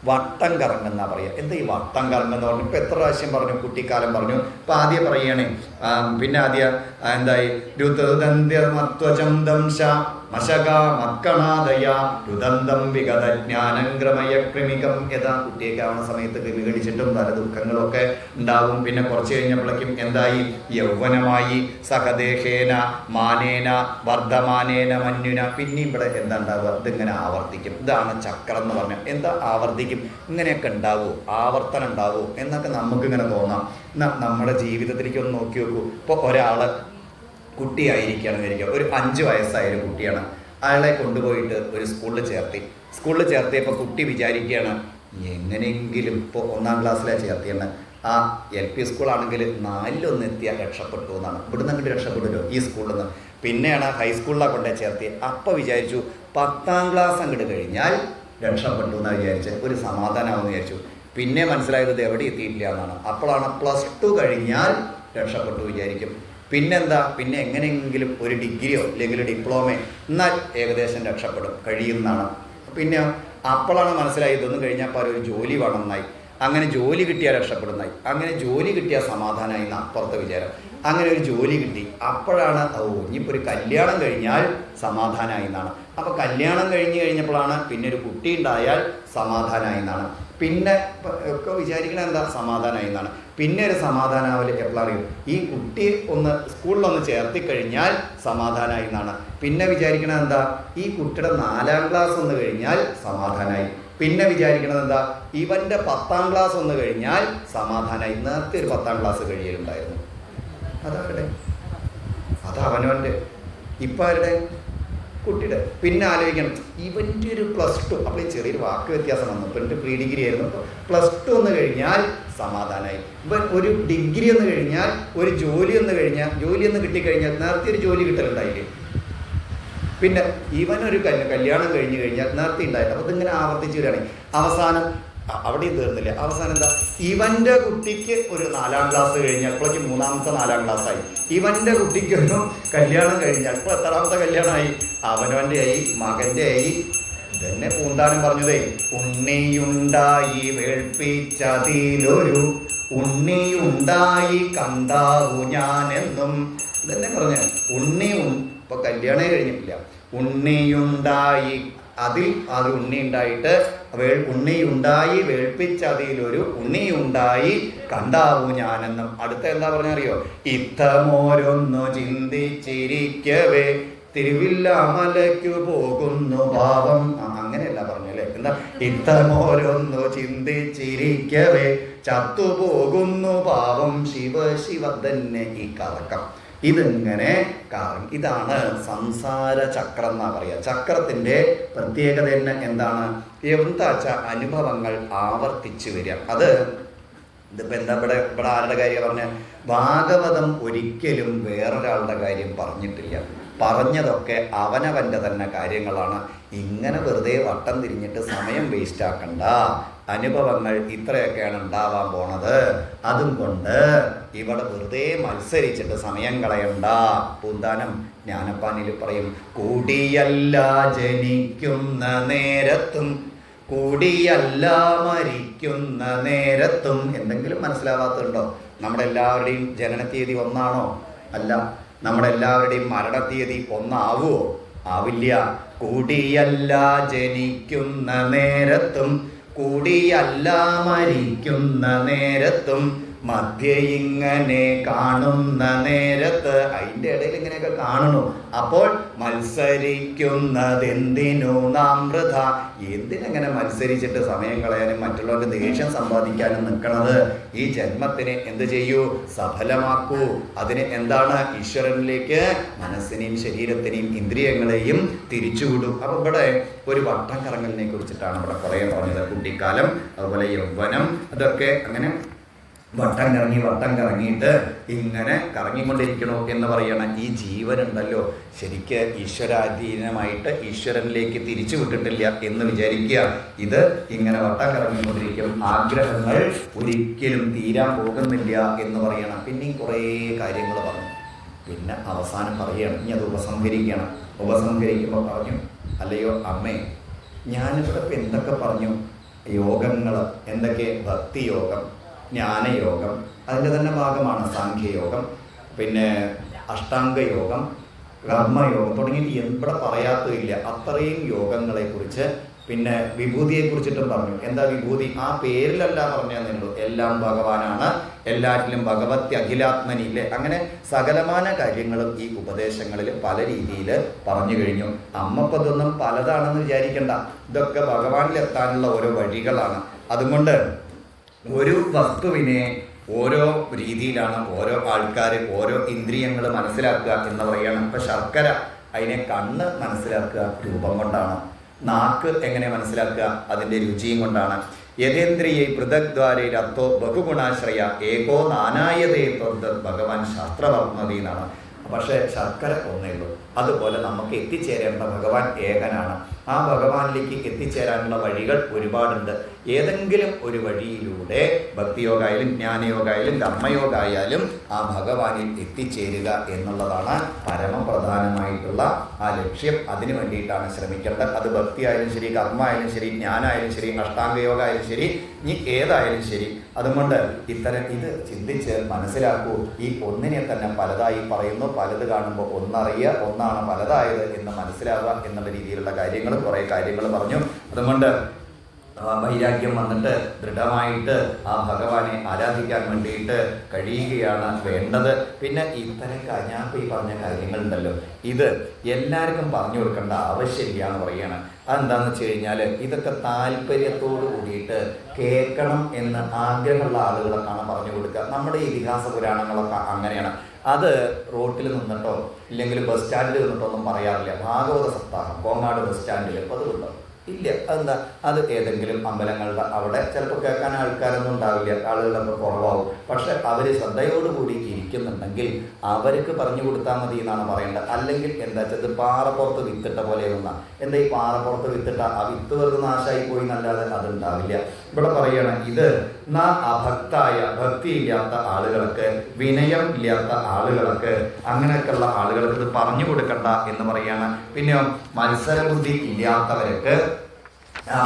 A: വട്ടം കറങ്ങുന്ന പറയുക. എന്താ ഈ വട്ടം കറങ്ങുന്ന പറഞ്ഞു? ഇപ്പം എത്ര പ്രാവശ്യം പറഞ്ഞു? കുട്ടിക്കാലം പറഞ്ഞു. ഇപ്പം ആദ്യം പറയുകയാണേ, പിന്നെ ആദ്യം എന്തായി? രുദന്തം വിഗത ജ്ഞാനംക്രമയ ക്രിമികം. യഥാ കുട്ടിയൊക്കെ ആവുന്ന സമയത്ത് ക്രിമി കടിച്ചിട്ടും പല ദുഃഖങ്ങളൊക്കെ ഉണ്ടാവും. പിന്നെ കുറച്ച് കഴിഞ്ഞപ്പോഴേക്കും എന്തായി? യൗവനമായി. സഹദേഹേന മാനേന വർദ്ധമാനേന മന്യുന. പിന്നെയും ഇവിടെ എന്താ ഉണ്ടാവുക? ഇതിങ്ങനെ ആവർത്തിക്കും. ഇതാണ് ചക്രം എന്ന് പറഞ്ഞാൽ. എന്താ ആവർത്തിക്കും? ഇങ്ങനെയൊക്കെ ഉണ്ടാവുമോ? ആവർത്തനം ഉണ്ടാവുമോ എന്നൊക്കെ നമുക്കിങ്ങനെ തോന്നാം. നമ്മുടെ ജീവിതത്തിലേക്ക് ഒന്ന് നോക്കി നോക്കൂ. ഇപ്പോൾ ഒരാൾ കുട്ടിയായിരിക്കുകയാണെന്ന് വിചാരിക്കുക. ഒരു 5 വയസ്സായൊരു കുട്ടിയാണ്. അയാളെ കൊണ്ടുപോയിട്ട് ഒരു സ്കൂളിൽ ചേർത്തിയപ്പോൾ കുട്ടി വിചാരിക്കുകയാണ്, എങ്ങനെയെങ്കിലും ഇപ്പോൾ 1-ാം ക്ലാസ്സിലാണ് ചേർത്തിയാണ്, ആ LP സ്കൂളാണെങ്കിൽ 4-ലൊന്ന് എത്തിയാൽ രക്ഷപ്പെട്ടു എന്നാണ്. ഇവിടുന്ന് അങ്ങോട്ട് രക്ഷപ്പെട്ടുല്ലോ ഈ സ്കൂളിൽ നിന്ന്. പിന്നെയാണ് ഹൈസ്കൂളിലാണ് കൊണ്ടേ ചേർത്തി. അപ്പോൾ വിചാരിച്ചു 10-ാം ക്ലാസ് അങ്ങോട്ട് കഴിഞ്ഞാൽ രക്ഷപ്പെട്ടു എന്നാണ് വിചാരിച്ച്, ഒരു സമാധാനമാണെന്ന് വിചാരിച്ചു. പിന്നെ മനസ്സിലായത് ഇത് എവിടെ എത്തിയിട്ടില്ല എന്നാണ്. അപ്പോഴാണ് +2 കഴിഞ്ഞാൽ രക്ഷപ്പെട്ടു വിചാരിക്കും. പിന്നെന്താ? പിന്നെ എങ്ങനെയെങ്കിലും ഒരു ഡിഗ്രിയോ അല്ലെങ്കിൽ ഡിപ്ലോമയോ എന്നാൽ ഏകദേശം രക്ഷപ്പെടും കഴിയുന്നതാണ്. പിന്നെ അപ്പോഴാണ് മനസ്സിലായി ഇതൊന്നും കഴിഞ്ഞാൽ ഒരു ജോലി വേണമെന്നായി. അങ്ങനെ ജോലി കിട്ടിയാൽ രക്ഷപ്പെടുന്നായി. അങ്ങനെ ജോലി കിട്ടിയാൽ സമാധാനമായി എന്ന് അപ്പുറത്തെ വിചാരം. അങ്ങനെ ഒരു ജോലി കിട്ടി. അപ്പോഴാണ് ഇനിയിപ്പോൾ ഒരു കല്യാണം കഴിഞ്ഞാൽ സമാധാനമായി എന്നാണ്. അപ്പോൾ കല്യാണം കഴിഞ്ഞപ്പോഴാണ് പിന്നെ ഒരു കുട്ടി ഉണ്ടായാൽ സമാധാനമായി എന്നാണ്. പിന്നെ ഒക്കെ വിചാരിക്കണത് എന്താ? സമാധാനമായി എന്നാണ്. പിന്നെ ഒരു സമാധാനാവല് എപ്പോഴറിയും? ഈ കുട്ടിയെ സ്കൂളിലൊന്ന് ചേർത്തി കഴിഞ്ഞാൽ സമാധാനമായി എന്നാണ്. പിന്നെ വിചാരിക്കണത് എന്താ? ഈ കുട്ടിയുടെ 4-ാം ക്ലാസ് ഒന്ന് കഴിഞ്ഞാൽ സമാധാനമായി. പിന്നെ വിചാരിക്കണത് എന്താ? ഇവൻ്റെ 10-ാം ക്ലാസ് ഒന്ന് കഴിഞ്ഞാൽ സമാധാനമായി. നേരത്തെ ഒരു 10-ാം ക്ലാസ് കഴിയലുണ്ടായിരുന്നു. അതാരുടെ? അത് അവനവൻ്റെ. ഇപ്പം ആരുടെ? കുട്ടിയുടെ. പിന്നെ ആലോചിക്കണം, ഇവൻ്റെ ഒരു +2. അപ്പോൾ ഈ ചെറിയൊരു വാക്ക് വ്യത്യാസം വന്നു. ഇപ്പം എൻ്റെ പ്രീ ഡിഗ്രി ആയിരുന്നു. അപ്പോൾ +2 ഒന്ന് കഴിഞ്ഞാൽ സമാധാനമായി. ഇപ്പം ഒരു ഡിഗ്രി ഒന്ന് കഴിഞ്ഞാൽ, ഒരു ജോലി ഒന്ന് കിട്ടിക്കഴിഞ്ഞാൽ, നേരത്തെ ഒരു ജോലി കിട്ടലുണ്ടായില്ലേ? പിന്നെ ഇവനൊരു കല്യാണം കഴിഞ്ഞ് കഴിഞ്ഞാൽ നേരത്തെ ഉണ്ടായില്ല. അപ്പോൾ ഇതിങ്ങനെ ആവർത്തിച്ച് വരികയാണ്. അവസാനം അവിടെയും തീർന്നില്ല. അവസാനം എന്താ? ഇവൻ്റെ കുട്ടിക്ക് ഒരു 4-ാം ക്ലാസ് കഴിഞ്ഞാൽ, ഇപ്പോഴേക്ക് 3-ാമത്തെ 4-ാം ക്ലാസ്സായി. ഇവൻ്റെ കുട്ടിക്കൊരു കല്യാണം കഴിഞ്ഞാൽ, ഇപ്പോൾ എത്രാമത്തെ കല്യാണമായി? അവനവൻ്റെ ആയി, മകൻ്റെ ആയി. ഇതന്നെ പൂന്താനം പറഞ്ഞതേ, ഉണ്ണിയുണ്ടായി വേൾപ്പിച്ചതിലൊരു ഉണ്ണിയുണ്ടായി കണ്ടാവു ഞാനെന്നും. ഇതന്നെ പറഞ്ഞ ഇപ്പോൾ കല്യാണമേ കഴിഞ്ഞിട്ടില്ല. ഉണ്ണിയുണ്ടായി, അതിൽ അത് ഉണ്ണിയുണ്ടായിട്ട് ഉണ്ണിയുണ്ടായി വേൾപ്പിച്ചതിലൊരു ഉണ്ണിയുണ്ടായി കണ്ടാവൂ ഞാനെന്നും. അടുത്ത എന്താ പറഞ്ഞറിയോ? ഇത്തമോരൊന്നു ചിന്തിച്ചിരിക്കവേ തിരുവില്ലാമലയ്ക്കു പോകുന്നു പാവം. അങ്ങനെയല്ല പറഞ്ഞല്ലേ? എന്താ? ഇത്തമോരൊന്നു ചിന്തിച്ചിരിക്കവേ ചത്തുപോകുന്നു പാവം. ശിവ തന്നെ ഈ കറക്കം. ഇതിങ്ങനെ കറങ്ങി. ഇതാണ് സംസാര ചക്രം എന്നാ പറയുക. ചക്രത്തിൻ്റെ പ്രത്യേകത തന്നെ എന്താണ്? എന്താച്ച അനുഭവങ്ങൾ ആവർത്തിച്ചു വരിക. ഇതിപ്പോൾ എന്താ ഇവിടെ ആരുടെ കാര്യം പറഞ്ഞ? ഭാഗവതം ഒരിക്കലും വേറൊരാളുടെ കാര്യം പറഞ്ഞിട്ടില്ല. പറഞ്ഞതൊക്കെ അവനവൻ്റെ തന്നെ കാര്യങ്ങളാണ്. ഇങ്ങനെ വെറുതെ വട്ടം തിരിഞ്ഞിട്ട് സമയം വേസ്റ്റ് ആക്കണ്ട. അനുഭവങ്ങൾ ഇത്രയൊക്കെയാണ് ഉണ്ടാവാൻ പോണത്. അതും കൊണ്ട് ഇവിടെ വെറുതെ മത്സരിച്ചിട്ട് സമയം കളയണ്ട. പൂന്താനം ജ്ഞാനപ്പാനിൽ പറയും, കൂടിയല്ല ജനിക്കുന്ന നേരത്തും കൂടിയല്ല മരിക്കുന്ന നേരത്തും. എന്തെങ്കിലും മനസ്സിലാവാത്തുണ്ടോ? നമ്മുടെ എല്ലാവരുടെയും ജനനത്തീയതി ഒന്നാണോ? അല്ല. നമ്മുടെ എല്ലാവരുടെയും മരണത്തീയതി ഒന്നാവുമോ? ആവില്ല. കൂടിയല്ല ജനിക്കുന്ന നേരത്തും കൂടിയല്ല മരിക്കുന്ന നേരത്തും മധ്യ ഇങ്ങനെ കാണുന്ന നേരത്ത്. അതിൻ്റെ ഇടയിൽ ഇങ്ങനെയൊക്കെ കാണണു. അപ്പോൾ മത്സരിക്കുന്നതെന്തിനു നാം വൃഥ. എന്തിനെങ്ങനെ മത്സരിച്ചിട്ട് സമയം കളയാനും മറ്റുള്ളവരുടെ ദേഷ്യം സമ്പാദിക്കാനും നിൽക്കണത്? ഈ ജന്മത്തിനെ എന്ത് ചെയ്യൂ? സഫലമാക്കൂ. അതിന് എന്താണ്? ഈശ്വരനിലേക്ക് മനസ്സിനെയും ശരീരത്തിനെയും ഇന്ദ്രിയങ്ങളെയും തിരിച്ചുവിടും. അപ്പോൾ ഇവിടെ ഒരു വട്ടം കറങ്ങലിനെ കുറിച്ചിട്ടാണ് ഇവിടെ കുറേ പറഞ്ഞത്. കുട്ടിക്കാലം, അതുപോലെ യൗവനം, അതൊക്കെ അങ്ങനെ വട്ടം കറങ്ങിയിട്ട് ഇങ്ങനെ കറങ്ങിക്കൊണ്ടിരിക്കണോ എന്ന് പറയണം. ഈ ജീവനുണ്ടല്ലോ, ശരിക്ക് ഈശ്വരാധീനമായിട്ട് ഈശ്വരനിലേക്ക് തിരിച്ചു വിട്ടിട്ടില്ല എന്ന് വിചാരിക്കുക. ഇത് ഇങ്ങനെ വട്ടം കറങ്ങിക്കൊണ്ടിരിക്കും. ആഗ്രഹങ്ങൾ ഒരിക്കലും തീരാൻ പോകുന്നില്ല എന്ന് പറയണം. പിന്നെയും കുറേ കാര്യങ്ങൾ പറഞ്ഞു. പിന്നെ അവസാനം പറയുകയാണ്, ഇനി അത് ഉപസംഹരിക്കുമ്പോൾ പറഞ്ഞു, അല്ലയോ അമ്മേ, ഞാനിവിടെ ഇപ്പം എന്തൊക്കെ പറഞ്ഞു? യോഗങ്ങൾ എന്തൊക്കെ? ഭക്തിയോഗം, ജ്ഞാനയോഗം, അതിൻ്റെ തന്നെ ഭാഗമാണ് സാഖ്യയോഗം, പിന്നെ അഷ്ടാംഗയോഗം, കർമ്മയോഗം തുടങ്ങിയിട്ട് ഇവിടെ പറയാത്തതില്ല. അത്രയും യോഗങ്ങളെക്കുറിച്ച്, പിന്നെ വിഭൂതിയെക്കുറിച്ചിട്ടും പറഞ്ഞു. എന്താ വിഭൂതി? ആ പേരിലല്ല പറഞ്ഞതെന്നുള്ളൂ. എല്ലാം ഭഗവാനാണ്, എല്ലാറ്റിലും ഭഗവതി അഖിലാത്മനിയില്ലേ, അങ്ങനെ സകലമാന കാര്യങ്ങളും ഈ ഉപദേശങ്ങളിൽ പല രീതിയിൽ പറഞ്ഞു കഴിഞ്ഞു. അമ്മപ്പതൊന്നും പലതാണെന്ന് വിചാരിക്കേണ്ട. ഇതൊക്കെ ഭഗവാനിലെത്താനുള്ള ഓരോ വഴികളാണ്. അതുകൊണ്ട് ഒരു വസ്തുവിനെ ഓരോ രീതിയിലാണ് ഓരോ ആൾക്കാർ ഓരോ ഇന്ദ്രിയങ്ങൾ മനസ്സിലാക്കുക എന്ന് പറയുകയാണ്. ഇപ്പം ശർക്കര, അതിനെ കണ്ണ് മനസ്സിലാക്കുക രൂപം കൊണ്ടാണ്. നാക്ക് എങ്ങനെ മനസ്സിലാക്കുക? അതിൻ്റെ രുചിയും കൊണ്ടാണ്. യഥേന്ദ്രിയെ പൃഥഗ്ദ്വാരേരത്തോ ബഹുഗുണാശ്രയ ഏകോ നാനായതേ ഭഗവാൻ ശാസ്ത്രവർമ്മതി എന്നാണ്. പക്ഷേ ശർക്കര ഒന്നേ ഉള്ളൂ. അതുപോലെ നമുക്ക് എത്തിച്ചേരേണ്ട ഭഗവാൻ ഏകനാണ്. ആ ഭഗവാനിലേക്ക് എത്തിച്ചേരാനുള്ള വഴികൾ ഒരുപാടുണ്ട്. ഏതെങ്കിലും ഒരു വഴിയിലൂടെ ഭക്തിയോഗമായാലും ജ്ഞാനയോഗമായാലും കർമ്മയോഗമായാലും ആ ഭഗവാനിൽ എത്തിച്ചേരുക എന്നുള്ളതാണ് പരമപ്രധാനമായിട്ടുള്ള ആ ലക്ഷ്യം. അതിനു വേണ്ടിയിട്ടാണ് ശ്രമിക്കേണ്ടത്. അത് ഭക്തിയായാലും ശരി, കർമ്മമായാലും ശരി, ജ്ഞാനമായാലും ശരി, അഷ്ടാംഗയോഗമായാലും ശരി, ഇനി ഏതായാലും ശരി. അതുകൊണ്ട് ഇത്തരം ഇത് ചിന്തിച്ച് മനസ്സിലാക്കൂ. ഈ ഒന്നിനെ തന്നെ പലതായി പറയുന്നു. പലത് കാണുമ്പോൾ ഒന്നറിയുക, ഒന്നാണ് പലതായത് എന്ന് മനസ്സിലാവുക എന്നുള്ള രീതിയിലുള്ള കാര്യങ്ങൾ കുറേ കാര്യങ്ങൾ പറഞ്ഞു. അതുകൊണ്ട് വൈരാഗ്യം വന്നിട്ട് ദൃഢമായിട്ട് ആ ഭഗവാനെ ആരാധിക്കാൻ വേണ്ടിയിട്ട് കഴിയുകയാണ് വേണ്ടത്. പിന്നെ ഇത്തരം ഞാൻ ഈ പറഞ്ഞ കാര്യങ്ങളുണ്ടല്ലോ, ഇത് എല്ലാവർക്കും പറഞ്ഞു കൊടുക്കേണ്ട ആവശ്യമില്ല എന്ന് പറയുകയാണ്. അതെന്താണെന്ന് വെച്ച് കഴിഞ്ഞാൽ ഇതൊക്കെ താല്പര്യത്തോട് കൂടിയിട്ട് കേൾക്കണം എന്ന് ആഗ്രഹമുള്ള ആളുകളൊക്കെയാണ് പറഞ്ഞു കൊടുക്കുക. നമ്മുടെ ഇതിഹാസ പുരാണങ്ങളൊക്കെ അങ്ങനെയാണ്. അത് റോട്ടിൽ നിന്നിട്ടോ ഇല്ലെങ്കിൽ ബസ് സ്റ്റാൻഡിൽ നിന്നിട്ടോ ഒന്നും പറയാറില്ല. ഭാഗവത സപ്താഹം കോങ്ങാട് ബസ് സ്റ്റാൻഡിൽ അതുകൊണ്ടോ ഇല്ല. അതെന്താ? അത് ഏതെങ്കിലും അമ്പലങ്ങളുടെ അവിടെ ചിലപ്പോൾ കേൾക്കാൻ ആൾക്കാരൊന്നും ഉണ്ടാവില്ല, ആളുകളൊക്കെ കുറവാകും. പക്ഷെ അവർ ശ്രദ്ധയോടുകൂടി ഇരിക്കുന്നുണ്ടെങ്കിൽ അവർക്ക് പറഞ്ഞു കൊടുത്താൽ മതി എന്നാണ് പറയേണ്ടത്. അല്ലെങ്കിൽ എന്താ വെച്ചാൽ ഇത് പാറപ്പുറത്ത് വിത്തിട്ട പോലെ ഒന്നാ. എന്താ ഈ പാറപ്പുറത്ത് വിത്തിട്ട ആ വിത്ത് വെറുതെ നാശമായി പോയി എന്നല്ലാതെ അതുണ്ടാവില്ല. ഇവിടെ പറയണം, ഇത് അഭക്തായ ഭക്തിയില്ലാത്ത ആളുകൾക്ക്, വിനയം ഇല്ലാത്ത ആളുകൾക്ക്, അങ്ങനെയൊക്കെയുള്ള ആളുകൾക്ക് ഇത് പറഞ്ഞു കൊടുക്കണ്ട എന്ന് പറയാണ്. പിന്നെയോ മത്സരബുദ്ധി ഇല്ലാത്തവർക്ക്,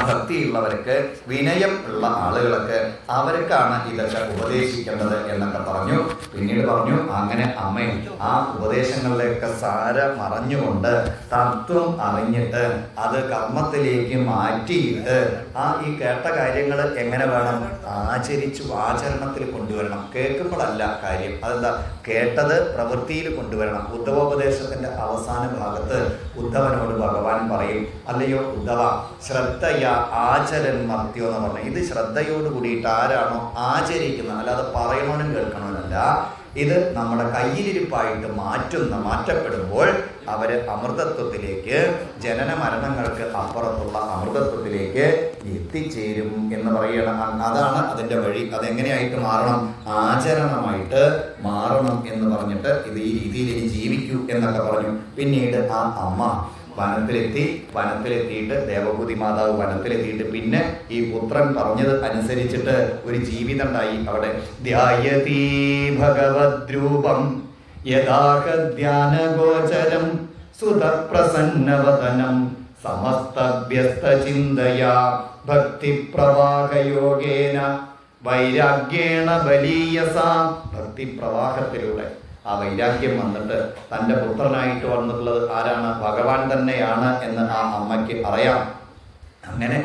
A: ഭക്തിയുള്ളവർക്ക്, വിനയം ഉള്ള ആളുകൾക്ക്, അവർക്കാണ് ഇതൊക്കെ ഉപദേശിക്കേണ്ടത് എന്നൊക്കെ പറഞ്ഞു. പിന്നീട് പറഞ്ഞു അങ്ങനെ അമ്മയും ആ ഉപദേശങ്ങളിലേക്ക് സാരം അറിഞ്ഞുകൊണ്ട് തത്വം അറിഞ്ഞിട്ട് അത് കർമ്മത്തിലേക്ക് മാറ്റിയിട്ട് ഈ കേട്ട കാര്യങ്ങൾ എങ്ങനെ വേണം? ആചരണത്തിൽ കൊണ്ടുവരണം. കേൾക്കുമ്പോഴല്ല കാര്യം. അതെന്താ? കേട്ടത് പ്രവൃത്തിയിൽ കൊണ്ടുവരണം. ഉദ്ധവോപദേശത്തിന്റെ അവസാന ഭാഗത്ത് ഉദ്ധവനോട് ഭഗവാൻ പറയും, അല്ലയോ ഉദ്ധവ, ശ്രദ്ധയ ആചരൻ മർത്യോ എന്ന് പറഞ്ഞു. ഇത് ശ്രദ്ധയോട് കൂടിയിട്ട് ആരാണോ ആചരിക്കുന്നത്, അല്ലാതെ പറയണോനും കേൾക്കണമെന്നല്ല, ഇത് നമ്മുടെ കയ്യിലിരിപ്പായിട്ട് മാറ്റപ്പെടുമ്പോൾ അവര് അമൃതത്വത്തിലേക്ക്, ജനന മരണങ്ങൾക്ക് അപ്പുറത്തുള്ള അമൃതത്വത്തിലേക്ക് എത്തിച്ചേരും എന്ന് പറയണം. അതാണ് അതിൻ്റെ വഴി. അതെങ്ങനെയായിട്ട് മാറണം? ആചരണമായിട്ട് മാറണം എന്ന് പറഞ്ഞിട്ട് ഇത് ഈ രീതിയിൽ ഇനി ജീവിക്കൂ എന്നൊക്കെ പറഞ്ഞു. പിന്നീട് ആ അമ്മ വനത്തിലെത്തിയിട്ട് ദേവഭൂതി മാതാവ് വനത്തിലെത്തിയിട്ട് പിന്നെ ഈ പുത്രൻ പറഞ്ഞത് അനുസരിച്ചിട്ട് ഒരു ജീവിതം ഉണ്ടായി അവിടെ. ധ്യായതീ ഭഗവദ്രൂപം യഥാഹധ്യാനഗോചരം സുതപ്രസന്നവദനം സമസ്തവ്യസ്തചിന്തയാ ഭക്തിപ്രവാഹയോഗേന വൈരാഗ്യേണ ബലീയസ. ഭക്തിപ്രവാഹത്തിലൂടെ ആ വൈരാഗ്യം വന്നിട്ട് തൻ്റെ പുത്രനായിട്ട് വന്നിട്ടുള്ളത് ആരാണ്? ഭഗവാൻ തന്നെയാണ് എന്ന് ആ അമ്മയ്ക്ക് അറിയാം. അങ്ങനെ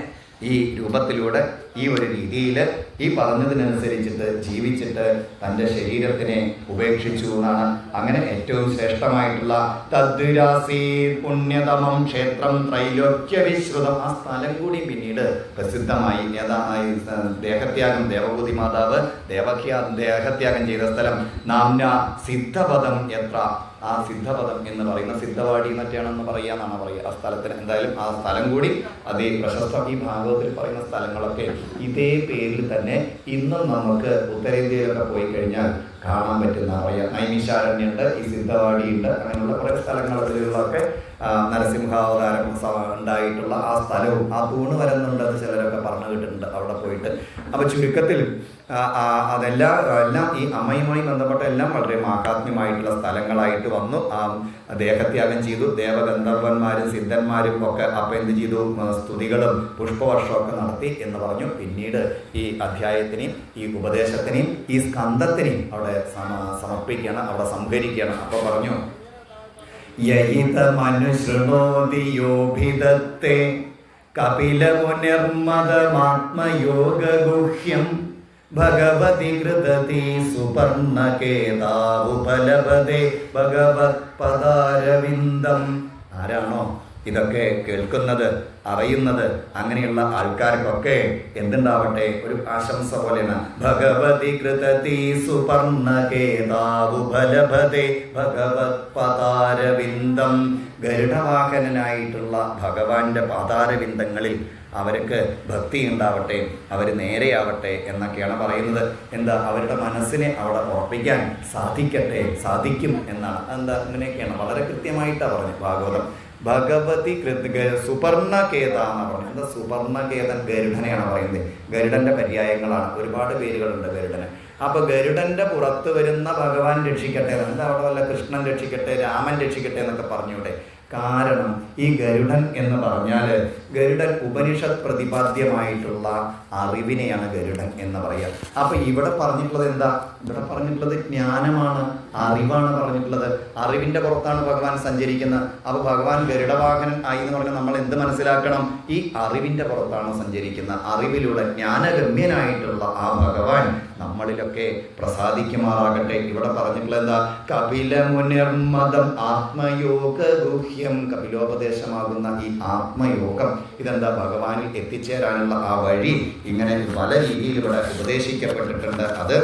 A: ഈ രൂപത്തിലൂടെ ഈ ഒരു രീതിയിൽ ഈ പറഞ്ഞതിനനുസരിച്ചിട്ട് ജീവിച്ചിട്ട് തൻ്റെ ശരീരത്തിനെ ഉപേക്ഷിച്ചു എന്നാണ്. അങ്ങനെ ഏറ്റവും ശ്രേഷ്ഠമായിട്ടുള്ള തദ്വിരാസീ പുണ്യതമം ക്ഷേത്രം ത്രൈലോക്യ വിശ്രുതം, ആ സ്ഥലം കൂടി പിന്നീട് പ്രസിദ്ധമായി. ഏതാണ് ദേഹത്യാഗം? ദേവഭൂതി മാതാവ് ദേഹത്യാഗം ചെയ്ത സ്ഥലം. നാംന സിദ്ധപദം എത്ര, ആ സിദ്ധപദം എന്ന് പറയുന്ന സിദ്ധവാടി എന്നൊക്കെയാണെന്ന് പറയാന്നാണ് പറയുക ആ സ്ഥലത്തിന്. എന്തായാലും ആ സ്ഥലം കൂടി പ്രശസ്തം. ഈ ഭാഗവത്തിൽ പറയുന്ന സ്ഥലങ്ങളൊക്കെ ഇതേ പേരിൽ തന്നെ ഇന്നും നമുക്ക് ഉത്തരേന്ത്യയിലൊക്കെ പോയി കഴിഞ്ഞാൽ കാണാൻ പറ്റുന്ന പറയാം. നൈമിഷാരണ്യുണ്ട്, ഈ സിദ്ധവാടിയുണ്ട്, അങ്ങനെയുള്ള കുറേ സ്ഥലങ്ങളിലൊക്കെ നരസിംഹാവതാരം ഉണ്ട്. ഉണ്ടായിട്ടുള്ള ആ സ്ഥലവും ആ തൂണ് വരുന്നുണ്ടെന്ന് ചിലരൊക്കെ പറഞ്ഞു കേട്ടിട്ടുണ്ട് അവിടെ പോയിട്ട്. അപ്പോൾ ചുരുക്കത്തിൽ എല്ലാം ഈ അമ്മയുമായി ബന്ധപ്പെട്ട എല്ലാം വളരെ മാഹാത്മ്യമായിട്ടുള്ള സ്ഥലങ്ങളായിട്ട് വന്നു. ദേഹത്യാഗം ചെയ്തു. ദേവഗന്ധർവന്മാരും സിദ്ധന്മാരും ഒക്കെ അപ്പം എന്ത് ചെയ്തു? സ്തുതികളും പുഷ്പവർഷമൊക്കെ നടത്തി എന്ന് പറഞ്ഞു. പിന്നീട് ഈ അധ്യായത്തിനെയും ഈ ഉപദേശത്തിനെയും ഈ സ്കന്ധത്തിനെയും അവിടെ സമർപ്പിക്കണം, അവിടെ സംഹരിക്കണം. അപ്പോൾ പറഞ്ഞു യയിതമനുശൃണോതിയോഭിദത്തെ കപിലമുനിർമദമാത്മയോഗുഹ്യം ഭഗവതി കൃതതി സുപർണകേതാവുപലപദേ ഭഗവത് പദാരവിന്ദം. ആരാണോ ഇതൊക്കെ കേൾക്കുന്നത്, അറിയുന്നത്, അങ്ങനെയുള്ള ആൾക്കാർക്കൊക്കെ എന്തുണ്ടാവട്ടെ? ഒരു ആശംസ പോലെയാണ്. ഭഗവതി കൃതതി സുപർണകേതാവുപലപദേ ഭഗവത് പദാരവിന്ദം. ഗരുഡവാഹനനായിട്ടുള്ള ഭഗവാന്റെ പാതാരവിന്ദങ്ങളിൽ അവർക്ക് ഭക്തി ഉണ്ടാവട്ടെ, അവർ നേരെയാവട്ടെ എന്നൊക്കെയാണ് പറയുന്നത്. എന്താ? അവരുടെ മനസ്സിനെ അവിടെ ഉറപ്പിക്കാൻ സാധിക്കും എന്നാണ്. എന്താ? അങ്ങനെയൊക്കെയാണ് വളരെ കൃത്യമായിട്ടാണ് പറഞ്ഞു ഭാഗവതം. ഭഗവതി സുപർണകേത എന്ന് പറഞ്ഞു. എന്താ സുപർണകേതൻ? ഗരുഡനെയാണ് പറയുന്നത്. ഗരുഡന്റെ പര്യായങ്ങളാണ്, ഒരുപാട് പേരുകളുണ്ട് ഗരുഡന്. അപ്പൊ ഗരുഡന്റെ പുറത്ത് വരുന്ന ഭഗവാൻ രക്ഷിക്കട്ടെ, എന്താ അവിടെ വല്ല കൃഷ്ണൻ രക്ഷിക്കട്ടെ, രാമൻ രക്ഷിക്കട്ടെ എന്നൊക്കെ പറഞ്ഞൂടെ? കാരണം ഈ ഗരുഡൻ എന്ന് പറഞ്ഞാൽ ഗരുഡൻ ഉപനിഷത്ത് പ്രതിപാദ്യമായിട്ടുള്ള അറിവിനെയാണ് ഗരുഡൻ എന്ന് പറയുക. അപ്പൊ ഇവിടെ പറഞ്ഞിട്ടുള്ളത് എന്താ? ഇവിടെ പറഞ്ഞിട്ടുള്ളത് ജ്ഞാനമാണ്, അറിവാണ് പറഞ്ഞിട്ടുള്ളത്. അറിവിന്റെ പുറത്താണ് ഭഗവാൻ സഞ്ചരിക്കുന്നത്. അപ്പൊ ഭഗവാൻ ഗരുഡവാഹനൻ ആയി എന്ന് പറഞ്ഞാൽ നമ്മൾ എന്ത് മനസ്സിലാക്കണം? ഈ അറിവിന്റെ പുറത്താണ് സഞ്ചരിക്കുന്നത്. അറിവിലൂടെ ജ്ഞാനഗമ്യനായിട്ടുള്ള ആ ഭഗവാൻ നമ്മളിലൊക്കെ പ്രസാദിക്കുമാറാകട്ടെ. ഇവിടെ പറഞ്ഞിട്ടുള്ളത് എന്താ? കപിലമുനിർമദം ആത്മയോഗുഹ്യം. കപിലോപദേശമാകുന്ന ഈ ആത്മയോഗം, ഇതെന്താ? ഭഗവാനിൽ എത്തിച്ചേരാനുള്ള ആ വഴി ഇങ്ങനെ പല രീതിയിൽ ഇവിടെ ഉപദേശിക്കപ്പെട്ടിട്ടുണ്ട്. അത്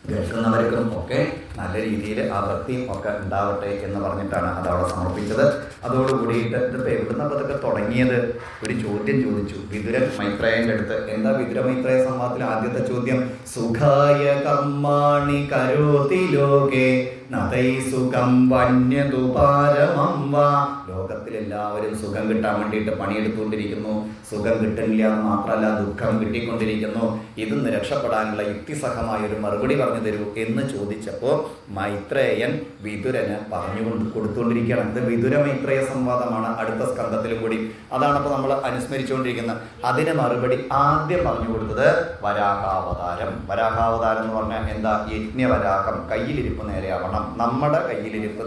A: കേൾക്കുന്നവർക്കും ഒക്കെ നല്ല രീതിയിൽ ആ ഭക്തിയും ഒക്കെ ഉണ്ടാവട്ടെ എന്ന് പറഞ്ഞിട്ടാണ് അതവിടെ സമർപ്പിച്ചത്. അതോടുകൂടിയിട്ട് ഇതിപ്പോൾ എവിടുന്ന അതൊക്കെ തുടങ്ങിയത്? ഒരു ചോദ്യം ചോദിച്ചു വിതുരൻ മൈത്രേയൻ്റെ അടുത്ത്. എന്താ വിതുര മൈത്രേയ സംവാദത്തിൽ ആദ്യത്തെ ചോദ്യം? സുഖായ കർമാണി കരോതി ലോകേ നതൈ സുഖം വന്യതു പാരമം വാ. ലോകത്തിലെല്ലാവരും സുഖം കിട്ടാൻ വേണ്ടിയിട്ട് പണിയെടുത്തുകൊണ്ടിരിക്കുന്നു. സുഖം കിട്ടുന്നില്ല എന്ന് മാത്രമല്ല, ദുഃഖം കിട്ടിക്കൊണ്ടിരിക്കുന്നു. ഇതിന്ന് രക്ഷപ്പെടാനുള്ള യുക്തിസഹമായ ഒരു മറുപടി പറഞ്ഞു തരൂ എന്ന് ചോദിച്ചപ്പോൾ മൈത്രേയൻ വിതുരന് പറഞ്ഞു കൊടുത്തുകൊണ്ടിരിക്കുകയാണ്. ഇത് വിതുര മൈത്രേയ സംവാദമാണ് അടുത്ത സ്കന്ധത്തിലും കൂടി. അതാണ് ഇപ്പോൾ നമ്മൾ അനുസ്മരിച്ചുകൊണ്ടിരിക്കുന്നത്. അതിന് മറുപടി ആദ്യം പറഞ്ഞു കൊടുത്തത് വരാഹാവതാരം. വരാഹാവതാരം എന്ന് പറഞ്ഞാൽ എന്താ? യജ്ഞവരാഹം, കയ്യിലിരിപ്പ് നേരെയാവണം. നമ്മുടെ കയ്യിലിരിപ്പ്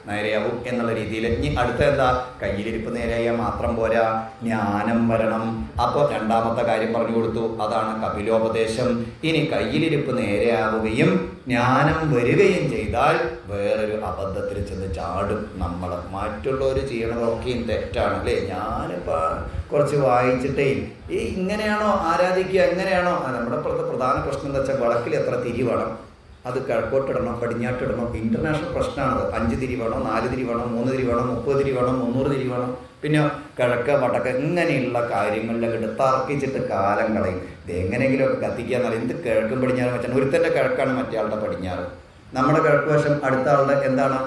A: നേരെയാവും എന്നുള്ള രീതിയിൽ. ഇനി അടുത്ത എന്താ? കയ്യിലിരിപ്പ് നേരെയായാൽ മാത്രം പോരാ, ജ്ഞാനം വരണം. അപ്പോൾ രണ്ടാമത്തെ കാര്യം പറഞ്ഞു കൊടുത്തു, അതാണ് കപിലോപദേശം. ഇനി കയ്യിലിരിപ്പ് നേരെയാവുകയും ജ്ഞാനം വരികയും ചെയ്താൽ വേറൊരു അബദ്ധത്തിൽ ചെന്ന് ചാടും നമ്മൾ. മറ്റുള്ളവർ ചെയ്യണതൊക്കെയും തെറ്റാണ് അല്ലേ? ഞാനിപ്പോൾ കുറച്ച് വായിച്ചിട്ടേ ഇങ്ങനെയാണോ ആരാധിക്കുക, എങ്ങനെയാണോ? നമ്മുടെ ഇപ്പോഴത്തെ പ്രധാന പ്രശ്നം എന്താ വെച്ചാൽ വിളക്കിൽ എത്ര തിരി വേണം, അത് കിഴക്കോട്ടിടണം പടിഞ്ഞാട്ടിടണം, ഇൻ്റർനാഷണൽ പ്രശ്നമാണത്. 5 തിരി വേണം, 4 തിരി വേണം, 3 തിരി വേണം, 30 തിരി വേണം, 300 തിരി വേണം, പിന്നെ കിഴക്ക് വടക്ക്, ഇങ്ങനെയുള്ള കാര്യങ്ങളിലൊക്കെ എടുത്ത് തർക്കിച്ചിട്ട് കാലം കളയും. ഇത് എങ്ങനെയെങ്കിലുമൊക്കെ കത്തിക്കാന്നറിയാം. എന്ത് കിഴക്കും പടിഞ്ഞാറും വെച്ചാൽ ഒരുത്തൻ്റെ കിഴക്കാണ് മറ്റേ ആളുടെ പടിഞ്ഞാറ്. നമ്മുടെ കിഴക്ക് വശം അടുത്ത ആളുടെ എന്താണ്?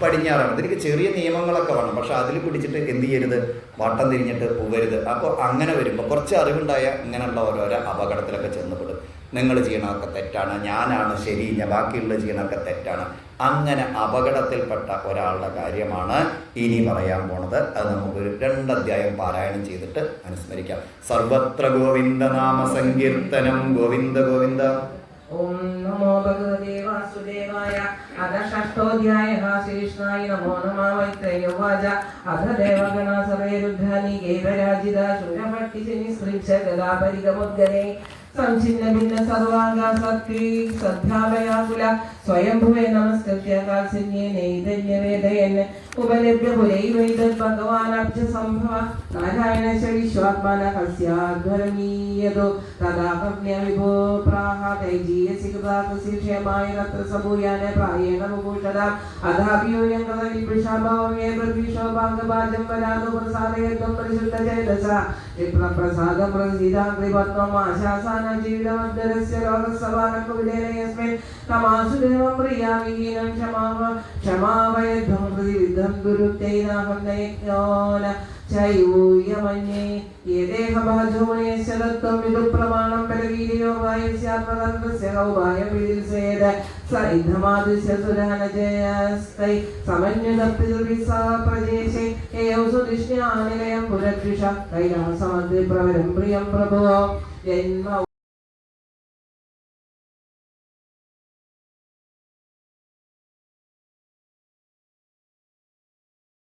A: പടിഞ്ഞാറാണ്. ഇതിലേക്ക് ചെറിയ നിയമങ്ങളൊക്കെ വേണം. പക്ഷെ അതിൽ പിടിച്ചിട്ട് എന്ത് ചെയ്യരുത്? വട്ടം തിരിഞ്ഞിട്ട് പോകരുത്. അപ്പോൾ അങ്ങനെ വരുമ്പോൾ കുറച്ച് അറിവുണ്ടായ ഇങ്ങനെയുള്ള ഓരോരോ അപകടത്തിലൊക്കെ ചെന്നപ്പെടും. നിങ്ങൾ ചെയ്യണമൊക്കെ തെറ്റാണ്, ഞാനാണ് ശരി, ബാക്കിയുള്ള ചെയ്യണമൊക്കെ തെറ്റാണ്. അങ്ങനെ അപകടത്തിൽപ്പെട്ട ഒരാളുടെ കാര്യമാണ് ഇനി പറയാൻ പോണത്. അത് നമുക്കൊരു 2 അധ്യായം പാരായണം ചെയ്തിട്ട് അനുസ്മരിക്കാം. സർവത്ര ഗോവിന്ദ നാമ സങ്കീർത്തനം. ഗോവിന്ദ ഗോവിന്ദ.
B: ഓം നമോ ഭഗവതേ വാസുദേവായ. അധ ഷഷ്ടോധ്യായഃ. ശ്രീകൃഷ്ണായ നമോ നമഃ. മൈത്രേയ ഉവാച. അധ ദേവഗണാ സർവേ രുദ്ധാനി ഗൈവരാജിതാ ശൂരപട്ടിശനിസ്പൃച്ഛ ഗദാപരിഗമുദ്ഗരേ സംഛിന്ന ഭിന്ന സർവാംഗ സത്വീ ശ്രദ്ധാഭയാകുല സ്വയംഭുവേ നമസ്കൃത്യ കാൽസന്യേനൈതന്യവേദയൻ ഉപലഭ്യ പുരൈവൈതത് ഭഗവാനബ്ജ സംഭവ നാരായണശ വിശ്വാത്മന കസ്യാധ്വരമീയതോ തഥാപജ്ഞ വിഭോ പ്രാഹാതൈജീയസി കൃതാകൃഷിക്ഷേമായ തത്ര സഭൂയാന പ്രായേണ മുഭൂഷതാം അധാപിയോയം കഥവിപൃഷാഭാവമേ പ്രതിശോഭാംഗഭാജം വരാതോ പ്രസാദയത്വം പരിശുദ്ധചേതസ വിപ്രപ്രസാദം പ്രസിദ്ധാഗ്രിപത്വം ആശാസാനം ജീവിതമദ്ദരസ്യ ലോകസഭാനകുവിലേനയസ്മിൻ തമാസുദേവം പ്രിയാവിഹീനം ക്ഷമാവയധ്വം ഹൃദി വിദ്ധം ഗുരുത്തൈനാഹം നയജ്ഞോന ചയൂയമന്യേ യേദേഹഭാജോമണേശ്യ ദത്തം വിദുപ്രമാണം പരവീര്യോ വായുസ്യാത്മതന്ത്രസ്യ കൗപായപിതിൽസേദ സൈദ്ധമാദിസ്യ സുരാനജയസ്തൈ സമന്യുതപ്പിതൃവിസാ പ്രജേശേ യയൗ സുധിഷ്ണ്യാനിലയം പുരദ്വിഷ കൈലാസമദ്രി പ്രവരം പ്രിയം പ്രഭോ ജന്മ